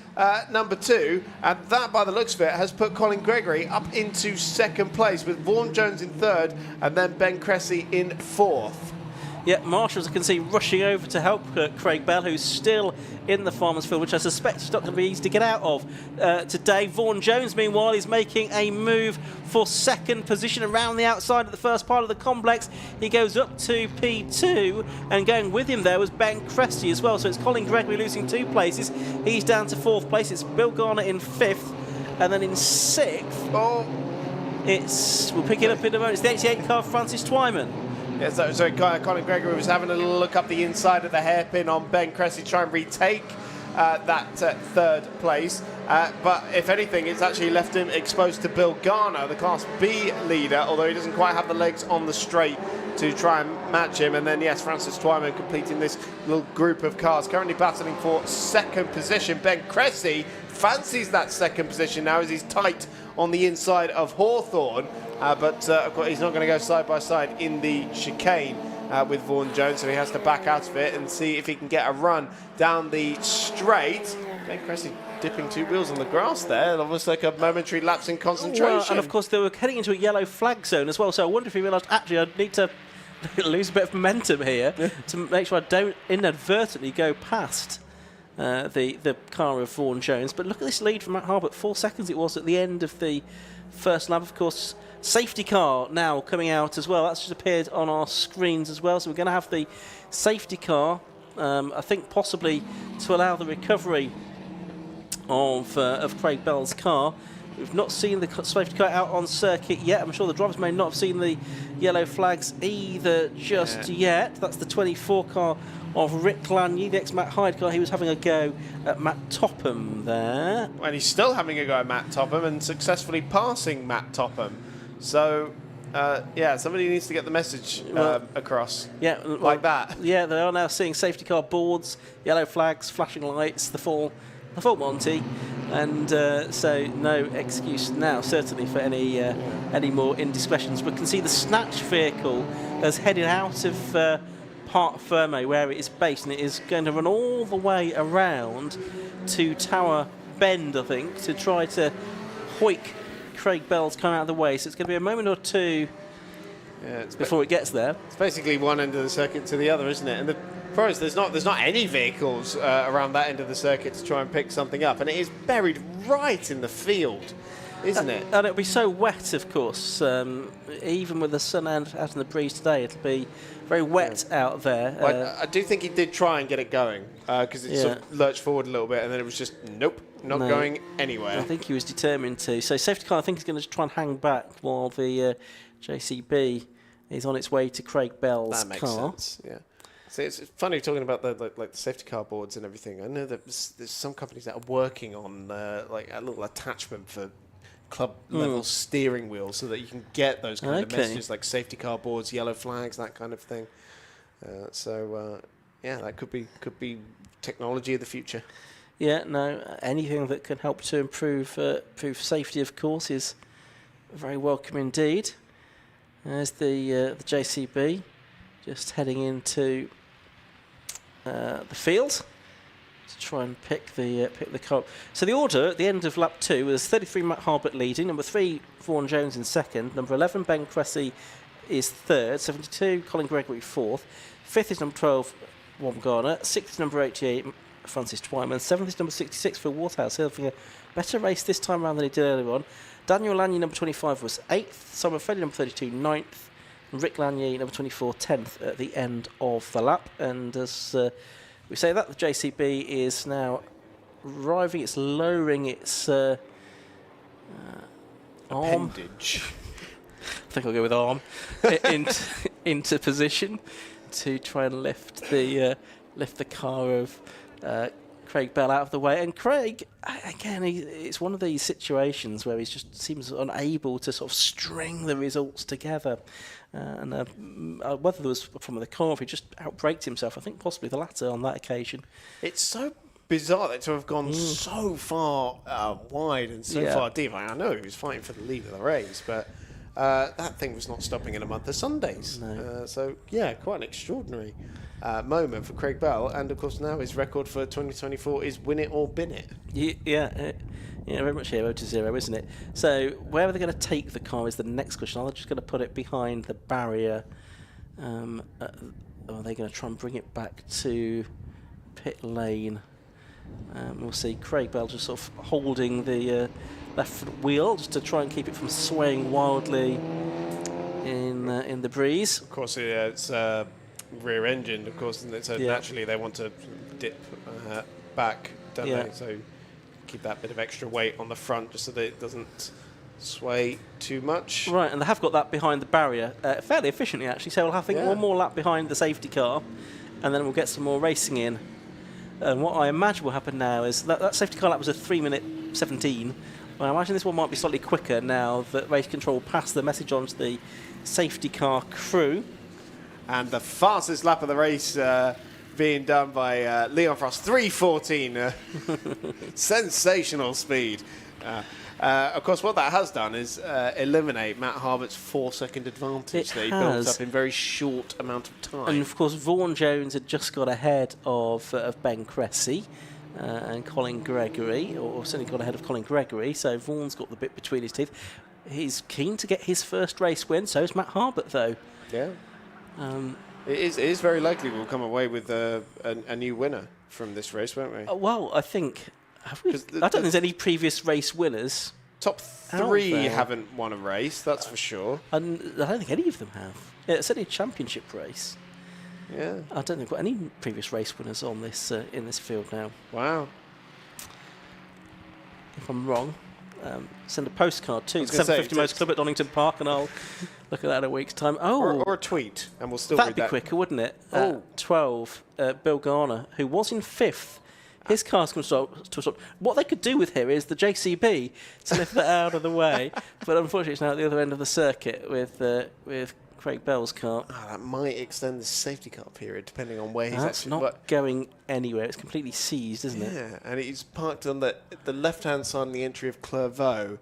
number 2, and that, by the looks of it, has put Colin Gregory up into second place with Vaughan Jones in third and then Ben Cressy in fourth. Yeah, Marshall, as I can see, rushing over to help Craig Bell, who's still in the Farmers Field, which I suspect is not going to be easy to get out of today. Vaughan Jones, meanwhile, is making a move for second position around the outside of the first part of the complex. He goes up to P2, and going with him there was Ben Cressy as well. So it's Colin Gregory losing 2 places. He's down to fourth place. It's Bill Garner in fifth, and then in sixth, we'll pick it up in a moment. It's the 88 car, Francis Twyman. Yeah, so Colin Gregory was having a little look up the inside of the hairpin on Ben Cressy to try and retake that third place. But if anything, it's actually left him exposed to Bill Garner, the Class B leader, although he doesn't quite have the legs on the straight to try and match him. And then, yes, Francis Twyman completing this little group of cars, currently battling for second position. Ben Cressy fancies that second position now as he's tight on the inside of Hawthorne. But of course, he's not going to go side by side in the chicane with Vaughan Jones, so he has to back out of it and see if he can get a run down the straight. Ben Cressy dipping 2 wheels on the grass there, almost like a momentary lapse in concentration. Well, and of course, they were heading into a yellow flag zone as well, so I wonder if he realised, actually, I need to lose a bit of momentum here to make sure I don't inadvertently go past the car of Vaughan Jones. But look at this lead from Matt Harbert, 4 seconds it was at the end of the first lap. Of course, safety car now coming out as well. That's just appeared on our screens as well. So we're going to have the safety car, I think possibly to allow the recovery of Craig Bell's car. We've not seen the safety car out on circuit yet. I'm sure the drivers may not have seen the yellow flags either just yet. That's the 24 car of Rick Lanier, the ex-Matt Hyde car. He was having a go at Matt Topham there. And he's still having a go at Matt Topham and successfully passing Matt Topham. So, yeah, somebody needs to get the message across. Yeah, like that. Yeah, they are now seeing safety car boards, yellow flags, flashing lights, the full Monty, and so no excuse now, certainly, for any more indiscretions. But we can see the snatch vehicle has headed out of Parc Ferme, where it is based, and it is going to run all the way around to Tower Bend, I think, to try to hoik Craig Bell's come out of the way. So it's going to be a moment or two before it gets there. It's basically one end of the circuit to the other, isn't it? And the problem is there's not any vehicles around that end of the circuit to try and pick something up, and it is buried right in the field, isn't it? And it'll be so wet, of course. Even with the sun out in the breeze today, it'll be very wet out there. Well, I do think he did try and get it going because it sort of lurched forward a little bit, and then it was just not going anywhere. I think he was determined to. So safety car, I think, is going to try and hang back while the JCB is on its way to Craig Bell's That makes car. sense. Yeah. So it's funny talking about the the safety car boards and everything. I know that there's some companies that are working on like a little attachment for club level steering wheels so that you can get those kind of messages like safety car boards, yellow flags, that kind of thing. Yeah, that could be technology of the future. Yeah, no, anything that can help to improve safety, of course, is very welcome indeed. There's the JCB just heading into the field to try and pick the car up. So the order at the end of lap 2 was 33 Matt Harbert leading, number 3 Vaughan Jones in second, number 11 Ben Cressy is third, 72 Colin Gregory fourth, 5th is number 12 Wom Garner, 6th is number 88 Francis Twyman, 7th is number 66 Phil Waterhouse, having a better race this time around than he did earlier on. Daniel Lanier, number 25, was 8th, Simon Felly, number 32, 9th, and Rick Lanier, number 24, 10th at the end of the lap. And as we say that, the JCB is now arriving, it's lowering its arm. Appendage. I think I'll go with arm into position to try and lift the car of Craig Bell out of the way. And Craig, again, it's one of these situations where he just seems unable to sort of string the results together. Whether there was from the car, if he just outbraked himself, I think possibly the latter on that occasion. It's so bizarre that to have gone so far wide and so far deep. I know he was fighting for the lead of the race, but that thing was not stopping in a month of Sundays. No. So, yeah, quite an extraordinary moment for Craig Bell. And, of course, now his record for 2024 is win it or bin it. Yeah, very much 0 to 0, isn't it? So where are they going to take the car is the next question. Are they just going to put it behind the barrier? Or are they going to try and bring it back to pit lane? We'll see. Craig Bell just sort of holding the left wheel just to try and keep it from swaying wildly in the breeze. Of course, it's rear engine, of course, isn't it? So naturally they want to dip back, don't they? So keep that bit of extra weight on the front just so that it doesn't sway too much. Right, and they have got that behind the barrier fairly efficiently, actually. So we'll have, I think, one more lap behind the safety car, and then we'll get some more racing in. And what I imagine will happen now is that safety car lap was a 3-minute 17. Well, I imagine this one might be slightly quicker now that race control passed the message on to the safety car crew. And the fastest lap of the race being done by Leon Frost, 3:14. Sensational speed. Of course, what that has done is eliminate Matt Harbert's 4-second advantage that he built up in a very short amount of time. And of course, Vaughan Jones had just got ahead of Ben Cressy and Colin Gregory, or certainly got ahead of Colin Gregory. So Vaughan's got the bit between his teeth. He's keen to get his first race win. So is Matt Harbert, though. Yeah. It is very likely we'll come away with a new winner from this race, won't we? Well, I think. I don't think there's any previous race winners. Top 3 haven't won a race, that's for sure. And I don't think any of them have. Yeah, it's only a championship race. Yeah. I don't think we've got any previous race winners on this in this field now. Wow. If I'm wrong, send a postcard to the 750 Most Club at Donington Park, and I'll look at that in a week's time. Oh, or a tweet, and we'll still that'd read be quicker, wouldn't it? 12, Bill Garner, who was in 5th. His car's come to a stop. What they could do with here is the JCB to lift that out of the way, but unfortunately it's now at the other end of the circuit with Craig Bell's car. Oh, that might extend the safety car period depending on where he's That's actually. not going anywhere. It's completely seized, isn't it? Yeah, and he's parked on the left-hand side on the entry of Clairvaux,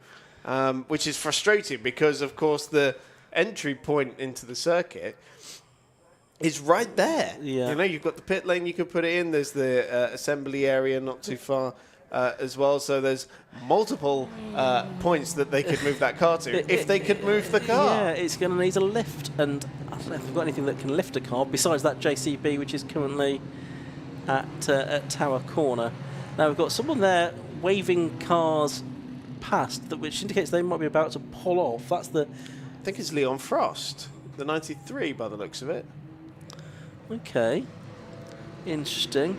which is frustrating because, of course, the entry point into the circuit is right there. Yeah. You know, you've got the pit lane you can put it in. There's the assembly area not too far as well. So there's multiple points that they could move that car to if they could move the car. Yeah, it's going to need a lift, and I don't know if they've got anything that can lift a car besides that JCB, which is currently at Tower Corner. Now we've got someone there waving cars past, which indicates they might be about to pull off. That's I think it's Leon Frost, the 93 by the looks of it. Okay, interesting.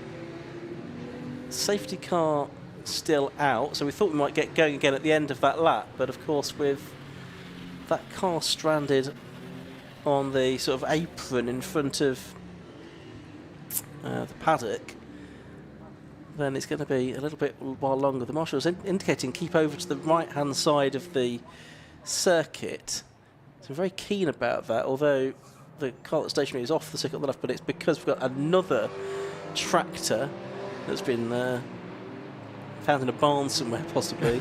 Safety car still out, so we thought we might get going again at the end of that lap, but of course with that car stranded on the sort of apron in front of the paddock, then it's going to be a little bit while longer. The marshal's indicating keep over to the right-hand side of the circuit. So I'm very keen about that, although the car that's stationary is off the circuit on the left, but it's because we've got another tractor that's been found in a barn somewhere, possibly.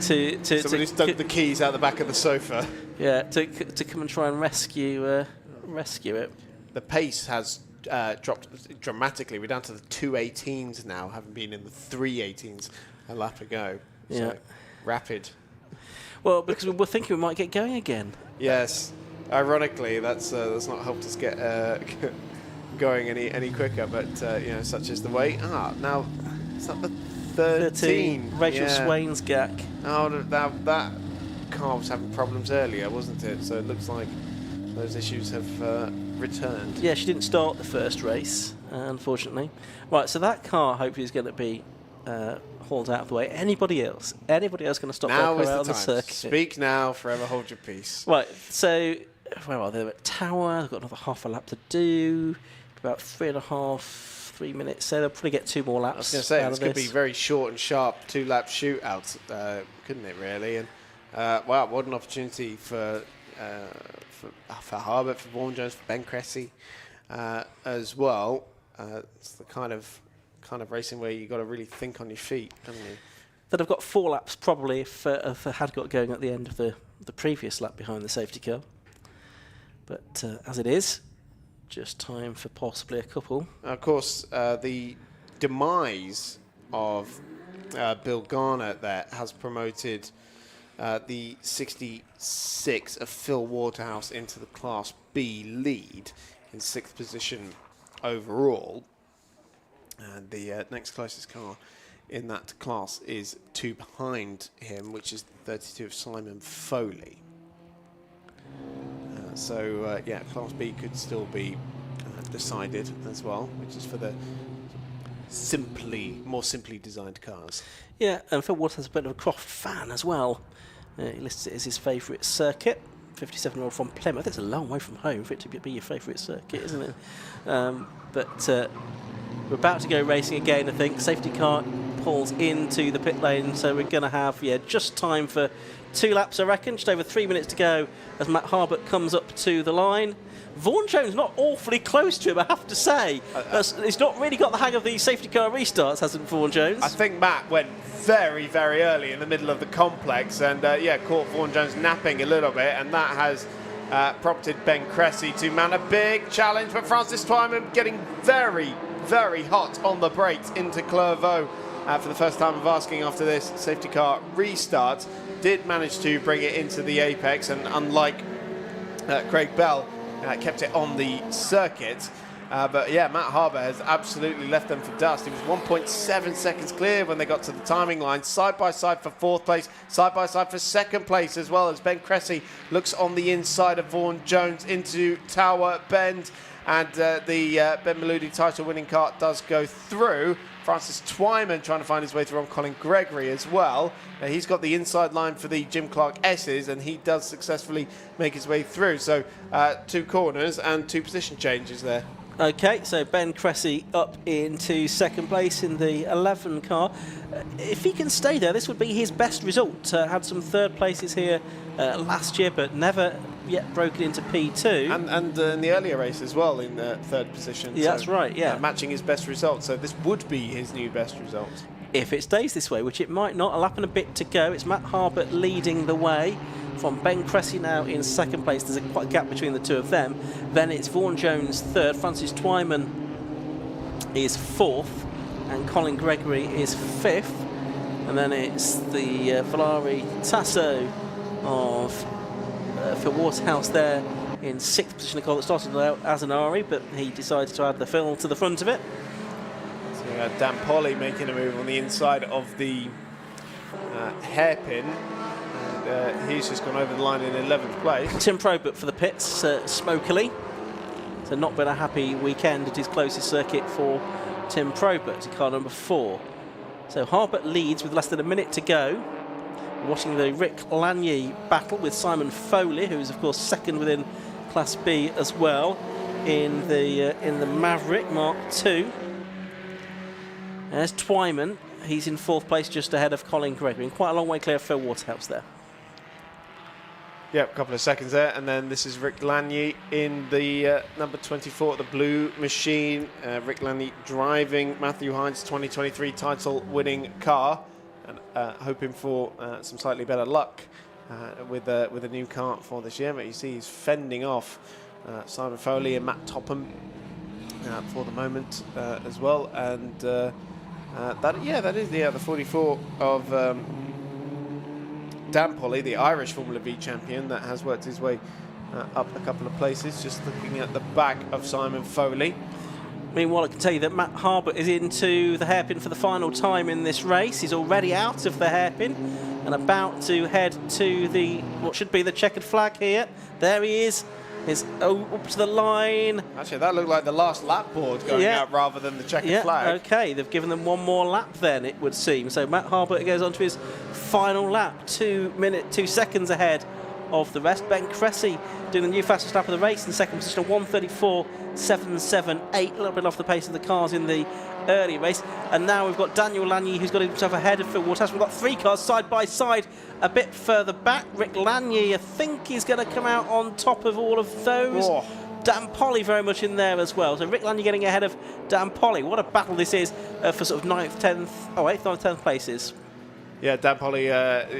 Somebody's dug the keys out the back of the sofa. Yeah, to come and try and rescue it. The pace has dropped dramatically. We're down to the 2:18s now, having been in the 3:18s a lap ago. Yeah. So, rapid. Well, because we were thinking we might get going again. Yes. Ironically, that's not helped us get going any quicker, but such is the way. Now, is that the 13? Rachel Swain's GAC. Oh, that car was having problems earlier, wasn't it? So it looks like those issues have returned. Yeah, she didn't start the first race, unfortunately. Right, so that car hopefully is going to be hauled out of the way. Anybody else going to stop now their is car the out on the time. circuit? Speak now, forever hold your peace. Right, so where are they? They're at Tower. They've got another half a lap to do. About 3 minutes. So they'll probably get 2 more laps. I was going to say, out this of could be very short and sharp 2-lap shootout, couldn't it, really? And wow, what an opportunity for Harbour, for Vaughan Jones, for Ben Cressy as well. It's the kind of racing where you've got to really think on your feet, haven't you? That have got 4 laps probably if they had got going at the end of the previous lap behind the safety car. But as it is, just time for possibly a couple. Of course, the demise of Bill Garner there has promoted the 66 of Phil Waterhouse into the Class B lead in 6th position overall. And the next closest car in that class is 2 behind him, which is 32 of Simon Foley. Yeah, Class B could still be decided as well, which is for the more simply designed cars. Yeah, and Phil Waterhouse is a bit of a Croft fan as well. He lists it as his favourite circuit. 57-year-old from Plymouth. It's a long way from home for it to be your favourite circuit, isn't it? But we're about to go racing again, I think. Safety car pulls into the pit lane, so we're going to have just time for 2 laps, I reckon. Just over 3 minutes to go as Matt Harbert comes up to the line. Vaughan Jones not awfully close to him, I have to say. He's not really got the hang of the safety car restarts, hasn't Vaughan Jones? I think Matt went very, very early in the middle of the complex and, caught Vaughan Jones napping a little bit, and that has prompted Ben Cressy to mount a big challenge, but Francis Twyman getting very, very hot on the brakes into Clervaux for the first time of asking after this safety car restart. Did manage to bring it into the apex, and unlike Craig Bell, kept it on the circuit. But yeah, Matt Harbour has absolutely left them for dust. He was 1.7 seconds clear when they got to the timing line. Side by side for 4th place, side by side for 2nd place as well, as Ben Cressy looks on the inside of Vaughan Jones into Tower Bend. And the Ben Meludi title winning car does go through. Francis Twyman trying to find his way through on Colin Gregory as well. He's got the inside line for the Jim Clark S's, and he does successfully make his way through. So 2 corners and 2 position changes there. Okay, so Ben Cressy up into 2nd place in the 11 car. If he can stay there, this would be his best result. Had some 3rd places here last year, but never yet broken into P2. And in the earlier race as well, in 3rd position. Yeah, so, that's right, yeah. Matching his best result, so this would be his new best result. If it stays this way, which it might not, a lap and a bit to go. It's Matt Harbert leading the way from Ben Cressy now in 2nd place. There's quite a gap between the 2 of them. Then it's Vaughan Jones 3rd, Francis Twyman is 4th, and Colin Gregory is 5th. And then it's the Valari Tasso of Phil Waterhouse there in 6th position. A car that started out as an Ari, but he decided to add the Phil to the front of it. So Dan Polly making a move on the inside of the hairpin. And he's just gone over the line in 11th place. Tim Probert for the pits, smokily. So not been a happy weekend at his closest circuit for Tim Probert, car number 4. So Harbert leads with less than a minute to go. We're watching the Rick Lanier battle with Simon Foley, who is of course 2nd within Class B as well in the Maverick Mark II. There's Twyman. He's in 4th place, just ahead of Colin Gregory, and quite a long way clear of Phil Waterhouse there. Yep, a couple of seconds there, and then this is Rick Lanier in the number 24, the blue machine. Rick Lanier driving Matthew Hines' 2023 title-winning car, and hoping for some slightly better luck with a new car for this year. But you see he's fending off Simon Foley and Matt Topham for the moment as well, and that is the 44 of Dan Polly, the Irish Formula V champion, that has worked his way up a couple of places. Just looking at the back of Simon Foley. Meanwhile, I can tell you that Matt Harbert is into the hairpin for the final time in this race. He's already out of the hairpin and about to head to the what should be the checkered flag here. There he is. He's up to the line. Actually, that looked like the last lap board going out rather than the checkered flag. Okay, they've given them one more lap then, it would seem. So Matt Harbert goes on to his final lap, 2 seconds ahead of the rest. Ben Cressy doing the new fastest lap of the race in second position, 1:34.778, a little bit off the pace of the cars in the early race. And now we've got Daniel Lanier, who's got himself ahead of Phil Waterhouse. We've got 3 cars side by side a bit further back. Rick Lanier, I think, is going to come out on top of all of those. Oh. Dan Polly very much in there as well. So Rick Lanier getting ahead of Dan Polly. What a battle this is for sort of 8th, 9th, 10th places. Yeah, Dan Polly,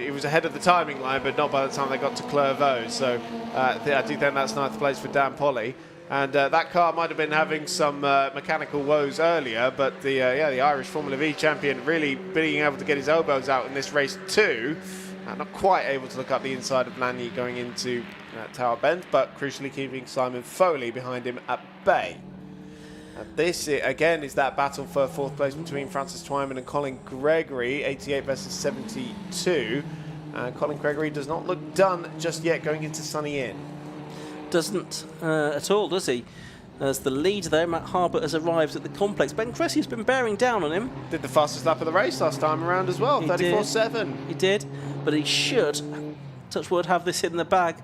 he was ahead of the timing line, but not by the time they got to Clairvaux. So I do think that's 9th place for Dan Polly. And that car might have been having some mechanical woes earlier, but the Irish Formula V champion really being able to get his elbows out in this race too. Not quite able to look up the inside of Lanier going into Tower Bend, but crucially keeping Simon Foley behind him at bay. And this, again, is that battle for 4th place between Francis Twyman and Colin Gregory, 88 versus 72. Colin Gregory does not look done just yet going into Sunny Inn. Doesn't at all, does he? As the lead there, Matt Harbert has arrived at the complex. Ben Cressy has been bearing down on him. Did the fastest lap of the race last time around as well, 34.7. He did, but he should, touch wood, have this in the bag.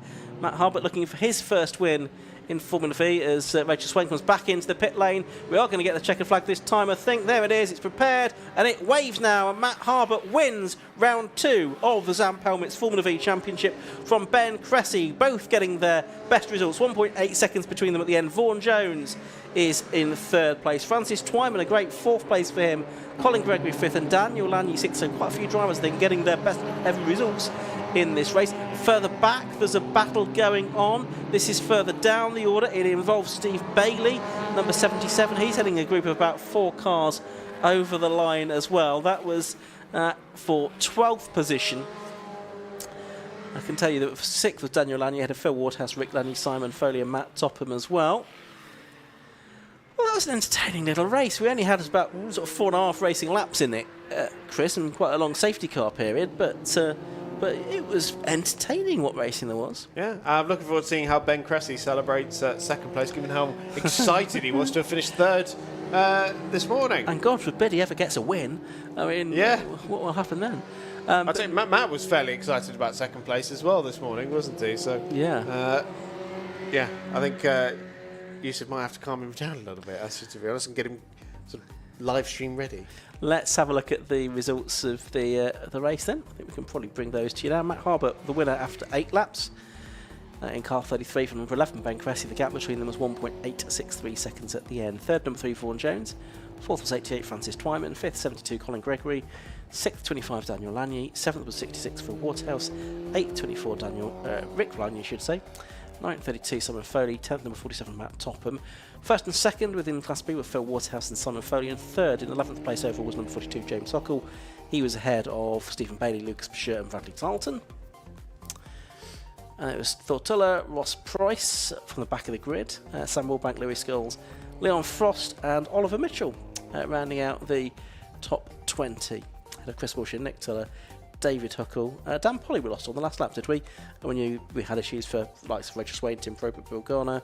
Matt Harbert looking for his first win in Formula V as Rachel Swain comes back into the pit lane. We are going to get the checkered flag this time, I think. There it is, it's prepared, and it waves now, and Matt Harbert wins round 2 of the Zamp Helmets Formula V Championship from Ben Cressy, both getting their best results, 1.8 seconds between them at the end. Vaughan Jones is in 3rd place. Francis Twyman, a great 4th place for him. Colin Gregory 5th, and Daniel Lanier 6th, so quite a few drivers then getting their best ever results in this race. Further back, there's a battle going on. This is further down the order. It involves Steve Bailey, number 77. He's heading a group of about 4 cars over the line as well. That was for 12th position. I can tell you that 6th was Daniel Lanier, ahead of Phil Waterhouse, Rick Lanier, Simon Foley and Matt Topham as well. Well, that was an entertaining little race. We only had about sort of 4.5 racing laps in it, Chris, and quite a long safety car period, but it was entertaining what racing there was. Yeah, I'm looking forward to seeing how Ben Cressy celebrates 2nd place, given how excited he was to have finished 3rd this morning. And God forbid he ever gets a win. I mean, what will happen then? I think Matt was fairly excited about 2nd place as well this morning, wasn't he? So yeah, I think Yusuf might have to calm him down a little bit, to be honest, and get him sort of live stream ready. Let's have a look at the results of the race then. I think we can probably bring those to you now. Matt Harbert, the winner after 8 laps. In car 33 from number 11, Ben Cressy. The gap between them was 1.863 seconds at the end. 3rd, number 3, Vaughan Jones. 4th was 88, Francis Twyman. 5th, 72, Colin Gregory. 6th, 25, Daniel Lanier. 7th was 66, Phil Waterhouse. 8th, 24, Rick Lanier, I should say. 9th, 32, Simon Foley. 10th, number 47, Matt Topham. 1st and 2nd within Class B were Phil Waterhouse and Simon Foley, and 3rd in 11th place overall was number 42, James Huckle. He was ahead of Stephen Bailey, Lucas Bashir and Bradley Tarleton. It was Thortilla, Ross Price from the back of the grid, Sam Wilbank, Louis Skulls, Leon Frost and Oliver Mitchell rounding out the top 20. Ahead of Chris Bush and Nick Tiller, David Huckle. Dan Polly we lost on the last lap, did we? When we had issues for likes of Rachel Swain, Tim Probert, Bill Garner,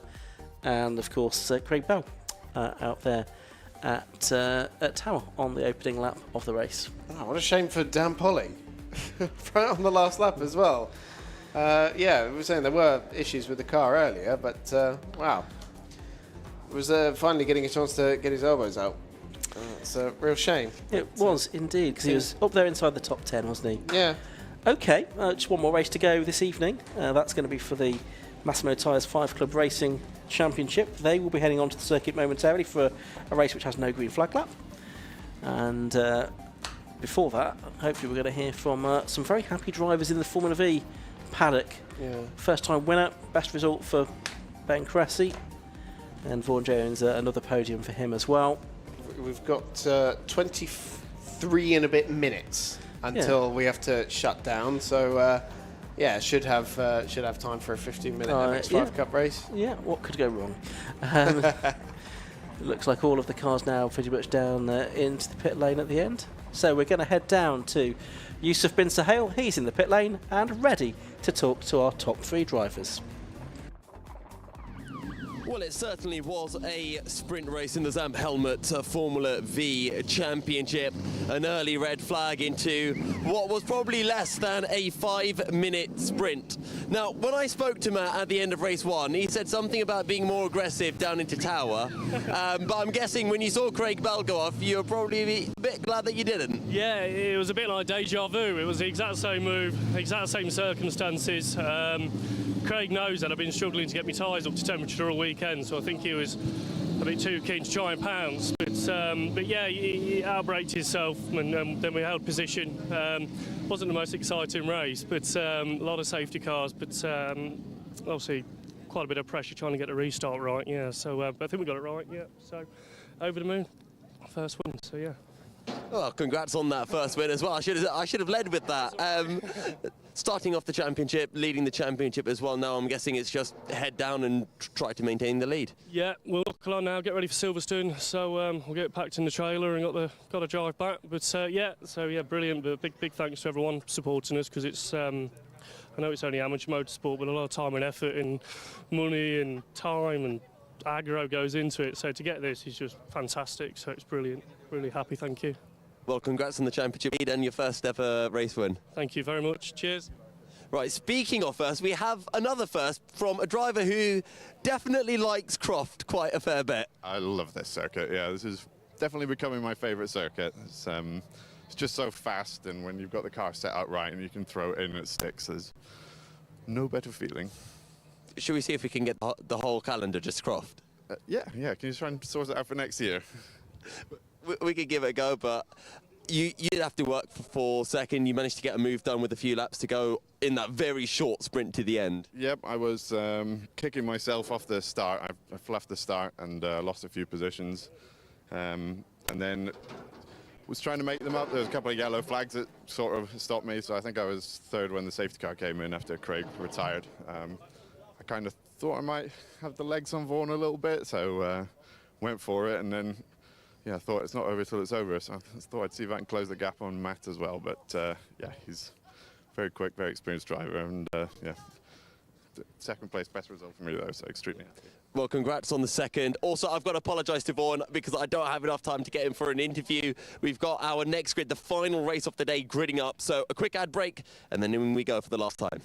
and of course Craig Bell out there at Tower on the opening lap of the race. Oh, what a shame for Dan Polly. Right on the last lap as well. Yeah, we were saying there were issues with the car earlier, but wow. It was finally getting a chance to get his elbows out. It's a real shame. It was indeed, because he was up there inside the top 10, wasn't he? Yeah. Okay, just one more race to go this evening. That's going to be for the Massimo Tyres 5 Club Racing Championship. They will be heading onto the circuit momentarily for a race which has no green flag lap. And before that, hopefully we're going to hear from some very happy drivers in the Formula V paddock. Yeah. First time winner, best result for Ben Cressy. And Vaughan Jones, another podium for him as well. We've got 23 and a bit minutes until we have to shut down. So, yeah, should have time for a 15-minute MX5 Cup race. Yeah, what could go wrong? It looks like all of the cars now pretty much down into the pit lane at the end. So we're going to head down to Yusuf Bin Sahel. He's in the pit lane and ready to talk to our top 3 drivers. Well, it certainly was a sprint race in the Zamp Helmet Formula V Championship. An early red flag into what was probably less than a 5-minute sprint. Now, when I spoke to Matt at the end of race 1, he said something about being more aggressive down into Tower. But I'm guessing when you saw Craig Bell go off, you were probably a bit glad that you didn't. Yeah, it was a bit like deja vu. It was the exact same move, exact same circumstances. Craig knows that I've been struggling to get my tyres up to temperature all weekend, so I think he was a bit too keen to try and pounce. But yeah, he outbraked himself, and then we held position. Wasn't the most exciting race, but a lot of safety cars, but obviously quite a bit of pressure trying to get the restart right. Yeah, so I think we got it right. Yeah, so over the moon, first win. So yeah. Well, congrats on that first win as well. I should have led with that. Starting off the championship, leading the championship as well. Now I'm guessing it's just head down and try to maintain the lead. Yeah, we'll buckle on now, get ready for Silverstone. So we'll get packed in the trailer and got to drive back. But yeah, brilliant. But big thanks to everyone supporting us, because it's I know it's only amateur motorsport, but a lot of time and effort and money and time and aggro goes into it. So to get this is just fantastic. So it's brilliant. Really happy. Thank you. Well, congrats on the championship lead and your first ever race win. Thank you very much. Cheers. Right, speaking of first, we have another first from a driver who definitely likes Croft quite a fair bit. I love this circuit, yeah. This is definitely becoming my favourite circuit. It's just so fast, and when you've got the car set out right and you can throw it in and it sticks, there's no better feeling. Should we see if we can get the whole calendar just Croft? Yeah. Can you try and sort it out for next year? We could give it a go, but you'd have to work for second. You managed to get a move done with a few laps to go in that very short sprint to the end. Yep, I was kicking myself off the start. I fluffed the start and lost a few positions. And then was trying to make them up. There was a couple of yellow flags that sort of stopped me, so I think I was third when the safety car came in after Craig retired. I kind of thought I might have the legs on Vaughan a little bit, so went for it, and then I thought it's not over till it's over, so I thought I'd see if I can close the gap on Matt as well. But yeah, he's very quick, very experienced driver, and yeah, second place, best result for me though, so extremely happy. Well, congrats on the second. Also, I've got to apologise to Vaughan because I don't have enough time to get him for an interview. We've got our next grid, the final race of the day, gridding up. So a quick ad break, and then in we go for the last time.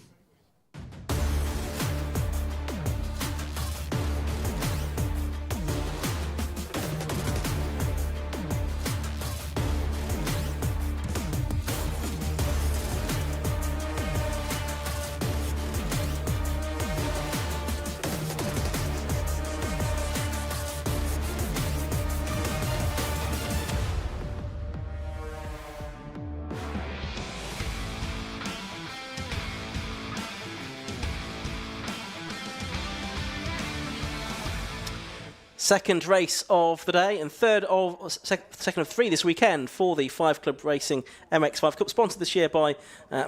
Second race of the day and second of 3 this weekend for the 5 Club Racing MX5 Cup, sponsored this year by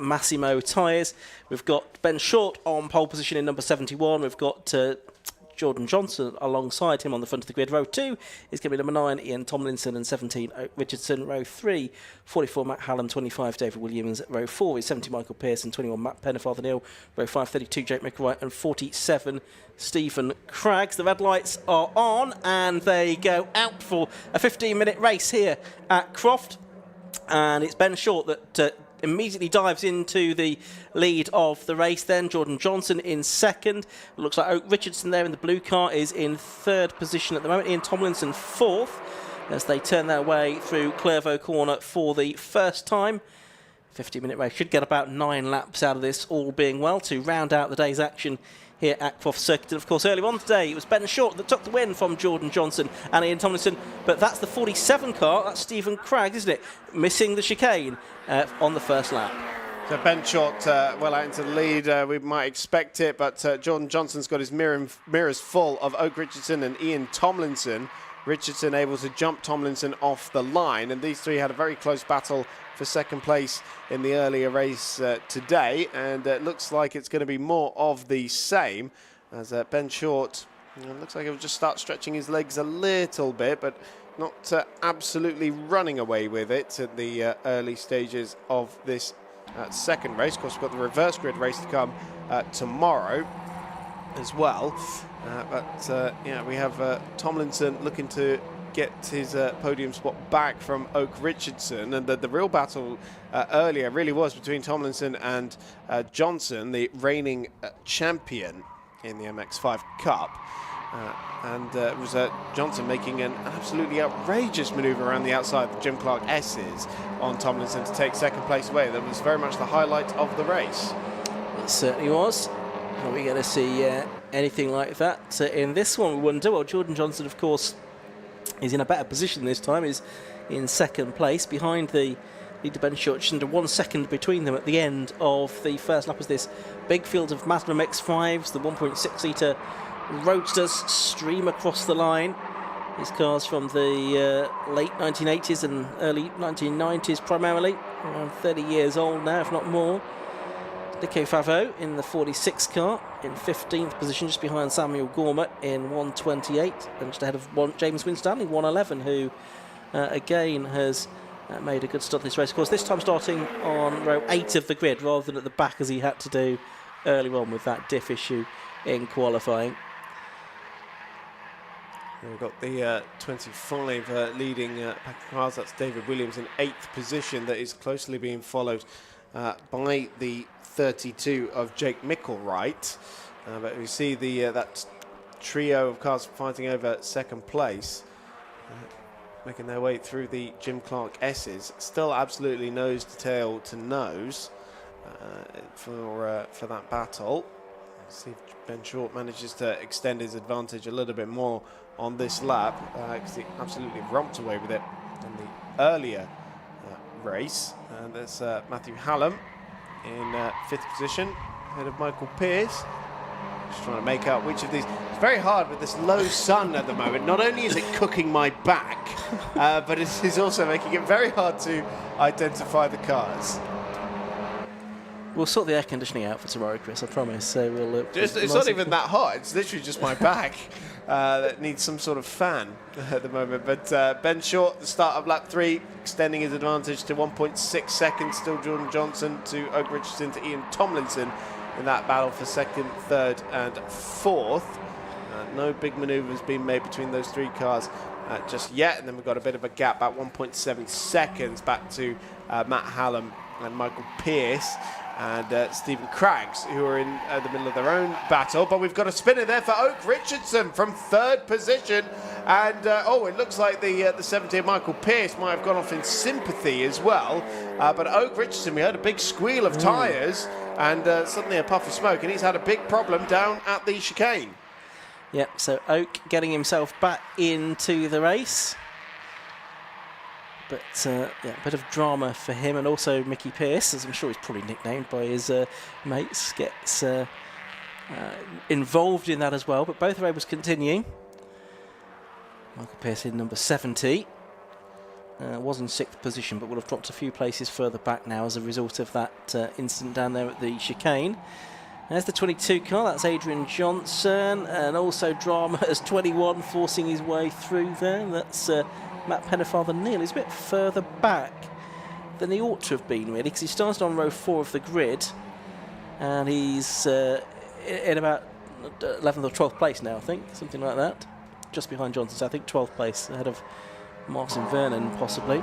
Massimo Tyres. We've got Ben Short on pole position in number 71. We've got Jordan Johnson alongside him on the front of the grid. Row 2 is going to be number 9, Ian Tomlinson, and 17, Oak Richardson. Row 3, 44, Matt Hallam, 25, David Williams. Row 4 is 70, Michael Pearson, 21, Matt Pennefather Neal. Row 5, 32, Jake McWright, and 47, Stephen Craggs. The red lights are on, and they go out for a 15-minute race here at Croft. And it's Ben Short that immediately dives into the lead of the race then. Jordan Johnson in second. It looks like Oak Richardson there in the blue car is in third position at the moment. Ian Tomlinson fourth as they turn their way through Clervaux Corner for the first time. 50-minute race. Should get about 9 laps out of this, all being well, to round out the day's action here at Croft Circuit. And of course, earlier on today, it was Ben Short that took the win from Jordan Johnson and Ian Tomlinson. But that's the 47 car, that's Stephen Craggs, isn't it? Missing the chicane on the first lap. So Ben Short well out into the lead. We might expect it, but Jordan Johnson's got his mirrors full of Oak Richardson and Ian Tomlinson. Richardson able to jump Tomlinson off the line, and these three had a very close battle for second place in the earlier race today, and it looks like it's going to be more of the same as Ben Short looks like he'll just start stretching his legs a little bit, but not absolutely running away with it at the early stages of this second race. Of course, we've got the reverse grid race to come tomorrow as well, but yeah, we have Tomlinson looking to get his podium spot back from Oak Richardson, and the real battle earlier really was between Tomlinson and Johnson, the reigning champion in the MX5 Cup, and it was Johnson making an absolutely outrageous manoeuvre around the outside of Jim Clark S's on Tomlinson to take second place away. That was very much the highlight of the race. It certainly was. Are we going to see anything like that in this one? We wonder. Well, Jordan Johnson, of course, is in a better position this time. Is in second place behind the leader Ben Short, under 1 second between them at the end of the first lap as this big field of Mazda MX-5s, the 1.6 litre Roadsters stream across the line. These cars from the late 1980s and early 1990s primarily, around 30 years old now, if not more. Nico Favreau in the 46 car in 15th position, just behind Samuel Gormat in 128, and just ahead of James Winstanley, 111, who again has made a good start this race. Of course, this time starting on row 8 of the grid rather than at the back as he had to do earlier on with that diff issue in qualifying. We've got the 25 leading pack of cars. That's David Williams in 8th position. That is closely being followed by the 32 of Jake Micklewright. But we see the that trio of cars fighting over second place, making their way through the Jim Clark S's. Still absolutely nose to tail to nose for that battle. Let's see if Ben Short manages to extend his advantage a little bit more on this lap, because he absolutely romped away with it in the earlier race. And there's Matthew Hallam in 5th position, ahead of Michael Pearce. Just trying to make out which of these. It's very hard with this low sun at the moment. Not only is it cooking my back, but it is also making it very hard to identify the cars. We'll sort the air conditioning out for tomorrow, Chris, I promise. So we'll. It's not even that hot. It's literally just my back that needs some sort of fan at the moment. But Ben Short, the start of lap 3, extending his advantage to 1.6 seconds. Still Jordan Johnson to Oak Richardson to Ian Tomlinson in that battle for 2nd, 3rd, and 4th. No big manoeuvres being made between those three cars just yet. And then we've got a bit of a gap, about 1.7 seconds back to Matt Hallam and Michael Pearce and Stephen Craggs, who are in the middle of their own battle. But we've got a spinner there for Oak Richardson from 3rd position. And, it looks like the 17 Michael Pearce might have gone off in sympathy as well. But Oak Richardson, we heard a big squeal of tyres and suddenly a puff of smoke, and he's had a big problem down at the chicane. Yep, so Oak getting himself back into the race. But, yeah, a bit of drama for him, and also Mickey Pearce, as I'm sure he's probably nicknamed by his mates, gets involved in that as well. But both are able to continue. Michael Pearce in number 70. Was in 6th position, but will have dropped a few places further back now as a result of that incident down there at the chicane. There's the 22 car, that's Adrian Johnson, and also drama as 21 forcing his way through there. That's Matt Pennefather Neal. He's a bit further back than he ought to have been, really, because he started on row 4 of the grid, and he's in about 11th or 12th place now, I think, something like that. Just behind Johnson, so I think 12th place, ahead of Martin Vernon, possibly.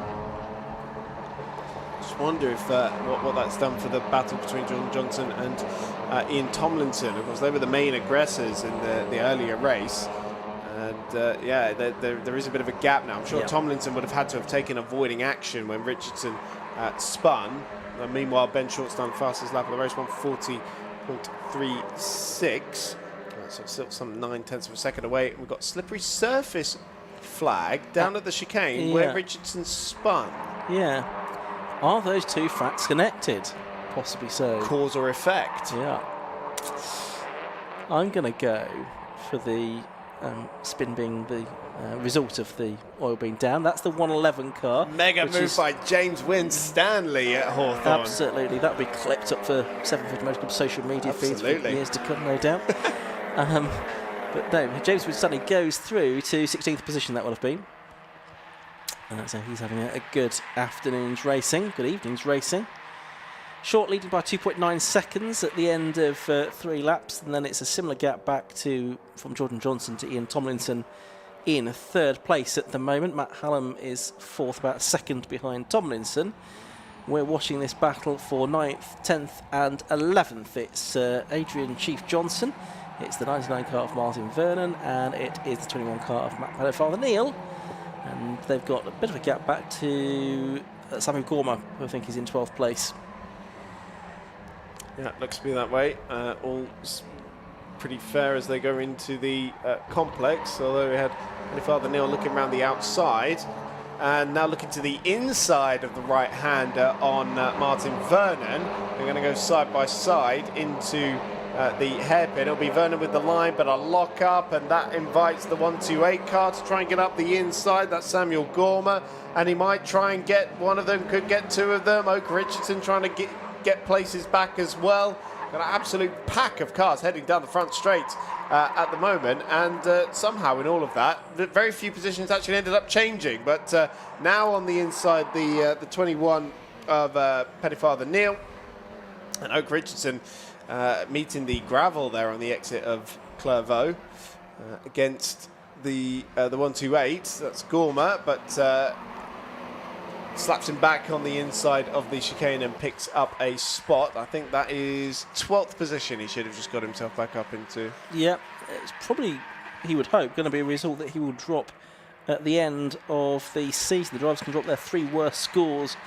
just wonder if what that's done for the battle between Jordan Johnson and Ian Tomlinson. Of course, they were the main aggressors in the earlier race. And yeah, there is a bit of a gap now. I'm sure Tomlinson would have had to have taken avoiding action when Richardson spun. Meanwhile, Ben Short's done fastest lap of the race, 140.36. So still some 9/10 of a second away. We've got slippery surface flag down at the chicane where Richardson spun. Yeah. Are those two facts connected? Possibly so. Cause or effect? Yeah. I'm going to go for the spin being the result of the oil being down. That's the 111 car. Mega move by James Wynne Stanley at Hawthorne. Absolutely. That'll be clipped up for 750 Motor Club social media feeds for years to come, no doubt. But no, James Wynne Stanley goes through to 16th position, that will have been. So he's having a good afternoon's racing, good evening's racing. Short leading by 2.9 seconds at the end of 3 laps, and then it's a similar gap back from Jordan Johnson to Ian Tomlinson in 3rd place at the moment. Matt Hallam is 4th, about 2nd behind Tomlinson. We're watching this battle for 9th, 10th and 11th. It's Adrian Chief Johnson, it's the 99 car of Martin Vernon, and it is the 21 car of Matt Pettifather Neal. And they've got a bit of a gap back to Samuel Gorma, who I think is in 12th place. Yeah, it looks to be that way. All pretty fair as they go into the complex, although we had Pettifather Neal looking around the outside. And now looking to the inside of the right-hander on Martin Vernon. They're going to go side by side into the hairpin. It'll be Vernon with the line, but a lock up, and that invites the 128 car to try and get up the inside. That's Samuel Gorma, and he might try and get one of them, could get 2 of them. Oak Richardson trying to get places back as well. Got an absolute pack of cars heading down the front straight at the moment, and somehow in all of that, very few positions actually ended up changing. But now on the inside, the 21 of Pettifather Neal, and Oak Richardson meeting the gravel there on the exit of Clairvaux against the 128. That's Gorma, but slaps him back on the inside of the chicane and picks up a spot. I think that is 12th position he should have just got himself back up into. Yeah, it's probably, he would hope, going to be a result that he will drop at the end of the season. The drivers can drop their 3 worst scores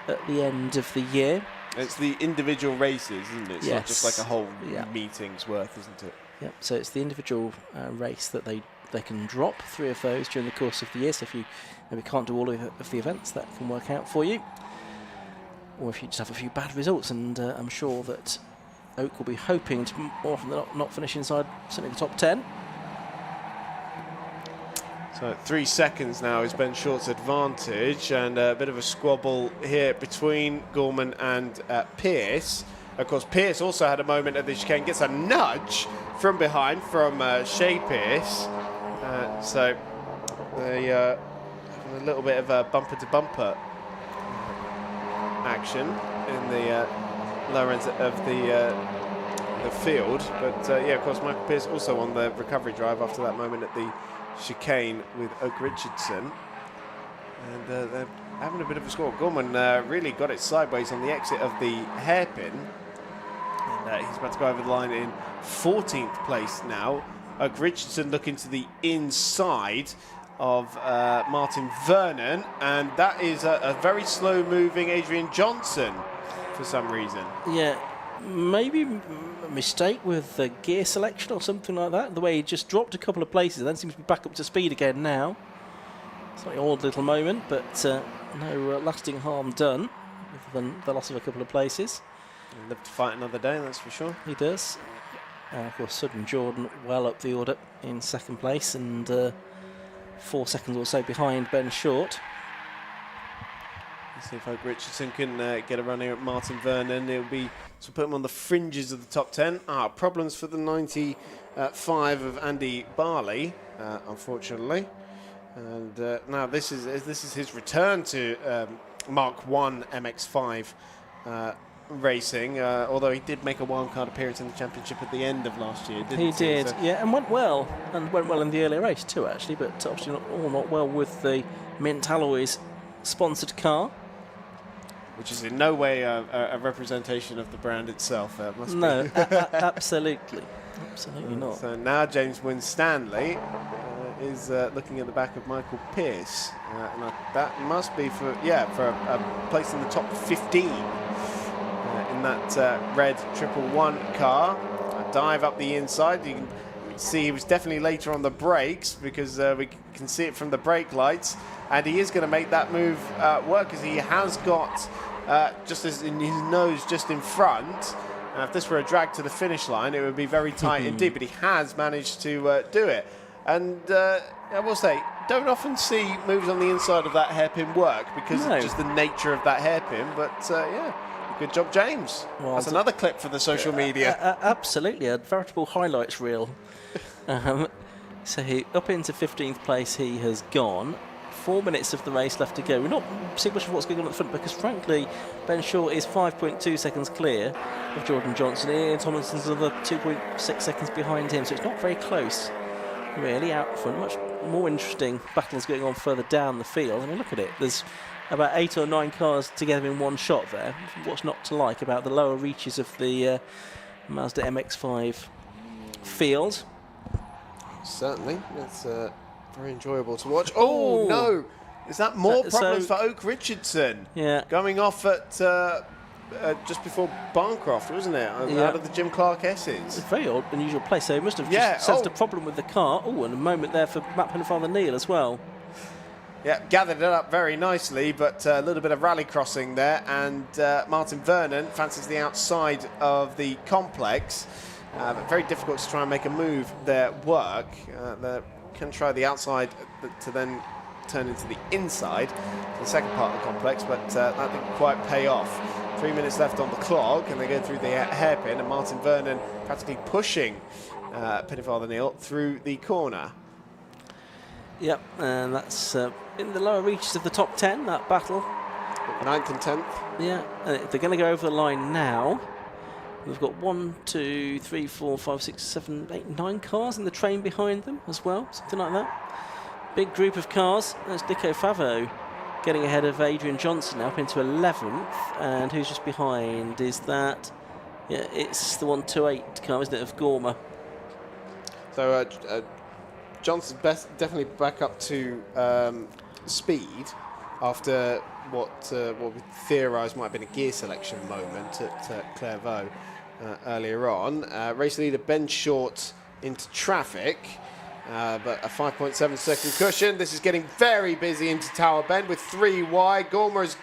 at the end of the year. It's the individual races, isn't it? It's not just like a whole meeting's worth, isn't it? Yep, so it's the individual race that they can drop 3 of those during the course of the year. So if you maybe can't do all of the events, that can work out for you. Or if you just have a few bad results, and I'm sure that Oak will be hoping to more often than not finish inside certainly the top 10. So 3 seconds now is Ben Short's advantage, and a bit of a squabble here between Gorman and Pearce. Of course, Pearce also had a moment at the chicane, gets a nudge from behind from Shea Pearce. So they have a little bit of a bumper-to-bumper action in the lower ends of the field. But yeah, of course, Michael Pearce also on the recovery drive after that moment at the chicane with Oak Richardson. And they're having a bit of a score. Gorman really got it sideways on the exit of the hairpin. And he's about to go over the line in 14th place now. Oak Richardson looking to the inside of Martin Vernon, and that is a very slow-moving Adrian Johnson for some reason. Yeah, maybe a mistake with the gear selection or something like that. The way he just dropped a couple of places, then seems to be back up to speed again now. Slightly odd little moment, but no lasting harm done, other than the loss of a couple of places. He'll live to fight another day, that's for sure. He does. Of course, Sudden Jordan well up the order in 2nd place, and 4 seconds or so behind Ben Short. Let's see if Oak Richardson can get a run here at Martin Vernon. It'll be to put him on the fringes of the top 10. Problems for the 95 of Andy Barley, unfortunately. And now this is his return to Mark 1 MX5 racing, although he did make a wildcard appearance in the championship at the end of last year, didn't he? He did, yeah, and went well in the earlier race too, actually, but obviously not well with the Mint Alloys sponsored car. which is in no way a representation of the brand itself. Must No, be. absolutely not. So now James Winstanley is looking at the back of Michael Pearce, and that must be for a place in the top 15 in that red 111 car. A dive up the inside. You can see he was definitely later on the brakes because we can see it from the brake lights, and he is going to make that move work as he has got just as in his nose just in front. If this were a drag to the finish line, it would be very tight indeed, but he has managed to do it. And I will say, don't often see moves on the inside of that hairpin work because of just the nature of that hairpin. But yeah, good job, James. Well, that's another clip for the social media. Absolutely, a veritable highlights reel. So up into 15th place he has gone. 4 minutes of the race left to go. We're not seeing much of what's going on at the front because, frankly, Ben Shaw is 5.2 seconds clear of Jordan Johnson. Ian Tomlinson's another 2.6 seconds behind him, so it's not very close, really, out front. Much more interesting battles going on further down the field. I mean, look at it. There's about 8 or 9 cars together in one shot there. What's not to like about the lower reaches of the Mazda MX-5 field? Certainly. It's very enjoyable to watch. Oh, no! Is that more problems for Oak Richardson? Yeah. Going off at just before Barncroft, wasn't it? Out of the Jim Clark S's. It's a very odd, unusual place. So he must have just sensed a problem with the car. Oh, and a moment there for Matt Pennefather-Neal as well. Yeah, gathered it up very nicely, but a little bit of rally crossing there. And Martin Vernon fancies the outside of the complex. But very difficult to try and make a move there work. They can try the outside to then turn into the inside, the second part of the complex, but that didn't quite pay off. 3 minutes left on the clock, and they go through the hairpin, and Martin Vernon practically pushing Pennefather-Neal through the corner. Yep, and that's in the lower reaches of the top 10, that battle. 9th and 10th. Yeah, they're going to go over the line now. We've got 1, 2, 3, 4, 5, 6, 7, 8, 9 cars in the train behind them as well, something like that. Big group of cars. There's Nico Favo getting ahead of Adrian Johnson now up into 11th. And who's just behind? Is that... Yeah, it's the 128 car, isn't it, of Gorma. So Johnson's definitely back up to speed after what we theorised might have been a gear selection moment at Clairvaux earlier on. Race leader Ben Short into traffic. But a 5.7 second cushion. This is getting very busy into Tower Bend with 3 wide. Gorma is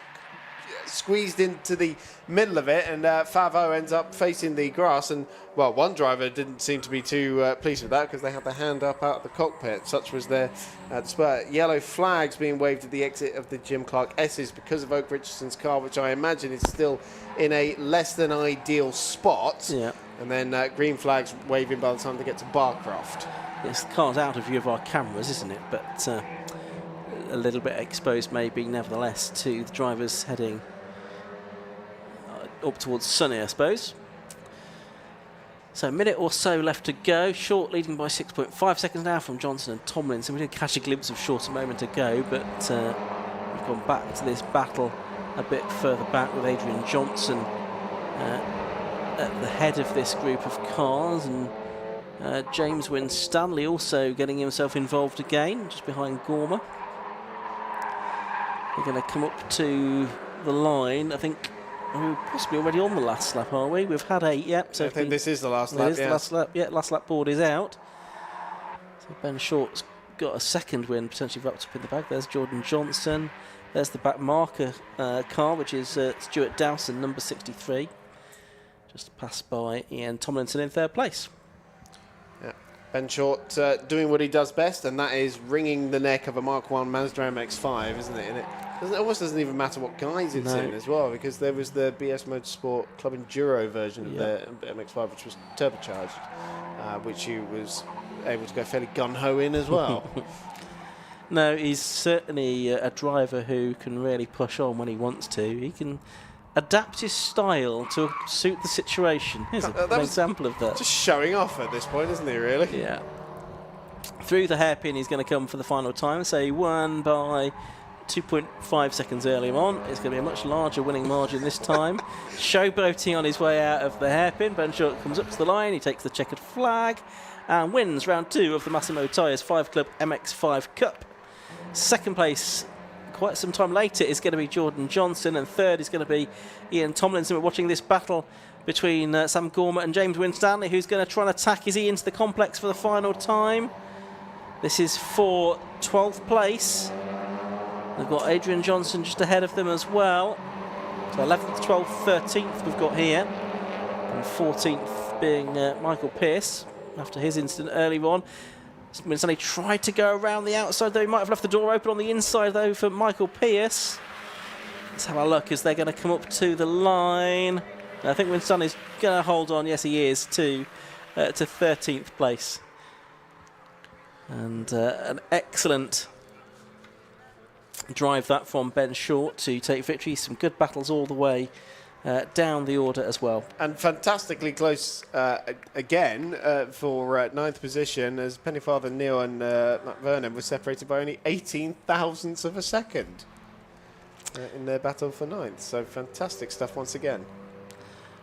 squeezed into the middle of it, and Favo ends up facing the grass. And, well, one driver didn't seem to be too pleased with that because they had their hand up out of the cockpit. Such was their spur. Yellow flags being waved at the exit of the Jim Clark S's because of Oak Richardson's car, which I imagine is still in a less than ideal spot. Yeah. And then green flags waving by the time they get to Barcroft. Yes, the car's out of view of our cameras, isn't it? But a little bit exposed maybe, nevertheless, to the drivers heading up towards Sunny, I suppose. So a minute or so left to go. Short leading by 6.5 seconds now from Johnson and Tomlinson. We did catch a glimpse of Short a moment ago, but we've gone back to this battle a bit further back with Adrian Johnson at the head of this group of cars, and James Winstanley also getting himself involved again, just behind Gorma. We're going to come up to the line. I think we're possibly already on the last lap, are we? We've had 8, yep. So I think this is the last lap, the last lap. Yeah, last lap board is out. So Ben Short's got a second win potentially wrapped up in the bag. There's Jordan Johnson. There's the back marker car, which is Stuart Dowson, number 63. Just passed by Ian Tomlinson in 3rd place. Ben Short doing what he does best, and that is wringing the neck of a Mark 1 Mazda MX-5, isn't it? And it almost doesn't even matter what guise it's in as well, because there was the BS Motorsport Club Enduro version of the MX-5, which was turbocharged, which he was able to go fairly gun-ho in as well. No, he's certainly a driver who can really push on when he wants to. He can adapt his style to suit the situation. Here's an example of that. Just showing off at this point, isn't he, really? Yeah. Through the hairpin, he's going to come for the final time. So he won by 2.5 seconds earlier on. It's going to be a much larger winning margin this time. Showboating on his way out of the hairpin. Ben Short comes up to the line. He takes the checkered flag and wins round 2 of the Massimo Tyres 5 Club MX5 Cup. Second place, quite some time later, is going to be Jordan Johnson, and third is going to be Ian Tomlinson. We're watching this battle between Sam Gorman and James Winstanley, who's going to try and attack his into the complex for the final time. This is for 12th place. They've got Adrian Johnson just ahead of them as well. So 11th, 12th, 13th we've got here. And 14th being Michael Pearce after his incident earlier on. Winstanley tried to go around the outside, though he might have left the door open on the inside, though, for Michael Pearce. Let's have a look as they're going to come up to the line. I think Winstanley's going to hold on, yes he is, to 13th place. And an excellent drive that from Ben Short to take victory. Some good battles all the way down the order as well. And fantastically close again for 9th position, as Pennyfather Neil and Matt Vernon were separated by only 18 thousandths of a second in their battle for 9th. So fantastic stuff once again.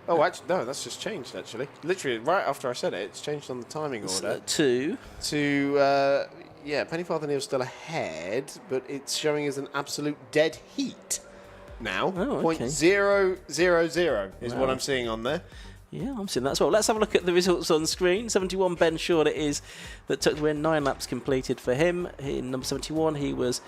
Oh, actually, no, that's just changed, actually. Literally, right after I said it, it's changed on the timing order. Yeah, Pennyfather Neil's still ahead, but it's showing as an absolute dead heat now. Oh, okay. .000 is what I'm seeing on there. Yeah, I'm seeing that as well. Let's have a look at the results on screen. 71 Ben Short it is that took the win. 9 laps completed for him. In number 71, he was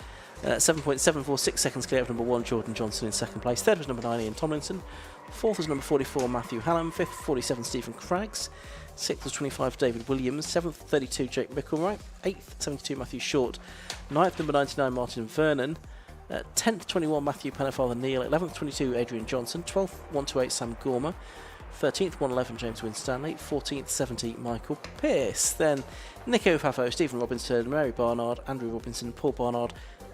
7.746 seconds clear of number 1, Jordan Johnson in second place. Third was number 9, Ian Tomlinson. Fourth was number 44, Matthew Hallam. Fifth, 47, Stephen Craggs. Sixth was 25, David Williams. Seventh, 32, Jake Mickelwright. Eighth, 72, Matthew Short. Ninth, number 99, Martin Vernon. 10th, 21, Matthew Pennyfather Neil. 11th, 22, Adrian Johnson. 12th, 128, Sam Gormer. 13th, 111, James Winstanley. 14th, 70, Michael Pearce. Then Nico Favo, Stephen Robinson, Mary Barnard, Andrew Robinson, Paul Barnard,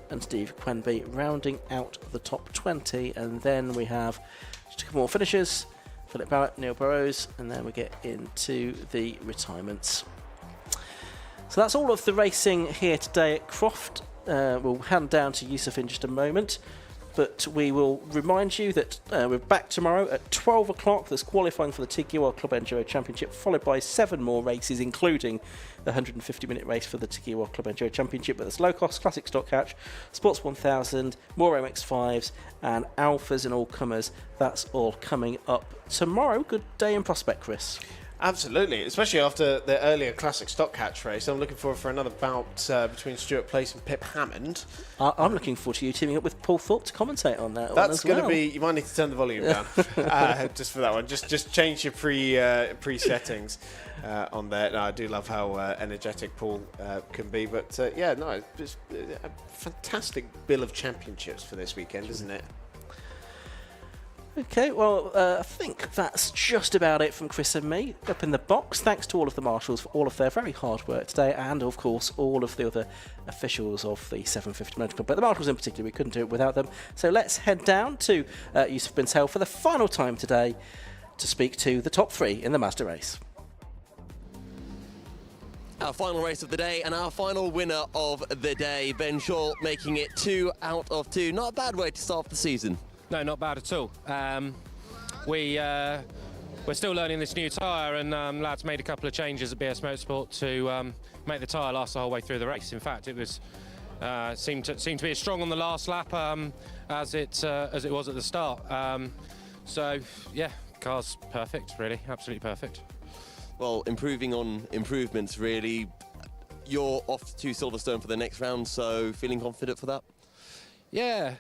and Steve Quenby rounding out the top 20. And then we have just a couple more finishers. Philip Barrett, Neil Burrows, and then we get into the retirements. So that's all of the racing here today at Croft. We'll hand down to Yusuf in just a moment, but we will remind you that we're back tomorrow at 12 o'clock. There's qualifying for the Tiki World Club Enduro Championship, followed by 7 more races, including the 150-minute race for the Tiki World Club Enduro Championship. But there's low cost, classic stock catch, Sports 1000, more MX5s, and Alphas and all comers. That's all coming up tomorrow. Good day in prospect, Chris. Absolutely, especially after the earlier classic stock catch race. I'm looking forward for another bout between Stuart Place and Pip Hammond. I'm looking forward to you teaming up with Paul Thorpe to commentate on that. That's going to be. You might need to turn the volume down just for that one. Just change your pre settings on there. No, I do love how energetic Paul can be, but yeah, no, it's a fantastic bill of championships for this weekend, isn't it? Okay, well, I think that's just about it from Chris and me up in the box. Thanks to all of the marshals for all of their very hard work today, and of course all of the other officials of the 750 Motor Club. But the marshals in particular, we couldn't do it without them. So let's head down to Yusuf Bin Sail for the final time today to speak to the top 3 in the Mazda race. Our final race of the day and our final winner of the day, Ben Short, making it 2 out of 2. Not a bad way to start the season. No, not bad at all. We're still learning this new tyre, and lads made a couple of changes at BS Motorsport to make the tyre last the whole way through the race. In fact, it was seemed to be as strong on the last lap as it was at the start. So yeah, car's perfect, really, absolutely perfect. Well, improving on improvements, really. You're off to Silverstone for the next round, so feeling confident for that? Yeah,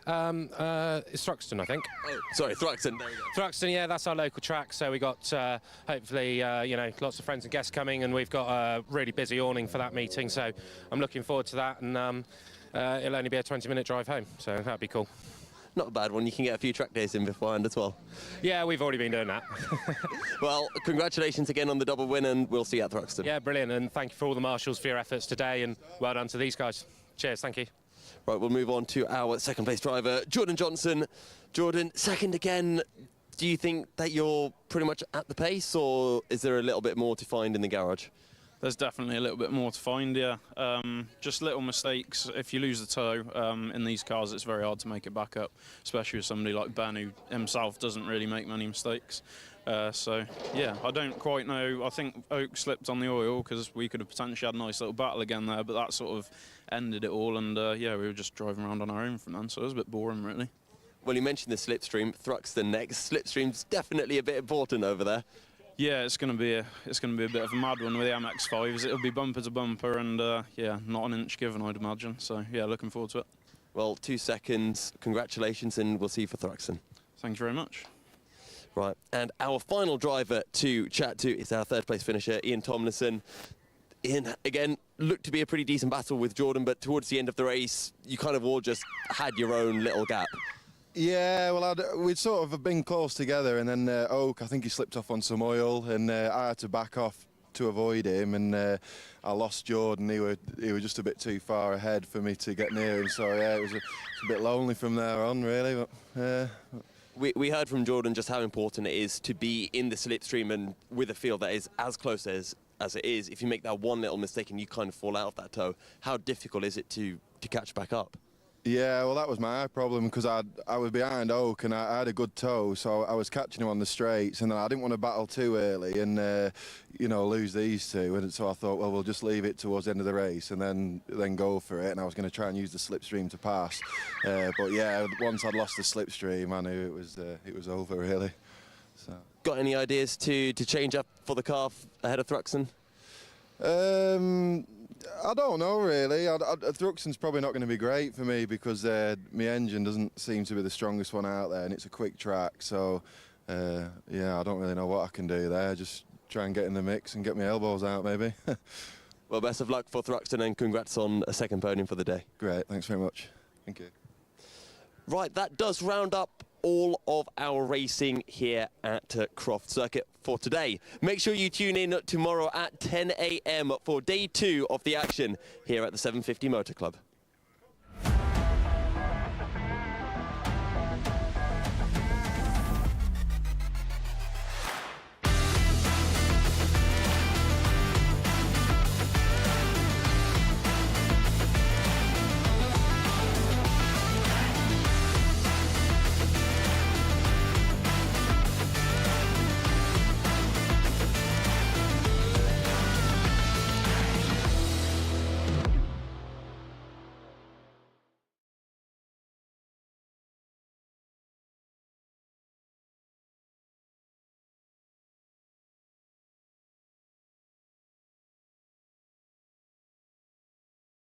it's Thruxton, I think. Oh, sorry, Thruxton. There we go. Thruxton, yeah, that's our local track. So we got hopefully, lots of friends and guests coming, and we've got a really busy awning for that meeting. So I'm looking forward to that, and it'll only be a 20-minute drive home. So that'd be cool. Not a bad one. You can get a few track days in beforehand as well. Yeah, we've already been doing that. Well, congratulations again on the double win, and we'll see you at Thruxton. Yeah, brilliant, and thank you for all the marshals for your efforts today, and well done to these guys. Cheers, thank you. Right, we'll move on to our second place driver, Jordan Johnson. Jordan, second again. Do you think that you're pretty much at the pace, or is there a little bit more to find in the garage? There's definitely a little bit more to find, yeah. Just little mistakes. If you lose the toe in these cars, it's very hard to make it back up, especially with somebody like Ben, who himself doesn't really make many mistakes. So, yeah, I don't quite know. I think Oak slipped on the oil because we could have potentially had a nice little battle again there, but that sort of ended it all. And, yeah, we were just driving around on our own from then, so it was a bit boring, really. Well, you mentioned the slipstream. Thruxton next. Slipstream's definitely a bit important over there. Yeah, it's going to be a bit of a mad one with the MX-5s. It'll be bumper to bumper, and yeah, not an inch given, I'd imagine. So, yeah, looking forward to it. Well, 2 seconds. Congratulations, and we'll see you for Thruxton. Thank you very much. Right, and our final driver to chat to is our third place finisher, Ian Tomlinson. Ian, again, looked to be a pretty decent battle with Jordan, but towards the end of the race, you kind of all just had your own little gap. Yeah, well, we'd sort of been close together, and then Oak, I think he slipped off on some oil, and I had to back off to avoid him, and I lost Jordan. He was just a bit too far ahead for me to get near him, so yeah, it was a bit lonely from there on, really. But we heard from Jordan just how important it is to be in the slipstream and with a field that is as close as it is. If you make that one little mistake and you kind of fall out of that toe, how difficult is it to catch back up? Yeah, well, that was my problem, because I was behind Oak and I had a good toe, so I was catching him on the straights, and then I didn't want to battle too early and you know, lose these two, and so I thought, well, we'll just leave it towards the end of the race and then go for it, and I was going to try and use the slipstream to pass, but yeah, once I'd lost the slipstream, I knew it was over, really. So. Got any ideas to change up for the car ahead of Thruxton? I don't know, really. Thruxton's probably not going to be great for me because my engine doesn't seem to be the strongest one out there, and it's a quick track. So, yeah, I don't really know what I can do there. Just try and get in the mix and get my elbows out, maybe. Well, best of luck for Thruxton, and congrats on a second podium for the day. Great, thanks very much. Thank you. Right, that does round up all of our racing here at Croft Circuit for today. Make sure you tune in tomorrow at 10 AM for day 2 of the action here at the 750 Motor Club.